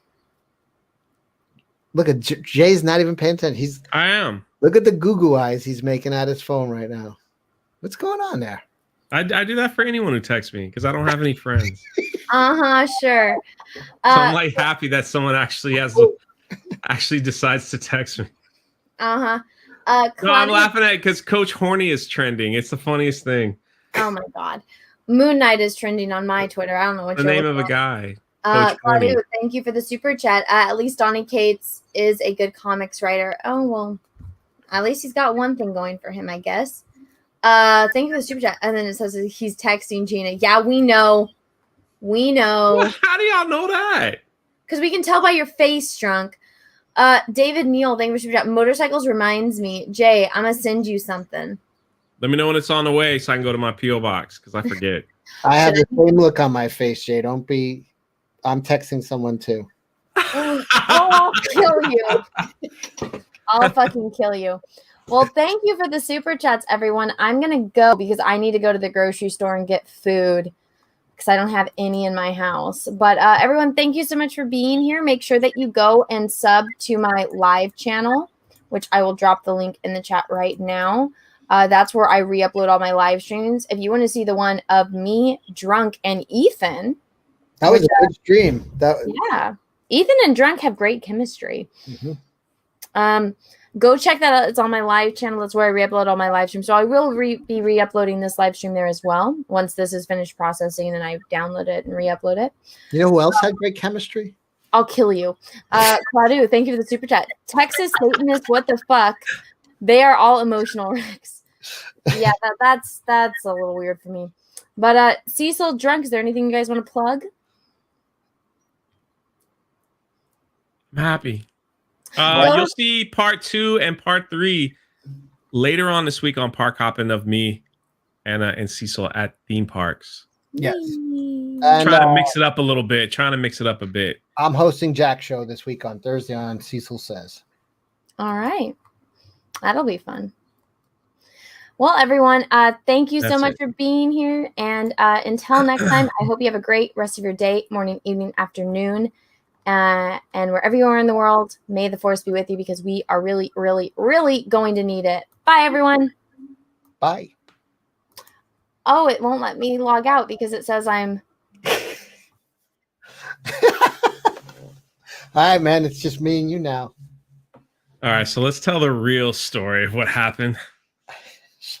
Look at Jay's not even paying attention. I am. Look at the goo eyes he's making at his phone right now. What's going on there? I do that for anyone who texts me because I don't have any friends. Sure. So I'm like happy that someone actually decides to text me. No, I'm laughing at it because Coach Horny is trending. It's the funniest thing. Oh my God. Moon Knight is trending on my Twitter. I don't know what the name of a guy. Claudio, thank you for the super chat. At least Donnie Cates is a good comics writer. Oh, well, at least he's got one thing going for him, I guess. Thank you for the super chat. And then it says he's texting Gina. Yeah, we know. Well, how do y'all know that? Because we can tell by your face, Drunk. David Neal, thank you for the super chat. Motorcycles reminds me. Jay, I'm going to send you something. Let me know when it's on the way so I can go to my P.O. box because I forget. I have the same look on my face, Jay. I'm texting someone too. I'll kill you. I'll fucking kill you. Well, thank you for the super chats, everyone. I'm going to go because I need to go to the grocery store and get food because I don't have any in my house. But everyone, thank you so much for being here. Make sure that you go and sub to my live channel, which I will drop the link in the chat right now. That's where I re-upload all my live streams. If you want to see the one of me, Drunk, and Ethan. That was a good stream. Yeah. Ethan and Drunk have great chemistry. Mm-hmm. Go check that out. It's on my live channel. That's where I re-upload all my live streams. So I will be re-uploading this live stream there as well. Once this is finished processing and I download it and re-upload it. You know who else had great chemistry? I'll kill you. Claudio, thank you for the super chat. Texas Satanists, what the fuck? They are all emotional wrecks. Yeah, that's a little weird for me. But Cecil, Drunk, is there anything you guys want to plug? I'm happy. You'll see part 2 and part 3 later on this week on Park Hopping of me and Cecil at theme parks. Yes. And Trying to mix it up a little bit. Trying to mix it up a bit. I'm hosting Jack's show this week on Thursday on Cecil Says. All right. That'll be fun. Well, everyone, thank you so That's much it. for being here. And until next time, I hope you have a great rest of your day, morning, evening, afternoon. And wherever you are in the world, may the force be with you because we are really, really, really going to need it. Bye, everyone. Bye. Oh, it won't let me log out because it says I'm... All right, man. It's just me and you now. All right, so let's tell the real story of what happened.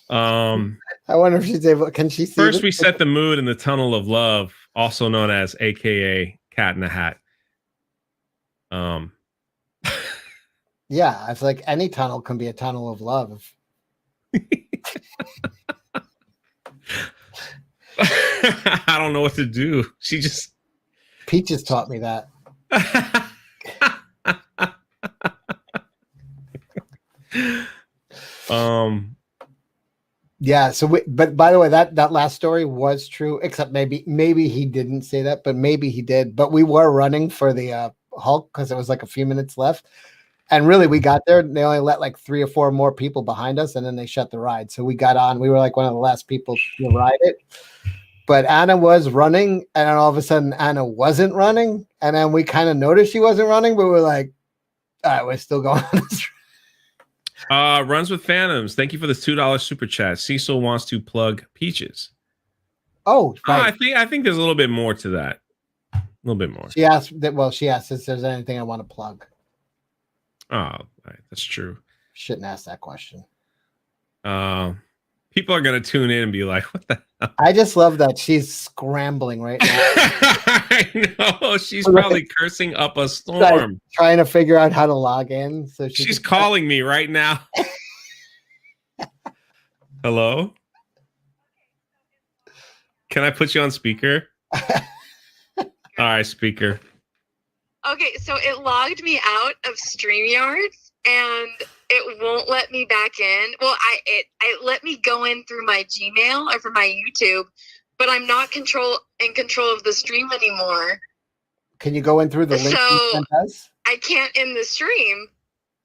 I wonder if she's able. Can she see? First, this? we set the mood in the tunnel of love, also known as AKA Cat in the Hat. Yeah, it's like any tunnel can be a tunnel of love. I don't know what to do. She just Peaches taught me that. Yeah. So, but by the way, that last story was true, except maybe he didn't say that, but maybe he did. But we were running for the Hulk because it was like a few minutes left, and really we got there. And they only let like 3 or 4 more people behind us, and then they shut the ride. So we got on. We were like one of the last people to ride it. But Anna was running, and then all of a sudden Anna wasn't running, and then we kind of noticed she wasn't running, but we're like, all right, we're still going on this. Runs with Phantoms. Thank you for the $2 super chat. Cecil wants to plug Peaches. Oh, right. I think there's a little bit more to that. A little bit more. She asked that. Well, she asked if there's anything I want to plug. Oh, right. That's true. Shouldn't ask that question. People are gonna tune in and be like, "What the hell?" I just love that she's scrambling right now. I know she's probably cursing up a storm, trying to figure out how to log in. So she's calling me right now. Hello? Can I put you on speaker? All right, speaker. Okay, so it logged me out of StreamYard and it won't let me back in. Well, it let me go in through my Gmail or from my YouTube, but I'm not in control of the stream anymore. Can you go in through the link you sent us? I can't end the stream,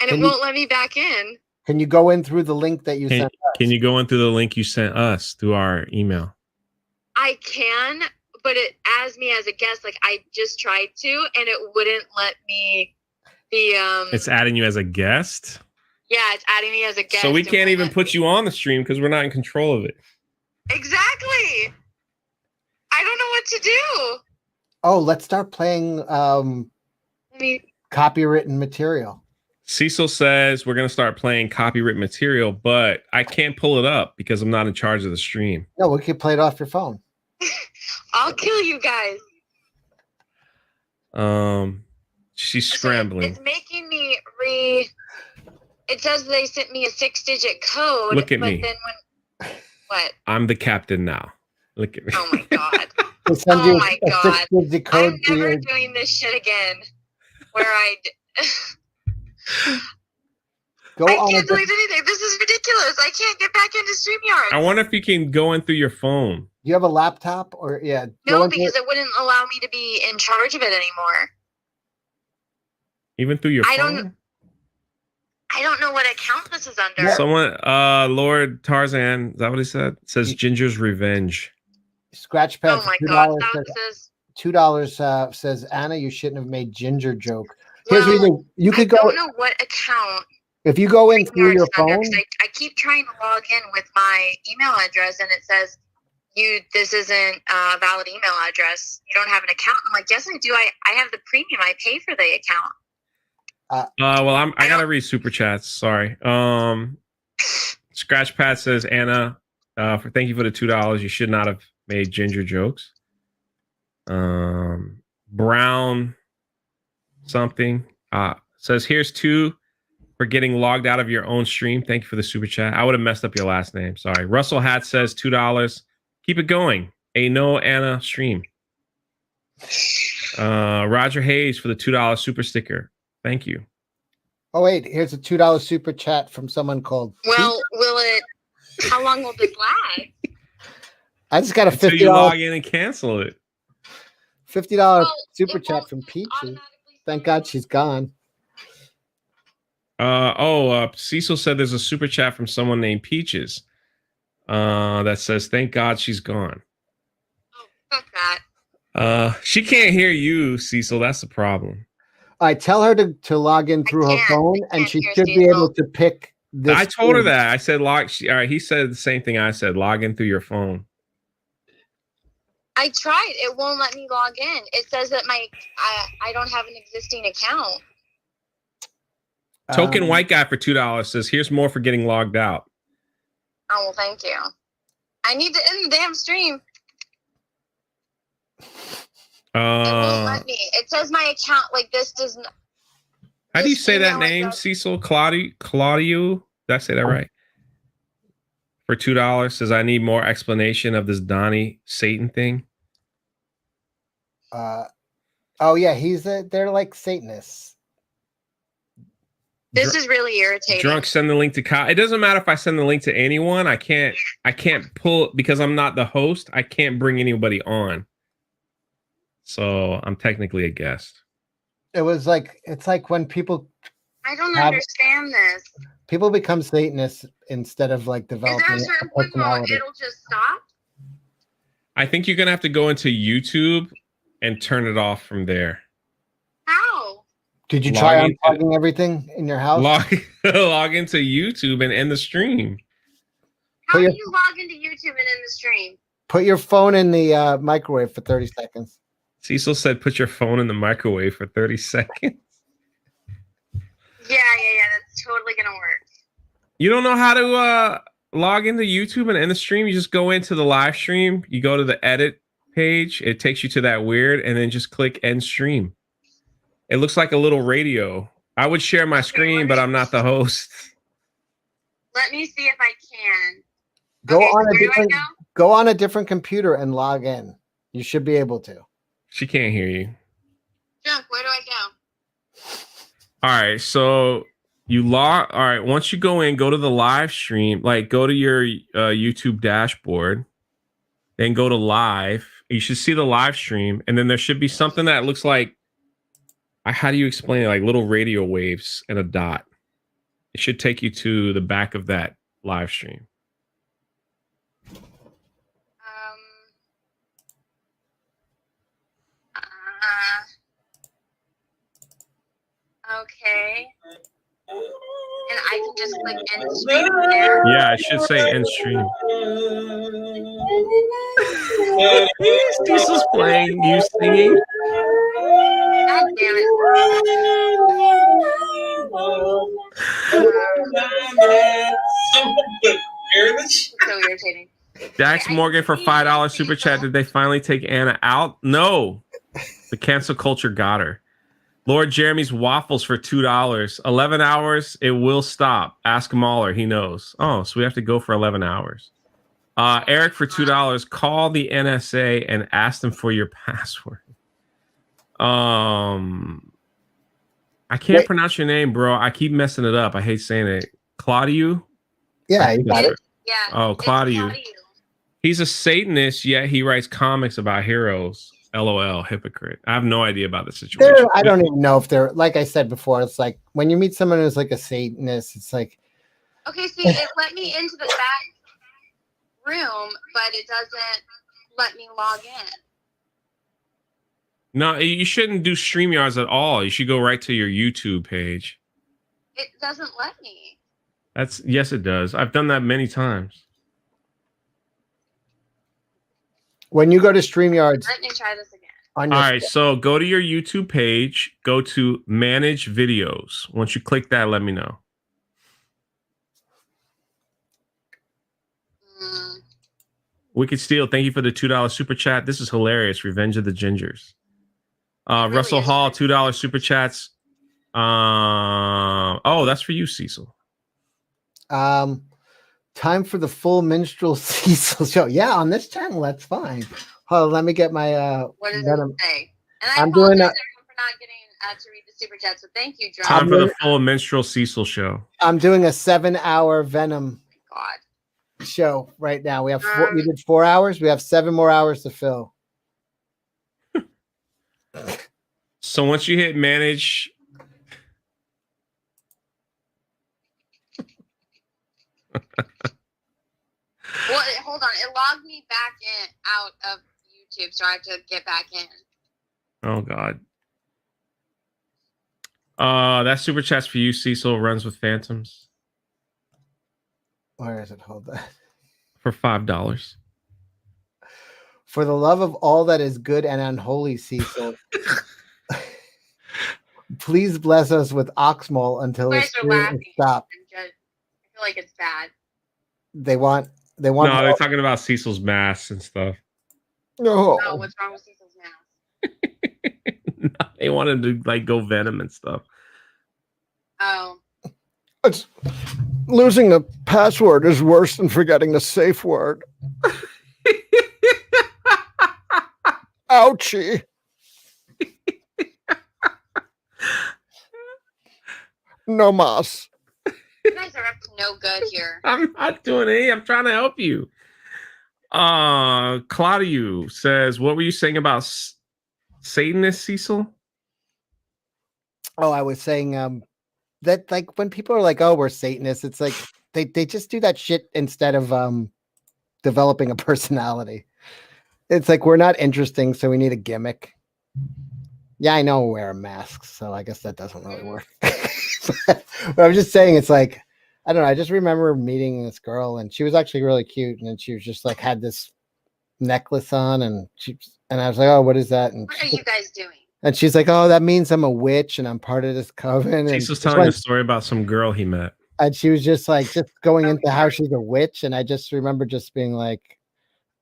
and it won't let me back in. Can you go in through the link that you sent us? Can you go in through the link you sent us through our email? I can, but it adds me as a guest. Like I just tried to, and it wouldn't let me be. It's adding you as a guest. Yeah, it's adding me as a guest. So we can't even put you on the stream because we're not in control of it. Exactly. I don't know what to do. Oh, let's start playing copywritten material. Cecil says we're going to start playing copywritten material, but I can't pull it up because I'm not in charge of the stream. No, we could play it off your phone. I'll kill you guys. She's scrambling. It's making me it says they sent me a 6-digit code. Look at me. Then what? I'm the captain now. Look at me. Oh my god. Oh my god. I'm never doing this shit again. Where I can't delete anything. This is ridiculous. I can't get back into StreamYard. I wonder if you can go in through your phone. Do you have a laptop or No, because it wouldn't allow me to be in charge of it anymore. Even through your phone? I don't know what account this is under. Someone, Lord Tarzan, is that what he said? It says Ginger's Revenge. Scratch pad. Oh my god, that what it says? $2 says Anna, you shouldn't have made Ginger joke. Here's what you could go. I don't know what account. If you go in through your phone, I keep trying to log in with my email address, and it says this isn't a valid email address. You don't have an account. I'm like, yes, I do. I have the premium. I pay for the account. Well, I gotta read super chats. Sorry. Scratchpad says Anna, thank you for the $2. You should not have made Ginger jokes. Brown something says here's 2 for getting logged out of your own stream. Thank you for the super chat. I would have messed up your last name. Sorry. Russell Hat says $2. Keep it going. A no Anna stream. Roger Hayes for the $2 super sticker. Thank you. Oh wait, here's a $2 super chat from someone called. Well, how long will this last? I just got a $50. Until you log in and cancel it. $50 super chat from Peaches. Thank God she's gone. Cecil said there's a super chat from someone named Peaches that says, thank God she's gone. Fuck that. She can't hear you, Cecil. That's the problem. All right, tell her to log in through her phone, and she should be able to pick this. I told her that. I said all right, he said the same thing I said. Log in through your phone. I tried. It won't let me log in. It says that I don't have an existing account. Token white guy for $2 says, here's more for getting logged out. Oh, well, thank you. I need to end the damn stream. It won't let me. It says my account like this does not. How do you say that name, Cecil? Claudio? Did I say that right? For $2 says, I need more explanation of this Donnie Satan thing. Oh yeah, they're like Satanists. This is really irritating. Drunk, send the link to Kyle. It doesn't matter if I send the link to anyone. I can't pull because I'm not the host. I can't bring anybody on. So I'm technically a guest. It's like when people. I don't understand this. People become Satanists instead of like developing. Is there a certain point where it'll just stop? I think you're gonna have to go into YouTube and turn it off from there. How? Did you try unplugging everything in your house? Log into YouTube and end the stream. How do you log into YouTube and end the stream? Put your phone in the microwave for 30 seconds. Cecil said, put your phone in the microwave for 30 seconds. Yeah, that's totally gonna work. You don't know how to log into YouTube and end the stream? You just go into the live stream, you go to the edit page, it takes you to that weird, and then just click end stream. It looks like a little radio. I would share my screen, but I'm not the host. Let me see if I can. Go on a different computer and log in. You should be able to. She can't hear you. Junk, where do I go? All right, so all right, once you go in, go to the live stream, like go to your YouTube dashboard, then go to live. You should see the live stream, and then there should be something that looks like, how do you explain it? Like little radio waves and a dot. It should take you to the back of that live stream. Okay. And I can just click end stream there. Yeah, it should say end stream. This is playing, you singing. God damn it. So irritating. Dax Morgan for $5 super chat. Did they finally take Anna out? No. The cancel culture got her. Lord Jeremy's waffles for $2. 11 hours, it will stop. Ask Mahler, he knows. Oh, so we have to go for 11 hours. Eric for $2. Call the NSA and ask them for your password. I can't pronounce your name, bro. I keep messing it up. I hate saying it. Claudio? Yeah, you got it. Yeah. Oh, Claudio. He's a Satanist, yet he writes comics about heroes. LOL, hypocrite. I have no idea about the situation. I don't even know if they're, like I said before, it's like when you meet someone who's like a Satanist, it's like. Okay, see, it let me into the back room, but it doesn't let me log in. No, you shouldn't do StreamYards at all. You should go right to your YouTube page. It doesn't let me. Yes, it does. I've done that many times. When you go to StreamYards. Let me try this again. All right, so go to your YouTube page, go to Manage Videos. Once you click that, let me know. Wicked Steel, thank you for the $2 super chat. This is hilarious. Revenge of the Gingers. Russell Hall, $2 super chats. Oh, that's for you, Cecil. Time for the full minstrel Cecil show. Yeah, on this channel, that's fine. Hold on, let me get my what does it say? And I'm doing everyone for not getting to read the super chat. So thank you, John. Time for the full minstrel Cecil show. I'm doing a 7-hour Venom show right now. We have we did 4 hours. We have 7 more hours to fill. So once you hit manage, Well, hold on. It logged me back in out of YouTube, so I have to get back in. oh god. That super chat's for you, Cecil. Runs with Phantoms Where is it? Hold on. for $5. For the love of all that is good and unholy, Cecil, please bless us with Oxmal until You the guys are stream laughing. is stopped. I feel like it's bad. They want. No, they're talking about Cecil's mask and stuff. No. Oh, what's wrong with Cecil's mask? They wanted to like go Venom and stuff. Oh. It's, losing the password is worse than forgetting the safe word. Ouchie. No mas. You guys are up to no good here. I'm not doing it. I'm trying to help you. Claudio says, what were you saying about Satanists, Cecil? Oh, I was saying that like when people are like, oh, we're Satanists, it's like they just do that shit instead of developing a personality. It's like we're not interesting, so we need a gimmick. Yeah, I know we wear masks, so I guess that doesn't really work. But I'm just saying, it's like, I don't know. I just remember meeting this girl, and she was actually really cute, and then she was just like had this necklace on, and I was like, oh, what is that? And What are you guys doing? and she's like, oh, that means I'm a witch, and I'm part of this coven. Cecil's And telling a story about some girl he met. and she was just like just going into how she's a witch, and I just remember just being like,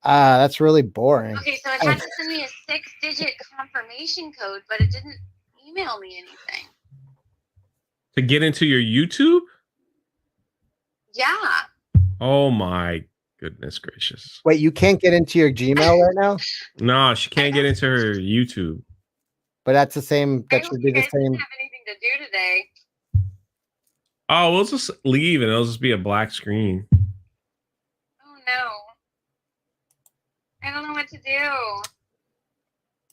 that's really boring. Okay, so it had to send me a 6-digit confirmation code, but it didn't email me anything. To get into your YouTube? Yeah. Oh my goodness gracious. Wait, you can't get into your Gmail right now? No, she can't get into her YouTube. But that's the same. I That hope should you be the guys same. didn't have anything to do today. Oh, we'll just leave and it'll just be a black screen. Oh no. I don't know what to do.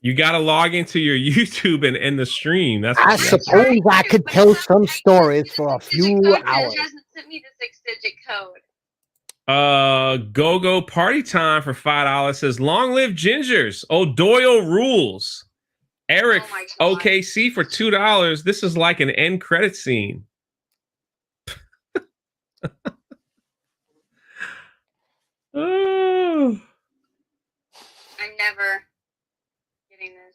You got to log into your YouTube and end the stream. That's I what you have to do. suppose I could tell some stories for a few hours. It hasn't sent me the 6-digit code. Go party time for $5 says long live gingers. O'Doyle rules. Eric OKC for $2. This is like an end credit scene. Oh. I'm never getting this.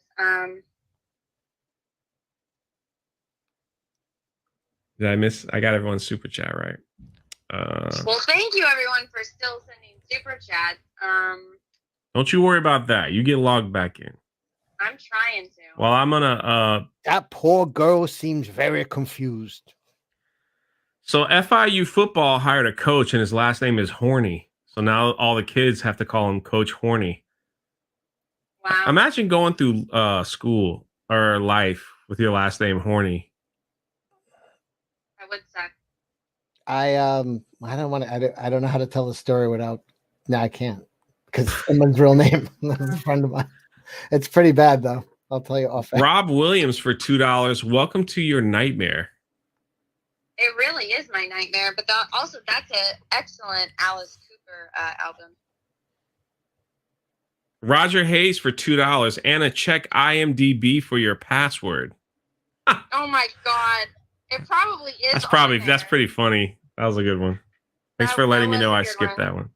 Did I miss? I got everyone's super chat right. Well, thank you everyone for still sending super chats. Don't you worry about that. You get logged back in. I'm trying to. Well, I'm gonna That poor girl seems very confused. So FIU football hired a coach and his last name is Horny. So now all the kids have to call him Coach Horny. Wow. Imagine going through school or life with your last name Horny. That would suck. I don't want to. I don't know how to tell the story without. No, I can't because someone's real name. A friend of mine. It's pretty bad though. I'll tell you off. Rob Williams for $2. Welcome to your nightmare. It really is my nightmare, but also that's an excellent Alice Cooper album. Roger Hayes for $2. Anna, check IMDb for your password. Oh my god. It probably is. That's pretty funny. That was a good one. Thanks for letting me know I skipped that one.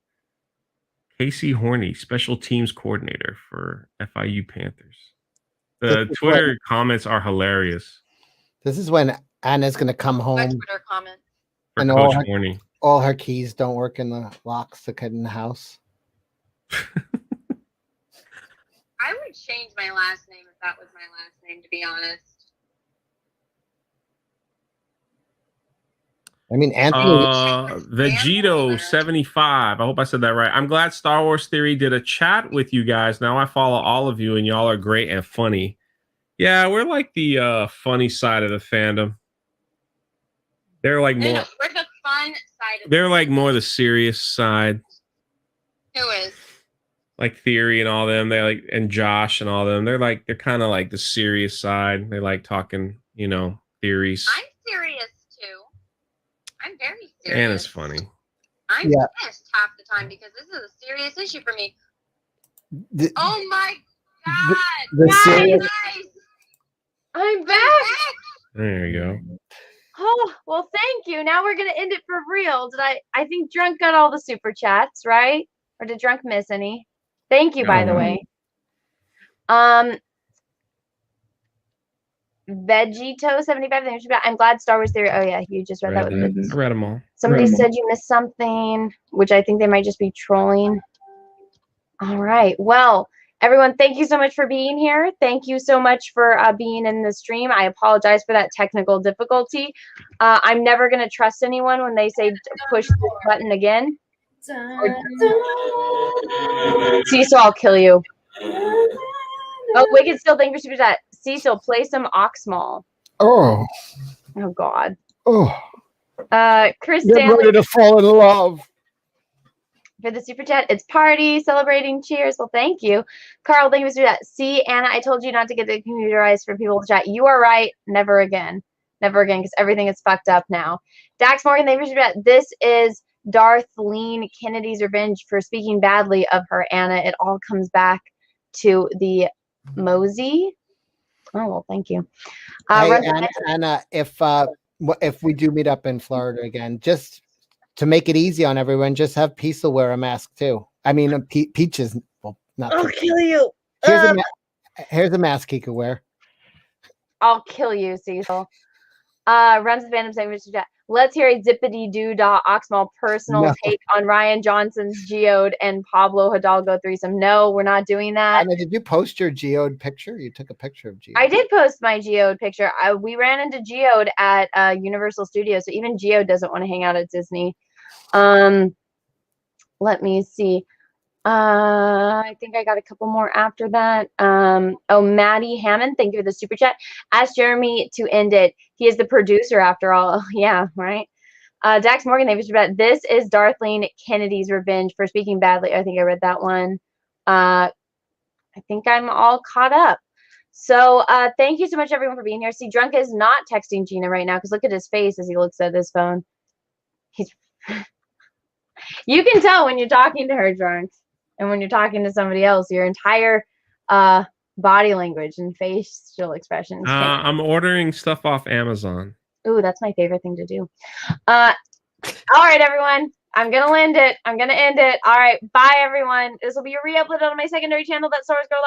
Casey Horney, special teams coordinator for FIU Panthers. The Twitter comments are hilarious. This is when Anna's going to come home. Twitter comment. For And Coach Horney. all her keys don't work in the locks to get in the house. I would change my last name if that was my last name, to be honest. I mean, Anthony. Vegito 75. I hope I said that right. I'm glad Star Wars Theory did a chat with you guys. Now I follow all of you, and y'all are great and funny. Yeah, we're like the funny side of the fandom. They're like more. No, we're the fun side of They're like more the serious side. Who is? like Theory and all them. They like, and Josh and all them. They're kind of like the serious side. They like talking, theories. I'm serious too. I'm very serious. And it's funny. I'm Yeah. pissed half the time because this is a serious issue for me. The- Oh my god! the serious- Guys! I'm back. There you go. Oh, well, thank you. Now we're gonna end it for real. I think Drunk got all the super chats, right? Or did Drunk miss any? Thank you, by the way. Vegito75, thanks for I'm glad Star Wars Theory. Oh yeah, you just read that with the I read them all. Somebody said you missed something, which I think they might just be trolling. All right. Well, everyone, thank you so much for being here. Thank you so much for being in the stream. I apologize for that technical difficulty. I'm never going to trust anyone when they say push this button again. Cecil, I'll kill you. Oh, Wicked still thank you for super chat. Cecil, play some Oxmall. Oh. Oh, God. Oh. Chris Get Stanley. ready to fall in love. For the super chat, it's party celebrating. Cheers. Well, thank you, Carl. Thank you for that. See, Anna, I told you not to get the computerized for people to chat. You are right. Never again, because everything is fucked up now. Dax Morgan, thank you for that. This is Darthleen Kennedy's revenge for speaking badly of her. Anna, it all comes back to the Mosey. Oh well, thank you. Hey, Anna, if we do meet up in Florida again, just to make it easy on everyone, just have Peace wear a mask too. I mean, Peaches. Well, not. I'll kill you. Here's a mask he could wear. I'll kill you, Cecil. Runs the Phantom saying, let's hear a zippity doo dah Oxmall personal take on Ryan Johnson's Geode and Pablo Hidalgo threesome. No, we're not doing that. Anna, did you post your Geode picture? You took a picture of Geode. I did post my Geode picture. We ran into Geode at Universal Studios, so even Geode doesn't want to hang out at Disney. Let me see. I think I got a couple more after that. Oh, Maddie Hammond, thank you for the super chat. Ask Jeremy to end it. He is the producer after all. Yeah, right. Dax Morgan, thank you for that. This is Darthleen Kennedy's revenge for speaking badly. I think I read that one. I think I'm all caught up. So thank you so much, everyone, for being here. See, Drunk is not texting Gina right now because look at his face as he looks at his phone. He's you can tell when you're talking to her, Drunk. And when you're talking to somebody else, your entire body language and facial expressions. I'm ordering stuff off Amazon. Ooh, that's my favorite thing to do. All right, everyone. I'm going to end it. All right. Bye, everyone. This will be re-uploaded on my secondary channel, That Star Wars Girl